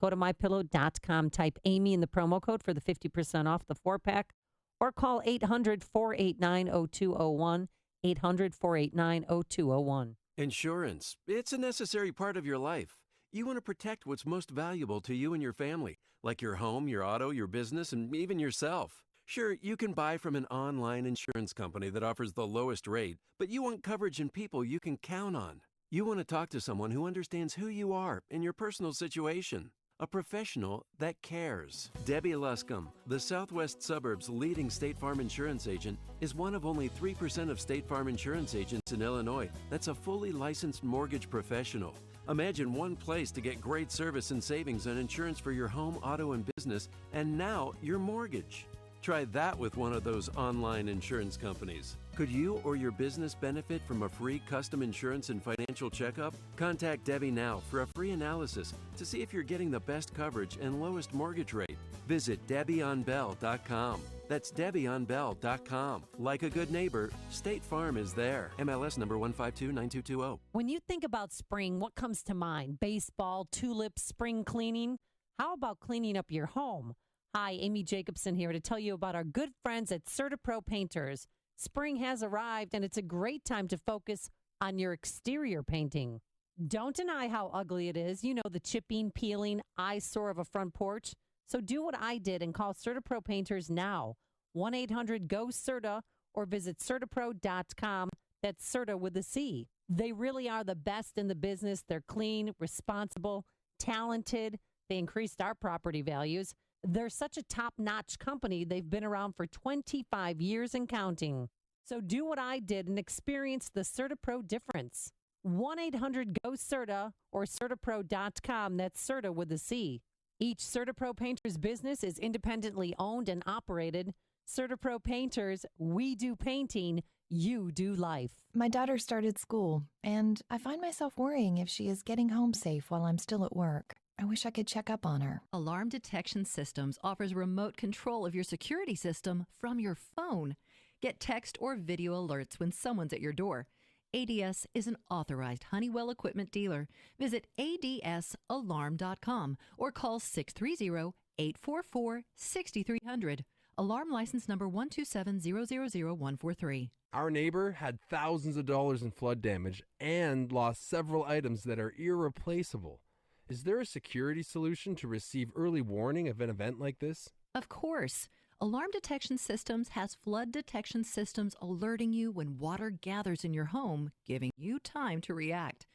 Speaker 10: Go to MyPillow.com, type Amy in the promo code for the 50% off the 4-pack, or call 800-489-0201, 800-489-0201.
Speaker 5: Insurance. It's a necessary part of your life. You want to protect what's most valuable to you and your family, like your home, your auto, your business, and even yourself. Sure, you can buy from an online insurance company that offers the lowest rate, but you want coverage and people you can count on. You want to talk to someone who understands who you are and your personal situation. A professional that cares. Debbie Luscombe, the Southwest Suburbs' leading State Farm insurance agent, is one of only 3% of State Farm insurance agents in Illinois that's a fully licensed mortgage professional. Imagine one place to get great service and savings on insurance for your home, auto, and business, and now your mortgage. Try that with one of those online insurance companies. Could you or your business benefit from a free custom insurance and financial checkup? Contact Debbie now for a free analysis to see if you're getting the best coverage and lowest mortgage rate. Visit DebbieOnBell.com. That's DebbieOnBell.com. Like a good neighbor, State Farm is there. MLS number 1529220.
Speaker 10: When you think about spring, what comes to mind? Baseball, tulips, spring cleaning? How about cleaning up your home? Hi, Amy Jacobson here to tell you about our good friends at CertaPro Painters. Spring has arrived, and it's a great time to focus on your exterior painting. Don't deny how ugly it is. You know, the chipping, peeling eyesore of a front porch. So do what I did and call CertaPro Painters now. 1-800-GO-CERTA or visit CertaPro.com. That's Certa with a C. They really are the best in the business. They're clean, responsible, talented. They increased our property values. They're such a top-notch company. They've been around for 25 years and counting. So do what I did and experience the CertaPro difference. 1-800-GO-CERTA or CertaPro.com. That's Certa with a C. Each CertaPro Painters business is independently owned and operated. CertaPro Painters, we do painting, you do life.
Speaker 6: My daughter started school, and I find myself worrying if she is getting home safe while I'm still at work. I wish I could check up on her.
Speaker 7: Alarm Detection Systems offers remote control of your security system from your phone. Get text or video alerts when someone's at your door. ADS is an authorized Honeywell equipment dealer. Visit adsalarm.com or call 630-844-6300. Alarm license number 127000143.
Speaker 16: Our neighbor had thousands of dollars in flood damage and lost several items that are irreplaceable. Is there a security solution to receive early warning of an event like this?
Speaker 7: Of course. Alarm Detection Systems has flood detection systems alerting you when water gathers in your home, giving you time to react.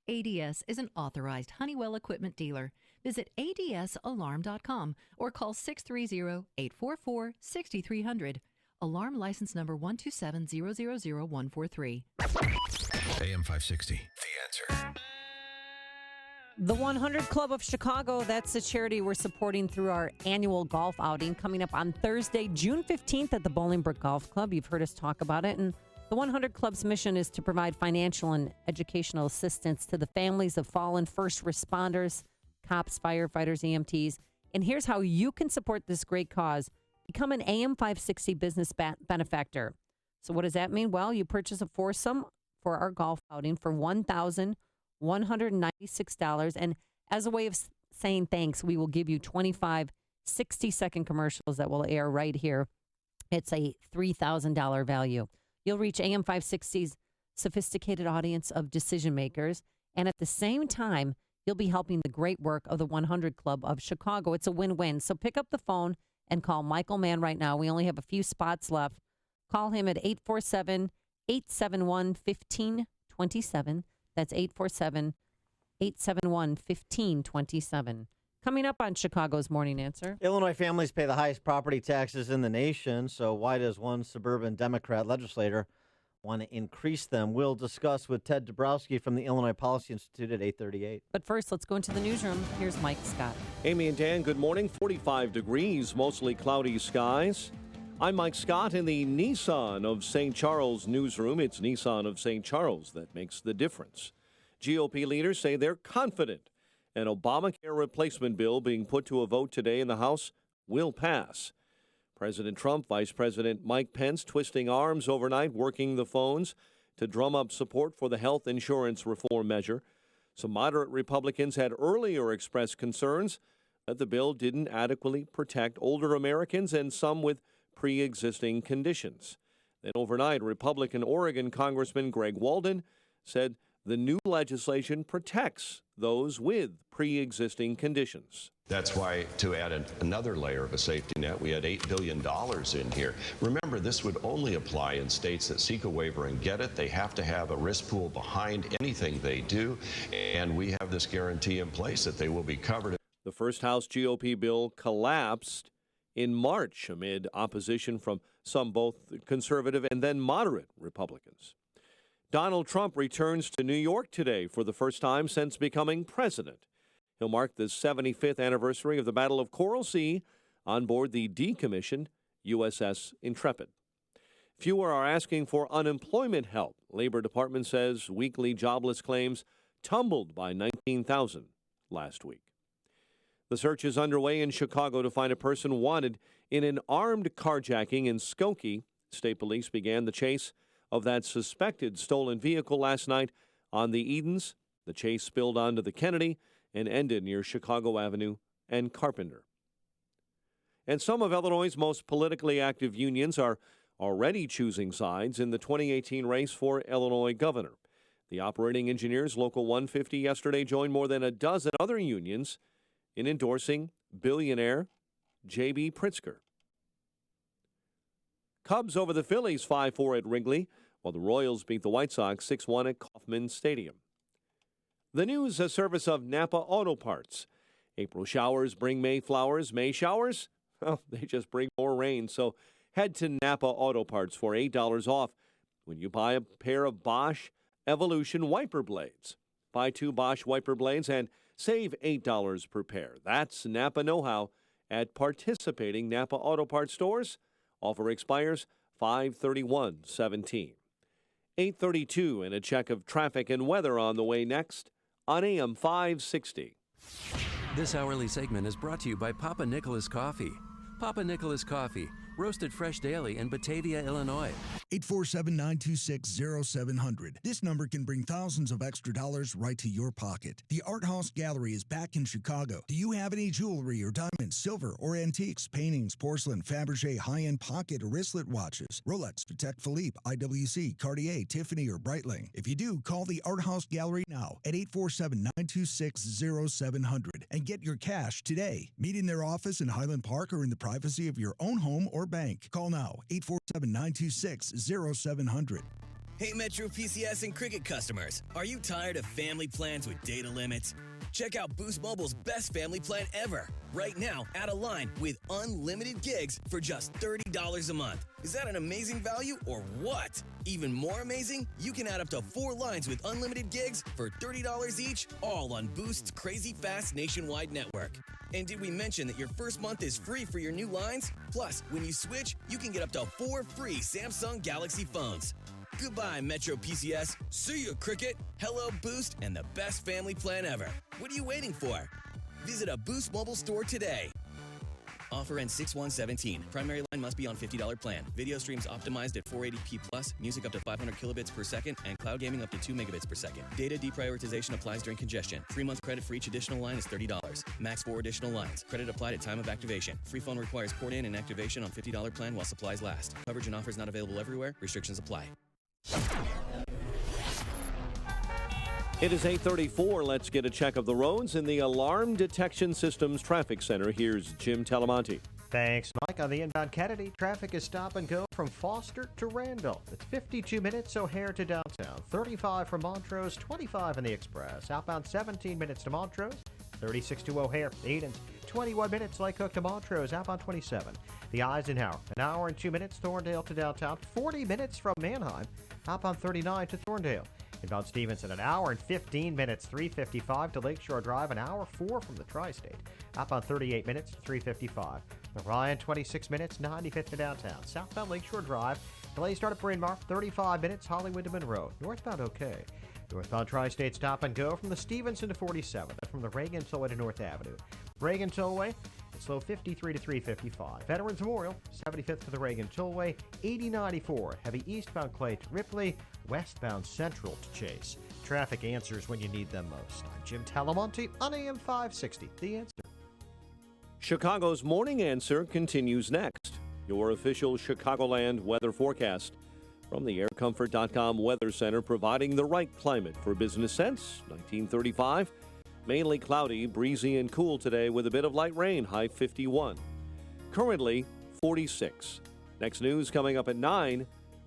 Speaker 7: ADS is an authorized Honeywell equipment dealer. Visit adsalarm.com or call 630-844-6300. Alarm license number 127000143.
Speaker 4: AM 560, The Answer.
Speaker 10: The 100 Club of Chicago, that's the charity we're supporting through our annual golf outing coming up on Thursday, June 15th at the Bolingbrook Golf Club. You've heard us talk about it. And the 100 Club's mission is to provide financial and educational assistance to the families of fallen first responders, cops, firefighters, EMTs. And here's how you can support this great cause. Become an AM 560 business benefactor. So what does that mean? Well, you purchase a foursome for our golf outing for $1,196. And as a way of saying thanks, we will give you 25 60-second commercials that will air right here It's a $3,000 value. You'll reach AM 560's sophisticated audience of decision makers, and at the same time, you'll be helping the great work of the 100 Club of Chicago. It's a win-win. So pick up the phone and call Michael Mann right now. We only have a few spots left. Call him at 847-871-1527. That's 847-871-1527. Coming up on Chicago's Morning Answer.
Speaker 9: Illinois families pay the highest property taxes in the nation, so why does one suburban Democrat legislator want to increase them? We'll discuss with Ted Dabrowski from the Illinois Policy Institute at 8:38.
Speaker 10: But first, let's go into the newsroom. Here's Mike Scott.
Speaker 2: Amy and Dan, good morning. 45 degrees, mostly cloudy skies. I'm Mike Scott in the Nissan of St. Charles newsroom. It's Nissan of St. Charles that makes the difference. GOP leaders say they're confident an Obamacare replacement bill being put to a vote today in the House will pass. President Trump, Vice President Mike Pence twisting arms overnight, working the phones to drum up support for the health insurance reform measure. Some moderate Republicans had earlier expressed concerns that the bill didn't adequately protect older Americans and some with pre-existing conditions. Then overnight, Republican Oregon Congressman Greg Walden said the new legislation protects those with pre-existing conditions.
Speaker 17: That's why, to add another layer of a safety net, we had $8 billion in here. Remember, this would only apply in states that seek a waiver and get it. They have to have a risk pool behind anything they do, and we have this guarantee in place that they will be covered.
Speaker 2: The first House GOP bill collapsed in March amid opposition from some both conservative and then moderate Republicans. Donald Trump returns to New York today for the first time since becoming president. He'll mark the 75th anniversary of the Battle of Coral Sea on board the decommissioned USS Intrepid. Fewer are asking for unemployment help. Labor Department says weekly jobless claims tumbled by 19,000 last week. The search is underway in Chicago to find a person wanted in an armed carjacking in Skokie. State police began the chase of that suspected stolen vehicle last night on the Edens. The chase spilled onto the Kennedy and ended near Chicago Avenue and Carpenter. And some of Illinois' most politically active unions are already choosing sides in the 2018 race for Illinois governor. The Operating Engineers Local 150 yesterday joined more than a dozen other unions in endorsing billionaire J.B. Pritzker. Cubs over the Phillies 5-4 at Wrigley, while the Royals beat the White Sox 6-1 at Kauffman Stadium. The news, a service of Napa Auto Parts. April showers bring May flowers. May showers? Well, they just bring more rain. So head to Napa Auto Parts for $8 off when you buy a pair of Bosch Evolution wiper blades. Buy 2 Bosch wiper blades and save $8 per pair. That's Napa know-how at participating Napa Auto Parts stores. Offer expires 5/31/17. 8:32 and a check of traffic and weather on the way next on AM 560.
Speaker 5: This hourly segment is brought to you by Papa Nicholas Coffee. Papa Nicholas Coffee, roasted fresh daily in Batavia, Illinois.
Speaker 18: 847-926-0700. This number can bring thousands of extra dollars right to your pocket. The Art House Gallery is back in Chicago. Do you have any jewelry or diamonds, silver, or antiques, paintings, porcelain, Fabergé, high-end pocket or wristlet watches, Rolex, Patek Philippe, IWC, Cartier, Tiffany, or Breitling? If you do, call the Art House Gallery now at 847-926-0700 and get your cash today. Meet in their office in Highland Park or in the privacy of your own home or bank. Call now, 847-926-0700.
Speaker 20: Hey, Metro PCS and Cricket customers. Are you tired of family plans with data limits? Check out Boost Mobile's best family plan ever. Right now, add a line with unlimited gigs for just $30 a month. Is that an amazing value or what? Even more amazing, you can add up to 4 lines with unlimited gigs for $30 each, all on Boost's crazy fast nationwide network. And did we mention that your first month is free for your new lines? Plus, when you switch, you can get up to 4 free Samsung Galaxy phones. Goodbye, Metro PCS. See you, Cricket. Hello, Boost, and the best family plan ever. What are you waiting for? Visit a Boost mobile store today. Offer ends 6/1/17. Primary line must be on $50 plan. Video streams optimized at 480p plus, music up to 500 kilobits per second, and cloud gaming up to 2 megabits per second. Data deprioritization applies during congestion. 3-month credit for each additional line is $30. Max 4 additional lines. Credit applied at time of activation. Free phone requires port in and activation on $50 plan while supplies last. Coverage and offers not available everywhere. Restrictions apply.
Speaker 2: It is 8:34. Let's get a check of the roads in the Alarm Detection Systems Traffic Center. Here's Jim Talamonte.
Speaker 1: Thanks, Mike. On the inbound Kennedy, traffic is stop and go from Foster to Randall. It's 52 minutes O'Hare to downtown, 35 from Montrose, 25 in the Express. Outbound 17 minutes to Montrose, 36 to O'Hare. Edens, 21 minutes Lake Hook to Montrose, outbound 27. The Eisenhower, an hour and 2 minutes Thorndale to downtown, 40 minutes from Manheim, outbound 39 to Thorndale. Inbound Stevenson, an hour and 15 minutes, 355 to Lakeshore Drive, an hour 4 from the Tri-State. Outbound 38 minutes, 355. The Ryan, 26 minutes, 95th to downtown. Southbound Lakeshore Drive, delay start at Bryn Mawr, 35 minutes, Hollywood to Monroe. Northbound okay. Northbound Tri-State stop and go from the Stevenson to 47th, and from the Reagan Tollway to North Avenue. Reagan Tollway, it's slow 53 to 355. Veterans Memorial, 75th to the Reagan Tollway, 8094. Heavy eastbound Clay to Ripley, westbound Central to Chase. Traffic answers when you need them most. I'm Jim Talamonte on AM 560. The Answer.
Speaker 2: Chicago's Morning Answer continues next. Your official Chicagoland weather forecast from the aircomfort.com Weather Center, providing the right climate for business sense. 1935, mainly cloudy, breezy and cool today with a bit of light rain, high 51. Currently 46. Next news coming up at 9.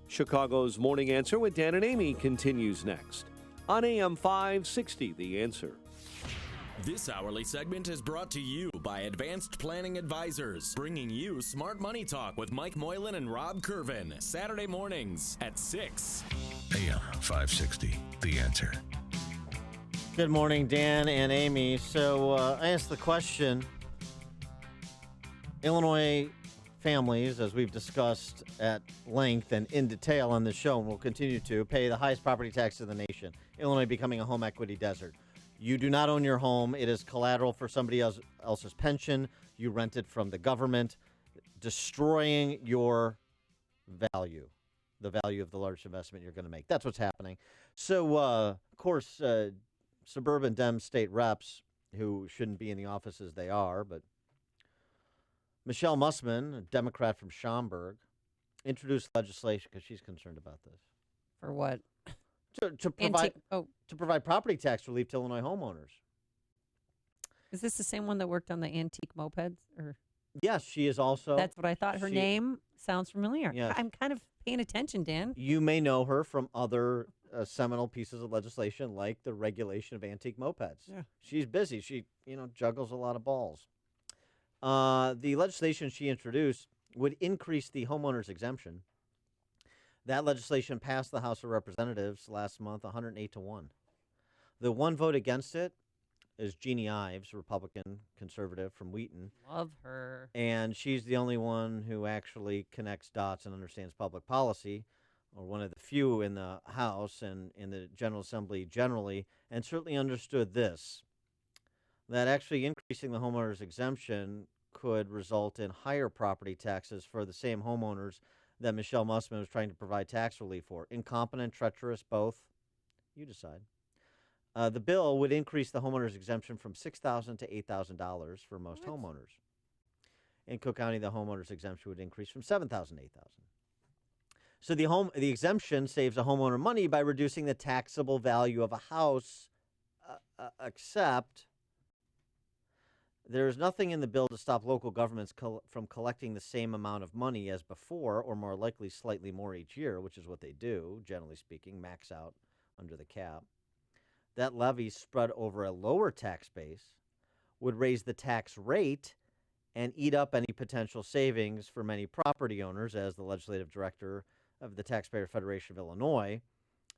Speaker 2: Chicago's Morning Answer with Dan and Amy continues next on AM 560, The Answer.
Speaker 8: This hourly segment is brought to you by Advanced Planning Advisors, bringing you Smart Money Talk with Mike Moylan and Rob Curvin, Saturday mornings at 6.
Speaker 4: AM 560, The Answer.
Speaker 9: Good morning, Dan and Amy. So I asked the question, Illinois families, as we've discussed at length and in detail on this show, and will continue to, pay the highest property tax in the nation, Illinois becoming a home equity desert. You do not own your home. It is collateral for somebody else's pension. You rent it from the government, destroying your value, the value of the large investment you're going to make. That's what's happening. So, of course, suburban Dem state reps, who shouldn't be in the offices they are, but Michelle Mussman, a Democrat from Schaumburg, introduced legislation because she's concerned about this.
Speaker 10: For what?
Speaker 9: To provide property tax relief to Illinois homeowners.
Speaker 10: Is this the same one that worked on the antique mopeds? Or
Speaker 9: yes, she is also.
Speaker 10: That's what I thought. Her name sounds familiar.
Speaker 9: Yes.
Speaker 10: I'm kind of paying attention, Dan.
Speaker 9: You may know her from other seminal pieces of legislation, like the regulation of antique mopeds.
Speaker 10: Yeah.
Speaker 9: She's busy. She, juggles a lot of balls. The legislation she introduced would increase the homeowner's exemption. That legislation passed the House of Representatives last month, 108-1. The one vote against it is Jeannie Ives, Republican conservative from Wheaton.
Speaker 10: Love her.
Speaker 9: And she's the only one who actually connects dots and understands public policy, or one of the few in the House and in the General Assembly generally, and certainly understood this, that actually increasing the homeowner's exemption could result in higher property taxes for the same homeowners that Michelle Mussman was trying to provide tax relief for. Incompetent, treacherous, both. You decide. The bill would increase the homeowner's exemption from $6,000 to $8,000 for most homeowners. In Cook County, the homeowner's exemption would increase from $7,000 to $8,000. So the exemption saves a homeowner money by reducing the taxable value of a house, except there is nothing in the bill to stop local governments from collecting the same amount of money as before, or more likely slightly more each year, which is what they do, generally speaking, max out under the cap. That levy spread over a lower tax base would raise the tax rate and eat up any potential savings for many property owners, as the legislative director of the Taxpayer Federation of Illinois,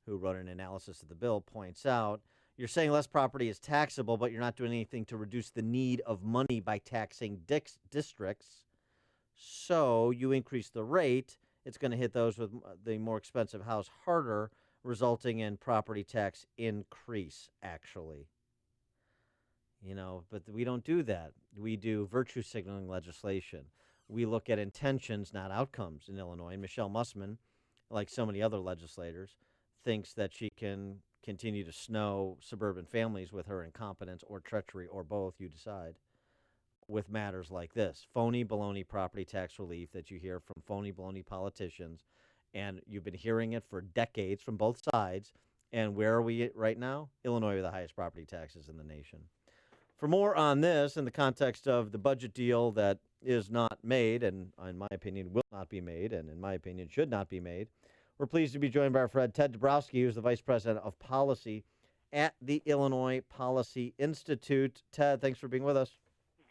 Speaker 9: who wrote an analysis of the bill, points out. You're saying less property is taxable, but you're not doing anything to reduce the need of money by taxing districts. So you increase the rate, it's going to hit those with the more expensive house harder, resulting in property tax increase, actually. But we don't do that. We do virtue signaling legislation. We look at intentions, not outcomes in Illinois. And Michelle Mussman, like so many other legislators, thinks that she can continue to snow suburban families with her incompetence or treachery or both, you decide, with matters like this. Phony baloney property tax relief that you hear from phony baloney politicians. And you've been hearing it for decades from both sides. And where are we right now? Illinois with the highest property taxes in the nation. For more on this in the context of the budget deal that is not made, and in my opinion will not be made, and in my opinion should not be made, we're pleased to be joined by our friend Ted Dabrowski, who's the Vice President of Policy at the Illinois Policy Institute. Ted, thanks for being with us.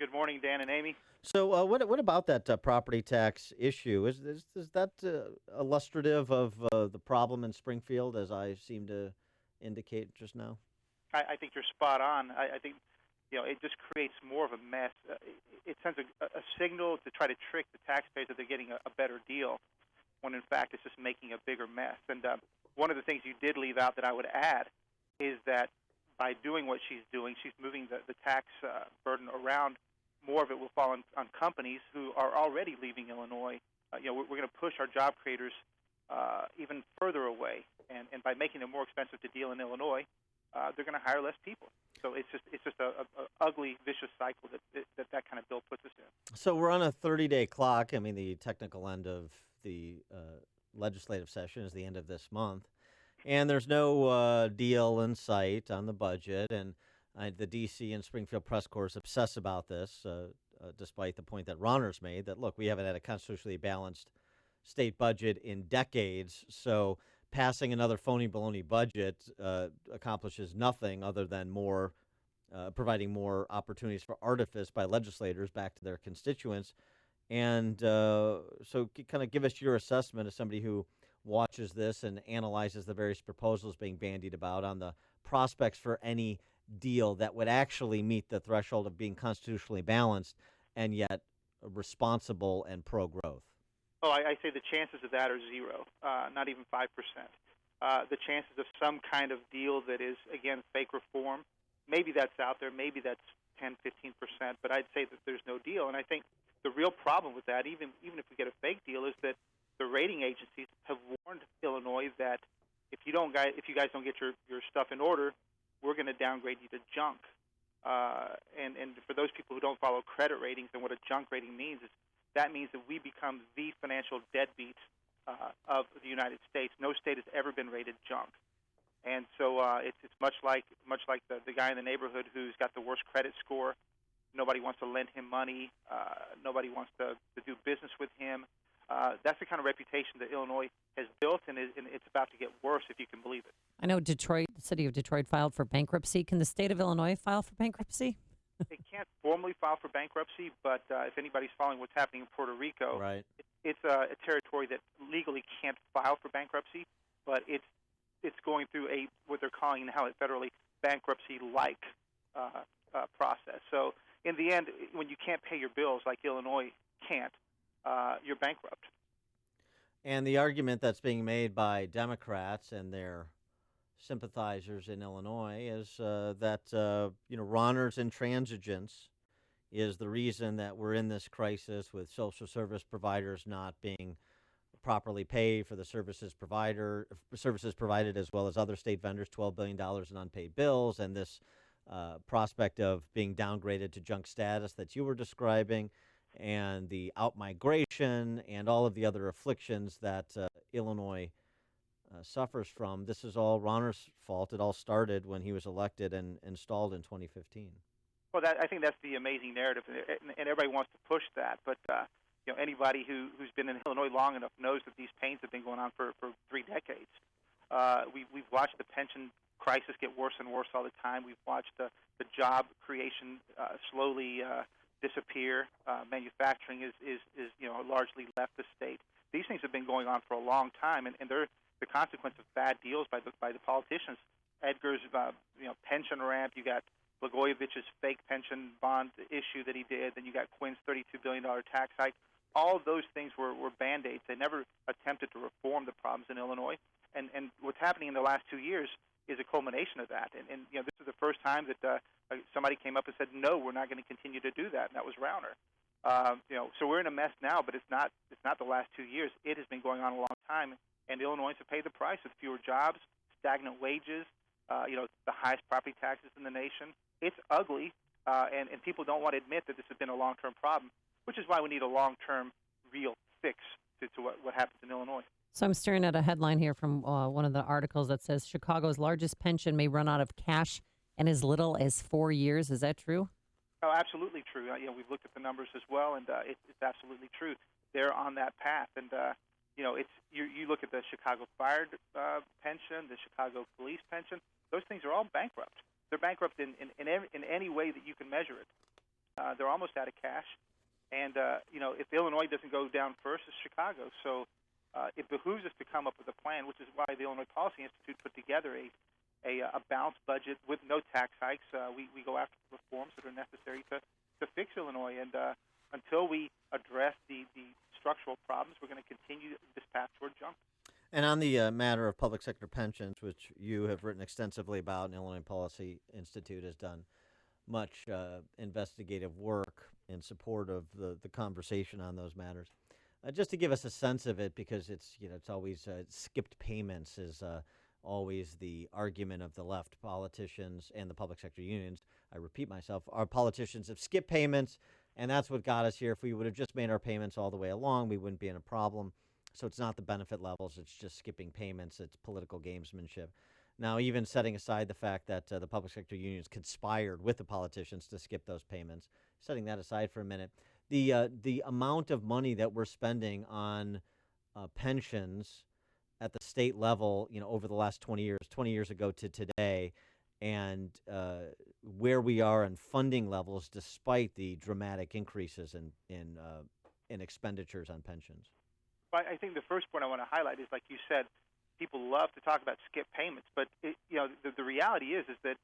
Speaker 11: Good morning, Dan and Amy.
Speaker 9: So what about that property tax issue? Is that illustrative of the problem in Springfield, as I seem to indicate just now?
Speaker 11: I think you're spot on. I think it just creates more of a mess. It sends a signal to try to trick the taxpayers that they're getting a better deal, when in fact it's just making a bigger mess. And one of the things you did leave out that I would add is that by doing what she's doing, she's moving the tax burden around. More of it will fall on companies who are already leaving Illinois. We're going to push our job creators even further away, and by making it more expensive to deal in Illinois, they're going to hire less people. So it's just a ugly, vicious cycle that kind of bill puts us in.
Speaker 9: So we're on a 30-day clock. I mean, the technical end of the legislative session is the end of this month, and there's no deal in sight on the budget. And the D.C. and Springfield press corps obsess about this, despite the point that Rauner's made that, look, we haven't had a constitutionally balanced state budget in decades, so passing another phony baloney budget accomplishes nothing other than providing more opportunities for artifice by legislators back to their constituents. And so kind of give us your assessment as somebody who watches this and analyzes the various proposals being bandied about on the prospects for any deal that would actually meet the threshold of being constitutionally balanced and yet responsible and pro-growth.
Speaker 11: Oh, I say the chances of that are zero, not even 5%. The chances of some kind of deal that is, again, fake reform, maybe that's out there, maybe that's 10, 15%, but I'd say that there's no deal. And I think the real problem with that, even if we get a fake deal, is that the rating agencies have warned Illinois that if you guys don't get your stuff in order, we're going to downgrade you to junk. And for those people who don't follow credit ratings and what a junk rating means, that means that we become the financial deadbeat of the United States. No state has ever been rated junk. And so it's much like the guy in the neighborhood who's got the worst credit score. Nobody wants to lend him money. Nobody wants to do business with him. That's the kind of reputation that Illinois has built, and it's about to get worse, if you can believe it.
Speaker 10: I know the city of Detroit filed for bankruptcy. Can the state of Illinois file for bankruptcy?
Speaker 11: They can't formally file for bankruptcy, but if anybody's following what's happening in Puerto Rico,
Speaker 9: right,
Speaker 11: it's a territory that legally can't file for bankruptcy, but it's going through what they're calling now a federally bankruptcy-like process. So in the end, when you can't pay your bills like Illinois can't, you're bankrupt.
Speaker 9: And the argument that's being made by Democrats and their sympathizers in Illinois is that Rauner's intransigence is the reason that we're in this crisis with social service providers not being properly paid for the services provided, as well as other state vendors, $12 billion in unpaid bills, and this prospect of being downgraded to junk status that you were describing, and the outmigration and all of the other afflictions that Illinois suffers from. This is all Rauner's fault. It all started when he was elected and installed in 2015.
Speaker 11: Well, I think that's the amazing narrative, and everybody wants to push that. But anybody who's been in Illinois long enough knows that these pains have been going on for 3 decades. We've watched the pension crisis get worse and worse all the time. We've watched the job creation slowly disappear. Manufacturing is largely left the state. These things have been going on for a long time, and they're the consequence of bad deals by the politicians. Edgar's pension ramp. You got Blagojevich's fake pension bond issue that he did. Then you got Quinn's $32 billion tax hike. All of those things were Band-Aids. They never attempted to reform the problems in Illinois. And what's happening in the last 2 years is a culmination of that. And this is the first time that somebody came up and said, no, we're not going to continue to do that, and that was Rauner. So we're in a mess now, but it's not the last 2 years. It has been going on a long time, and Illinois has paid the price with fewer jobs, stagnant wages, the highest property taxes in the nation. It's ugly, and people don't want to admit that this has been a long-term problem, which is why we need a long-term, real fix to what happens in Illinois.
Speaker 10: So I'm staring at a headline here from one of the articles that says Chicago's largest pension may run out of cash in as little as 4 years. Is that true?
Speaker 11: Oh, absolutely true. We've looked at the numbers as well, and it's absolutely true. They're on that path, and you look at the Chicago fire pension, the Chicago police pension. Those things are all bankrupt. They're bankrupt in any way that you can measure it. They're almost out of cash, and if Illinois doesn't go down first, it's Chicago. So it behooves us to come up with a plan, which is why the Illinois Policy Institute put together a balanced budget with no tax hikes. We go after the reforms that are necessary to fix Illinois, and until we address the structural problems, we're going to continue this path toward junk.
Speaker 9: And on the matter of public sector pensions, which you have written extensively about, and Illinois Policy Institute has done much investigative work in support of the conversation on those matters. Just to give us a sense of it, because it's always skipped payments is always the argument of the left politicians and the public sector unions. I repeat myself, our politicians have skipped payments, and that's what got us here. If we would have just made our payments all the way along, we wouldn't be in a problem. So it's not the benefit levels, it's just skipping payments, it's political gamesmanship. Now, even setting aside the fact that the public sector unions conspired with the politicians to skip those payments, setting that aside for a minute, the amount of money that we're spending on pensions at the state level, over the last 20 years ago to today, and where we are in funding levels despite the dramatic increases in expenditures on pensions.
Speaker 11: I think the first point I want to highlight is, like you said, people love to talk about skip payments, but the reality is that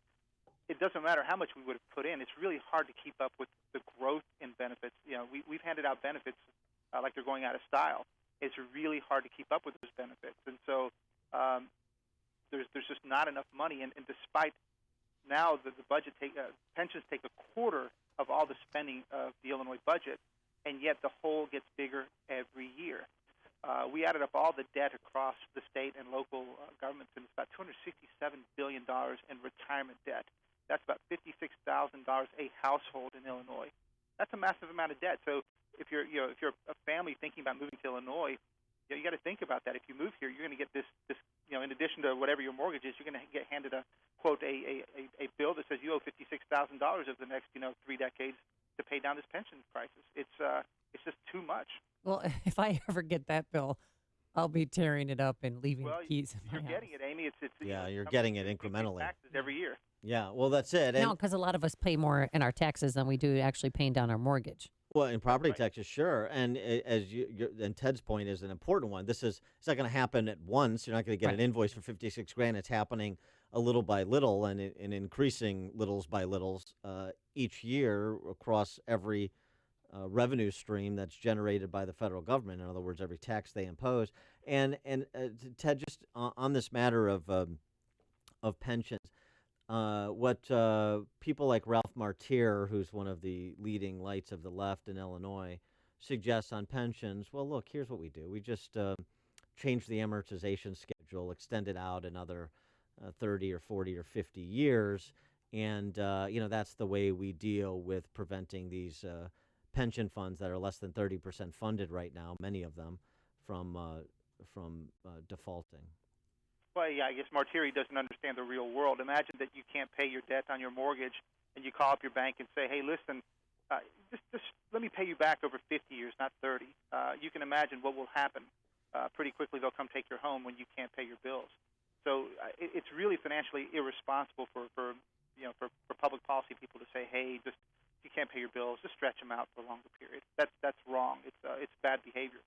Speaker 11: it doesn't matter how much we would have put in. It's really hard to keep up with the growth in benefits. We've handed out benefits like they're going out of style. It's really hard to keep up with those benefits, and so there's just not enough money. And despite now the budget pensions take a quarter of all the spending of the Illinois budget, and yet the hole gets bigger every year. We added up all the debt across the state and local governments, and it's about $267 billion in retirement debt. That's about $56,000 a household in Illinois. That's a massive amount of debt. So if you're a family thinking about moving to Illinois, you got to think about that. If you move here, you're going to get this in addition to whatever your mortgage is, you're going to get handed a bill that says you owe $56,000 over the next 3 decades to pay down this pension crisis. It's just too much.
Speaker 10: Well, if I ever get that bill, I'll be tearing it up and leaving the keys in my house.
Speaker 11: You're getting it, Amy.
Speaker 9: You're getting it incrementally.
Speaker 11: Taxes every year.
Speaker 9: Yeah, well, that's it.
Speaker 10: No, because a lot of us pay more in our taxes than we do actually paying down our mortgage.
Speaker 9: Well, in property taxes, sure. And and Ted's point is an important one. It's not going to happen at once. You're not going to get an invoice for $56,000. It's happening a little by little and increasing littles by littles each year across every revenue stream that's generated by the federal government. In other words, every tax they impose. And Ted, just on this matter of pensions, what people like Ralph Martyr, who's one of the leading lights of the left in Illinois, suggests on pensions, well, look, here's what we do. We just change the amortization schedule, extend it out another 30 or 40 or 50 years, and that's the way we deal with preventing these pension funds that are less than 30% funded right now, many of them, from defaulting.
Speaker 11: Well, yeah, I guess Martiri doesn't understand the real world. Imagine that you can't pay your debt on your mortgage, and you call up your bank and say, hey, listen, just let me pay you back over 50 years, not 30. You can imagine what will happen. Pretty quickly they'll come take your home when you can't pay your bills. So it's really financially irresponsible for public policy people to say, hey, just if you can't pay your bills, just stretch them out for a longer period. That's wrong. It's bad behavior.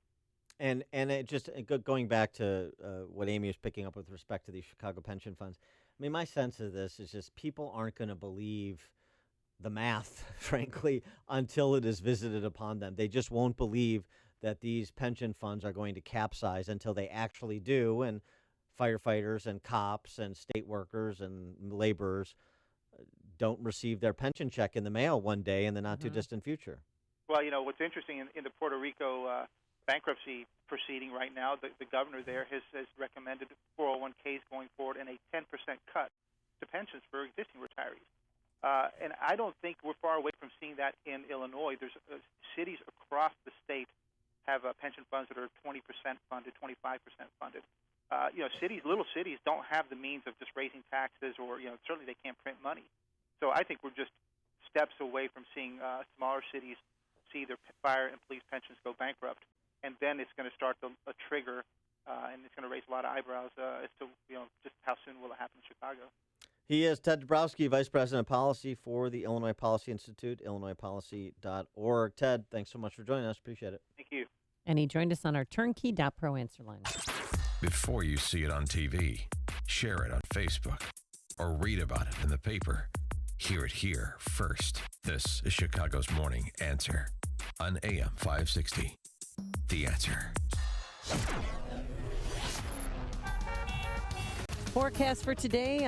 Speaker 9: And it just going back to what Amy was picking up with respect to these Chicago pension funds, I mean, my sense of this is just people aren't going to believe the math, frankly, until it is visited upon them. They just won't believe that these pension funds are going to capsize until they actually do. And firefighters and cops and state workers and laborers don't receive their pension check in the mail one day in the not-too-distant future.
Speaker 11: Well, what's interesting in the Puerto Rico bankruptcy proceeding right now, the governor there has recommended 401ks going forward and a 10% cut to pensions for existing retirees. And I don't think we're far away from seeing that in Illinois. There's cities across the state have pension funds that are 20% funded, 25% funded. Little cities don't have the means of just raising taxes, or certainly they can't print money. So I think we're just steps away from seeing smaller cities see their fire and police pensions go bankrupt, and then it's going to start a trigger, and it's going to raise a lot of eyebrows as to just how soon will it happen in Chicago.
Speaker 9: He is Ted Dabrowski, Vice President of Policy for the Illinois Policy Institute, illinoispolicy.org. Ted, thanks so much for joining us. Appreciate it.
Speaker 11: Thank you.
Speaker 10: And he joined us on our turnkey.pro answer line.
Speaker 4: Before you see it on TV, share it on Facebook, or read about it in the paper. Hear it here first. This is Chicago's Morning Answer on AM 560. The Answer.
Speaker 10: Forecast for today,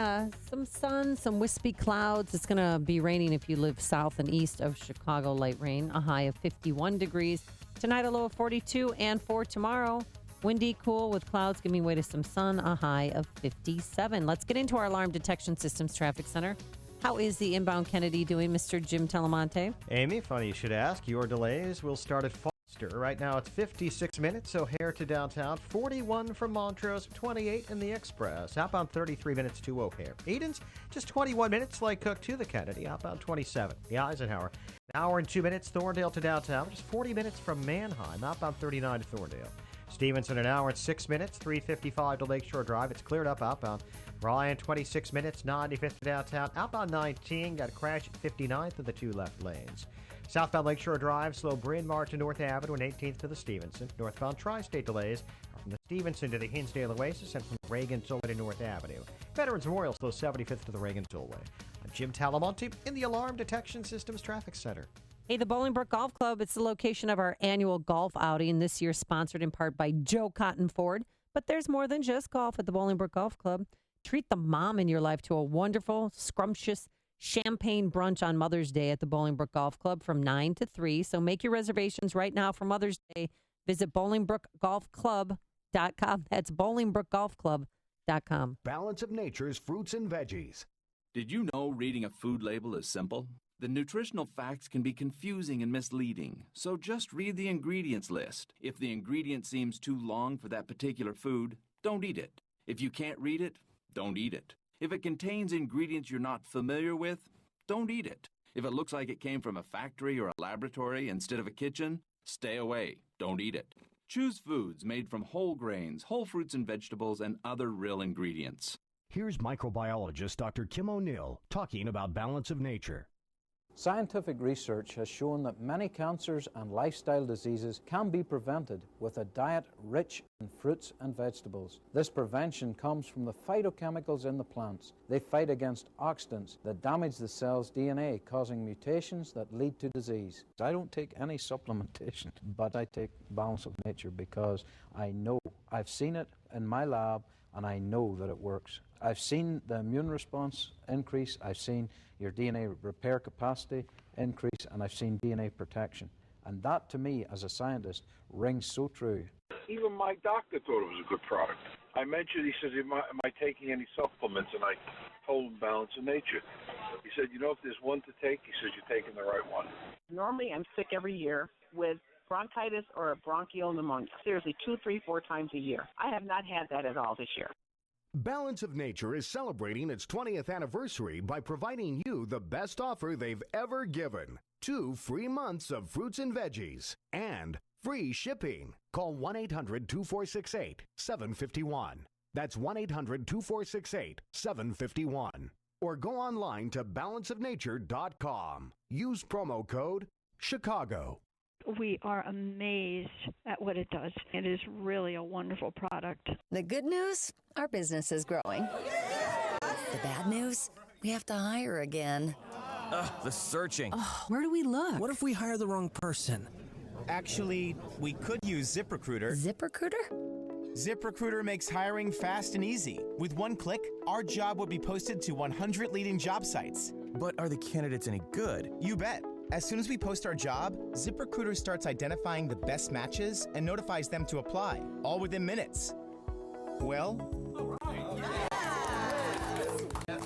Speaker 10: some sun, some wispy clouds. It's going to be raining if you live south and east of Chicago. Light rain, a high of 51 degrees. Tonight, a low of 42, and for tomorrow, windy, cool with clouds giving way to some sun, a high of 57. Let's get into our Alarm Detection Systems Traffic Center. How is the inbound Kennedy doing, Mr. Jim Telemonte?
Speaker 1: Amy, funny you should ask. Your delays will start at Foster. Right now it's 56 minutes O'Hare to downtown, 41 from Montrose, 28 in the Express. Outbound 33 minutes to O'Hare. Edens, just 21 minutes like Cook to the Kennedy. Outbound 27. The Eisenhower, an hour and 2 minutes Thorndale to downtown, just 40 minutes from Manheim. Outbound 39 to Thorndale. Stevenson, an hour and 6 minutes, 355 to Lakeshore Drive. It's cleared up outbound. Ryan, 26 minutes, 95th to downtown. Outbound 19, got a crash at 59th of the two left lanes. Southbound Lakeshore Drive, slow Bryn Mawr to North Avenue and 18th to the Stevenson. Northbound Tri-State delays are from the Stevenson to the Hinsdale Oasis and from Reagan Tollway to North Avenue. Veterans Memorial, slow 75th to the Reagan Tollway. I'm Jim Talamonte in the Alarm Detection Systems Traffic Center.
Speaker 10: Hey, the Bolingbrook Golf Club, it's the location of our annual golf outing, this year sponsored in part by Joe Cotton Ford. But there's more than just golf at the Bolingbrook Golf Club. Treat the mom in your life to a wonderful, scrumptious champagne brunch on Mother's Day at the Bolingbrook Golf Club from 9 to 3. So make your reservations right now for Mother's Day. Visit BolingbrookGolfClub.com. That's BolingbrookGolfClub.com.
Speaker 3: Balance of Nature's fruits and veggies.
Speaker 12: Did you know reading a food label is simple? The nutritional facts can be confusing and misleading, so just read the ingredients list. If the ingredient seems too long for that particular food, don't eat it. If you can't read it, don't eat it. If it contains ingredients you're not familiar with, don't eat it. If it looks like it came from a factory or a laboratory instead of a kitchen, stay away. Don't eat it. Choose foods made from whole grains, whole fruits and vegetables, and other real ingredients.
Speaker 3: Here's microbiologist Dr. Kim O'Neill talking about Balance of Nature.
Speaker 13: Scientific research has shown that many cancers and lifestyle diseases can be prevented with a diet rich in fruits and vegetables. This prevention comes from the phytochemicals in the plants. They fight against oxidants that damage the cell's DNA, causing mutations that lead to disease. I don't take any supplementation, but I take Balance of Nature because I know, I've seen it in my lab, and I know that it works. I've seen the immune response increase, I've seen your DNA repair capacity increase, and I've seen DNA protection. And that, to me, as a scientist, rings so true.
Speaker 15: Even my doctor thought it was a good product. I mentioned, he says, am I taking any supplements? And I told him Balance of Nature. He said, if there's one to take, he says, you're taking the right one.
Speaker 21: Normally, I'm sick every year with bronchitis or a bronchial pneumonia. Seriously, 2, 3, 4 times a year. I have not had that at all this year.
Speaker 3: Balance of Nature is celebrating its 20th anniversary by providing you the best offer they've ever given. 2 free months of fruits and veggies and free shipping. Call 1-800-2468-751. That's 1-800-2468-751. Or go online to balanceofnature.com. Use promo code CHICAGO.
Speaker 23: We are amazed at what it does. It is really a wonderful product.
Speaker 26: The good news, our business is growing. The bad news, we have to hire again.
Speaker 27: Ugh, the searching.
Speaker 26: Oh, where do we look?
Speaker 27: What if we hire the wrong person? Actually, we could use ZipRecruiter.
Speaker 26: ZipRecruiter?
Speaker 6: ZipRecruiter makes hiring fast and easy. With one click, our job would be posted to 100 leading job sites.
Speaker 14: But are the candidates any good?
Speaker 6: You bet. As soon as we post our job, ZipRecruiter starts identifying the best matches and notifies them to apply, all within minutes. Well,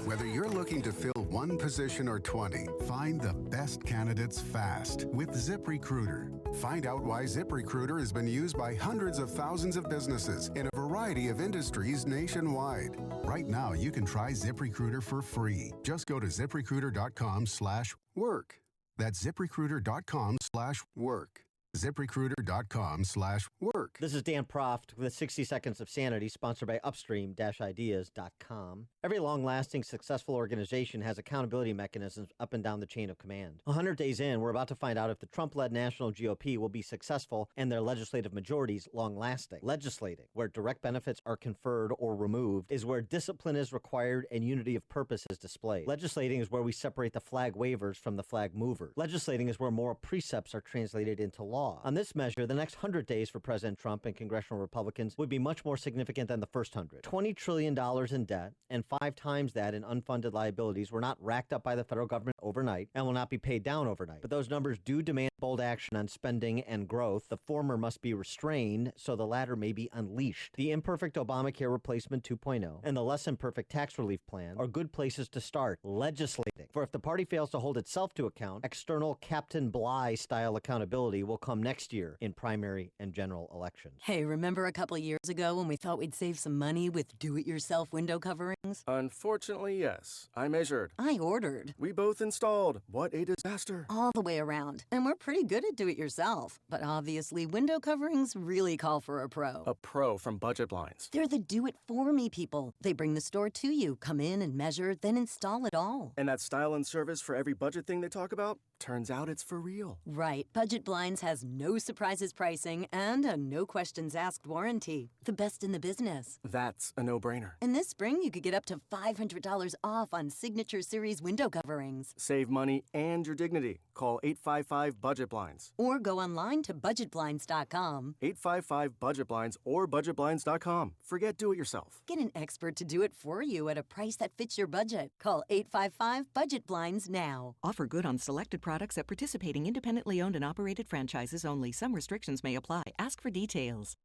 Speaker 16: whether you're looking to fill one position or 20, find the best candidates fast with ZipRecruiter. Find out why ZipRecruiter has been used by hundreds of thousands of businesses in a variety of industries nationwide. Right now, you can try ZipRecruiter for free. Just go to ZipRecruiter.com/work. That's ZipRecruiter.com/work. ZipRecruiter.com/work.
Speaker 9: This is Dan Proft with 60 Seconds of Sanity, sponsored by upstream-ideas.com. Every long-lasting, successful organization has accountability mechanisms up and down the chain of command. 100 days in, we're about to find out if the Trump-led national GOP will be successful and their legislative majorities long-lasting. Legislating, where direct benefits are conferred or removed, is where discipline is required and unity of purpose is displayed. Legislating is where we separate the flag wavers from the flag movers. Legislating is where moral precepts are translated into law. On this measure, the next 100 days for President Trump and congressional Republicans would be much more significant than the first 100. $20 trillion in debt and 5 times that in unfunded liabilities were not racked up by the federal government overnight and will not be paid down overnight. But those numbers do demand bold action on spending and growth. The former must be restrained so the latter may be unleashed. The imperfect Obamacare replacement 2.0 and the less imperfect tax relief plan are good places to start legislating. For if the party fails to hold itself to account, external Captain Bligh-style accountability will come next year in primary and general elections.
Speaker 19: Hey, remember a couple years ago when we thought we'd save some money with do-it-yourself window coverings?
Speaker 22: Unfortunately, yes. I measured.
Speaker 19: I ordered.
Speaker 22: We both installed. What a disaster.
Speaker 19: All the way around. And we're pretty good at do-it-yourself. But obviously, window coverings really call for a pro.
Speaker 22: A pro from Budget Blinds.
Speaker 19: They're the do-it-for-me people. They bring the store to you, come in and measure, then install it all.
Speaker 22: And that style and service for every budget thing they talk about? Turns out it's for real.
Speaker 19: Right. Budget Blinds has no surprises pricing and a no questions asked warranty. The best in the business.
Speaker 22: That's a no-brainer.
Speaker 19: And this spring, you could get up to $500 off on Signature Series window coverings.
Speaker 22: Save money and your dignity. Call 855-BUDGET-BLINDS.
Speaker 19: Or go online to budgetblinds.com.
Speaker 22: 855-BUDGET-BLINDS or budgetblinds.com. Forget do-it-yourself.
Speaker 19: Get an expert to do it for you at a price that fits your budget. Call 855-BUDGET-BLINDS now.
Speaker 24: Offer good on selected products at participating independently owned and operated franchises only. Some restrictions may apply. Ask for details.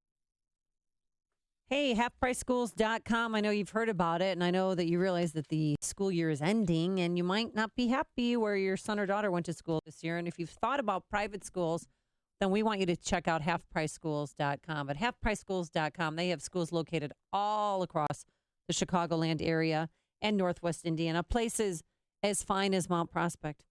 Speaker 10: Hey, halfpriceschools.com. I know you've heard about it, and I know that you realize that the school year is ending, and you might not be happy where your son or daughter went to school this year. And if you've thought about private schools, then we want you to check out halfpriceschools.com. At halfpriceschools.com, they have schools located all across the Chicagoland area and Northwest Indiana, places as fine as Mount Prospect,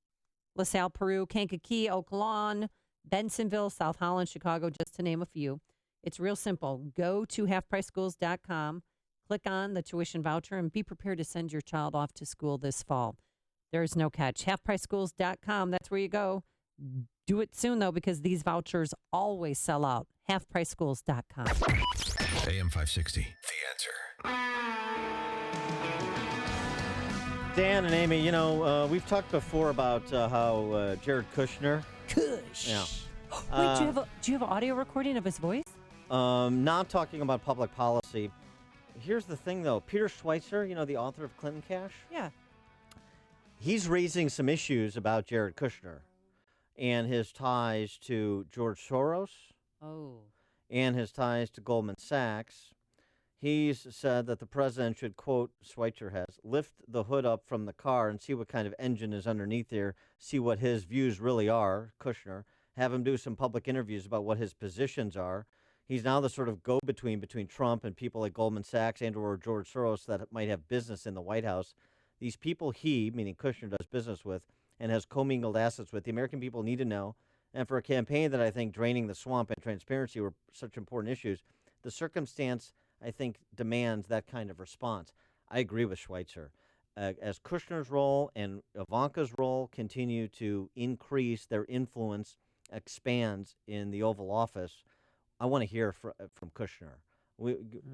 Speaker 10: LaSalle, Peru, Kankakee, Oak Lawn, Bensonville, South Holland, Chicago, just to name a few. It's real simple. Go to halfpriceschools.com, click on the tuition voucher, and be prepared to send your child off to school this fall. There's no catch. Halfpriceschools.com, that's where you go. Do it soon, though, because these vouchers always sell out. Halfpriceschools.com.
Speaker 4: AM 560, The Answer.
Speaker 9: Dan and Amy, you know, we've talked before about how Jared Kushner.
Speaker 10: Kush.
Speaker 9: Yeah.
Speaker 10: Wait, do you have an audio recording of his voice?
Speaker 9: Not talking about public policy. Here's the thing, though. Peter Schweitzer, you know, the author of Clinton Cash?
Speaker 10: Yeah.
Speaker 9: He's raising some issues about Jared Kushner and his ties to George Soros.
Speaker 10: Oh.
Speaker 9: And his ties to Goldman Sachs. He's said that the president should, quote, Schweitzer has, lift the hood up from the car and see what kind of engine is underneath there, see what his views really are, Kushner, have him do some public interviews about what his positions are. He's now the sort of go-between between Trump and people like Goldman Sachs and or George Soros that might have business in the White House. These people he, meaning Kushner, does business with and has commingled assets with. The American people need to know. And for a campaign that I think draining the swamp and transparency were such important issues, the circumstance, I think, demands that kind of response. I agree with Schweitzer. As Kushner's role and Ivanka's role continue to increase, their influence expands in the Oval Office, I want to hear from Kushner.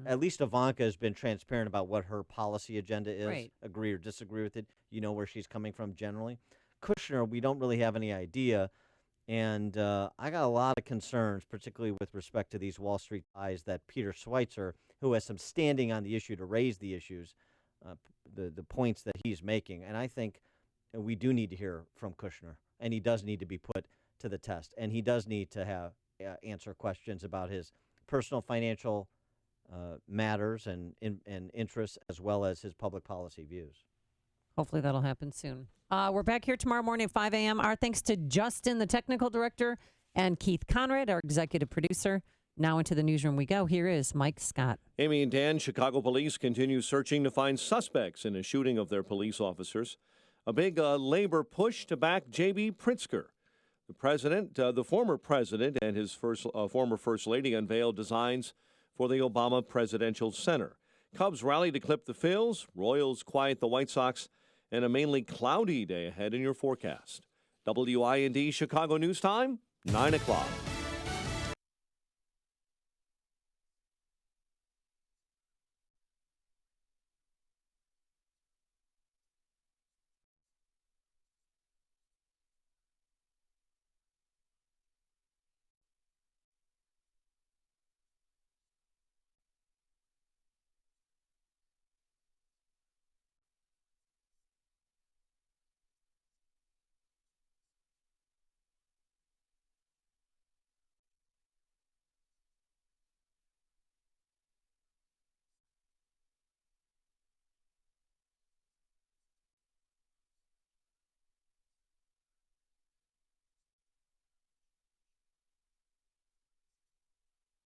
Speaker 9: At least Ivanka has been transparent about what her policy agenda is.
Speaker 10: Right.
Speaker 9: Agree or disagree with it. You know where she's coming from generally. Kushner, we don't really have any idea. And I got a lot of concerns, particularly with respect to these Wall Street ties that Peter Schweitzer, who has some standing on the issue to raise the issues, the points that he's making. And I think we do need to hear from Kushner, and he does need to be put to the test. And he does need to have answer questions about his personal financial matters and interests, as well as his public policy views.
Speaker 10: Hopefully that'll happen soon. We're back here tomorrow morning at 5 a.m. Our thanks to Justin, the technical director, and Keith Conrad, our executive producer. Now into the newsroom we go. Here is Mike Scott.
Speaker 2: Amy and Dan, Chicago police continue searching to find suspects in a shooting of their police officers. A big labor push to back J.B. Pritzker. The former president, and his former first lady unveiled designs for the Obama Presidential Center. Cubs rally to clip the Phils. Royals quiet the White Sox. And a mainly cloudy day ahead in your forecast. WIND Chicago News Time, 9 o'clock.